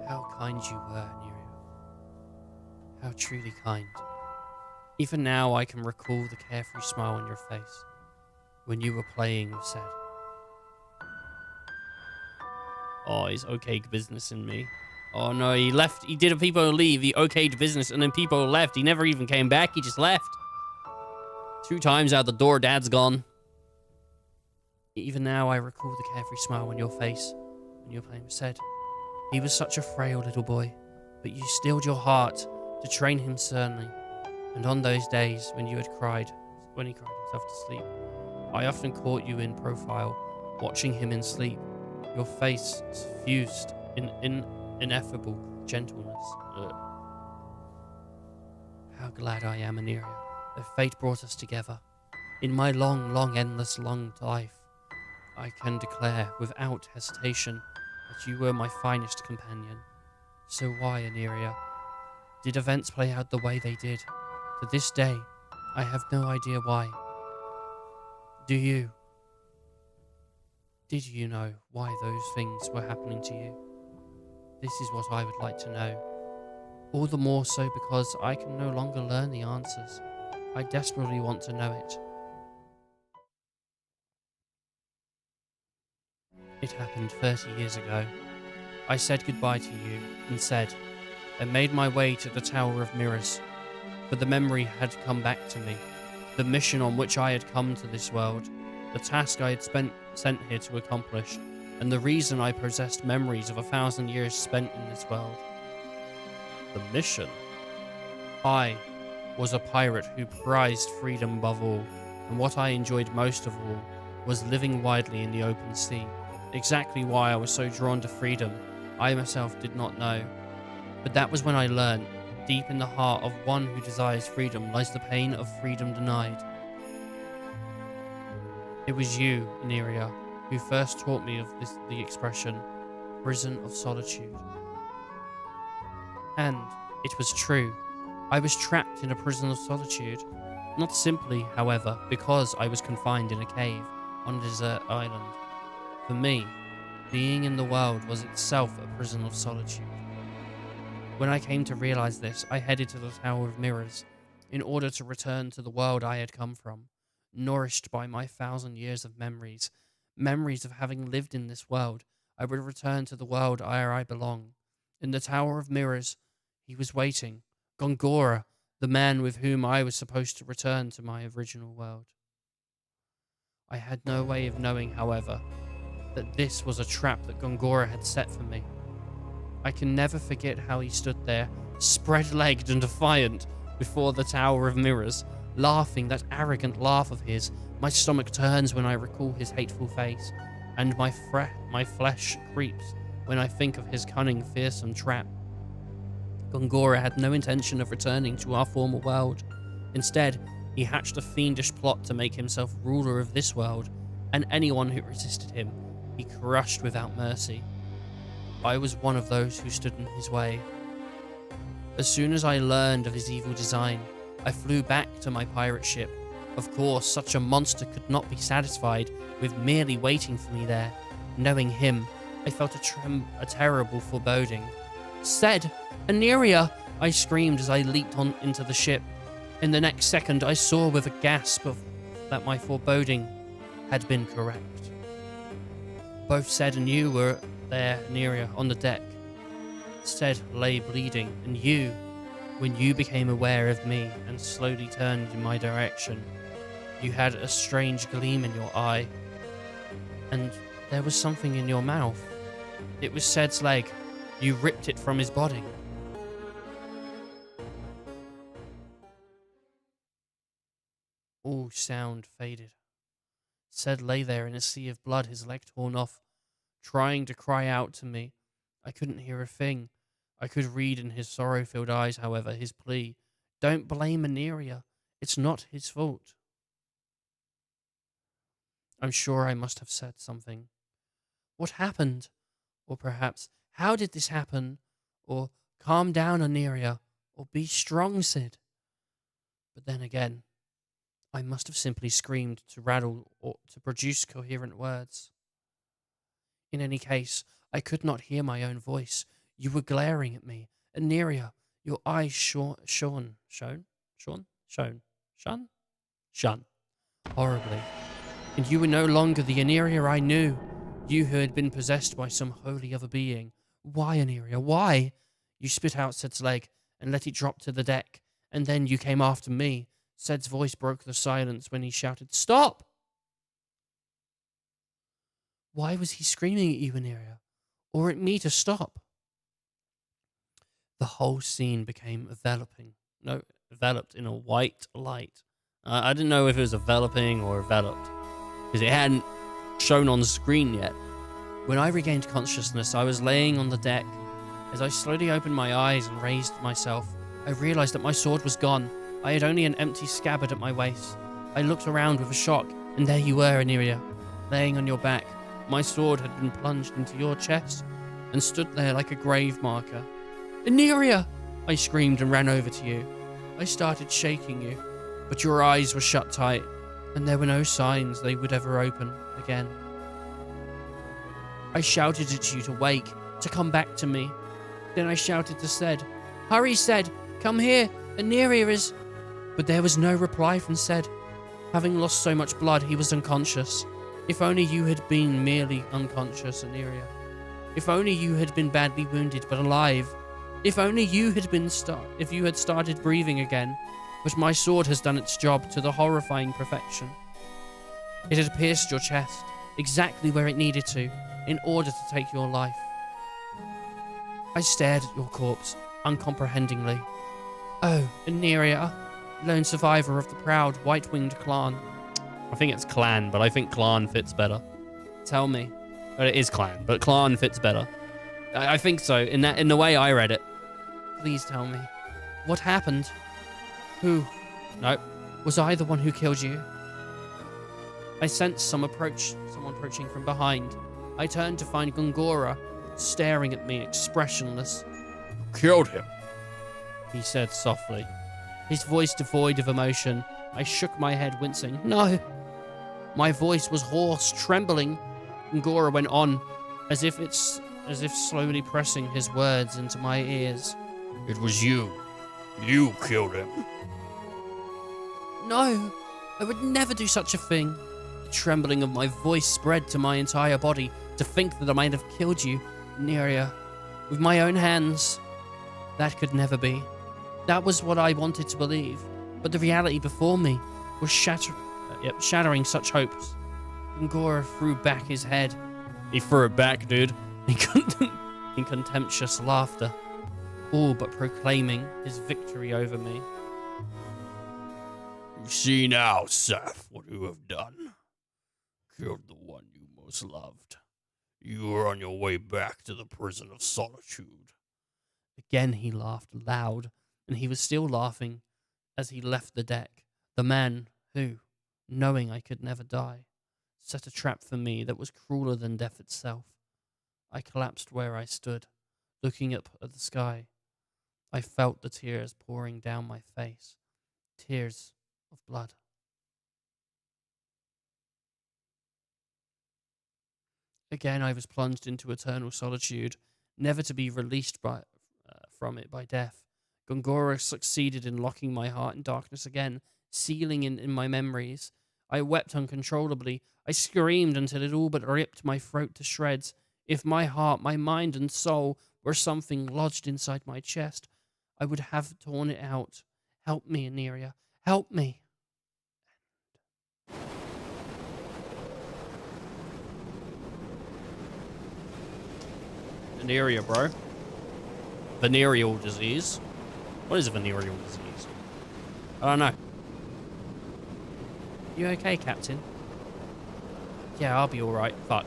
How kind you were, Nerea. How truly kind. Even now, I can recall the carefree smile on your face when you were playing with Sed. Oh, he's okayed business in me. Oh no, he left. He did a Peepo leave. He okayed business, and then Peepo left. He never even came back. He just left. 2 times out the door, Dad's gone. Even now, I recall the carefree smile on your face when you were playing with Sed. He was such a frail little boy, but you steeled your heart to train him sternly. And on those days when you had cried, when he cried himself to sleep, I often caught you in profile, watching him in sleep. Your face suffused in ineffable gentleness. How glad I am, Aniria, that fate brought us together. In my long, endless, long life, I can declare without hesitation that you were my finest companion. So why, Aniria, did events play out the way they did? To this day, I have no idea why. Do you? Did you know why those things were happening to you? This is what I would like to know. All the more so because I can no longer learn the answers. I desperately want to know it. It happened 30 years ago. I said goodbye to you and said, I made my way to the Tower of Mirrors, for the memory had come back to me, the mission on which I had come to this world, the task I had sent here to accomplish, and the reason I possessed memories of 1,000 years spent in this world. The mission? I was a pirate who prized freedom above all, and what I enjoyed most of all was living widely in the open sea. Exactly why I was so drawn to freedom, I myself did not know. But that was when I learned, deep in the heart of one who desires freedom lies the pain of freedom denied. It was you, Aniria, who first taught me of the expression, prison of solitude. And it was true. I was trapped in a prison of solitude. Not simply, however, because I was confined in a cave on a desert island. For me, being in the world was itself a prison of solitude. When I came to realize this, I headed to the Tower of Mirrors in order to return to the world I had come from, nourished by my 1,000 years of memories of having lived in this world. I would return to the world where I belong. In the Tower of Mirrors, he was waiting, Gongora, the man with whom I was supposed to return to my original world. I had no way of knowing, however, that this was a trap that Gongora had set for me. I can never forget how he stood there, spread-legged and defiant, before the Tower of Mirrors, laughing that arrogant laugh of his. My stomach turns when I recall his hateful face, and my flesh creeps when I think of his cunning, fearsome trap. Gongora had no intention of returning to our former world. Instead, he hatched a fiendish plot to make himself ruler of this world, and anyone who resisted him, he crushed without mercy. I was one of those who stood in his way. As soon as I learned of his evil design, I flew back to my pirate ship. Of course, such a monster could not be satisfied with merely waiting for me there. Knowing him, I felt a terrible foreboding. Sed, Aniria! I screamed as I leaped on into the ship. In the next second, I saw with a gasp that my foreboding had been correct. Both Sed and you were there, Aniria, on the deck. Sed lay bleeding, and you, When you became aware of me and slowly turned in my direction, you had a strange gleam in your eye, and there was something in your mouth. It was Ced's leg. You ripped it from his body. All sound faded. Ced lay there in a sea of blood, his leg torn off, trying to cry out to me. I couldn't hear a thing. I could read in his sorrow-filled eyes, however, his plea. Don't blame Aneria. It's not his fault. I'm sure I must have said something. What happened? Or perhaps, how did this happen? Or, calm down, Aneria. Or, be strong, Cid. But then again, I must have simply screamed to rattle or to produce coherent words. In any case, I could not hear my own voice. You were glaring at me. Aneria, your eyes shone horribly. And you were no longer the Aneria I knew. You who had been possessed by some holy other being. Why, Aneria, why? You spit out Ced's leg and let it drop to the deck, and then you came after me. Ced's voice broke the silence when he shouted, Stop! Why was he screaming at you, Aneria? Or at me to stop? The whole scene became enveloped in a white light. I didn't know if it was enveloping or enveloped, because it hadn't shown on the screen yet. When I regained consciousness, I was laying on the deck. As I slowly opened my eyes and raised myself, I realized that my sword was gone. I had only an empty scabbard at my waist. I looked around with a shock, and there you were, Aneria, laying on your back. My sword had been plunged into your chest and stood there like a grave marker. Aneria! I screamed and ran over to you. I started shaking you, but your eyes were shut tight, and there were no signs they would ever open again. I shouted at you to wake, to come back to me. Then I shouted to Ced, Hurry, Ced! Come here! Aneria is... But there was no reply from Ced. Having lost so much blood, he was unconscious. If only you had been merely unconscious, Aneria. If only you had been badly wounded but alive. If only you had been if you had started breathing again. But my sword has done its job to the horrifying perfection. It had pierced your chest, exactly where it needed to, in order to take your life. I stared at your corpse, uncomprehendingly. Oh, Aneria, lone survivor of the proud, white-winged clan. I think it's clan, but I think clan fits better. Tell me. But it is clan, but clan fits better. I think so, in the way I read it. Please tell me. What happened? Who? Nope. Was I the one who killed you? I sensed someone approaching from behind. I turned to find Gongora staring at me, expressionless. You killed him, he said softly. His voice devoid of emotion. I shook my head, wincing. No. My voice was hoarse, trembling. Gongora went on, as if slowly pressing his words into my ears. It was you. You killed him. No, I would never do such a thing. The trembling of my voice spread to my entire body to think that I might have killed you, Aneria, with my own hands. That could never be. That was what I wanted to believe, but the reality before me was shattering such hopes. Gongora threw back his head. He threw it back, dude, in contemptuous laughter, all but proclaiming his victory over me. You see now, Seth, what you have done. Killed the one you most loved. You are on your way back to the prison of solitude. Again he laughed loud, and he was still laughing as he left the deck. The man who, knowing I could never die, set a trap for me that was crueler than death itself. I collapsed where I stood, looking up at the sky. I felt the tears pouring down my face, tears of blood. Again I was plunged into eternal solitude, never to be released from it by death. Gongora succeeded in locking my heart in darkness again, sealing in my memories. I wept uncontrollably. I screamed until it all but ripped my throat to shreds. If my heart, my mind and soul were something lodged inside my chest, I would have torn it out. Help me, Aneria. Help me. Venereal, bro. Venereal disease. What is a venereal disease? I don't know. You okay, Captain? Yeah, I'll be alright. Fuck.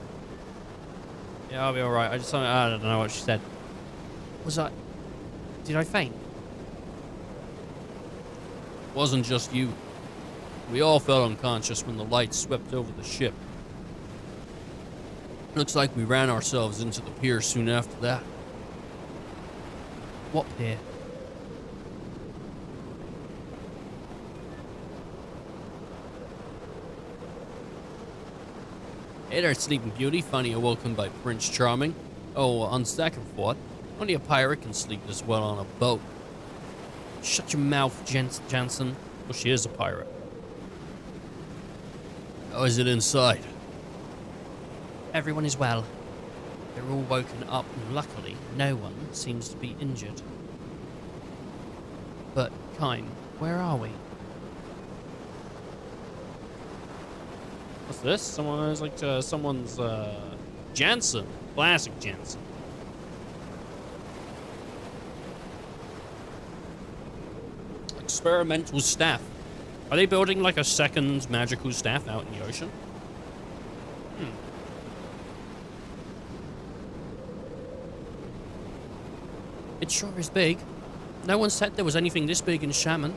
Yeah, I'll be alright. I don't know what she said. Did I faint? Wasn't just you. We all felt unconscious when the lights swept over the ship. Looks like we ran ourselves into the pier soon after that. What pier? Hey there, Sleeping Beauty. Finally awoken by Prince Charming. Oh, on second thought, only a pirate can sleep this well on a boat. Shut your mouth, Jansen. Well, she is a pirate. How is it inside? Everyone is well. They're all woken up, and luckily, no one seems to be injured. But, Kine, where are we? What's this? Someone's Jansen. Classic Jansen. Experimental staff. Are they building like a second magical staff out in the ocean? It sure is big. No one said there was anything this big in Salmon.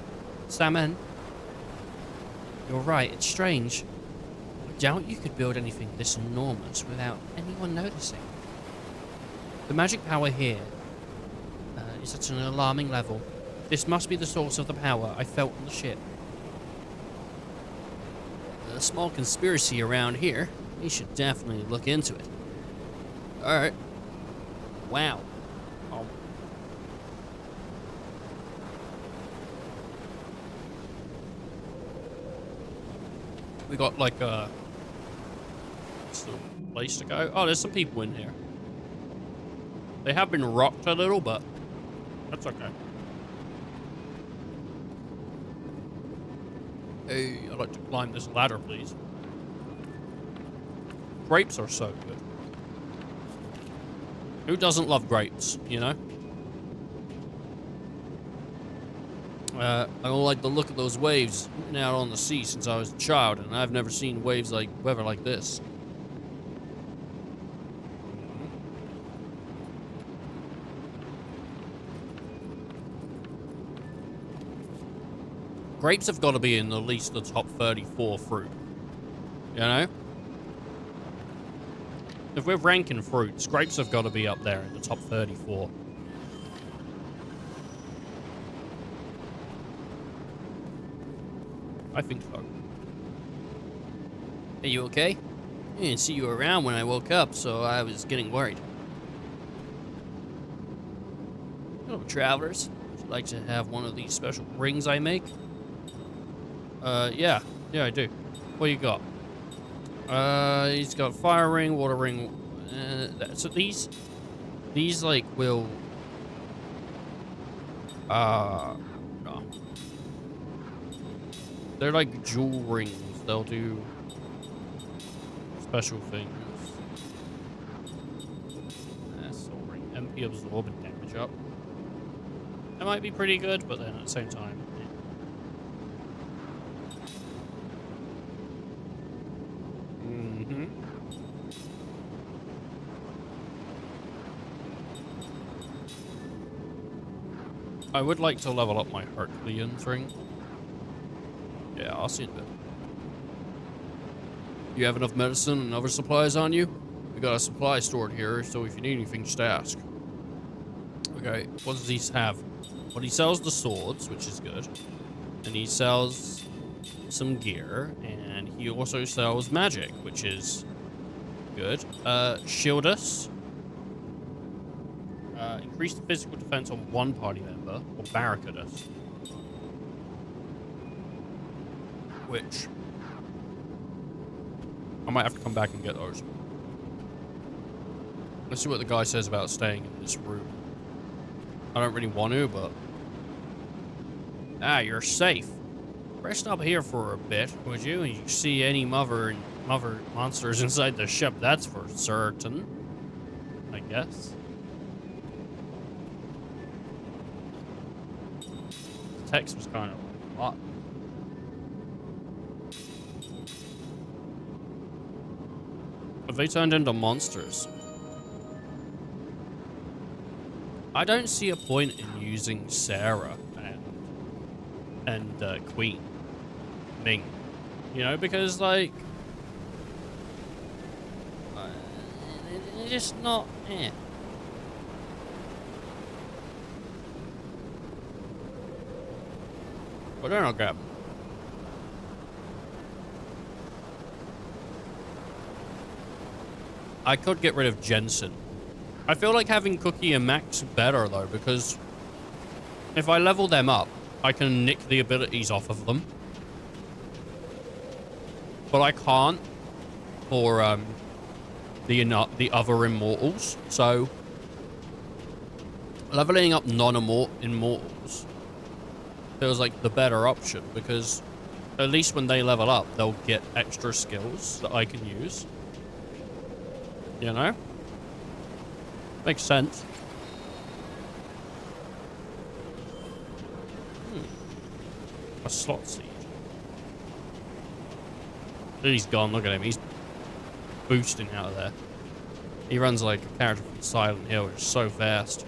You're right, it's strange. I doubt you could build anything this enormous without anyone noticing. The magic power here is at an alarming level. This must be the source of the power I felt on the ship. A small conspiracy around here. We should definitely look into it. Alright. Wow. We got like what's the place to go? Oh, there's some people in here. They have been rocked a little, but that's okay. Hey, I'd like to climb this ladder, please. Grapes are so good. Who doesn't love grapes, you know? I don't like the look of those waves out on the sea since I was a child, and I've never seen weather like this. Grapes have got to be in at least the top 34 fruit. You know? If we're ranking fruits, grapes have got to be up there in the top 34. I think so. Are you okay? I didn't see you around when I woke up, so I was getting worried. Hello, travelers. Would you like to have one of these special rings I make? Yeah, I do. What do you got? He's got fire ring, water ring. So these like will. No. They're like jewel rings. They'll do special things. Soul ring. MP absorb and damage up. That might be pretty good, but then at the same time. I would like to level up my Herculean's ring. Yeah, I'll see in a bit. You have enough medicine and other supplies on you? We got a supply stored here, so if you need anything, just ask. Okay, what does he have? Well, he sells the swords, which is good. And he sells some gear, and he also sells magic, which is good. Shield us. Increase the physical defense on one party member, or barricade us. Which I might have to come back and get those. Let's see what the guy says about staying in this room. I don't really want to, but Ah, you're safe. Rest up here for a bit, would you? And you see any mother monsters inside the ship, that's for certain. I guess. The text was kind of a lot. Have they turned into monsters? I don't see a point in using Sarah and Queen Ming, you know, because like it's just not. But they're not good. I could get rid of Jensen. I feel like having Cookie and Max better though, because if I level them up, I can nick the abilities off of them. But I can't for the other immortals. So leveling up non-immortals feels like the better option, because at least when they level up, they'll get extra skills that I can use. You know? Makes sense. A slot seed. He's gone. Look at him. He's boosting out of there. He runs like a character from Silent Hill, which is so fast.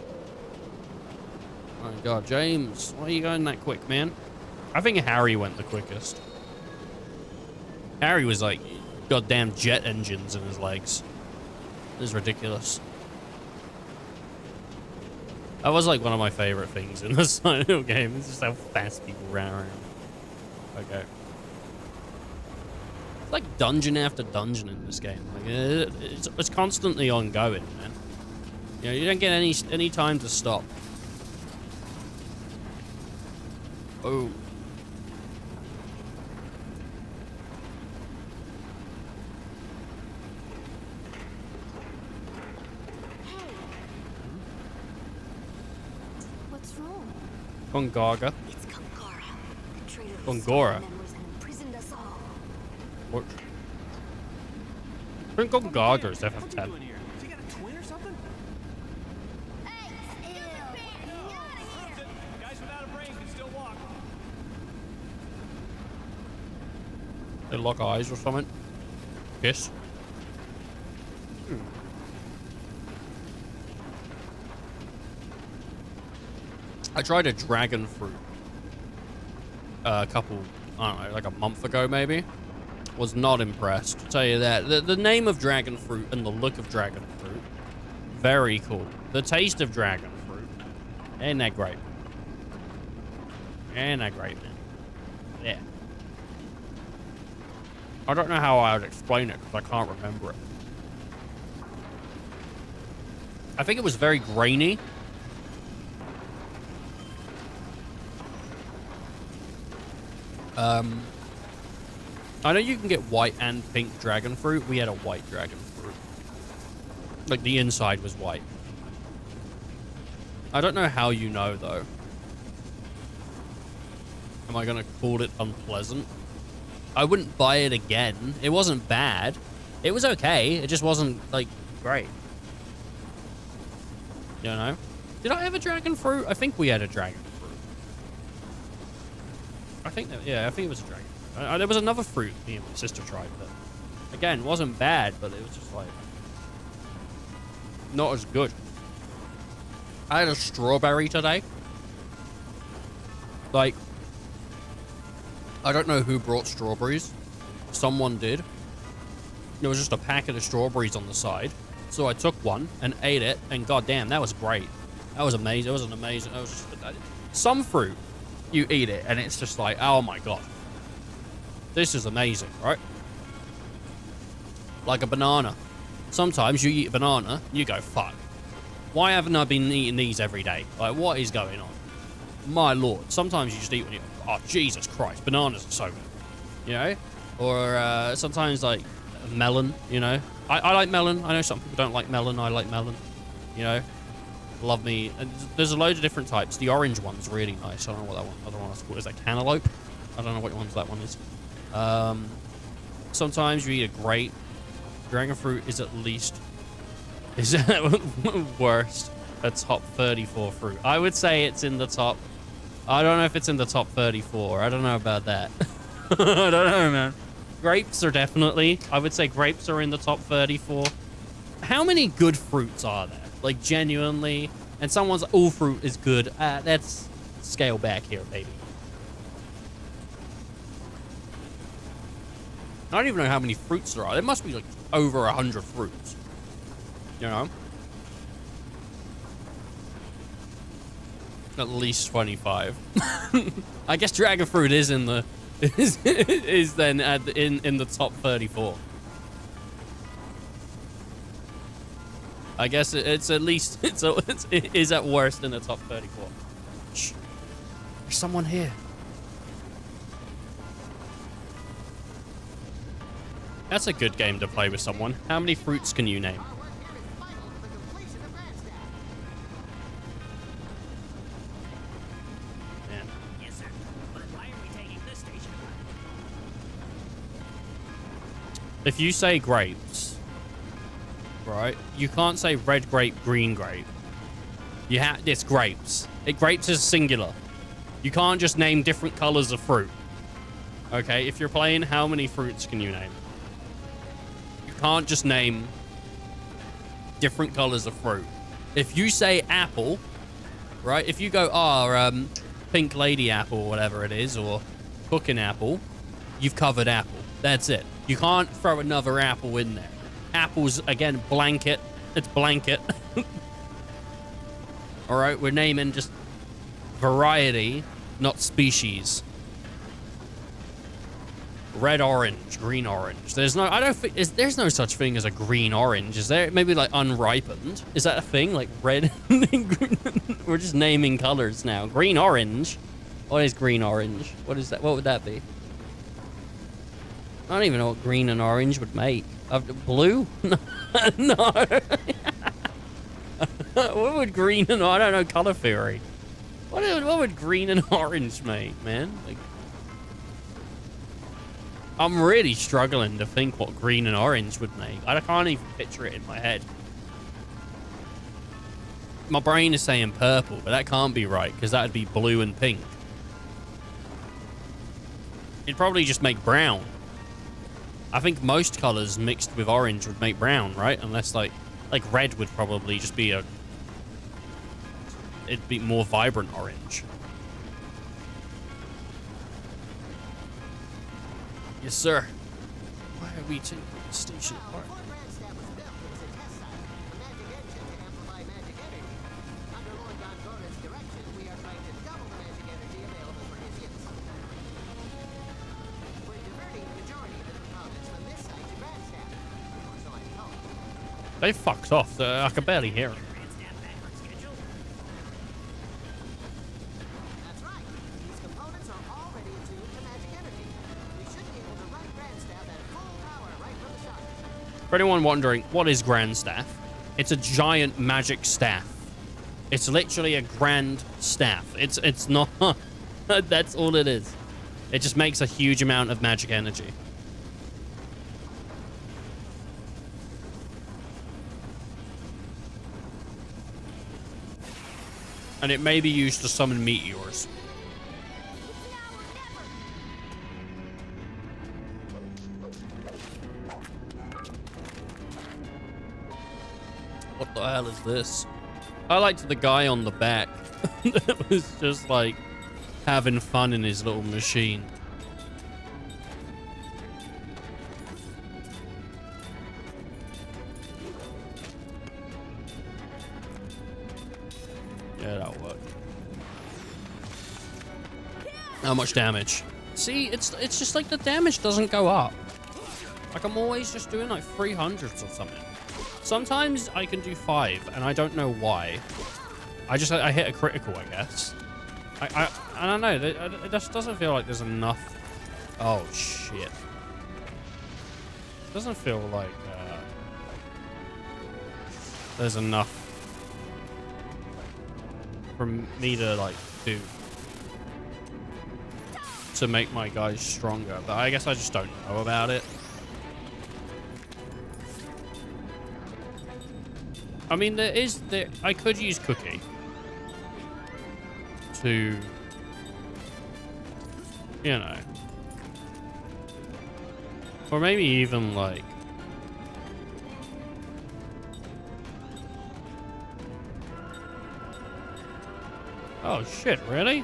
Oh my god, James, why are you going that quick, man? I think Harry went the quickest. Harry was like goddamn jet engines in his legs. This is ridiculous. That was like one of my favorite things in the Silent Hill game. It's just how fast people ran around. Okay. It's like dungeon after dungeon in this game. Like it's constantly ongoing, man. You know, you don't get any time to stop. Oh. What's wrong? Gongaga. It's Gongora. The traitor who Gongora? stole our memories and imprisoned us all. What? I think Gongagas they have What's he 10. doing here? Has he got a twin or something? Guys without a brain can still walk. They lock eyes or something. Kiss. I tried a dragon fruit a couple, I don't know, like a month ago maybe. Was not impressed, I'll tell you that. The name of dragon fruit and the look of dragon fruit, very cool. The taste of dragon fruit, ain't that great? Ain't that great, man? Yeah. I don't know how I would explain it because I can't remember it. I think it was very grainy. I know you can get white and pink dragon fruit. We had a white dragon fruit. Like, the inside was white. I don't know how you know, though. Am I gonna call it unpleasant? I wouldn't buy it again. It wasn't bad. It was okay. It just wasn't, like, great. You know? Did I have a dragon fruit? I think we had a dragon fruit. I think that, yeah, I think it was a dragon. There was another fruit me and my sister tried that, again, wasn't bad, but it was just like not as good. I had a strawberry today. Like, I don't know who brought strawberries. Someone did. There was just a packet of strawberries on the side. So I took one and ate it, and goddamn, that was great. That was amazing. It was an amazing. It was just, some fruit, you eat it, and it's just like, oh my god. This is amazing, right? Like a banana. Sometimes you eat a banana, and you go, fuck. Why haven't I been eating these every day? Like, what is going on? My lord. Sometimes you just eat when you, oh, Jesus Christ. Bananas are so good. You know? Or sometimes, like, melon, you know? I like melon. I know some people don't like melon. I like melon. You know? Love me. And there's a load of different types. The orange one's really nice. I don't know what that one, other one is called. Is that cantaloupe? I don't know what one's that one is. Sometimes you eat a grape. Dragon fruit is at least, is at worst a top 34 fruit. I would say it's in the top. I don't know if it's in the top 34. I don't know about that. I don't know, man. Grapes are definitely. I would say grapes are in the top 34. How many good fruits are there? Like, genuinely. And someone's all fruit is good. Let's scale back here, baby. I don't even know how many fruits there are. There must be like over 100 fruits. You know? At least 25. I guess dragon fruit is in the is then in the top 34. I guess it's at least it is at worst in the top 34. Shh. There's someone here. That's a good game to play with someone. How many fruits can you name? Man. Yes, sir. But why are we taking this station? If you say grapes, right? You can't say red grape, green grape. It's grapes. Grapes is singular. You can't just name different colors of fruit. Okay, if you're playing, how many fruits can you name? Can't just name different colors of fruit. If you say apple, right? If you go, pink lady apple or whatever it is, or cooking apple, you've covered apple. That's it. You can't throw another apple in there. Apples, again, blanket. It's blanket. All right, we're naming just variety, not species. Red orange, green orange. There's no, I don't think, there's no such thing as a green orange. Is there? Maybe like unripened. Is that a thing? Like red? We're just naming colors now. Green orange. What is green orange? What is that? What would that be? I don't even know what green and orange would make. Blue? No. What would green and, I don't know, color theory. What would green and orange make, man? Like, I'm really struggling to think what green and orange would make. I can't even picture it in my head. My brain is saying purple, but that can't be right, because that would be blue and pink. It'd probably just make brown. I think most colors mixed with orange would make brown, right? Unless like red would probably just be it'd be more vibrant orange. Yes, sir. Why are we taking the station apart? They fucked off. I can barely hear them. For anyone wondering, what is Grand Staff? It's a giant magic staff. It's literally a grand staff. It's not... That's all it is. It just makes a huge amount of magic energy. And it may be used to summon meteors. What the hell is this? I liked the guy on the back that was just like having fun in his little machine. Yeah, that'll work. How much damage? See, it's just like the damage doesn't go up. Like I'm always just doing like 300s or something. Sometimes I can do 5, and I don't know why. I hit a critical, I guess. I don't know. It just doesn't feel like there's enough. Oh shit! It doesn't feel like there's enough for me to like do to make my guys stronger, but I guess I just don't know about it. I mean, I could use Cookie to, you know, or maybe even like, oh shit, really?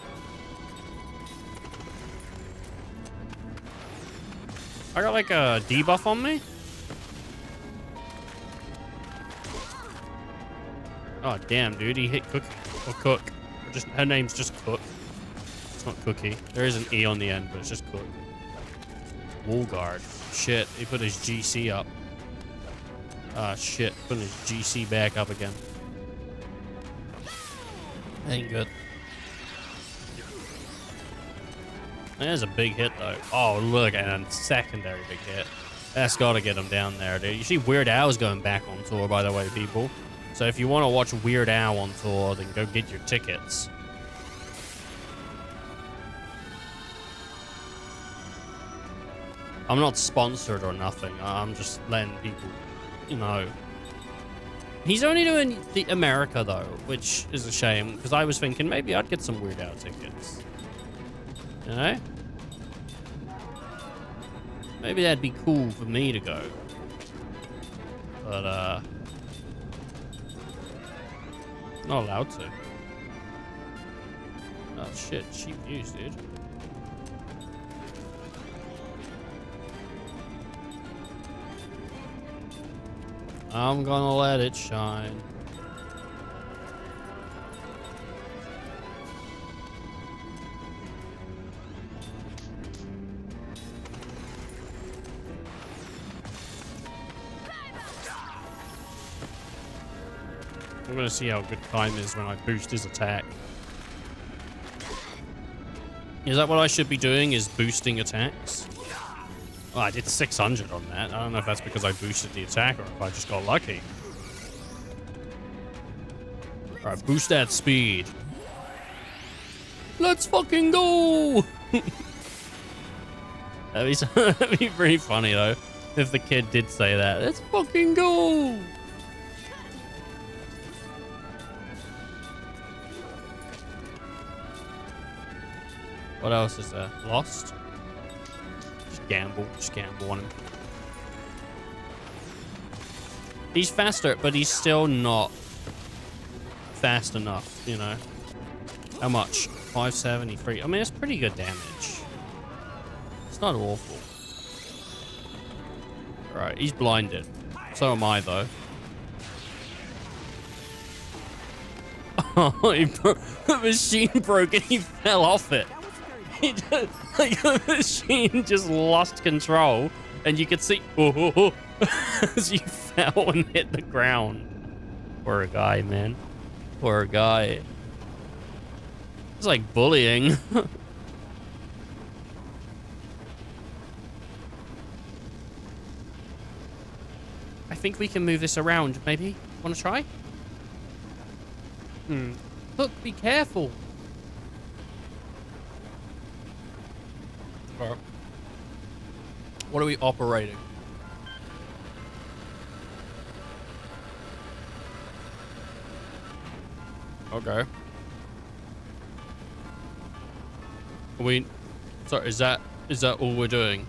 I got like a debuff on me? Oh damn, dude, he hit Cookie. Or Cook. Or just, her name's just Cook. It's not Cookie. There is an E on the end, but it's just Cook. Wall guard. Shit, he put his GC up. Ah, shit, putting his GC back up again. Ain't good. There's a big hit though. Oh look, and a secondary big hit. That's gotta get him down there, dude. You see Weird Al's going back on tour, by the way, people. So if you want to watch Weird Al on tour, then go get your tickets. I'm not sponsored or nothing. I'm just letting people, you know. He's only doing the America though, which is a shame because I was thinking maybe I'd get some Weird Al tickets. You know? Maybe that'd be cool for me to go. But not allowed to. Oh shit, cheap news, dude. I'm gonna let it shine. I'm gonna see how good time is when I boost his attack. Is that what I should be doing, is boosting attacks? Oh, I did 600 on that. I don't know if that's because I boosted the attack or if I just got lucky. Alright, boost that speed. Let's fucking go! That'd be pretty funny though, if the kid did say that. Let's fucking go! What else is there? Lost? Just gamble on him. He's faster, but he's still not fast enough, you know. How much? 573. I mean, it's pretty good damage. It's not awful. Right, he's blinded. So am I, though. Oh, the machine broke and he fell off it. He just, like, the machine just lost control, and you could see as you fell and hit the ground. Poor guy, man. Poor guy. It's like bullying. I think we can move this around, maybe. Want to try? Look, be careful. Alright. What are we operating? Okay. Sorry, is that all we're doing?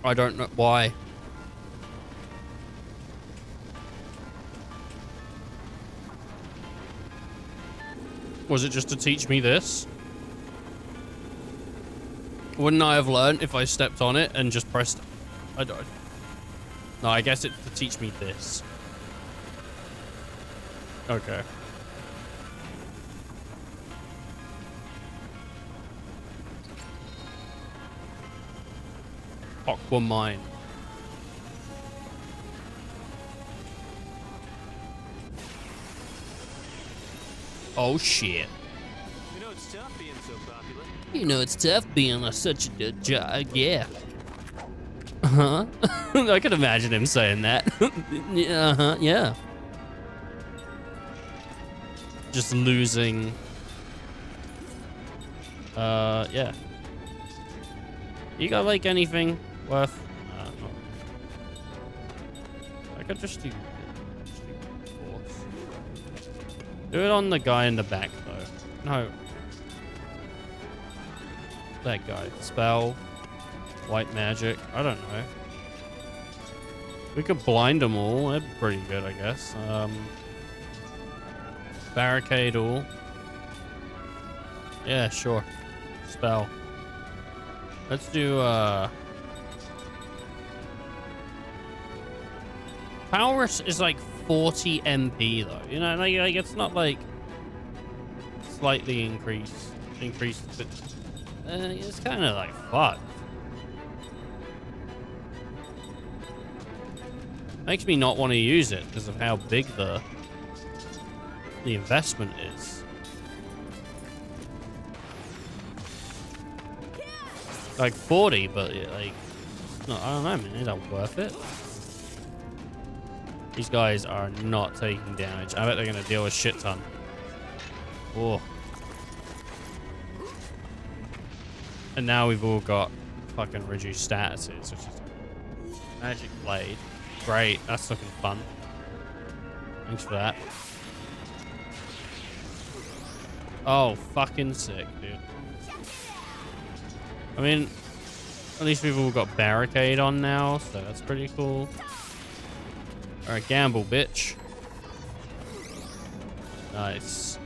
I don't know why. Was it just to teach me this? Wouldn't I have learned if I stepped on it and just pressed... I don't... No, I guess it's to teach me this. Okay. Aquamine. Oh shit. You know it's tough being so popular. You know it's tough being such a job, yeah. Uh-huh. I could imagine him saying that. Uh-huh, yeah. just losing. Yeah. You got like anything worth? No. I could just do force. Do it on the guy in the back though. No. That guy. Spell. White magic. I don't know. We could blind them all. That'd be pretty good, I guess. Barricade all. Yeah, sure. Spell. Let's do, power is like 40 MP though. You know, like it's not like slightly increased, but it's kind of like fucked. Makes me not want to use it because of how big the investment is. Like 40, but like, no, I don't know, man. Is that worth it? These guys are not taking damage. I bet they're gonna deal a shit ton. Oh. And now we've all got fucking reduced statuses, which is magic blade. Great, that's looking fun. Thanks for that. Oh, fucking sick, dude. I mean, at least we've all got barricade on now, so that's pretty cool. Alright, gamble, bitch. Nice.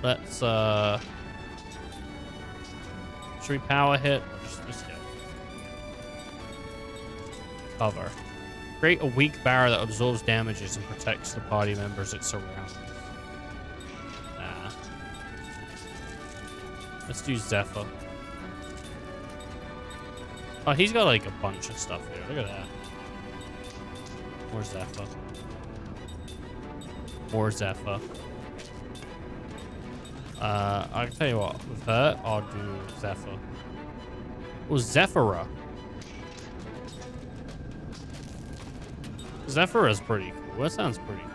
Let's, should we power hit? Just hit. Cover. Create a weak barrier that absorbs damages and protects the party members it surrounds. Nah. Let's do Zephyr. Oh, he's got like a bunch of stuff here. Look at that. More Zephyr. More Zephyr. I can tell you what, with her, I'll do Zephyr. Oh, Zephyra. Zephyra's pretty cool. That sounds pretty cool.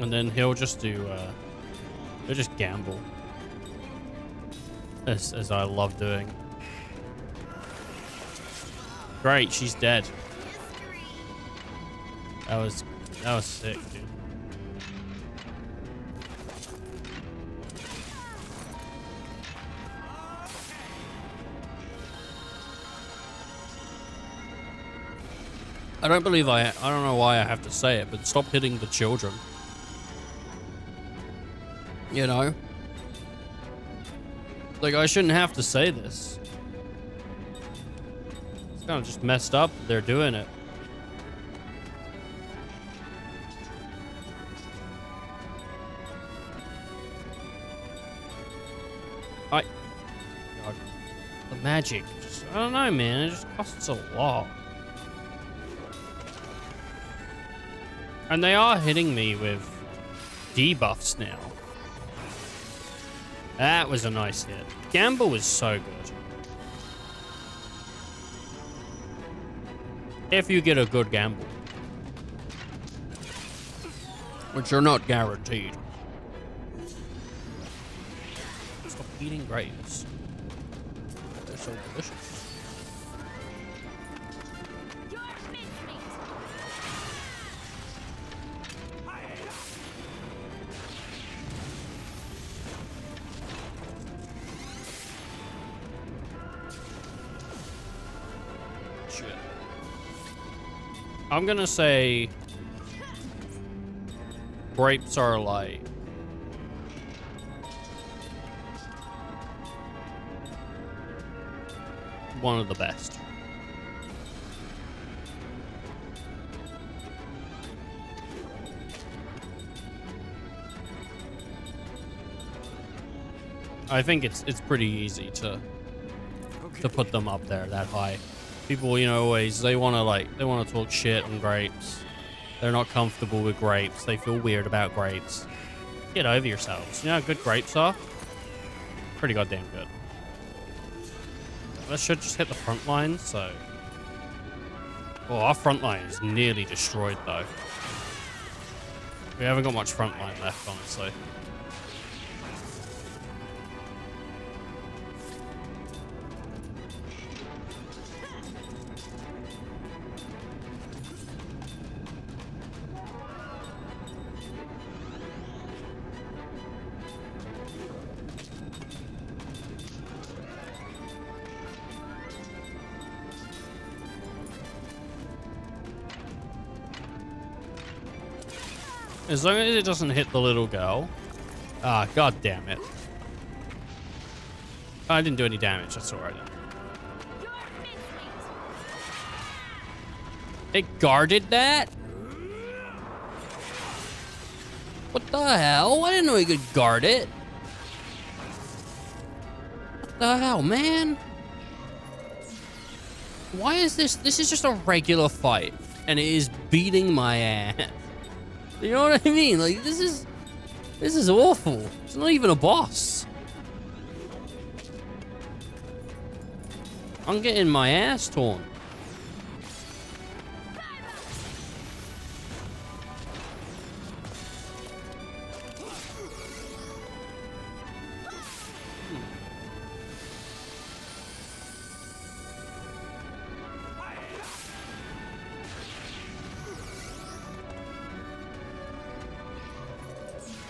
And then he'll just do, he'll just gamble. As I love doing. Great, she's dead. That was sick, dude. I don't believe I don't know why I have to say it, but stop hitting the children. You know? Like, I shouldn't have to say this. It's kind of just messed up that they're doing it. God, the magic. Just, I don't know, man. It just costs a lot. And they are hitting me with debuffs now. That was a nice hit. Gamble was so good. If you get a good gamble. Which are not guaranteed. Stop eating grapes. They're so delicious. I'm gonna say grapes are like one of the best. I think it's pretty easy to put them up there that high. People, you know, always, they want to talk shit on grapes. They're not comfortable with grapes. They feel weird about grapes. Get over yourselves. You know how good grapes are? Pretty goddamn good. That should just hit the front line, so... Well, our front line is nearly destroyed, though. We haven't got much front line left, honestly. As long as it doesn't hit the little girl. Ah, god damn it. I didn't do any damage, that's alright then. It guarded that? What the hell? I didn't know he could guard it. What the hell, man? Why is this? This is just a regular fight, and it is beating my ass. You know what I mean? Like, this is awful. It's not even a boss. I'm getting my ass torn.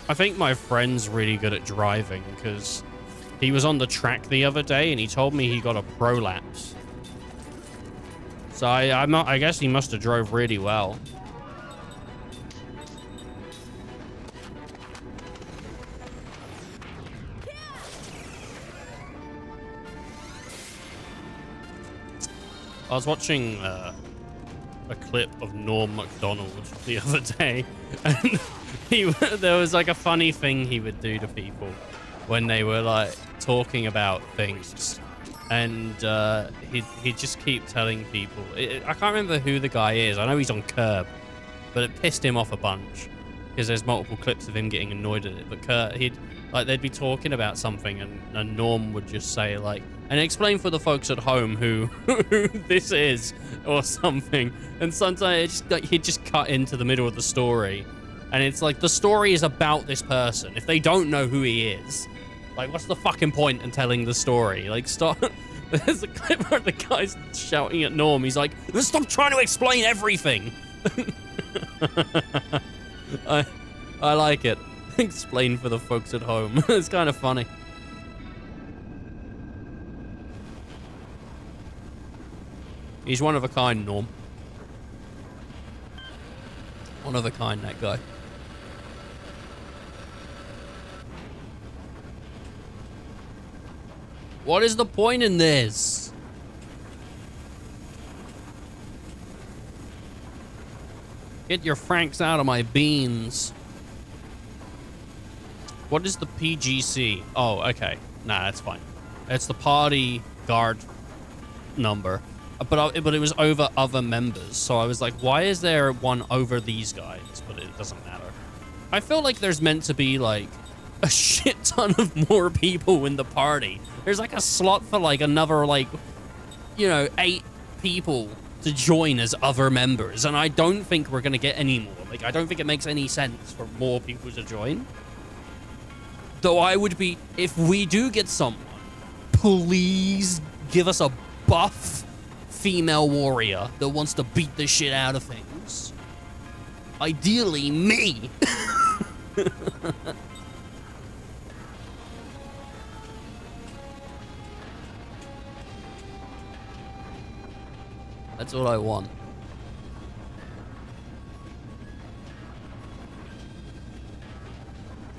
I think my friend's really good at driving because he was on the track the other day and he told me he got a prolapse. So I guess he must have drove really well. I was watching a clip of Norm Macdonald the other day, and there was like a funny thing he would do to people when they were like talking about things, and he'd just keep telling people. I can't remember who the guy is. I know he's on Curb, but it pissed him off a bunch because there's multiple clips of him getting annoyed at it. But they'd be talking about something, and Norm would just say like, and explain for the folks at home who this is or something. And sometimes he'd just cut into the middle of the story. And it's like, the story is about this person. If they don't know who he is, like, what's the fucking point in telling the story? Like, stop. There's a clip where the guy's shouting at Norm. He's like, stop trying to explain everything. I like it. Explain for the folks at home. It's kind of funny. He's one of a kind, Norm. One of a kind, that guy. What is the point in this? Get your Franks out of my beans. What is the PGC? Oh, okay. Nah, that's fine. It's the party guard number. But it was over other members, so I was like, why is there one over these guys? But it doesn't matter. I feel like there's meant to be like a shit ton of more people in the party. There's like a slot for like another like, 8 people to join as other members, and I don't think we're gonna get any more. Like, I don't think it makes any sense for more people to join. Though I would be, if we do get someone, please give us a buff female warrior that wants to beat the shit out of things. Ideally, me. That's all I want.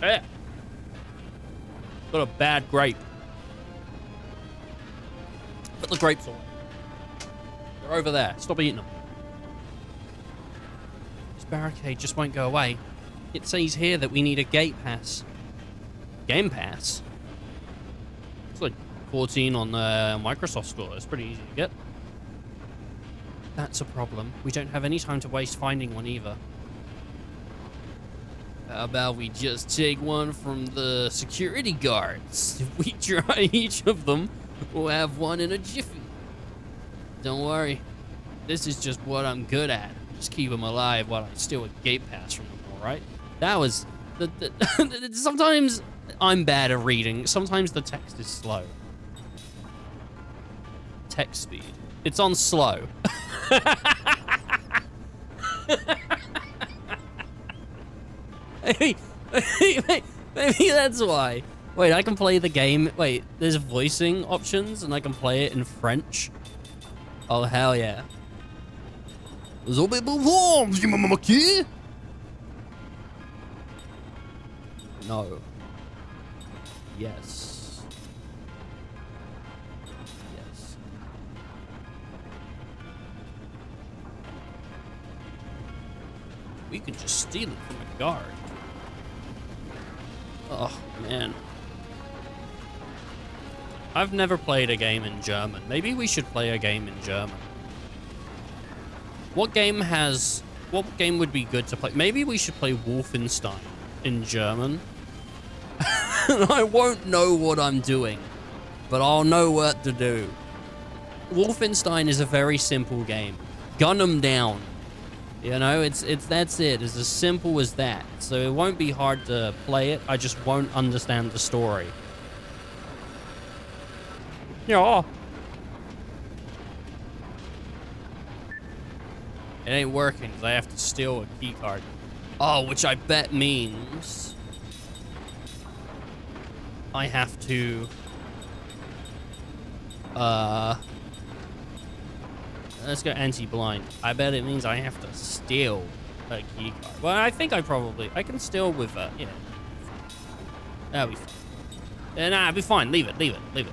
Hey. Got a bad grape. Put the grapes away. They're over there. Stop eating them. This barricade just won't go away. It says here that we need a gate pass. Game pass? It's like 14 on the Microsoft Store. It's pretty easy to get. That's a problem. We don't have any time to waste finding one either. How about we just take one from the security guards? If we try each of them, we'll have one in a jiffy. Don't worry. This is just what I'm good at. Just keep them alive while I steal a gate pass from them, all right? That was... Sometimes I'm bad at reading. Sometimes the text is slow. Text speed. It's on slow. maybe that's why. Wait, I can play the game. Wait, there's voicing options and I can play it in French. Oh, hell yeah. No. Yes. Yes. We can just steal it from a guard. Oh, man. I've never played a game in German. Maybe we should play a game in German. What game would be good to play? Maybe we should play Wolfenstein in German. I won't know what I'm doing, but I'll know what to do. Wolfenstein is a very simple game. Gun them down. You know, that's it. It's as simple as that. So it won't be hard to play it. I just won't understand the story. Yeah. It ain't working because I have to steal a key card. Oh, which I bet means I have to let's go anti-blind. I bet it means I have to steal a key card. Well, I think I can steal with yeah. That'll be fine. Nah, it'll be fine. Leave it.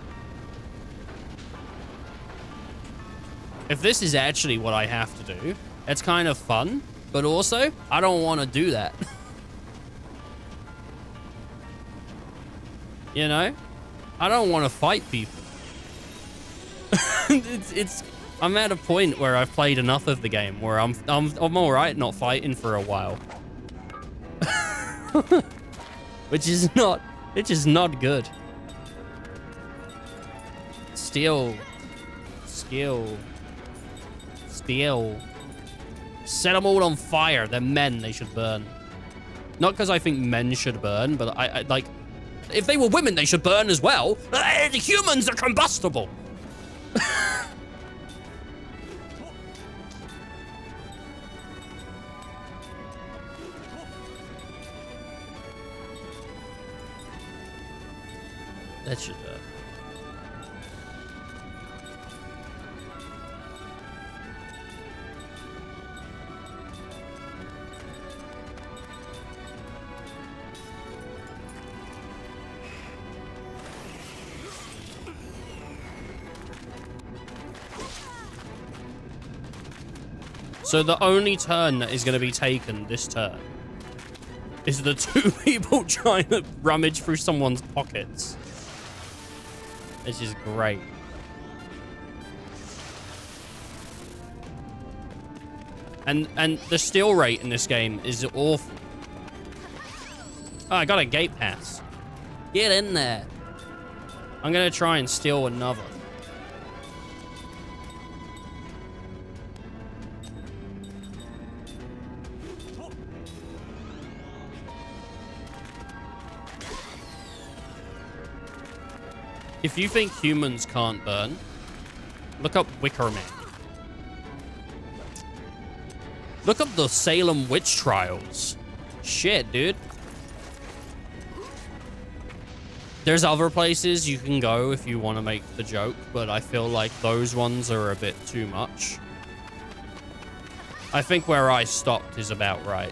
If this is actually what I have to do, it's kind of fun, but also, I don't want to do that. You know? I don't want to fight people. I'm at a point where I've played enough of the game where I'm all right not fighting for a while. which is not good. Steal. Set them all on fire. They're men. They should burn. Not because I think men should burn, but I like... If they were women, they should burn as well. The humans are combustible. That should hurt. So the only turn that is going to be taken this turn is the two people trying to rummage through someone's pockets. This is great. And the steal rate in this game is awful. Oh, I got a gate pass. Get in there. I'm going to try and steal another. If you think humans can't burn, look up Wicker Man. Look up the Salem witch trials. Shit, dude. There's other places you can go if you want to make the joke, but I feel like those ones are a bit too much. I think where I stopped is about right.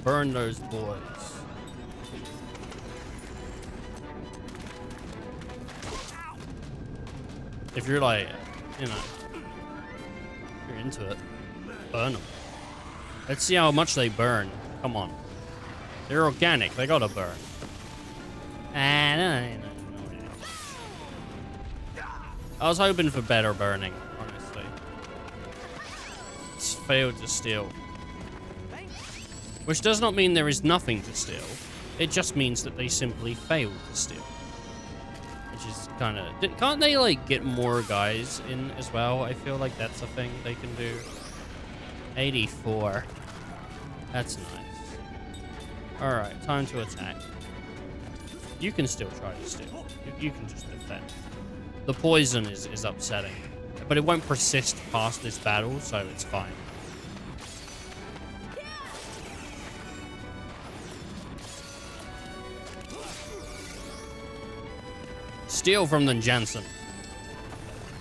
Burn those boys. If you're like, you know, if you're into it, burn them. Let's see how much they burn. Come on. They're organic. They gotta burn. I was hoping for better burning, honestly. It's failed to steal. Which does not mean there is nothing to steal. It just means that they simply failed to steal. Which is kind of... Can't they, like, get more guys in as well? I feel like that's a thing they can do. 84. That's nice. Alright, time to attack. You can still try to steal. You can just defend. The poison is upsetting. But it won't persist past this battle, so it's fine. Steal from them, Jensen.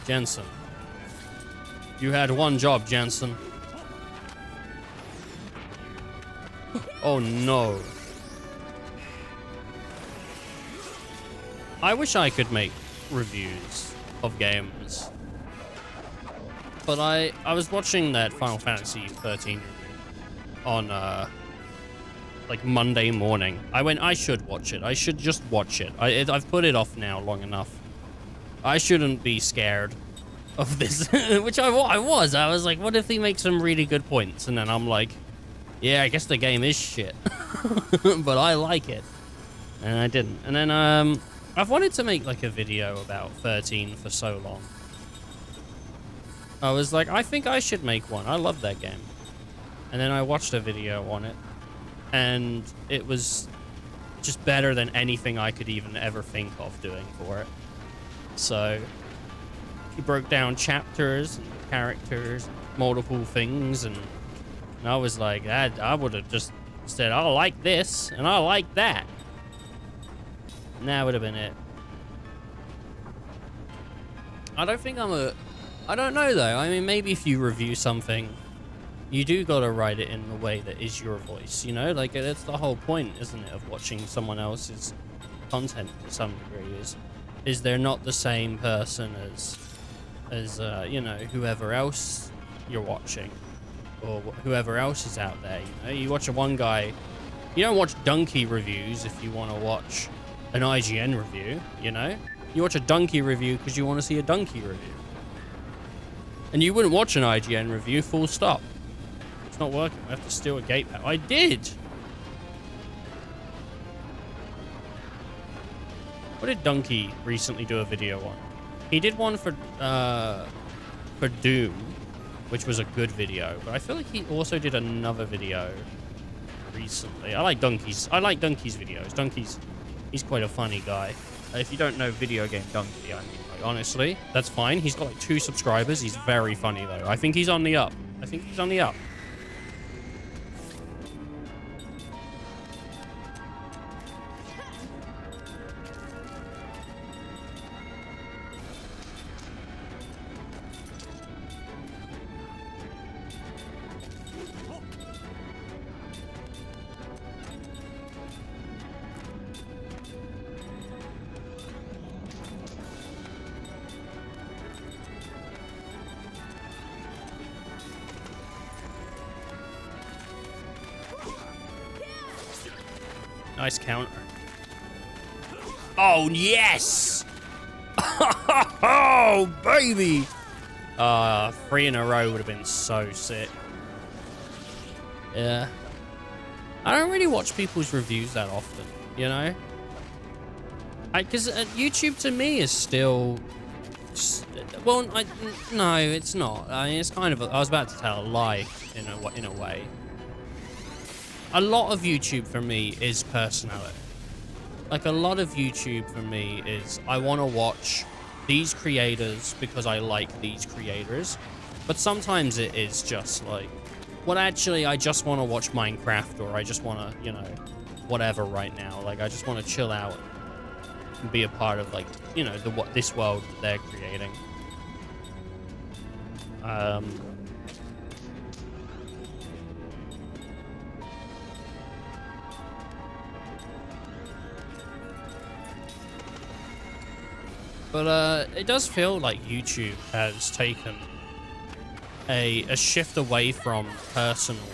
Jensen. You had one job, Jensen. Oh no. I wish I could make reviews of games. But I was watching that Final Fantasy 13 review on like Monday morning. I should watch it. I should just watch it. I've put it off now long enough. I shouldn't be scared of this, which I was. I was like, what if he makes some really good points? And then I'm like, yeah, I guess the game is shit. But I like it. And I didn't. And then I've wanted to make like a video about 13 for so long. I was like, I think I should make one. I love that game. And then I watched a video on it. And it was just better than anything I could even ever think of doing for it. So he broke down chapters and characters, multiple things, and I was like, I would have just said, I like this and I like that. And that would have been it. I don't think I don't know though. I mean, maybe if you review something, you do gotta write it in the way that is your voice, you know? Like, that's the whole point, isn't it, of watching someone else's content to some degree, is they're not the same person as you know, whoever else you're watching, or whoever else is out there, you know? You watch one guy, you don't watch donkey reviews if you want to watch an IGN review, you know? You watch a donkey review because you want to see a donkey review. And you wouldn't watch an IGN review, full stop. It's not working. I have to steal a gate pack. I did! What did Donkey recently do a video on? He did one for Doom, which was a good video, but I feel like he also did another video recently. I like Donkey's videos. He's quite a funny guy. If you don't know video game Donkey, I mean, like, honestly, that's fine. He's got like 2 subscribers. He's very funny though. I think he's on the up. Nice counter. Oh, yes! Oh, baby! 3 in a row would have been so sick. Yeah. I don't really watch people's reviews that often, you know? Because YouTube to me is still... Well, no, it's not. I mean, it's kind of... I was about to tell a lie in a way. A lot of YouTube for me is personality. Like, a lot of YouTube for me is, I want to watch these creators because I like these creators. But sometimes it is just like, well, actually, I just want to watch Minecraft, or I just want to, you know, whatever right now. Like, I just want to chill out and be a part of, like, you know, this world that they're creating. But it does feel like YouTube has taken a shift away from personal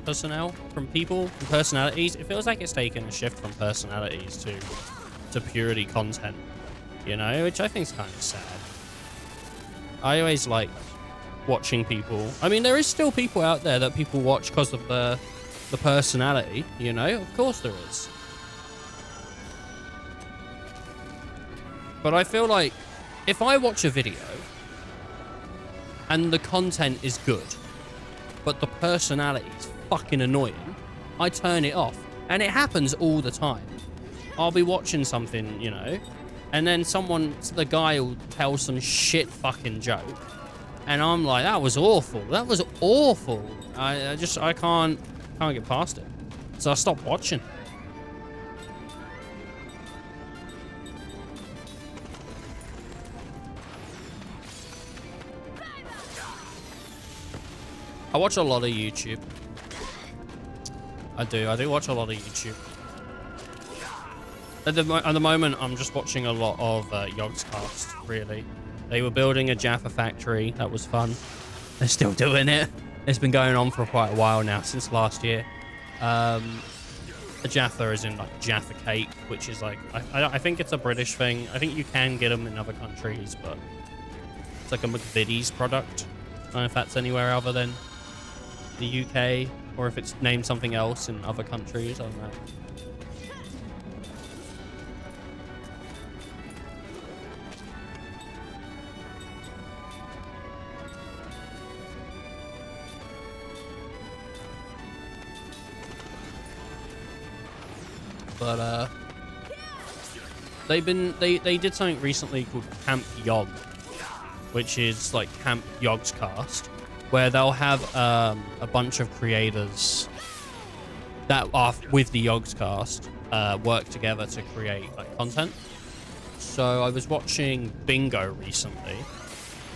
personnel from people and personalities. It feels like it's taken a shift from personalities to purely content, you know, which I think is kind of sad. I always like watching people. I mean, there is still people out there that people watch because of the personality, you know, of course there is. But I feel like if I watch a video and the content is good, but the personality is fucking annoying, I turn it off. And it happens all the time. I'll be watching something, you know, and then the guy will tell some shit fucking joke. And I'm like, that was awful. That was awful. I can't get past it. So I stopped watching. I watch a lot of YouTube. I do watch a lot of YouTube. At the moment, I'm just watching a lot of Yogscast, really. They were building a Jaffa factory. That was fun. They're still doing it. It's been going on for quite a while now, since last year. A Jaffa is in like Jaffa cake, which is like, I think it's a British thing. I think you can get them in other countries, but it's like a McVitie's product. I don't know if that's anywhere other than the UK, or if it's named something else in other countries. I don't know. But they did something recently called Camp Yog, which is like Camp Yogscast, where they'll have a bunch of creators that are with the Yogscast work together to create like content. So I was watching Bingo recently.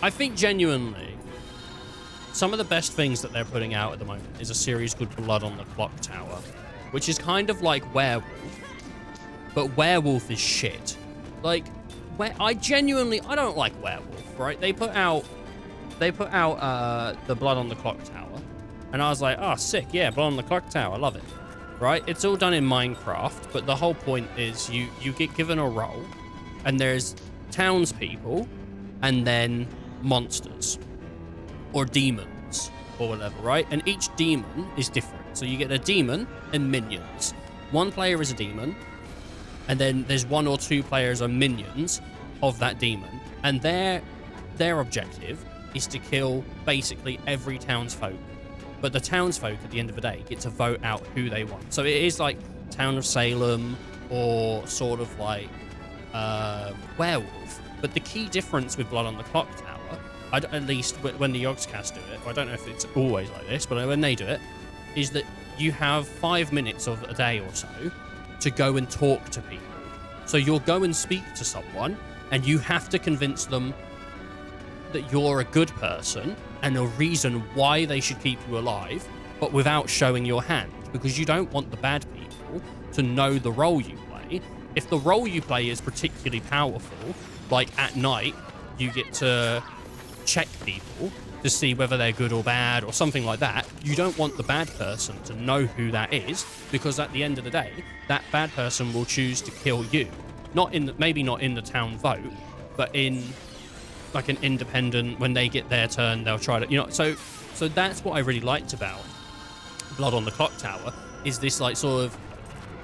I think genuinely some of the best things that they're putting out at the moment is a series called Blood on the Clock Tower, which is kind of like Werewolf, but Werewolf is shit. Like, I don't like Werewolf, right? They put out the Blood on the Clock Tower, and I was like, oh, sick, yeah, Blood on the Clock Tower, I love it, right? It's all done in Minecraft, but the whole point is you get given a role, and there's townspeople, and then monsters, or demons, or whatever, right? And each demon is different. So you get a demon and minions. One player is a demon, and then there's one or two players are minions of that demon, and their objective is to kill basically every townsfolk. But the townsfolk at the end of the day get to vote out who they want. So it is like Town of Salem, or sort of like Werewolf. But the key difference with Blood on the Clock Tower, at least when the Yogscast do it, I don't know if it's always like this, but when they do it, is that you have 5 minutes of a day or so to go and talk to people. So you'll go and speak to someone, and you have to convince them that you're a good person and a reason why they should keep you alive, but without showing your hand, because you don't want the bad people to know the role you play. If the role you play is particularly powerful, like at night, you get to check people to see whether they're good or bad or something like that, you don't want the bad person to know who that is, because at the end of the day, that bad person will choose to kill you. Maybe not in the town vote, but in like an independent, when they get their turn, they'll try to, you know, so that's what I really liked about Blood on the Clock Tower, is this like sort of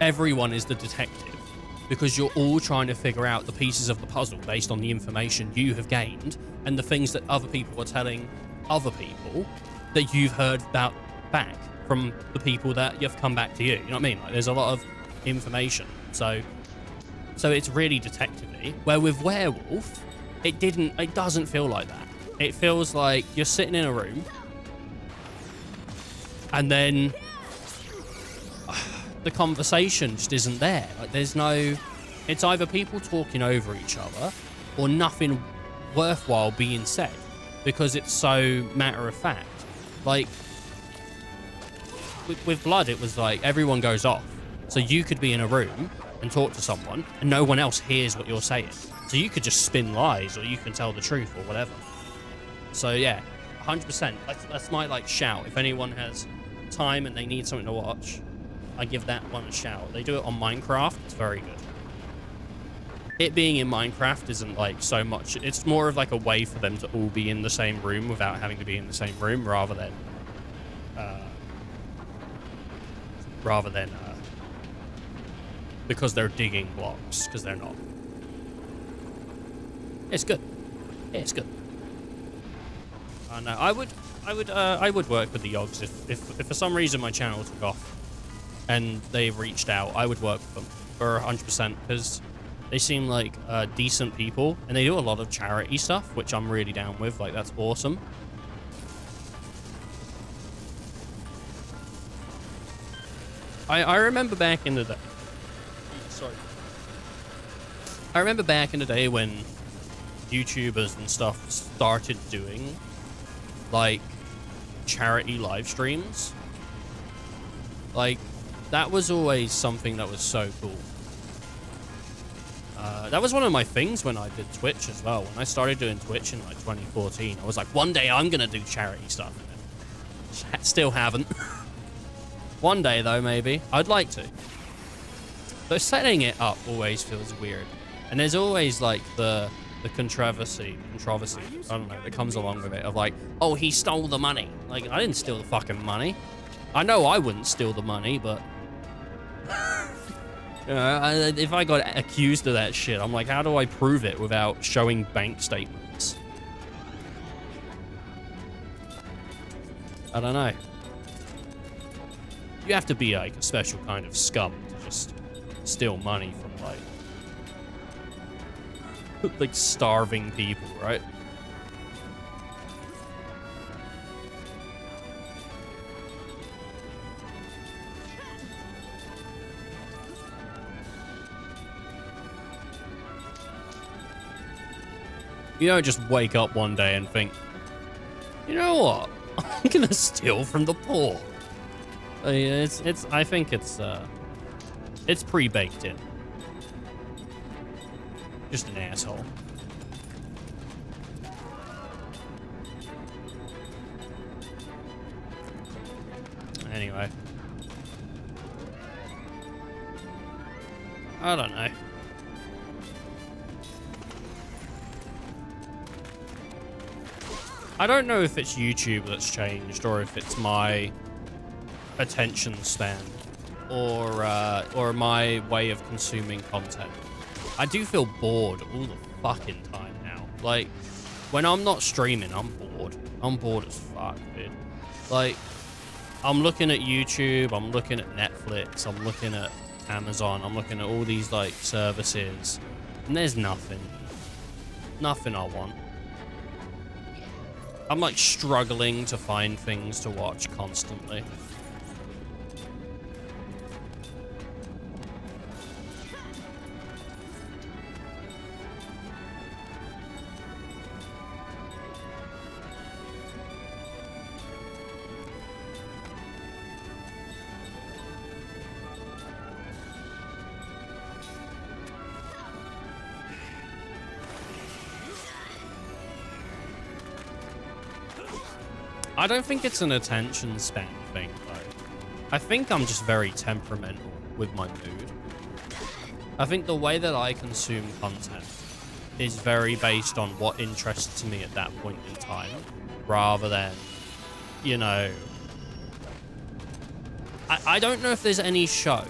everyone is the detective, because you're all trying to figure out the pieces of the puzzle based on the information you have gained and the things that other people are telling other people that you've heard about back from the people that have come back to you. You know what I mean? Like, there's a lot of information. So it's really detective-y. Where with Werewolf, it doesn't feel like that. It feels like you're sitting in a room, and then the conversation just isn't there. Like, it's either people talking over each other or nothing worthwhile being said, because it's so matter of fact. Like with Blood, it was like everyone goes off, so you could be in a room and talk to someone and no one else hears what you're saying, so you could just spin lies or you can tell the truth or whatever. So yeah, 100%. That's my like shout. If anyone has time and they need something to watch, I give that one a shout. They do it on Minecraft. It's very good. It being in Minecraft isn't like so much. It's more of like a way for them to all be in the same room without having to be in the same room, rather than because they're digging blocks, because they're not. It's good. Yeah, it's good. No, I would work with the Yogs if for some reason my channel took off and they reached out. I would work with them for 100% because they seem like decent people and they do a lot of charity stuff, which I'm really down with. Like, that's awesome. I remember back in the day. Sorry. I remember back in the day when YouTubers and stuff started doing like charity live streams. Like, that was always something that was so cool. That was one of my things when I did Twitch as well. When I started doing Twitch in like 2014, I was like, one day I'm gonna do charity stuff. Still haven't. One day though, maybe. I'd like to. But setting it up always feels weird. And there's always like the controversy, I don't know, that comes along with it of like, oh, he stole the money. Like, I didn't steal the fucking money. I know I wouldn't steal the money, but you know, if I got accused of that shit, I'm like, how do I prove it without showing bank statements? I don't know. You have to be like a special kind of scum to just steal money from like starving people, right? You don't just wake up one day and think, you know what? I'm gonna steal from the poor. I think it's pre-baked in. Just an asshole. Anyway. I don't know. I don't know if it's YouTube that's changed or if it's my attention span or my way of consuming content. I do feel bored all the fucking time now. Like, when I'm not streaming, I'm bored. I'm bored as fuck, dude. Like, I'm looking at YouTube, I'm looking at Netflix, I'm looking at Amazon, I'm looking at all these, like, services, and there's nothing. Nothing I want. I'm, like, struggling to find things to watch constantly. I don't think it's an attention span thing, though. I think I'm just very temperamental with my mood. I think the way that I consume content is very based on what interests me at that point in time, rather than, you know... I don't know if there's any show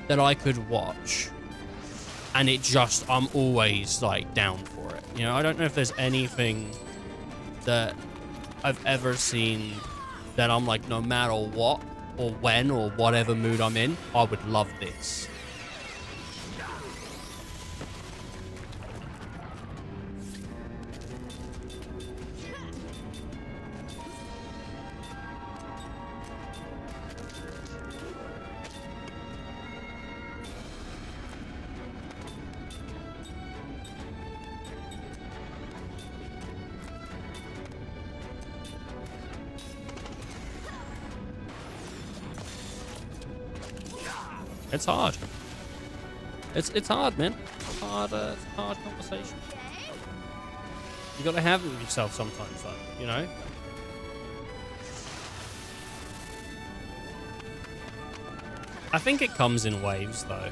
that I could watch and I'm always, like, down for it. You know, I don't know if there's anything that I've ever seen that I'm like, no matter what or when or whatever mood I'm in, I would love this. It's hard. It's hard, man. It's hard. It's a hard conversation. You gotta have it with yourself sometimes, though. You know, I think it comes in waves, though.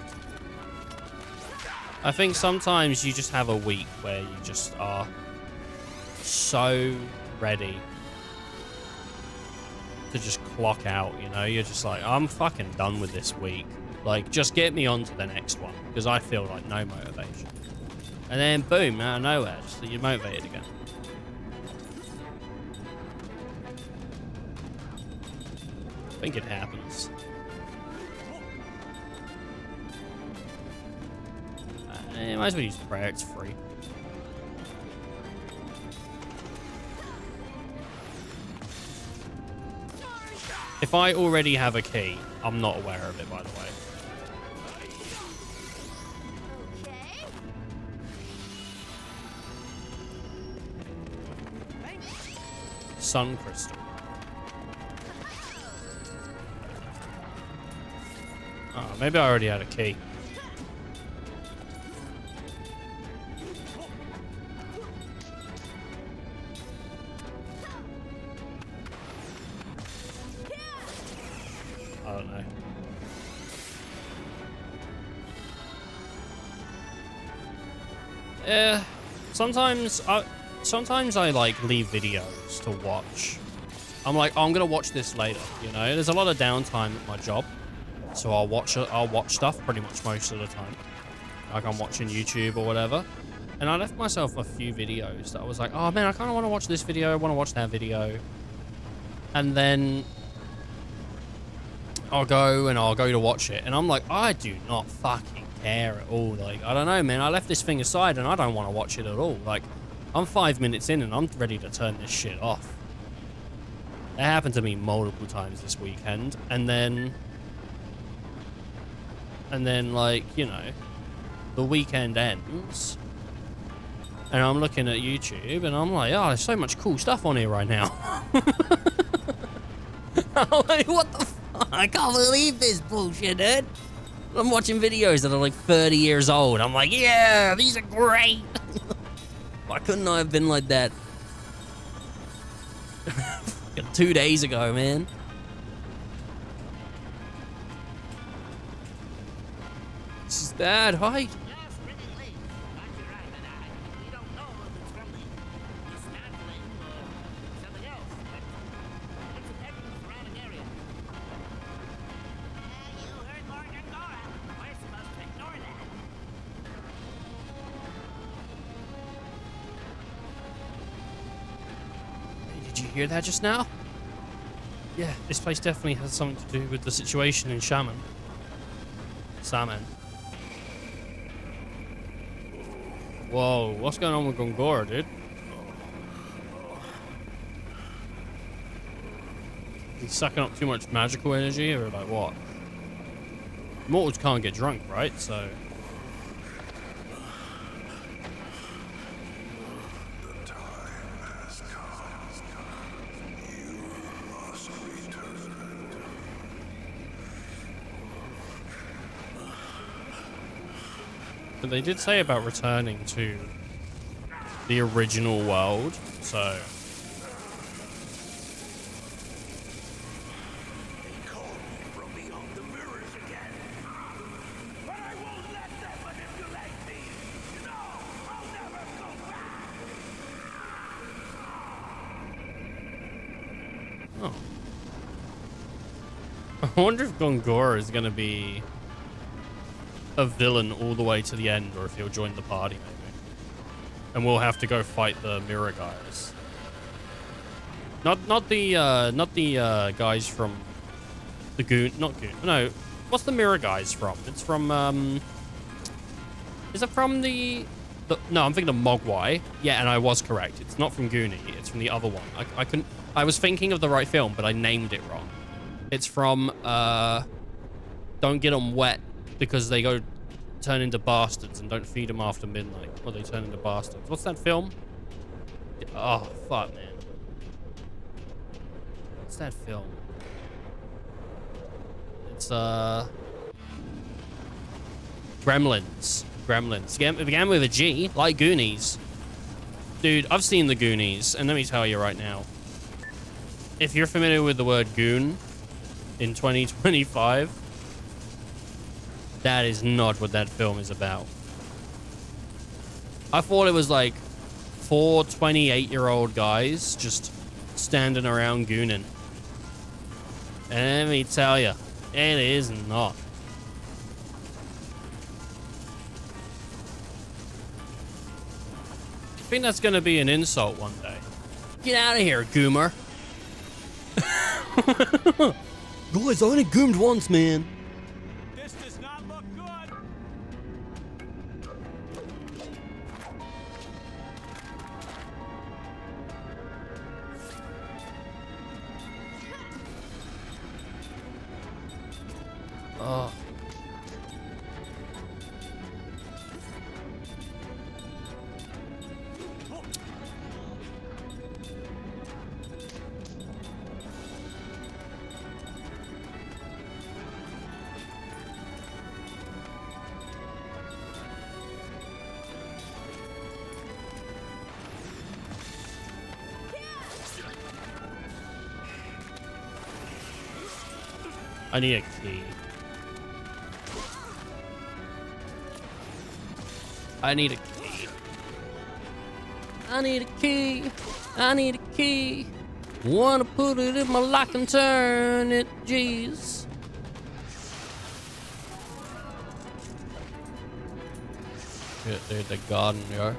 I think sometimes you just have a week where you just are so ready to just clock out, you know? You're just like, I'm fucking done with this week. Like, just get me on to the next one, because I feel like no motivation. And then, boom, out of nowhere, just you're motivated again. I think it happens. Might as well use prayer, it's free. If I already have a key, I'm not aware of it, by the way. Sun crystal. Oh, maybe I already had a key. I don't know. Yeah, sometimes I like leave videos to watch. I'm like, oh, I'm gonna watch this later. You know, there's a lot of downtime at my job, so I'll watch stuff pretty much most of the time. Like I'm watching YouTube or whatever. And I left myself a few videos that I was like, oh man, I kind of want to watch this video. I want to watch that video. And then I'll go to watch it, and I'm like, I do not fucking care at all. Like, I don't know, man. I left this thing aside, and I don't want to watch it at all. Like, I'm 5 minutes in, and I'm ready to turn this shit off. That happened to me multiple times this weekend, and then like, you know, the weekend ends, and I'm looking at YouTube, and I'm like, oh, there's so much cool stuff on here right now. I'm like, what the fuck? I can't believe this bullshit, dude. I'm watching videos that are like 30 years old. I'm like, yeah, these are great. Why couldn't I have been like that 2 days ago, man? This is bad, right? Did you hear that just now? Yeah, this place definitely has something to do with the situation in Salmon. Whoa, what's going on with Gongora, dude? He's sucking up too much magical energy, or like what? Mortals can't get drunk, right? So... But they did say about returning to the original world, so... Oh. I wonder if Gongora is going to be a villain all the way to the end, or if he'll join the party maybe, and we'll have to go fight the mirror guys. Not the guys from the Goon. Not Goon. No, what's the mirror guys from? It's from is it from the no, I'm thinking of Mogwai. Yeah, and I was correct. It's not from Goonie. It's from the other one. I was thinking of the right film, but I named it wrong. It's from Don't Get 'Em Wet, because they go turn into bastards, and don't feed them after midnight, or they turn into bastards. What's that film? Oh, fuck, man. What's that film? It's, Gremlins. Gremlins. It began with a G, like Goonies. Dude, I've seen the Goonies, and let me tell you right now. If you're familiar with the word goon in 2025, That is not what that film is about. I thought it was like 4 28-year-old guys just standing around gooning. And let me tell you, it is not. I think that's going to be an insult one day. Get out of here, goomer. Guys, I only goomed once, man. This does not look good. Oh. I need a key. I need a key. I need a key. I need a key. Wanna put it in my lock and turn it, jeez. Shit, dude, the garden, yo.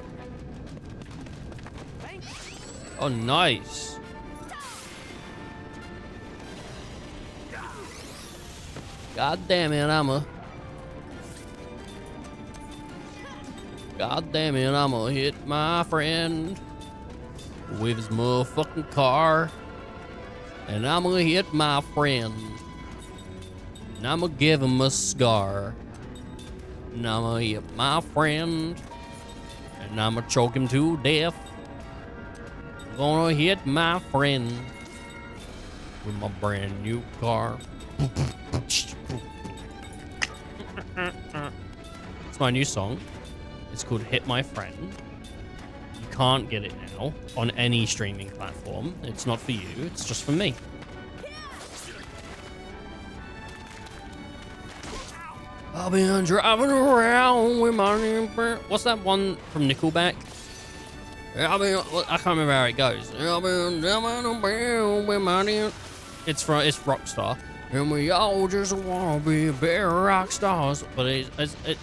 Oh, nice. God damn it, God damn it, I'ma hit my friend with his motherfucking car. And I'ma hit my friend. And I'ma give him a scar. And I'ma hit my friend. And I'ma choke him to death. I'm gonna hit my friend with my brand new car. It's my new song. It's called Hit My Friend. You can't get it now on any streaming platform. It's not for you, it's just for me. I'll be driving around with my new friend. What's that one from Nickelback? I can't remember how it goes. I'll be driving around with my new... It's Rockstar. And we all just wanna be better rock stars. But I can't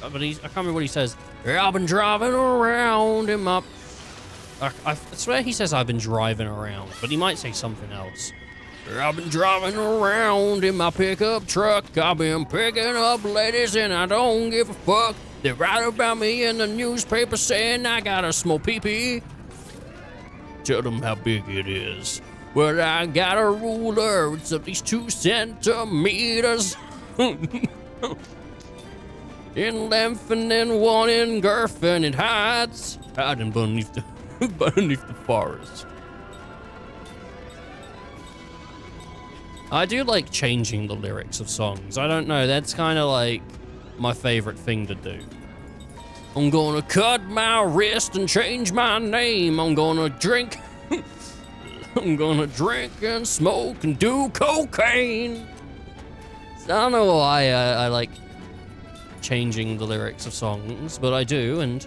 remember what he says. I've been driving around in my... I swear he says I've been driving around, but he might say something else. I've been driving around in my pickup truck. I've been picking up ladies and I don't give a fuck. They write about me in the newspaper saying I got a small pee-pee. Tell them how big it is. Well, I got a ruler, it's at least 2 centimeters in length and then 1 in girth, and it hides hiding beneath the forest. I do like changing the lyrics of songs. I don't know, that's kind of like my favorite thing to do. I'm gonna cut my wrist and change my name. I'm gonna drink. I'm gonna drink and smoke and do cocaine. I don't know why I like changing the lyrics of songs, but I do, and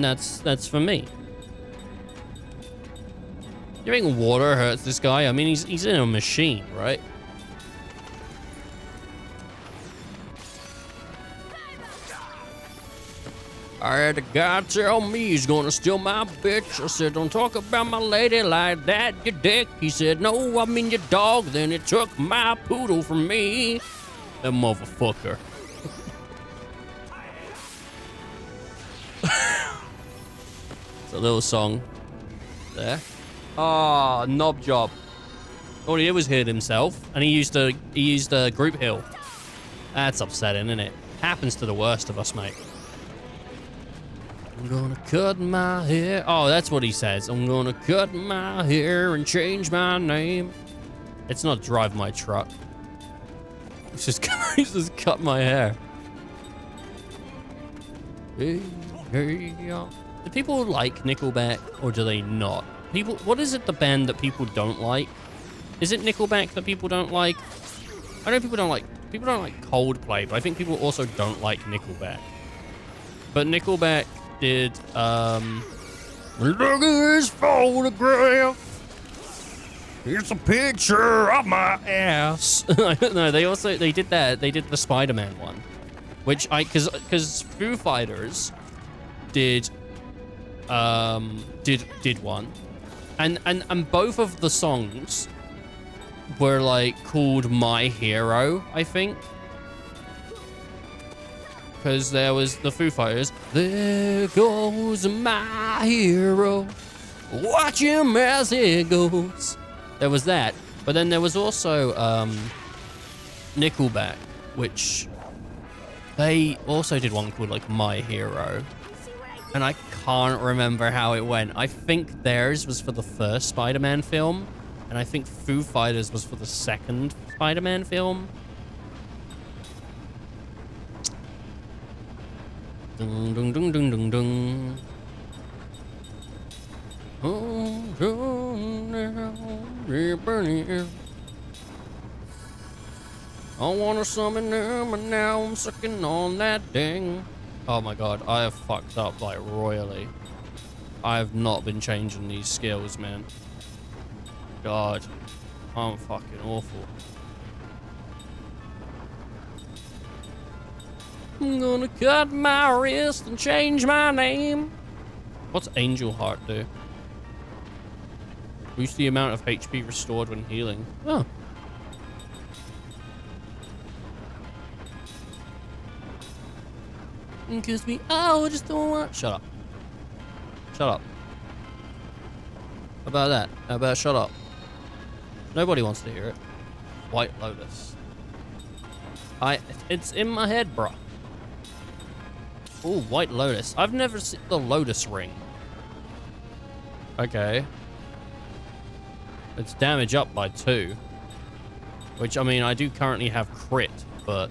that's for me. You think water hurts this guy? I mean, he's in a machine, right? I had a guy tell me he's gonna steal my bitch. I said, don't talk about my lady like that, you dick. He said, no, I mean your dog. Then he took my poodle from me. That motherfucker. It's a little song there. Ah, knob job. All he did was hit himself, and he used a group heal. That's upsetting, isn't it? Happens to the worst of us, mate. I'm gonna cut my hair. Oh, that's what he says. I'm gonna cut my hair and change my name. It's not drive my truck. It's just cut my hair. Hey, hey, yeah. Do people like Nickelback or do they not? What is it, the band that people don't like? Is it Nickelback that people don't like? I know people don't like people don't like Coldplay, but I think people also don't like Nickelback. But Nickelback did look at this photograph. It's a picture of my ass. I don't know. They did that. They did the Spider-Man one, which because Foo Fighters did one, and both of the songs were like called My Hero, I think. Because there was the Foo Fighters. There goes my hero. Watch him as he goes. There was that. But then there was also Nickelback, which they also did one called like My Hero. And I can't remember how it went. I think theirs was for the first Spider-Man film. And I think Foo Fighters was for the second Spider-Man film. Dung, dung, dung, dung, dung, dung. I want to summon them, and now I'm sucking on that ding. Oh my god, I have fucked up like royally. I have not been changing these skills, man. God, I'm fucking awful. I'm gonna cut my wrist and change my name. What's Angel Heart do? Boost the amount of HP restored when healing. Oh. Kiss me. Oh, I just don't want. Shut up. Shut up. How about that? How about shut up? Nobody wants to hear it. White Lotus. It's in my head, bro. Oh, White Lotus. I've never seen the Lotus Ring. Okay. It's damage up by 2. Which, I mean, I do currently have crit, but...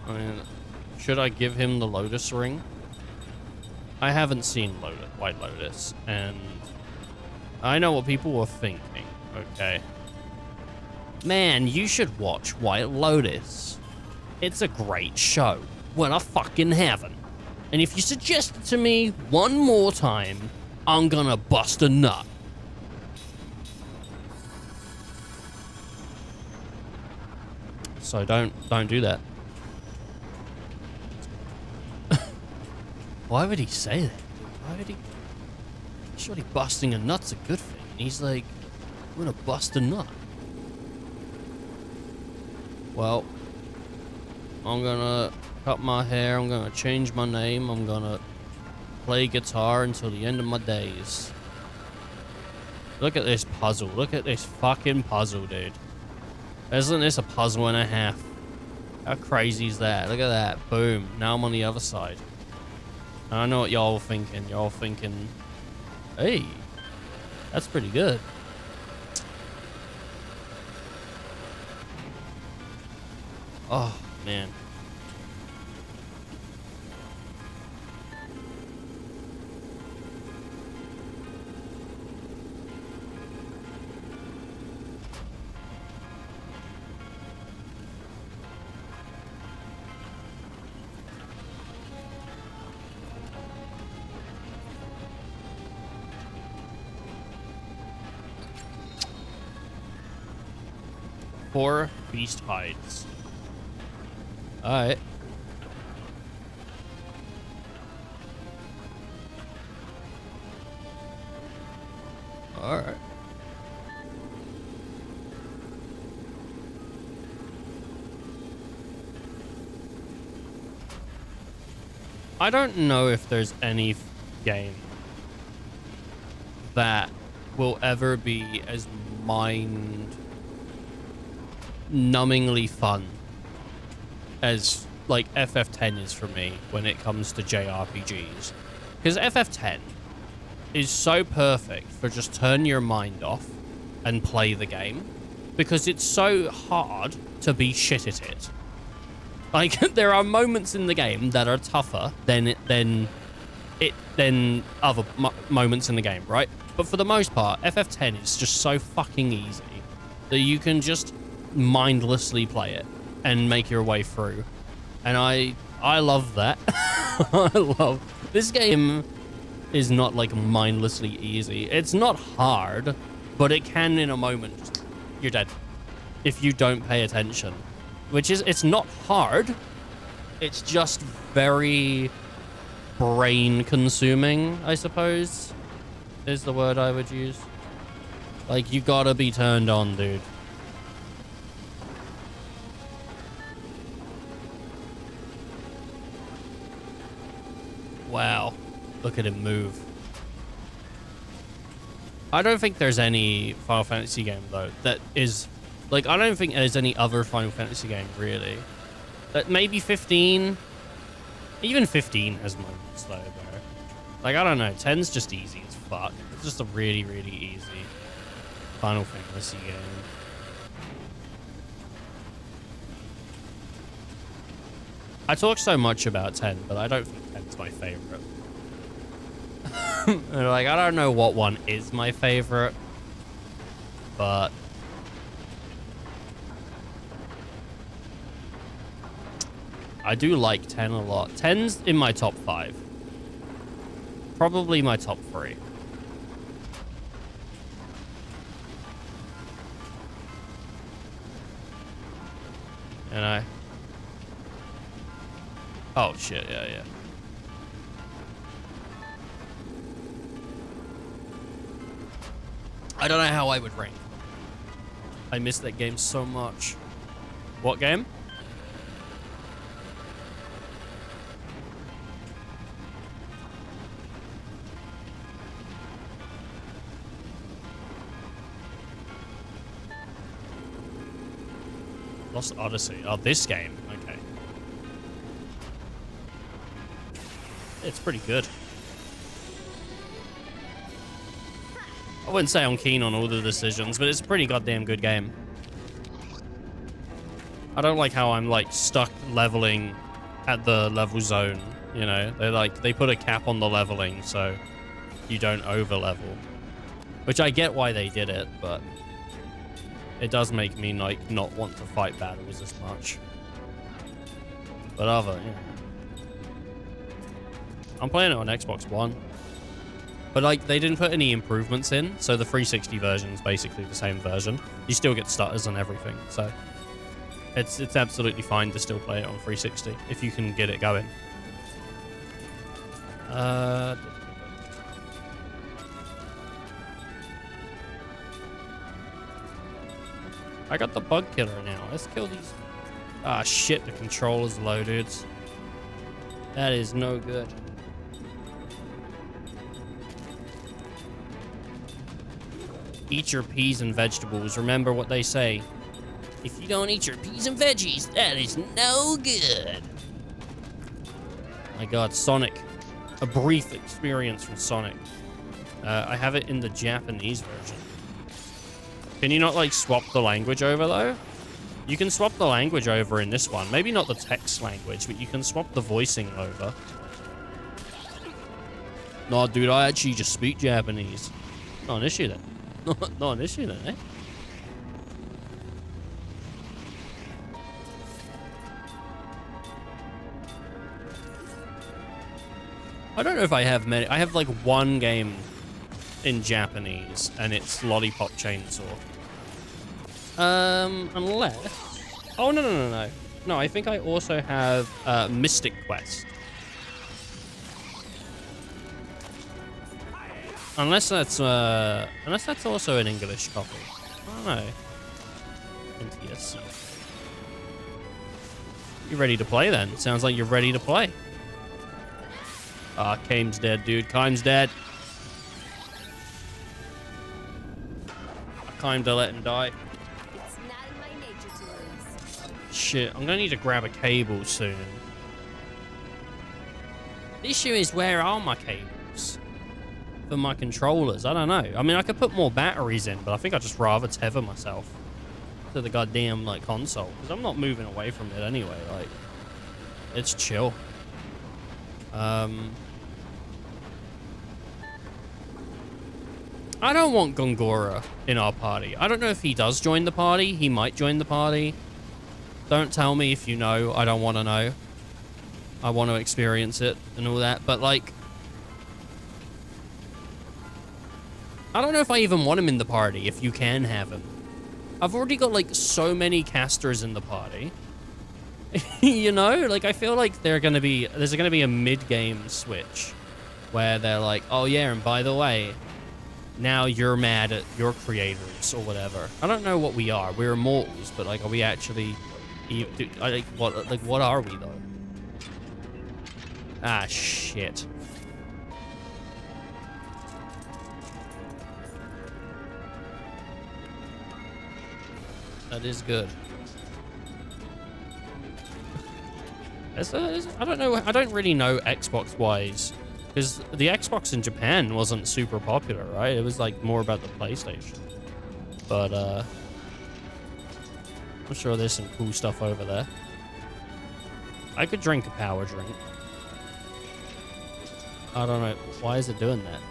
I mean, should I give him the Lotus Ring? I haven't seen White Lotus, and... I know what people were thinking, okay? Man, you should watch White Lotus. It's a great show. Well, I fucking haven't. And if you suggest it to me one more time, I'm gonna bust a nut. So don't do that. Why would he say that? Why would he? Surely busting a nut's a good thing. He's like, I'm gonna bust a nut. Well, I'm gonna cut my hair, I'm gonna change my name, I'm gonna play guitar until the end of my days. Look at this puzzle. Look at this fucking puzzle, dude. Isn't this a puzzle and a half? How crazy is that? Look at that. Boom. Now I'm on the other side. And I know what y'all thinking. Y'all thinking, hey, that's pretty good. Oh, man. Four beast hides. Alright. Alright. I don't know if there's any game that will ever be as mind-numbingly fun as like FF10 is for me when it comes to JRPGs. Because FF10 is so perfect for just turn your mind off and play the game, because it's so hard to be shit at it. Like, there are moments in the game that are tougher than other moments in the game, right? But for the most part, FF10 is just so fucking easy that you can just mindlessly play it. and make your way through. And I love that. I love this game is not like mindlessly easy. It's not hard, but it can in a moment just, you're dead if you don't pay attention. Which is, it's not hard. It's just very brain consuming, I suppose, is the word I would use. Like, you gotta be turned on, dude. Wow. Look at him move. I don't think there's any Final Fantasy game, though, that is... Like, I don't think there's any other Final Fantasy game, really. That maybe 15... Even 15 has moments, though, bro. Like, I don't know. 10's just easy as fuck. It's just a really, really easy Final Fantasy game. I talk so much about 10, but I don't think 10's my favorite. Like, I don't know what one is my favorite, but I do like 10 a lot. 10's in my top 5. Probably my top 3. And I... Oh, shit, yeah. I don't know how I would rank. I miss that game so much. What game? Lost Odyssey. Oh, this game. Okay. It's pretty good. I wouldn't say I'm keen on all the decisions, but it's a pretty goddamn good game. I don't like how I'm, like, stuck leveling at the level zone, you know? They put a cap on the leveling so you don't over-level. Which I get why they did it, but it does make me, like, not want to fight battles as much. But yeah. I'm playing it on Xbox One. But, like, they didn't put any improvements in, so the 360 version is basically the same version. You still get stutters and everything, so it's absolutely fine to still play it on 360 if you can get it going. I got the bug killer now. Let's kill these. Ah, shit, the controller's low, dudes. That is no good. Eat your peas and vegetables. Remember what they say. If you don't eat your peas and veggies, that is no good. My god, Sonic. A brief experience from Sonic. I have it in the Japanese version. Can you not, like, swap the language over, though? You can swap the language over in this one. Maybe not the text language, but you can swap the voicing over. No, dude, I actually just speak Japanese. Not an issue, then. Not an issue, then, eh? I don't know if I have many. I have, like, one game in Japanese, and it's Lollipop Chainsaw. Unless... Oh, no. No, I think I also have Mystic Quest. Unless that's also an English copy. I don't know. NTSC. You ready to play, then? Sounds like you're ready to play. Ah, Kaim's dead, dude. Kaim's dead. I kinda let him die. It's not in my nature to lose. Shit, I'm gonna need to grab a cable soon. The issue is, where are my cables? For my controllers, I don't know. I mean, I could put more batteries in, but I think I'd just rather tether myself to the goddamn, like, console. Because I'm not moving away from it anyway, like, it's chill. I don't want Gongora in our party. I don't know if he does join the party. He might join the party. Don't tell me if you know. I don't want to know. I want to experience it and all that. But, like, I don't know if I even want him in the party, if you can have him. I've already got, like, so many casters in the party. You know? Like, I feel like there's going to be a mid-game switch where they're like, oh, yeah, and by the way, now you're mad at your creators or whatever. I don't know what we are. We're immortals, but, like, are we actually... what are we, though? Ah, shit. That is good. I don't know. I don't really know Xbox-wise, because the Xbox in Japan wasn't super popular, right? It was like more about the PlayStation. But I'm sure there's some cool stuff over there. I could drink a power drink. I don't know. Why is it doing that?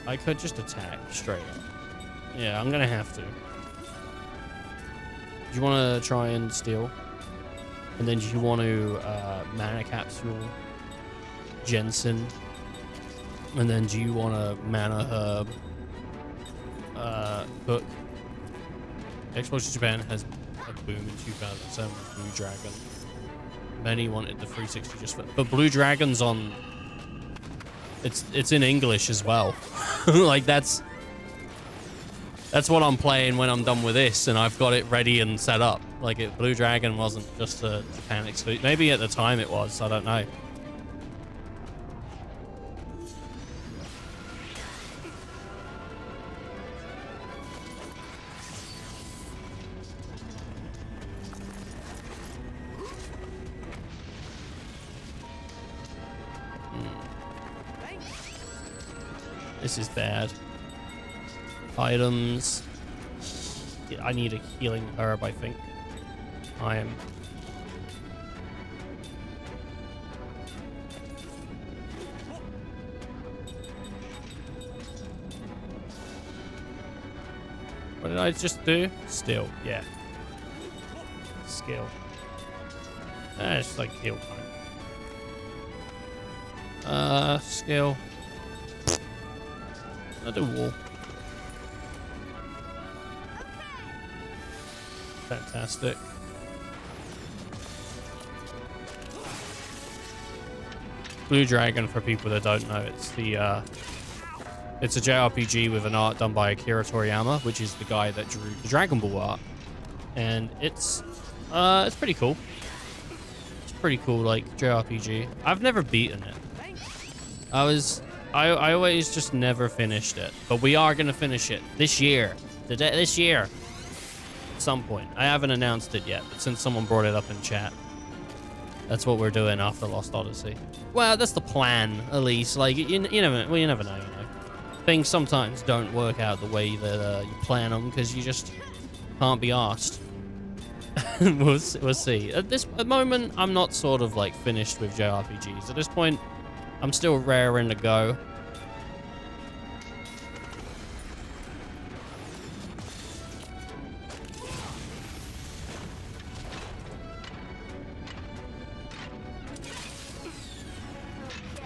I could just attack straight up. Yeah, I'm gonna have to. Do you want to try and steal? And then do you want to mana capsule Jensen? And then do you want to mana herb Hook? Xbox Japan has a boom in 2007 with Blue Dragon. Many wanted the 360 just for... But Blue Dragon's on... It's in English as well. Like, that's what I'm playing when I'm done with this, and I've got it ready and set up. Like, Blue Dragon wasn't just a Japan exclusive. Maybe at the time it was, I don't know. This is bad. Items. I need a healing herb, I think. I am. What did I just do? Still, yeah. Skill. It's just like heal time. Skill. I'll do wall. Fantastic. Blue Dragon, for people that don't know, it's a JRPG with an art done by Akira Toriyama, which is the guy that drew the Dragon Ball art, and it's pretty cool. It's pretty cool, like JRPG. I've never beaten it. I always just never finished it, but we are gonna finish it this year. This year, at some point. I haven't announced it yet, but since someone brought it up in chat, that's what we're doing after Lost Odyssey. Well, that's the plan, at least. Like, you never know, you know. Things sometimes don't work out the way that you plan them, because you just can't be arsed. We'll see. At the moment, I'm not sort of like finished with JRPGs. At this point, I'm still raring to go.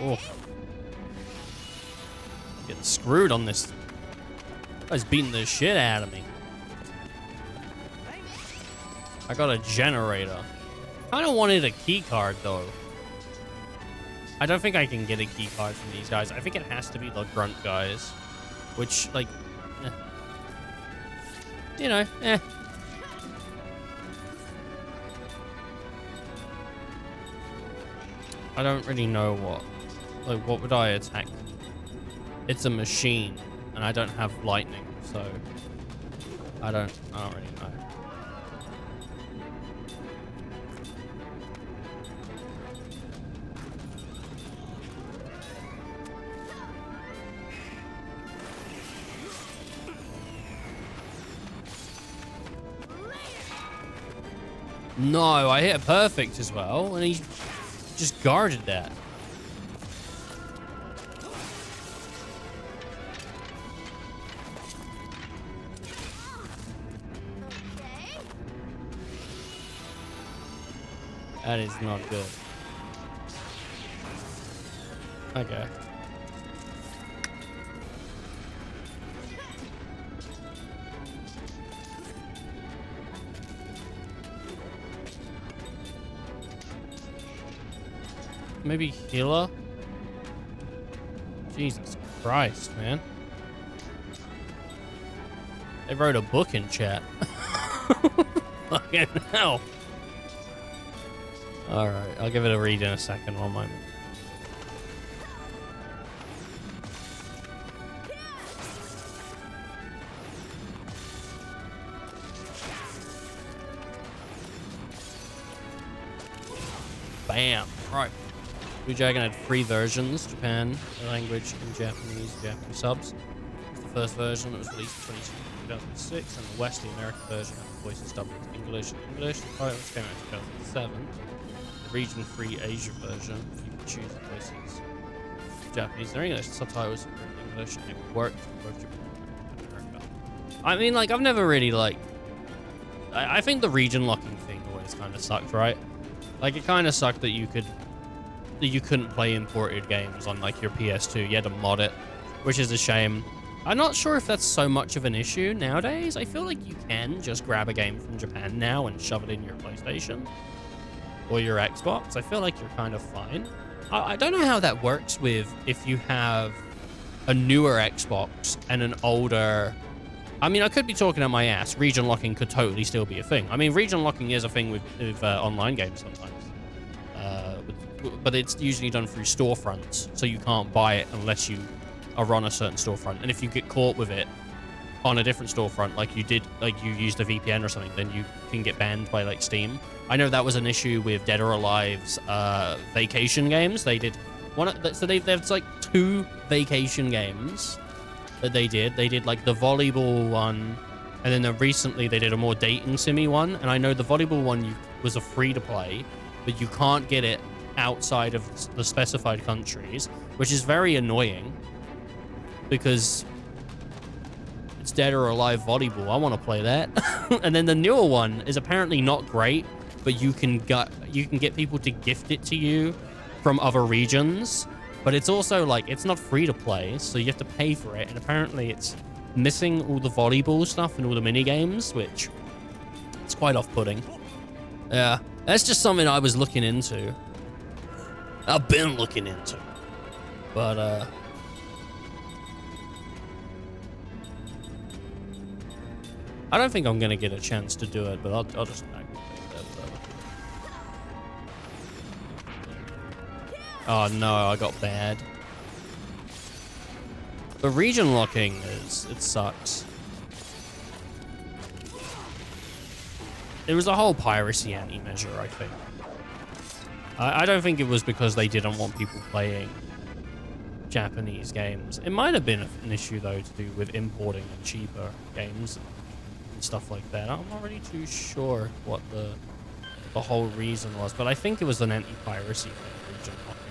Oh. Getting screwed on this. Guy's beating the shit out of me. I got a generator. I kind of wanted a key card though. I don't think I can get a key card from these guys. I think it has to be the grunt guys. Which, like... You know, I don't really know what... Like, what would I attack? It's a machine, and I don't have lightning, so... I don't really know. No, I hit it perfect as well, and he just guarded that. That is not good. Okay. Maybe healer? Jesus Christ, man. They wrote a book in chat. Fucking hell. Alright, I'll give it a read in a second. One moment. Bam. Right. Blue Dragon had 3 versions: Japan language and Japanese subs. It's the first version that was released in 2006, and the Western American version had the voices dubbed into English. The title came out in 2007. The region free Asia version, you can choose the voices Japanese or English. The subtitles were in English, and it worked for both Japan and America. I mean, like, I've never really, like... I think the region locking thing always kind of sucked, right? Like, it kind of sucked that you couldn't play imported games on, like, your PS2. You had to mod it, which is a shame. I'm not sure if that's so much of an issue nowadays. I feel like you can just grab a game from Japan now and shove it in your PlayStation or your Xbox. I feel like you're kind of fine. I don't know how that works with if you have a newer Xbox and an older... I mean, I could be talking out my ass. Region locking could totally still be a thing. I mean, region locking is a thing with online games sometimes. But it's usually done through storefronts, so you can't buy it unless you are on a certain storefront. And if you get caught with it on a different storefront, like you used a VPN or something, then you can get banned by, like, Steam. I know that was an issue with Dead or Alive's vacation games. They did there's like 2 vacation games that they did. They did, like, the volleyball one, and then recently they did a more dating simmy one. And I know the volleyball one was a free to play, but you can't get it outside of the specified countries, which is very annoying because it's Dead or Alive volleyball. I want to play that. And then the newer one is apparently not great, but you can get people to gift it to you from other regions, but it's also, like, it's not free to play, so you have to pay for it. And apparently it's missing all the volleyball stuff and all the mini games, which it's quite off-putting. Yeah, that's just something I was looking into. I've been looking into. But, I don't think I'm going to get a chance to do it, but I'll just... Oh, no, I got bad. The region locking it sucks. It was a whole piracy anti-measure, I think. I don't think it was because they didn't want people playing Japanese games. It might have been an issue, though, to do with importing and cheaper games and stuff like that. I'm not really too sure what the whole reason was, but I think it was an anti-piracy thing, region locking.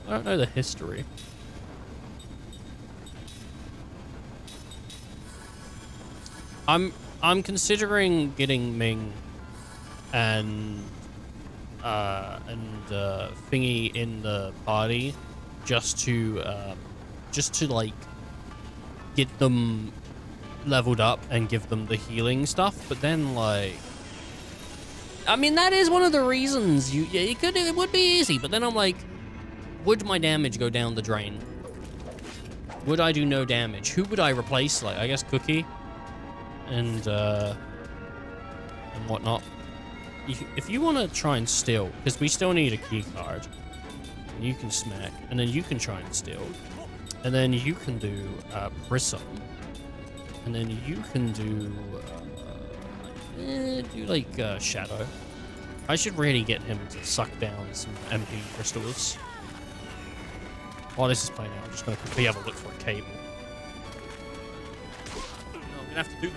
I don't know the history. I'm considering getting Ming and Thingy in the party just to like get them leveled up and give them the healing stuff. But then, like, I mean, that is one of the reasons it would be easy. But then I'm like, would my damage go down the drain? Would I do no damage? Who would I replace? Like, I guess Cookie and whatnot. If you want to try and steal, because we still need a key card, you can smack, and then you can try and steal, and then you can do Prism, and then you can do Shadow. I should really get him to suck down some MP crystals. While this is playing out, I'm just going to quickly have a look for a cable. No, I'm going to have to do that.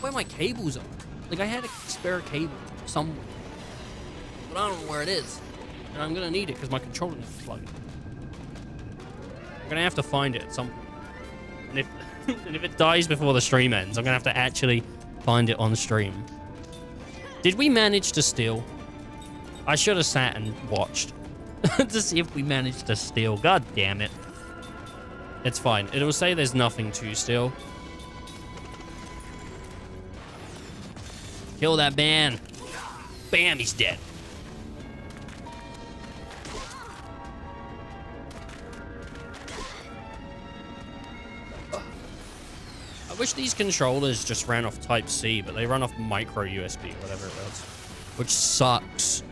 where my cables are. Like, I had a spare cable somewhere. But I don't know where it is. And I'm gonna need it because my controller needs plugged. I'm gonna have to find it at some point. And if, and if it dies before the stream ends, I'm gonna have to actually find it on stream. Did we manage to steal? I should have sat and watched to see if we managed to steal. God damn it. It's fine. It will say there's nothing to steal. Kill that man. Bam, he's dead. I wish these controllers just ran off Type-C, but they run off micro USB, whatever it is, which sucks.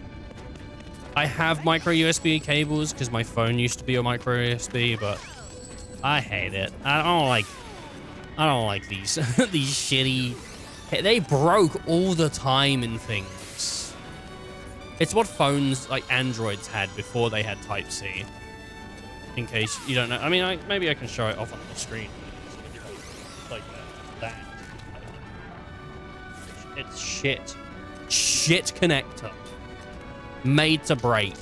I have micro USB cables because my phone used to be a micro USB, but I hate it. I don't like these these shitty. They broke all the time in things. It's what phones like Androids had before they had Type-C. In case you don't know, I mean, maybe I can show it off on the screen. Like that. It's shit. Shit connector. Made to break.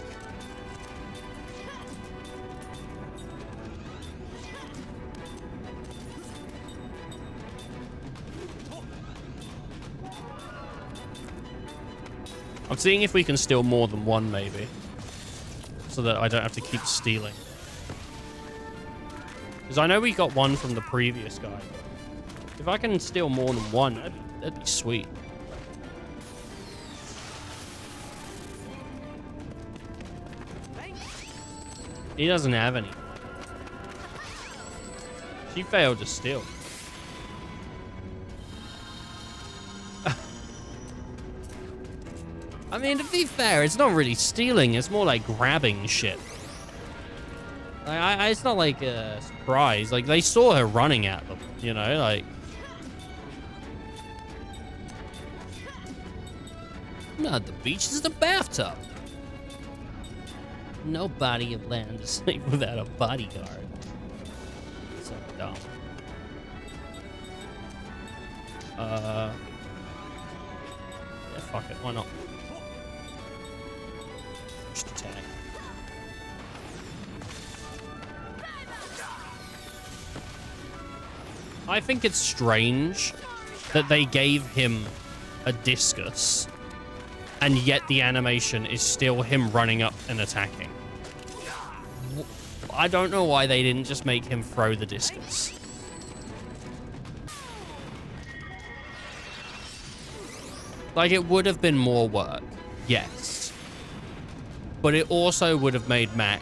I'm seeing if we can steal more than one, maybe. So that I don't have to keep stealing. Because I know we got one from the previous guy. If I can steal more than one, that'd be sweet. He doesn't have any. She failed to steal. I mean, to be fair, it's not really stealing. It's more like grabbing shit. It's not like a surprise. Like, they saw her running at them, you know? Like... Not the beach, this is the bathtub. Nobody of land is safe without a bodyguard. So dumb. Yeah, fuck it, why not? Just attack. I think it's strange that they gave him a discus and yet the animation is still him running up and attacking. I don't know why they didn't just make him throw the discus. Like, it would have been more work, yes. But it also would have made Mac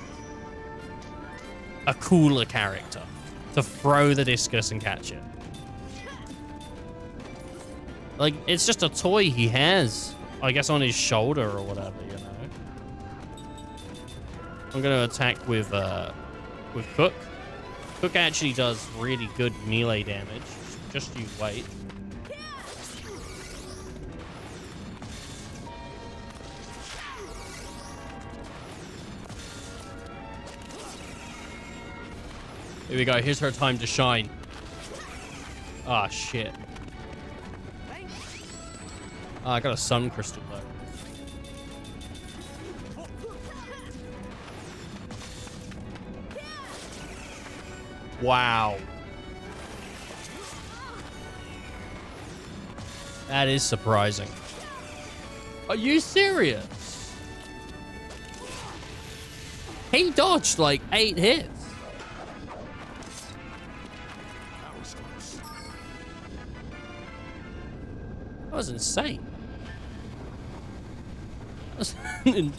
a cooler character to throw the discus and catch it. Like, it's just a toy he has. I guess on his shoulder or whatever, you know. I'm gonna attack with Cook. Cook actually does really good melee damage. Just you wait. Here we go. Here's her time to shine. Ah, shit. Oh, I got a sun crystal though. Wow. That is surprising. Are you serious? He dodged like 8 hits. That was insane. That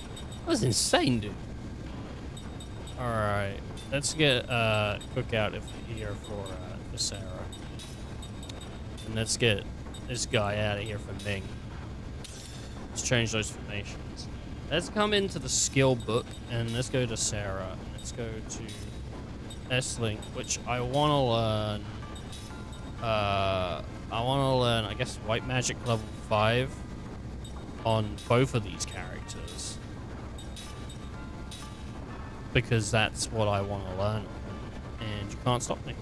was insane, dude. Alright. Let's get Cook out of here for Sarah. And let's get this guy out of here for Ming. Let's change those formations. Let's come into the skill book and let's go to Sarah. Let's go to S-Link, which I want to learn. I guess, White Magic level 5 on both of these characters. Because that's what I want to learn. And you can't stop me.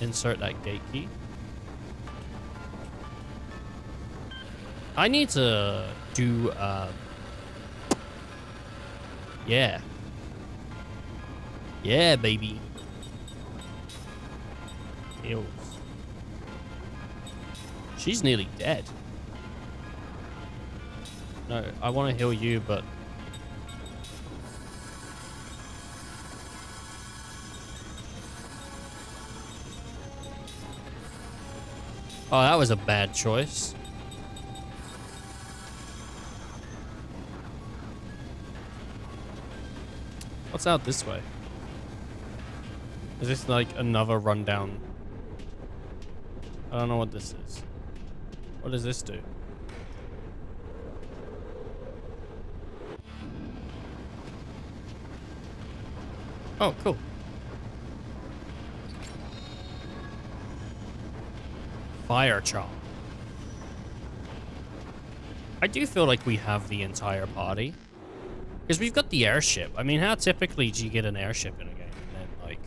insert that gate key. I need to do, yeah. Yeah, baby. Heals. She's nearly dead. No, I want to heal you, but... Oh, that was a bad choice. What's out this way? Is this like another rundown? I don't know what this is. What does this do? Oh, cool. Fire charm. I do feel like we have the entire party. Because we've got the airship. I mean, how typically do you get an airship in a game and then, like,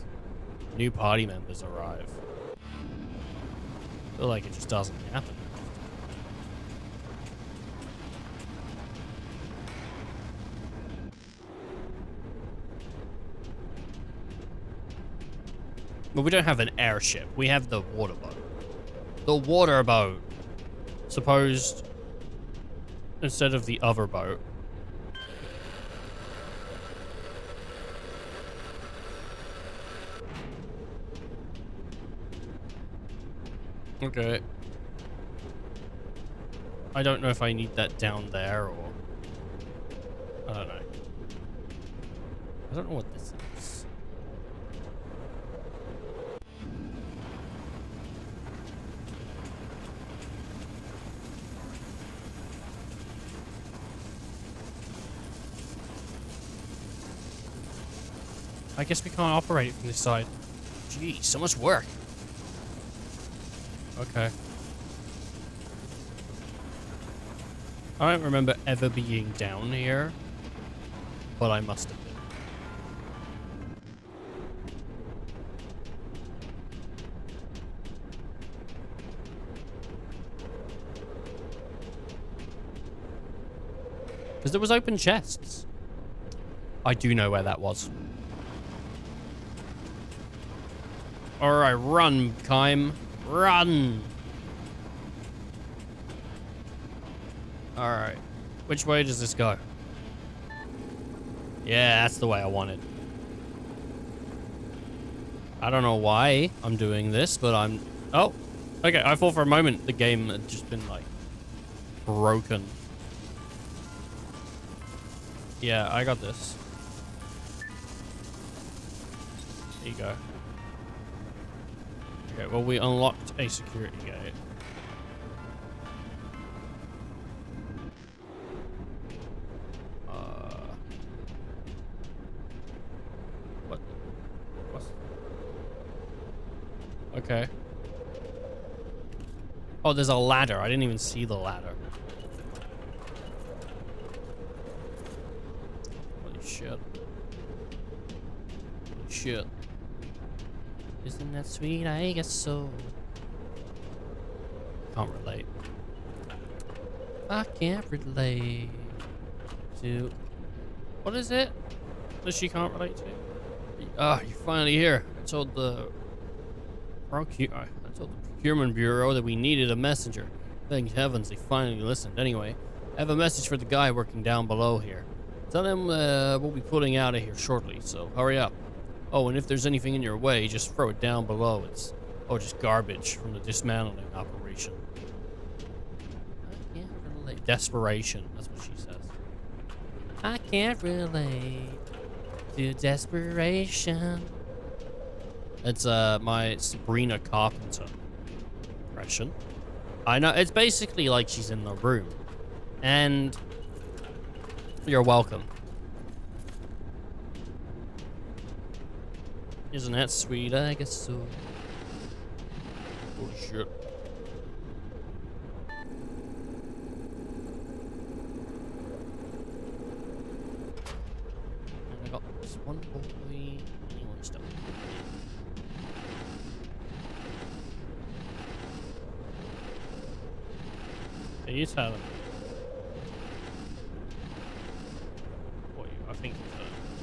new party members arrive? I feel like it just doesn't happen. But we don't have an airship. We have the water boat. The water boat. Supposed... instead of the other boat. Okay. I don't know if I need that down there or... I don't know. I don't know what this is. I guess we can't operate it from this side. Jeez, so much work. Okay. I don't remember ever being down here, but I must have been. Because there was open chests. I do know where that was. Alright, run, Kime. Run! Alright. Which way does this go? Yeah, that's the way I wanted. I don't know why I'm doing this, but I'm... Oh! Okay, I thought for a moment the game had just been, like, broken. Yeah, I got this. There you go. Okay, well, we unlocked a security gate. What? Okay. Oh, there's a ladder. I didn't even see the ladder. Holy shit. Holy shit. Isn't that sweet? I guess so. Can't relate. I can't relate to... What is it that she can't relate to? Ah, you're finally here. I told the procurement bureau that we needed a messenger. Thank heavens they finally listened. Anyway, I have a message for the guy working down below here. Tell him we'll be putting out of here shortly, so hurry up. Oh, and if there's anything in your way, just throw it down below. It's, just garbage from the dismantling operation. I can't relate. Desperation, that's what she says. I can't relate to desperation. It's, my Sabrina Carpenter impression. I know, it's basically like she's in the room. And you're welcome. Isn't that sweet? I guess so. Oh shit. And I got this one boy. Anyone stuff. Yeah, you tell him. What I think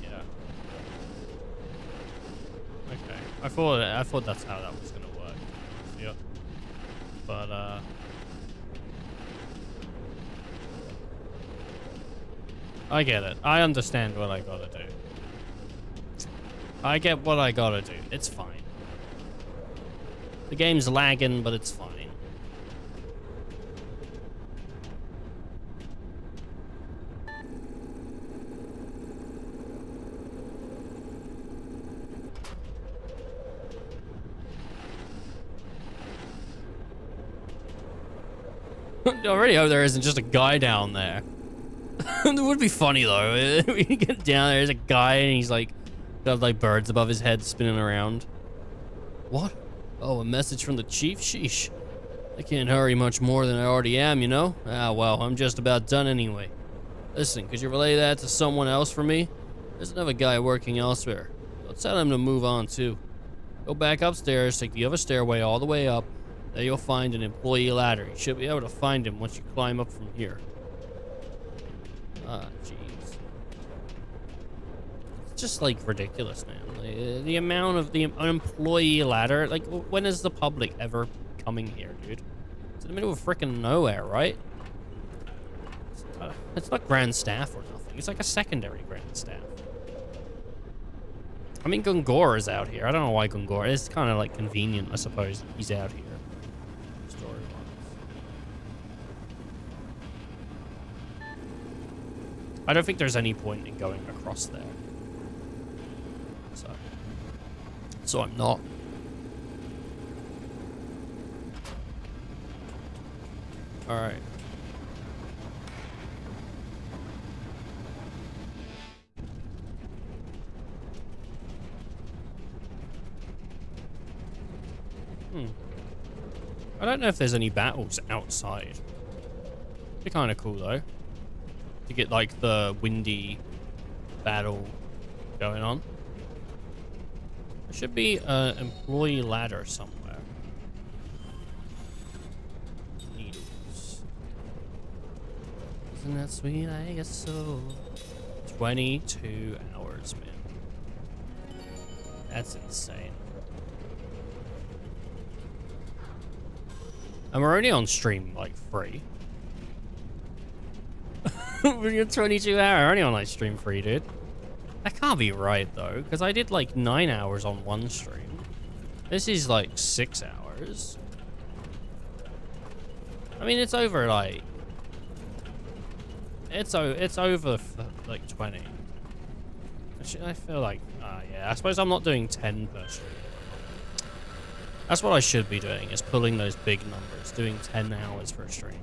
yeah. Okay. I thought that's how that was gonna work. Yeah. But I get it. I understand what I gotta do. I get what I gotta do. It's fine. The game's lagging, but it's fine. I already hope there isn't just a guy down there. It would be funny though. We get down there, there's a guy and he's like got like birds above his head spinning around. What? Oh, a message from the chief? Sheesh. I can't hurry much more than I already am, you know? Ah, well, I'm just about done anyway. Listen, could you relay that to someone else for me? There's another guy working elsewhere. So tell him to move on too. Go back upstairs, take the other stairway all the way up. There you'll find an employee ladder. You should be able to find him once you climb up from here. Ah, jeez. It's just like ridiculous, man. Like, the amount of the employee ladder. Like, when is the public ever coming here, dude? It's in the middle of freaking nowhere, right? It's not grand staff or nothing. It's like a secondary grand staff. I mean, Gungora's out here. I don't know why Gungora. It's kind of like convenient, I suppose. He's out here. I don't think there's any point in going across there. So I'm not. All right. I don't know if there's any battles outside. Be kind of cool though. To get like the windy battle going on. There should be an employee ladder somewhere. Needles. Isn't that sweet? I guess so. 22 hours, man. That's insane. And we're only on stream like 3. We're 22 hours, only on like stream 3, dude. That can't be right though, because I did like 9 hours on one stream. This is like 6 hours. I mean, it's over like... It's over like 20. I feel like... yeah, I suppose I'm not doing 10 per stream. That's what I should be doing, is pulling those big numbers, doing 10 hours per stream.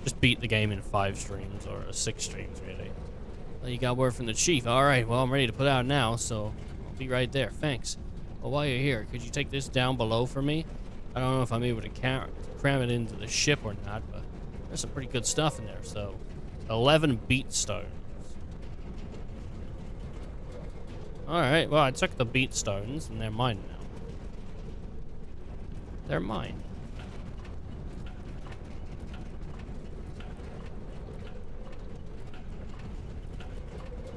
Just beat the game in 5 streams, or 6 streams, really. Well, you got word from the chief. Alright, well, I'm ready to put out now, so I'll be right there. Thanks. Well, while you're here, could you take this down below for me? I don't know if I'm able to cram it into the ship or not, but there's some pretty good stuff in there, so... 11 beat stones. Alright, well, I took the beat stones, and they're mine now. They're mine.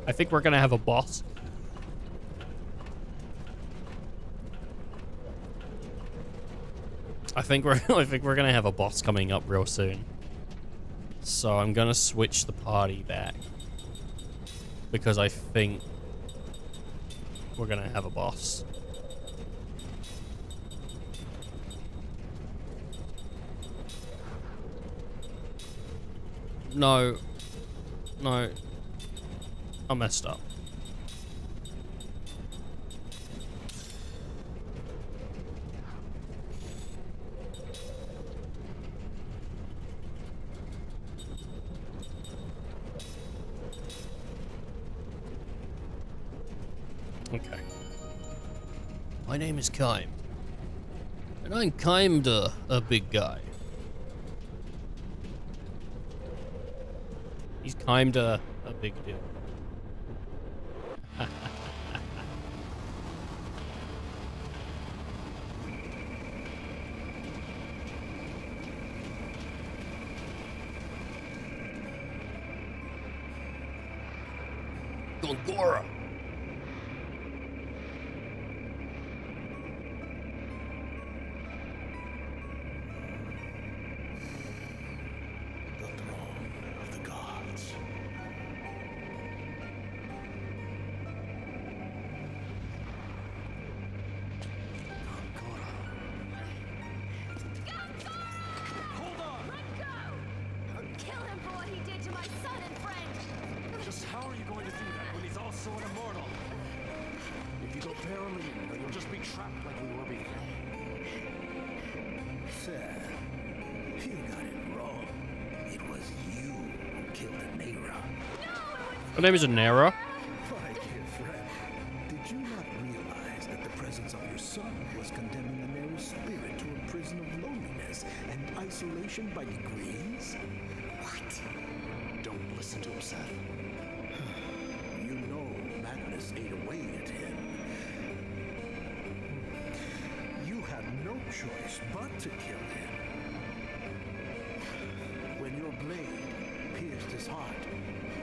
I think we're gonna have a boss. I think we're gonna have a boss coming up real soon. So I'm gonna switch the party back because I think we're gonna have a boss. No. No. I messed up. Okay. My name is Kime. And I'm kinda a big guy. He's kinda a big deal. Gongora! The throne of the gods. Hold on! Let go! Or kill him for what he did to my son and friend! Just how are you going to do that when he's also an immortal? If you go barely in, you'll just be trapped like we were before. Sir, you got it wrong. It was you who killed Anera. Her name is Anera. My dear friend, did you not realize that the presence of your son was condemning Anera's spirit to a prison of loneliness and isolation by degrees? What? Don't listen to him, Seth. You know madness ate away at him. You had no choice but to kill him. When your blade pierced his heart,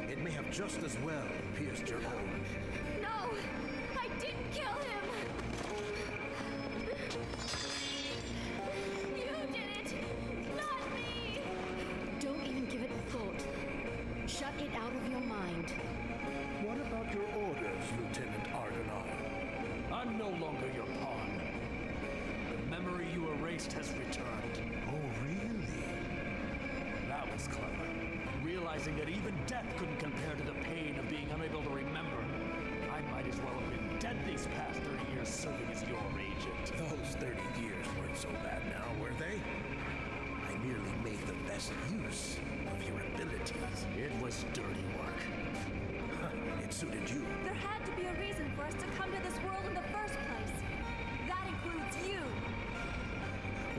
it may have just as well pierced your own. No! I didn't kill him! You did it! Not me! Don't even give it a thought. Shut it out of your mind. What about your orders, Lieutenant Argonaut? I'm no longer your pawn. The memory you erased has returned. Oh, really? That was clever. Realizing that even death couldn't compare to the pain of being unable to remember. I might as well have been dead these past 30 years serving as your agent. Those 30 years weren't so bad now, were they? I merely made the best use of your abilities. It was dirty work. It suited you. There had to be a reason for us to come to this world in the first place. That includes you.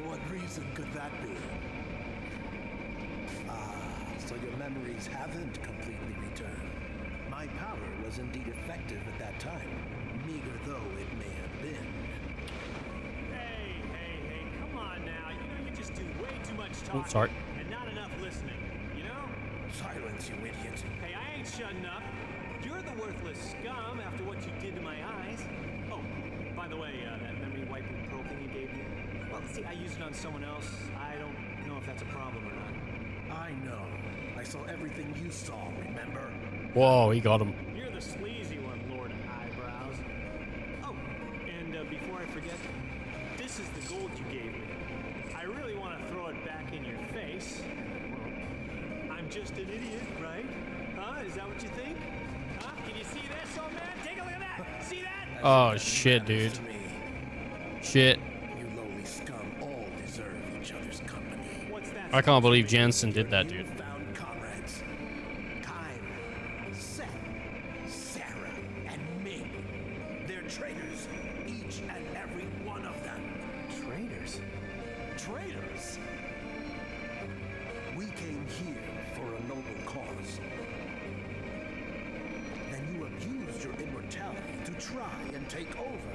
What reason could that be? So your memories haven't completely returned. My power was indeed effective at that time, meager though it may have been. Hey, come on now. You know you just do way too much talking sorry. and not enough listening, you know? Silence, you idiot. Hey, I ain't shutting up. You're the worthless scum after what you did to my eyes. Oh, by the way, that memory wiping pearl thing you gave me. Well, see, I used it on someone else. I don't know if that's a problem or not. I know. I saw everything you saw, remember? Whoa, he got him. You're the sleazy one, Lord Eyebrows. Oh, and before I forget, this is the gold you gave me. I really want to throw it back in your face. Well, I'm just an idiot, right? Huh? Is that what you think? Huh? Can you see this, old man? Take a look at that! See that? Oh, shit, dude. Shit. You lowly scum all deserve each other's company. What's that? I can't believe Jensen did that, dude. Found comrades. Kyle, Seth, Sarah, and me. They're traitors. Each and every one of them. Traitors? Traitors? We came here for a noble cause. Then you abused your immortality to try and take over.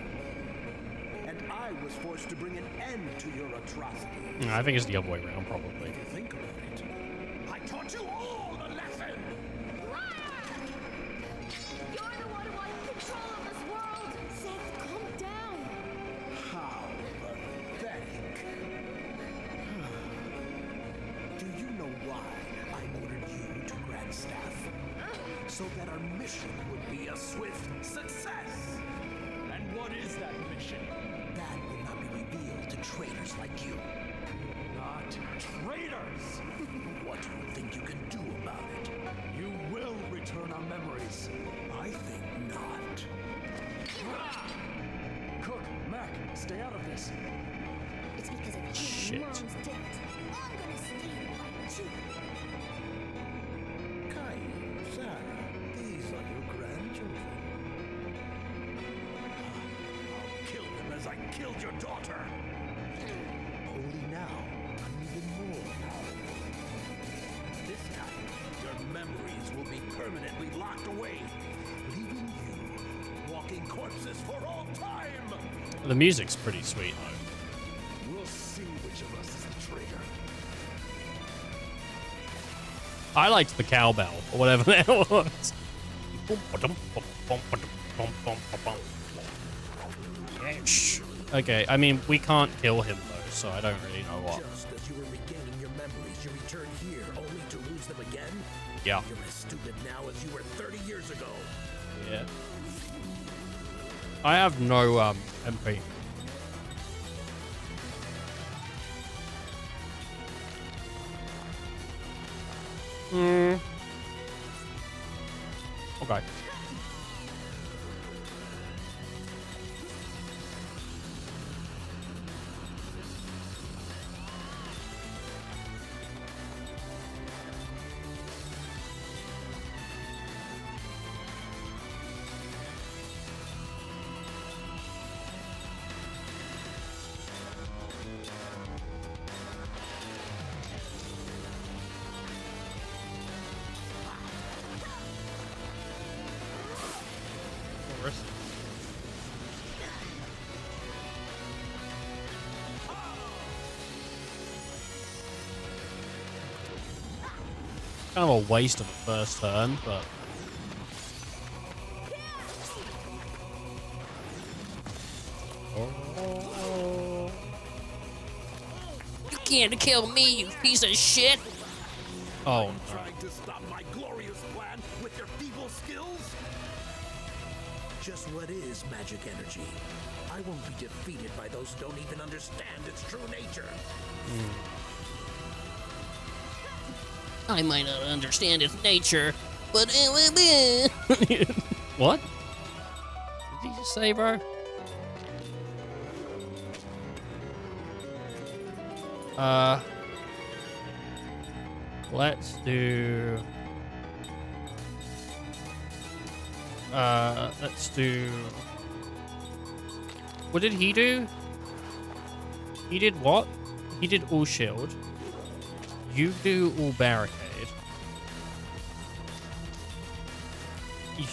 And I was forced to bring an end to your atrocity. I think it's the other way around, probably. If you think about it, I taught you all a lesson! You're the one who wants control of this world! Seth, calm down. How pathetic. Do you know why I ordered you to Grand Staff? So that our mission would be a swift success. And what is that mission? That will not be revealed to traitors like you. Not traitors! What do you think you can do about it? You will return our memories. I think not. Cook, Mac, stay out of this. It's because of you Shit. Mom's dead. I'm gonna stay alive too. Kyle, Sarah, these are your grandchildren. I'll kill them as I killed your daughter. Only now, I'm even more powerful. This time, your memories will be permanently locked away, leaving you walking corpses for all time. The music's pretty sweet, though. We'll see which of us is the traitor. I liked the cowbell, or whatever that was. Yes. Okay, I mean, we can't kill him though, so I don't really know what. Just as you were regaining your memories, you returned here only to lose them again? Yeah. You're as stupid now as you were 30 years ago. Yeah. I have no MP. Okay. Kind of a waste of a first turn, but You can't kill me, you piece of shit. oh no. Trying to stop my glorious plan with your feeble skills? Just what is magic energy? I won't be defeated by those who don't even understand its true nature. I might not understand its nature, but What? Did you just say, bro? Let's do. Let's do. What did he do? He did what? He did all shield. You do all barricade.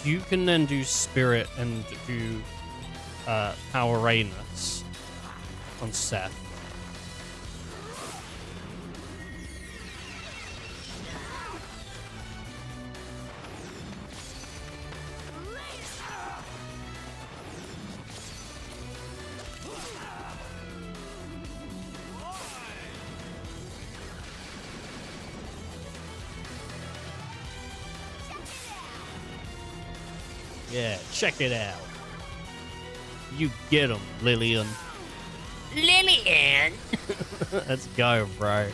You can then do spirit and do power rayness on Seth. Yeah, check it out. You get him, Lillian. Lillian. Let's go, bro. If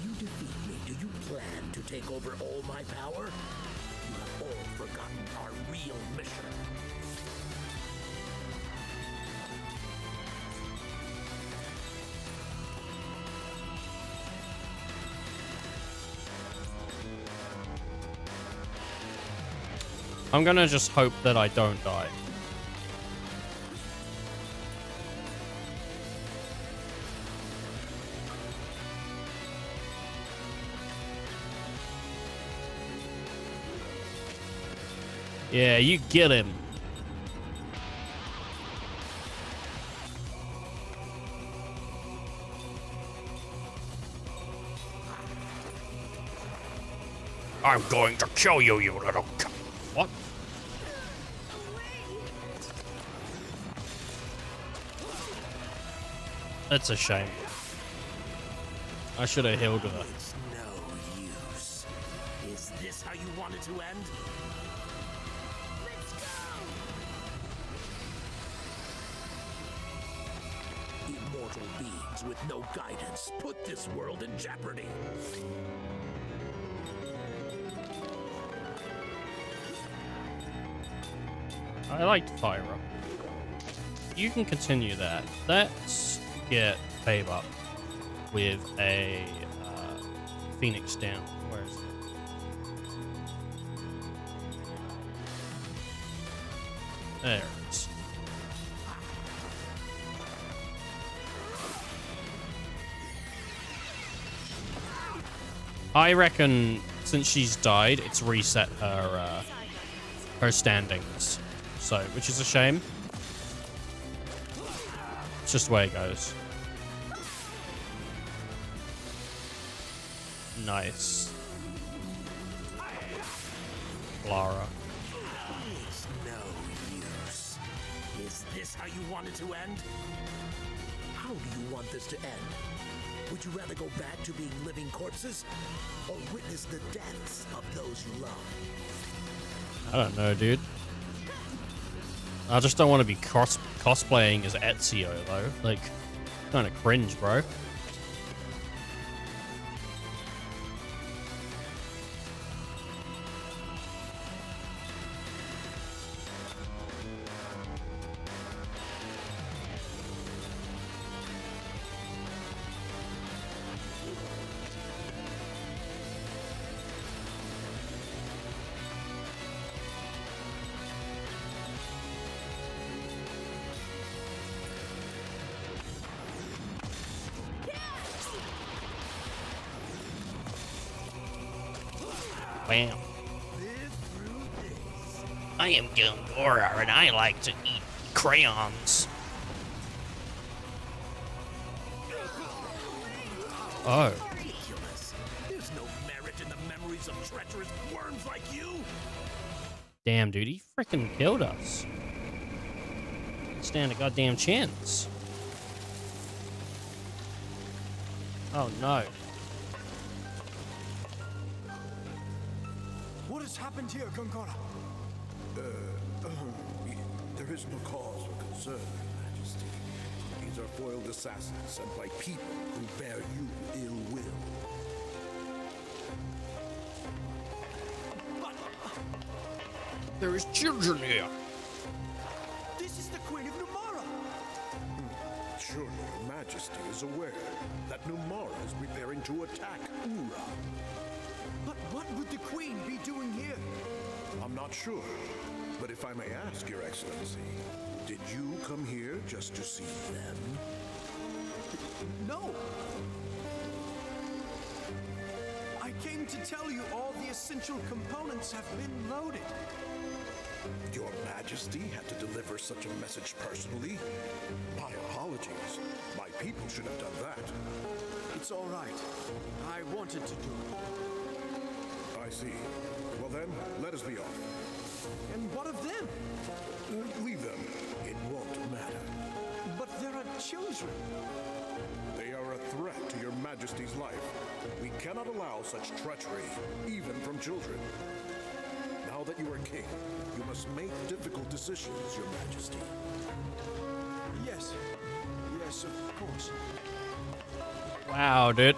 you defeat me, do you plan to take over all my power? You have all forgotten our real mission. I'm gonna just hope that I don't die. Yeah, you get him. I'm going to kill you, you little What? That's a shame. I should have healed her. It's no use. Is this how you want it to end? Let's go! Immortal beings with no guidance put this world in jeopardy. I liked Fyra. You can continue that. Let's get Babe up with a Phoenix down. Where is it? There it is. I reckon since she's died, it's reset her her standings. So, which is a shame. It's just the way it goes. Nice. Lara. this how you want it to end? How do you want this to end? Would you rather go back to being living corpses, or witness the deaths of those you love? I don't know, dude. I just don't want to be cosplaying as Ezio, though. Like, kind of cringe, bro. Bam. I am Gungora, and I like to eat crayons. Oh. Ridiculous. There's no merit in the memories of treacherous worms like you. Damn, dude, he freaking killed us. Didn't stand a goddamn chance. Oh no. What has happened here, Gongora? There is no cause for concern, Your Majesty. These are foiled assassins sent by people who bear you ill will. There is children here. This is the Queen of Numara! Surely Your Majesty is aware that Numara is preparing to attack Ura. But what would the Queen be doing here? I'm not sure, but if I may ask, Your Excellency, did you come here just to see them? No! I came to tell you all the essential components have been loaded. Your Majesty had to deliver such a message personally? My apologies. My people should have done that. It's all right. I wanted to do it. I see. Well then, let us be off. And what of them? Leave them. It won't matter. But there are children. They are a threat to Your Majesty's life. We cannot allow such treachery, even from children. Now that you are king, you must make difficult decisions, Your Majesty. Yes. Yes, of course. Wow, dude.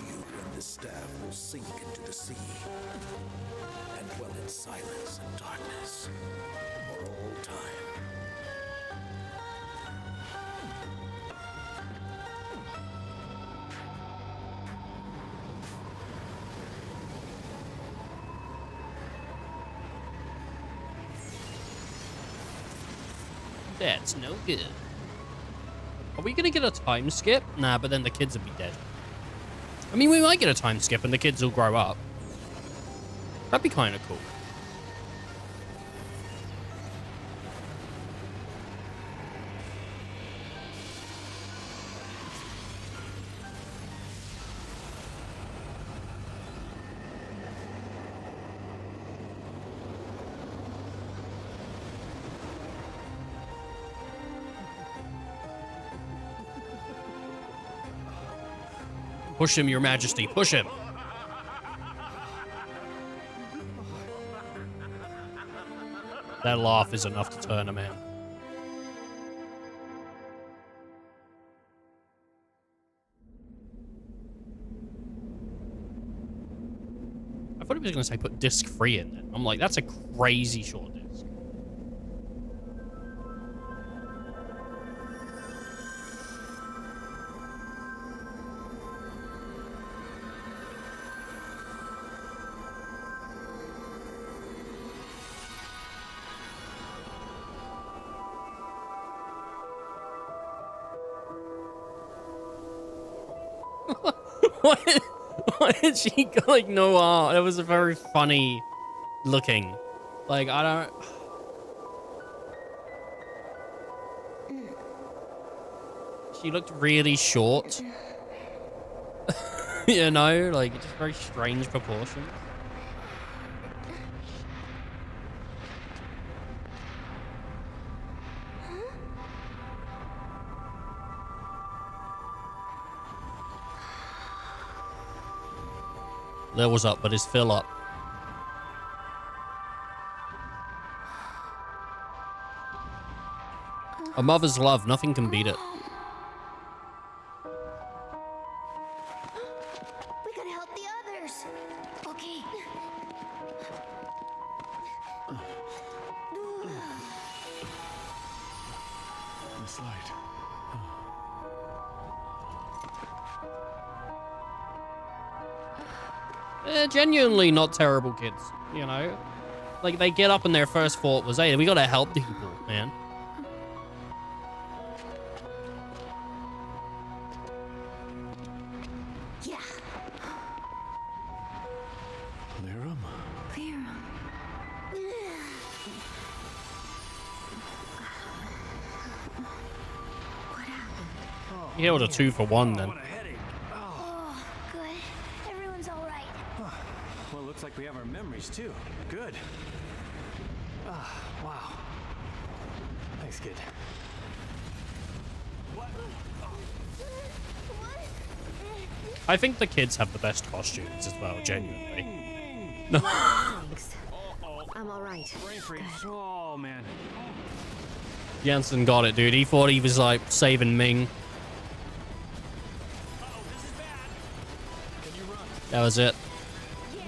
You and the staff will sink into the sea and dwell in silence and darkness for all time. That's no good. Are we gonna get a time skip? Nah, but then the kids will be dead. I mean, we might get a time skip and the kids will grow up. That'd be kind of cool. Push him, Your Majesty. Push him. That laugh is enough to turn a man. I thought he was going to say put disc 3 in there. I'm like, that's a crazy short disc. Why did she go like Noir? That was a very funny looking. Like, I don't... She looked really short. You know, like, just very strange proportions. Levels up, but his fill up. A mother's love, nothing can beat it. We gotta help the others. Okay. This light. They're genuinely not terrible kids, you know? Like, they get up and their first thought was, hey, we gotta help people, man. Yeah. Clear 'em. Clear 'em. What happened? You held a 2-for-1 then. Oh, good. Everyone's all right. Well, it looks like we have our memories too. Good. Wow. Thanks, kid. I think the kids have the best costumes as well, genuinely. No. Thanks. I'm all right. Brain freeze. Oh, man. Jansen got it, dude. He thought he was, like, saving Ming. Uh-oh, this is bad. Can you run? That was it. Yes.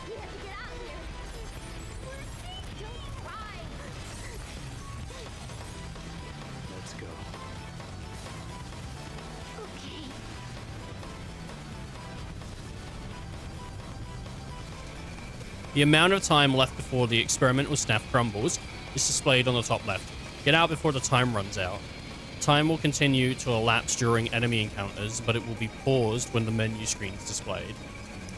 We have to get out of here. Don't cry. Let's go. Okay. The amount of time left before the experimental staff crumbles is displayed on the top left. Get out before the time runs out. Time will continue to elapse during enemy encounters, but it will be paused when the menu screen is displayed.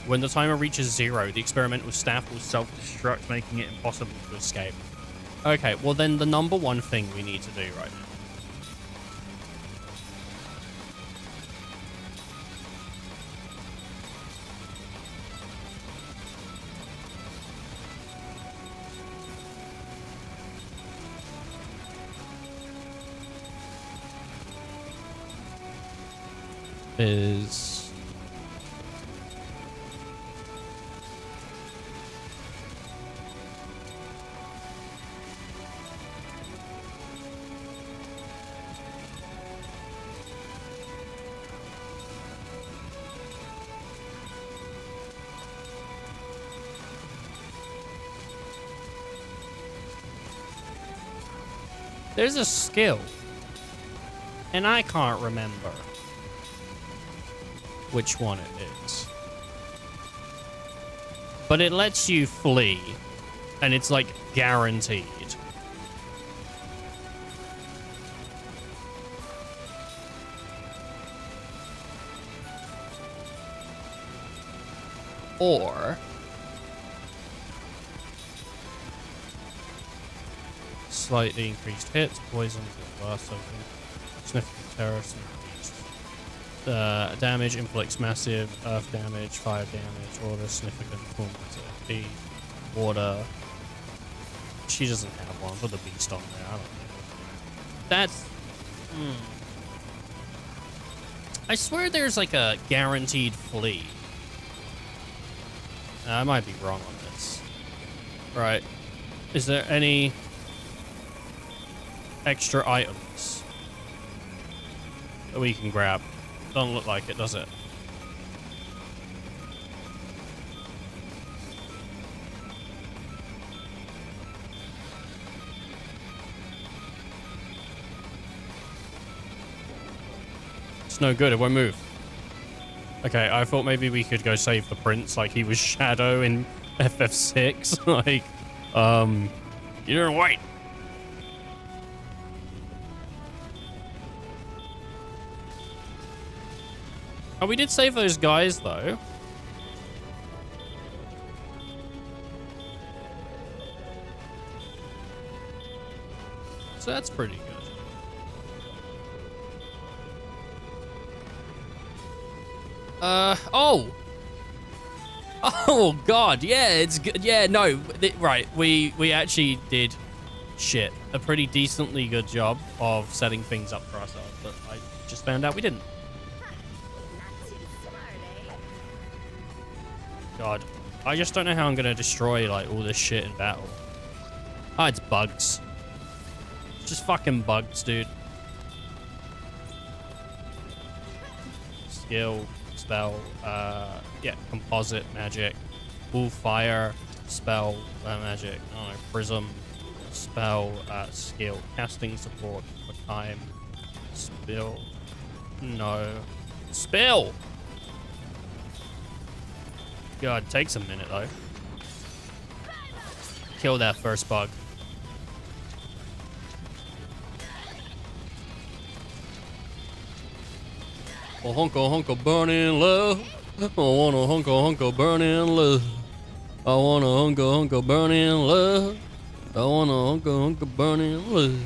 When the timer reaches 0, the experimental staff will self-destruct, making it impossible to escape. Okay, well then the number one thing we need to do right now is there's a skill and I can't remember which one it is. But it lets you flee, and it's like guaranteed. Or slightly increased hits, poison, blast, something, significant terrorist. Damage inflicts massive earth damage, fire damage, order significant quantity, water. She doesn't have one. Put the beast on there. I don't know. That's. I swear there's like a guaranteed flee. I might be wrong on this. Right. Is there any extra items that we can grab? Doesn't look like it, does it? It's no good, it won't move. Okay, I thought maybe we could go save the prince like he was Shadow in FF6. Like, you're white. Oh, we did save those guys, though. So that's pretty good. Oh! Oh, God, yeah, it's good. Yeah, no, right, we actually did a pretty decently good job of setting things up for ourselves, but I just found out we didn't. God. I just don't know how I'm gonna destroy, like, all this shit in battle. Oh, it's bugs. It's just fucking bugs, dude. Skill, spell, yeah, composite, magic, full fire, spell, magic, I don't know, prism, spell, skill, casting support for time, spill, no, spill! God, it takes a minute though. Kill that first bug. A hunk of burning love. I want a hunk of burning love. I want a hunk of burning love. I want a hunk of burning love.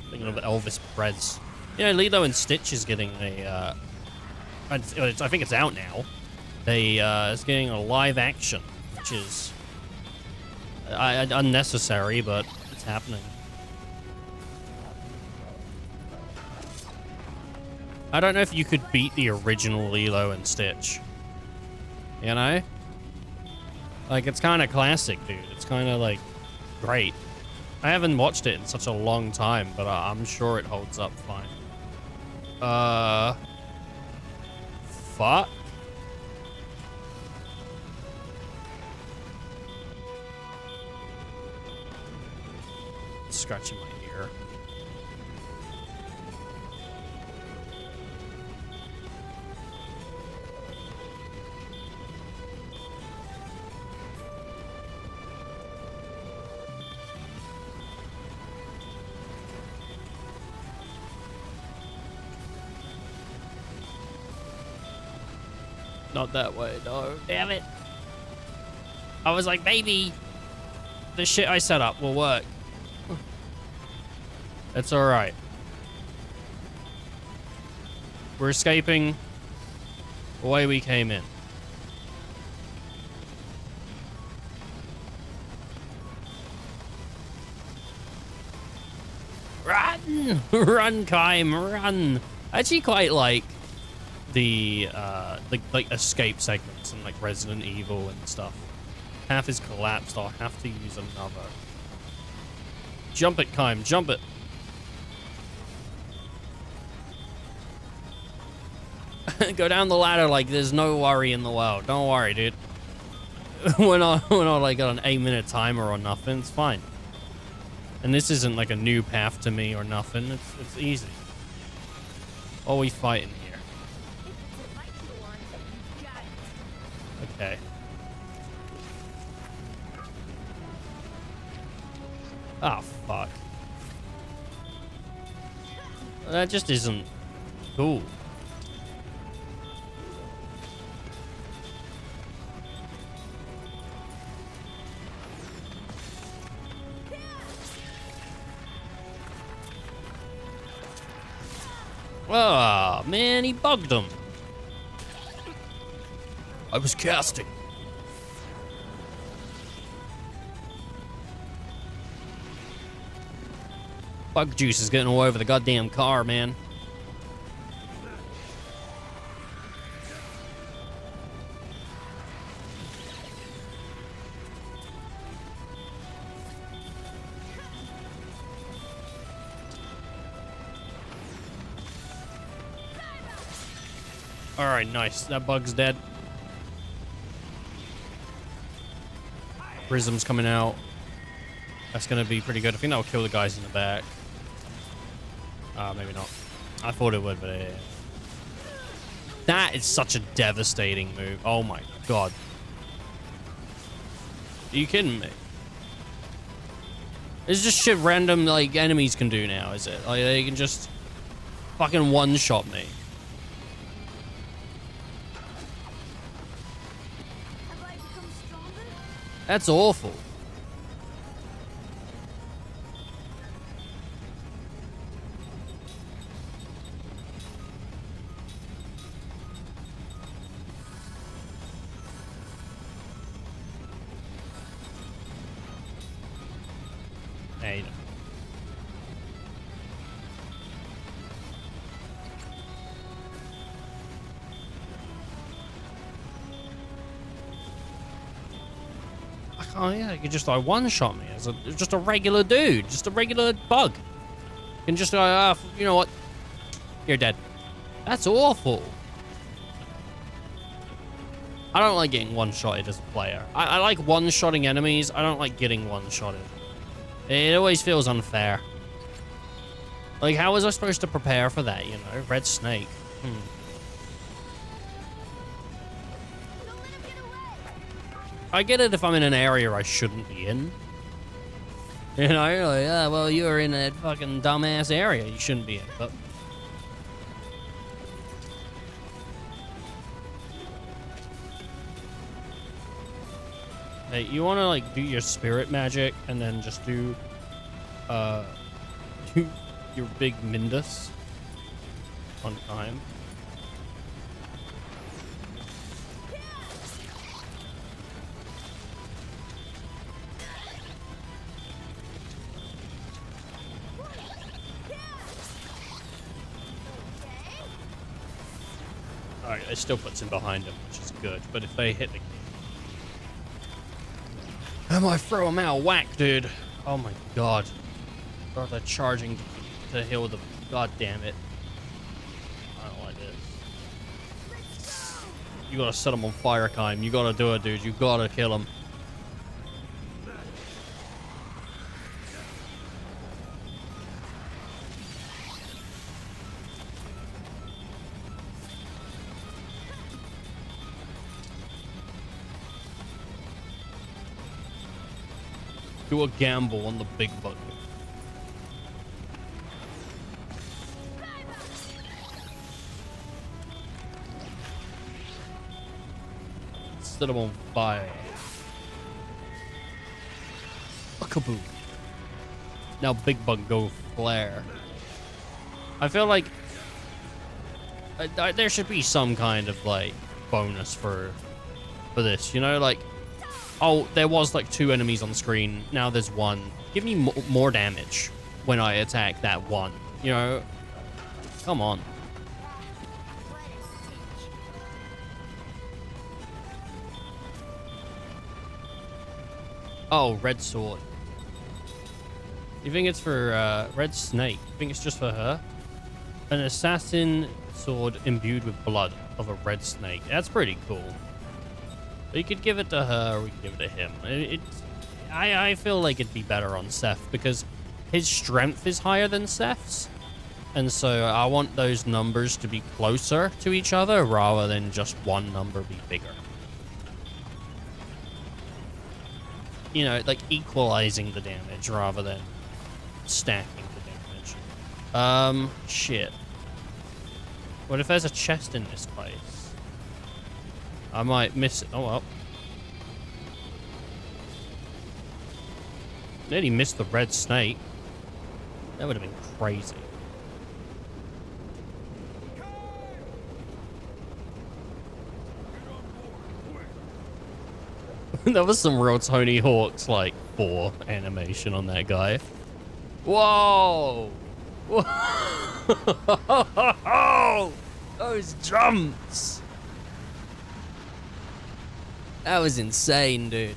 Thinking of Elvis Prez. Yeah, Lilo and Stitch is getting a, I think it's out now. It's getting a live action, which is unnecessary, but it's happening. I don't know if you could beat the original Lilo and Stitch. You know? Like, it's kind of classic, dude. It's kind of, like, great. I haven't watched it in such a long time, but I'm sure it holds up fine. Fuck? Scratching my ear. Not that way, no. Damn it. I was like, maybe the shit I set up will work. It's alright. We're escaping the way we came in. Run! Run, Kaim, run! I actually quite like the like escape segments in like Resident Evil and stuff. Half is collapsed, I'll have to use another. Jump it, Kaim, jump it! Go down the ladder like there's no worry in the world. Don't worry, dude. we're not like got an 8-minute timer or nothing. It's fine. And this isn't like a new path to me or nothing. It's easy. What are we fighting here? Okay. Oh, fuck. That just isn't cool. Oh, man, he bugged him. I was casting. Bug juice is getting all over the goddamn car, man. Alright, nice. That bug's dead. Prism's coming out. That's gonna be pretty good. I think that'll kill the guys in the back. Maybe not. I thought it would, but yeah. That is such a devastating move. Oh my god. Are you kidding me? It's just shit random, like, enemies can do now, is it? Like, they can just fucking one-shot me. That's awful. Hey. oh yeah, you can just like one-shot me as just a regular dude, just a regular bug. You can just go, you know what? You're dead. That's awful. I don't like getting one-shotted as a player. I like one-shotting enemies. I don't like getting one-shotted. It always feels unfair. Like, how was I supposed to prepare for that, you know? Red snake. I get it if I'm in an area I shouldn't be in. You know, you're like, yeah, well, you're in a fucking dumbass area you shouldn't be in, but... Hey, you want to, like, do your spirit magic and then just do, your big Mindus on time. Alright, it still puts him behind him, which is good, but if they hit the... I might throw him out. Whack, dude. Oh my god. God, they're charging to heal the... God damn it. I don't like this. You gotta set him on fire, Kime. You gotta do it, dude. You gotta kill him. Do a gamble on the big bug. Set him on fire. A kaboom. Now big bug go flare. I feel like there should be some kind of like bonus for this, you know, like, oh, there was like 2 enemies on screen. Now there's 1. Give me more damage when I attack that one. You know? Come on. Oh, red sword. You think it's for red snake? You think it's just for her? An assassin sword imbued with blood of a red snake. That's pretty cool. We could give it to her, or we could give it to him. I feel like it'd be better on Seth, because his strength is higher than Seth's. And so I want those numbers to be closer to each other, rather than just one number be bigger. You know, like equalizing the damage, rather than stacking the damage. Shit. What if there's a chest in this place? I might miss it. Oh, well. Nearly missed the red snake. That would have been crazy. That was some real Tony Hawk's, like, 4 animation on that guy. Whoa! Whoa! Those jumps! That was insane, dude.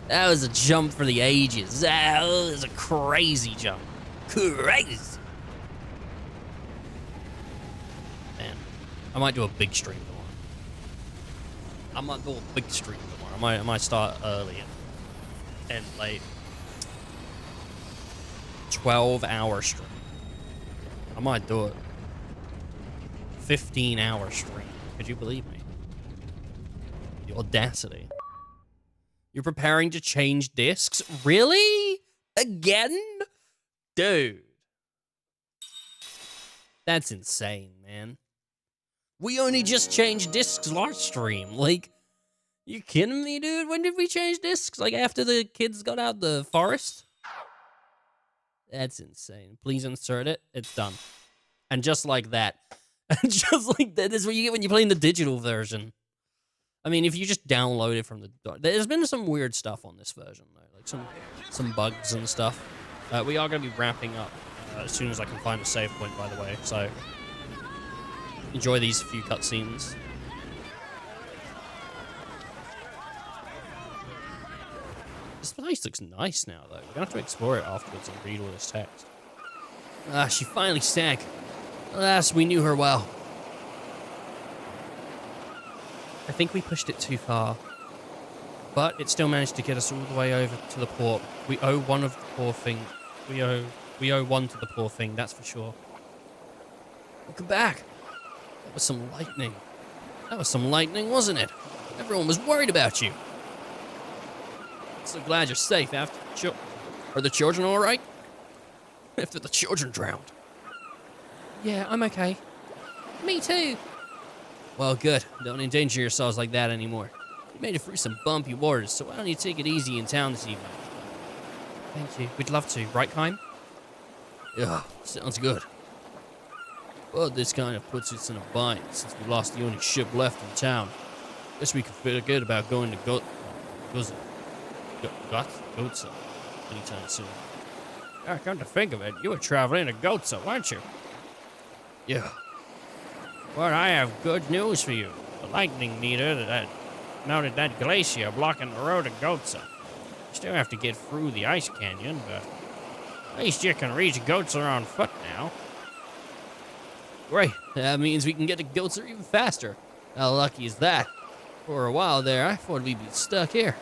That was a jump for the ages. That was a crazy jump. Crazy. Man, I might do a big stream tomorrow. I might do a big stream tomorrow. I might start early and late. 12-hour stream. I might do it. 15-hour stream. Could you believe me? The audacity. You're preparing to change discs? Really? Again? Dude. That's insane, man. We only just changed discs last stream. Like, you kidding me, dude? When did we change discs? Like, after the kids got out the forest? That's insane. Please insert it. It's done. And just like that. And just like that is what you get when you're playing the digital version. I mean, if you just download it from the... There's been some weird stuff on this version, though. Like, some bugs and stuff. We are going to be wrapping up as soon as I can find a save point, by the way. So, enjoy these few cutscenes. This place looks nice now, though. We're gonna have to explore it afterwards and read all this text. Ah, she finally sank. Alas, we knew her well. I think we pushed it too far. But it still managed to get us all the way over to the port. We owe one of the poor thing. We owe one to the poor thing, that's for sure. Welcome back. That was some lightning. That was some lightning, wasn't it? Everyone was worried about you. So glad you're safe after Are the children all right? After the children drowned. Yeah, I'm okay. Me too. Well, good. Don't endanger yourselves like that anymore. You made it through some bumpy waters, so why don't you take it easy in town this evening? Thank you. We'd love to. Right, Kime? Yeah, sounds good. But this kind of puts us in a bind, since we lost the only ship left in town. Guess we could forget about going to Goza anytime soon. Yeah, come to think of it, you were traveling to Goza, weren't you? Yeah. Well, I have good news for you. The lightning meter that mounted that glacier blocking the road to Goza. You still have to get through the ice canyon, but at least you can reach Goza on foot now. Great. That means we can get to Goza even faster. How lucky is that? For a while there, I thought we'd be stuck here.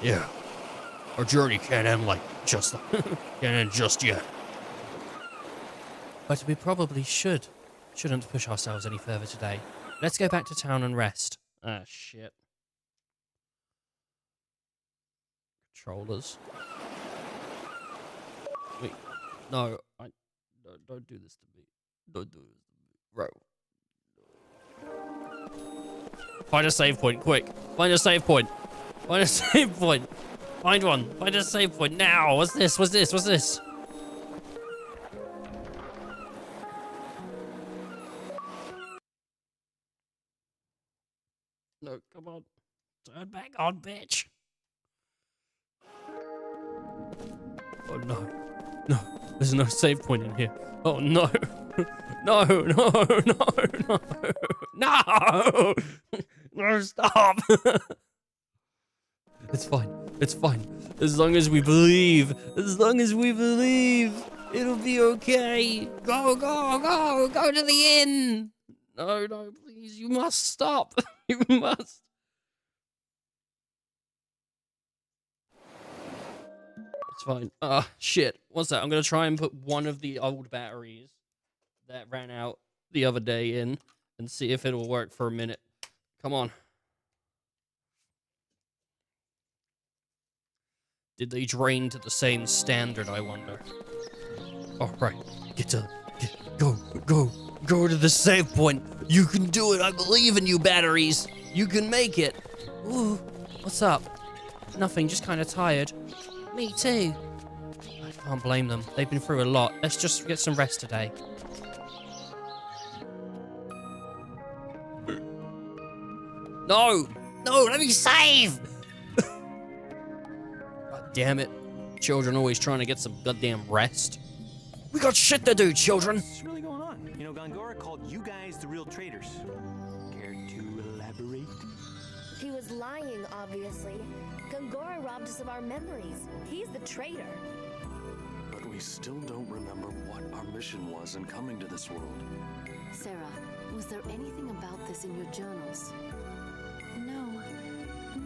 Yeah. Our journey can't end just yet. But we probably shouldn't push ourselves any further today. Let's go back to town and rest. Ah, shit. Controllers. Wait. No, don't do this to me. Don't do this to me. Bro. Find a save point, quick. Find a save point. Find a save point. Find one. Find a save point now. What's this? What's this? What's this? No, come on. Turn back on, bitch. Oh, no. No. There's no save point in here. Oh, no. No, no, no, no. No! No, stop. It's fine. It's fine. As long as we believe. As long as we believe. It'll be okay. Go, go, go. Go to the inn. No, no, please. You must stop. You must. It's fine. Ah, shit. What's that? I'm going to try and put one of the old batteries that ran out the other day in and see if it'll work for a minute. Come on. Did they drain to the same standard, I wonder? All right. Go to the save point. You can do it. I believe in you, batteries. You can make it. Ooh, what's up? Nothing, just kind of tired. Me too. I can't blame them. They've been through a lot. Let's just get some rest today. No! No, let me save! God damn it. Children always trying to get some goddamn rest. We got shit to do, children! What's really going on? You know, Gongora called you guys the real traitors. Care to elaborate? He was lying, obviously. Gongora robbed us of our memories. He's the traitor. But we still don't remember what our mission was in coming to this world. Sarah, was there anything about this in your journals? No,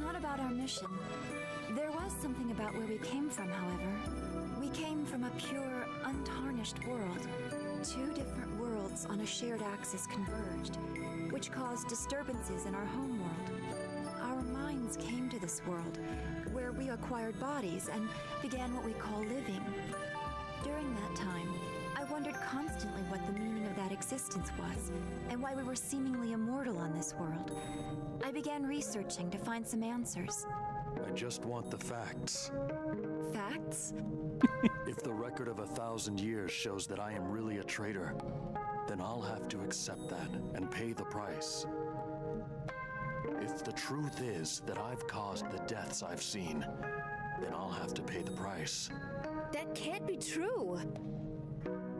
not about our mission. There was something about where we came from, however. We came from a pure, untarnished world. Two different worlds on a shared axis converged, which caused disturbances in our home world. Our minds came to this world, where we acquired bodies and began what we call living. During that time, I wondered constantly what the meaning of that existence was, and why we were seemingly immortal on this world. I began researching to find some answers. I just want the facts. Facts? If the record of 1,000 years shows that I am really a traitor, then I'll have to accept that and pay the price. If the truth is that I've caused the deaths I've seen, then I'll have to pay the price. That can't be true.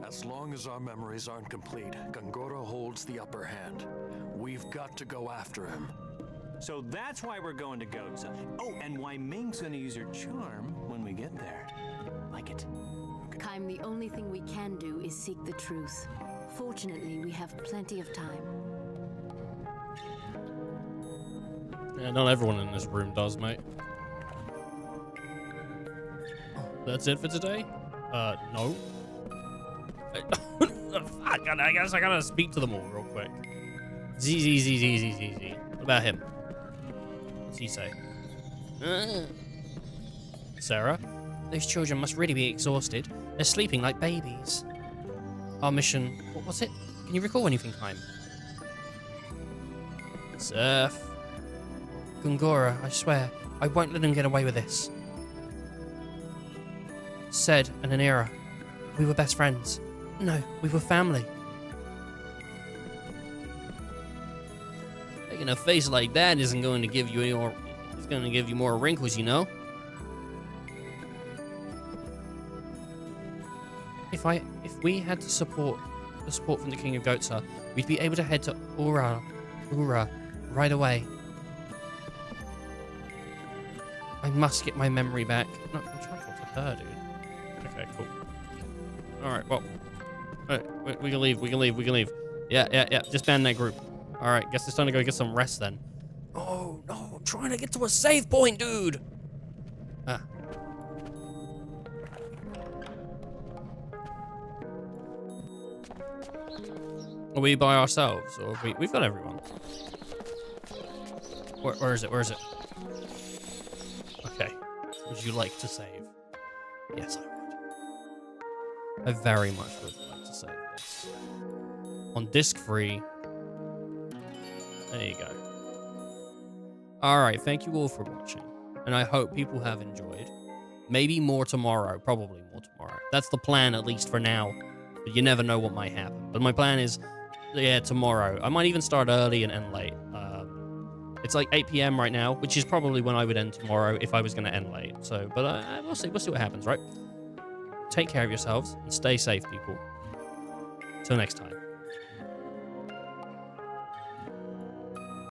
As long as our memories aren't complete, Gongora holds the upper hand. We've got to go after him. So that's why we're going to Goatsa. Oh, and why Ming's gonna use her charm when we get there. Like it. Kaim, the only thing we can do is seek the truth. Fortunately, we have plenty of time. Yeah, not everyone in this room does, mate. That's it for today? No. Fuck, I guess I gotta speak to them all real quick. Z. What about him? What's he say? Sarah? Those children must really be exhausted. They're sleeping like babies. Our mission... What was it? Can you recall anything, Kaim? Surf. Gungora, I swear, I won't let them get away with this. Said and Anira, we were best friends. No, we were family. Making a face like that isn't going to give you any more... It's going to give you more wrinkles, you know? If we had the support from the King of Goatsa, we'd be able to head to Ura right away. I must get my memory back. No, I'm trying to talk to her, dude. Okay, cool. Alright, well. Alright, we can leave. Yeah. Disband that group. Alright, guess it's time to go get some rest then. Oh, no, I'm trying to get to a save point, dude! Ah. Are we by ourselves, or we've got everyone? Where is it? Okay. Would you like to save? Yes, I would. I very much would like to save this. On disc 3. There you go. Alright, thank you all for watching. And I hope people have enjoyed. Maybe more tomorrow. Probably more tomorrow. That's the plan, at least for now. But you never know what might happen. But my plan is, yeah, tomorrow. I might even start early and end late. It's like 8 p.m. right now, which is probably when I would end tomorrow if I was going to end late. So, but we'll see. We'll see what happens, right? Take care of yourselves and stay safe, people. Till next time.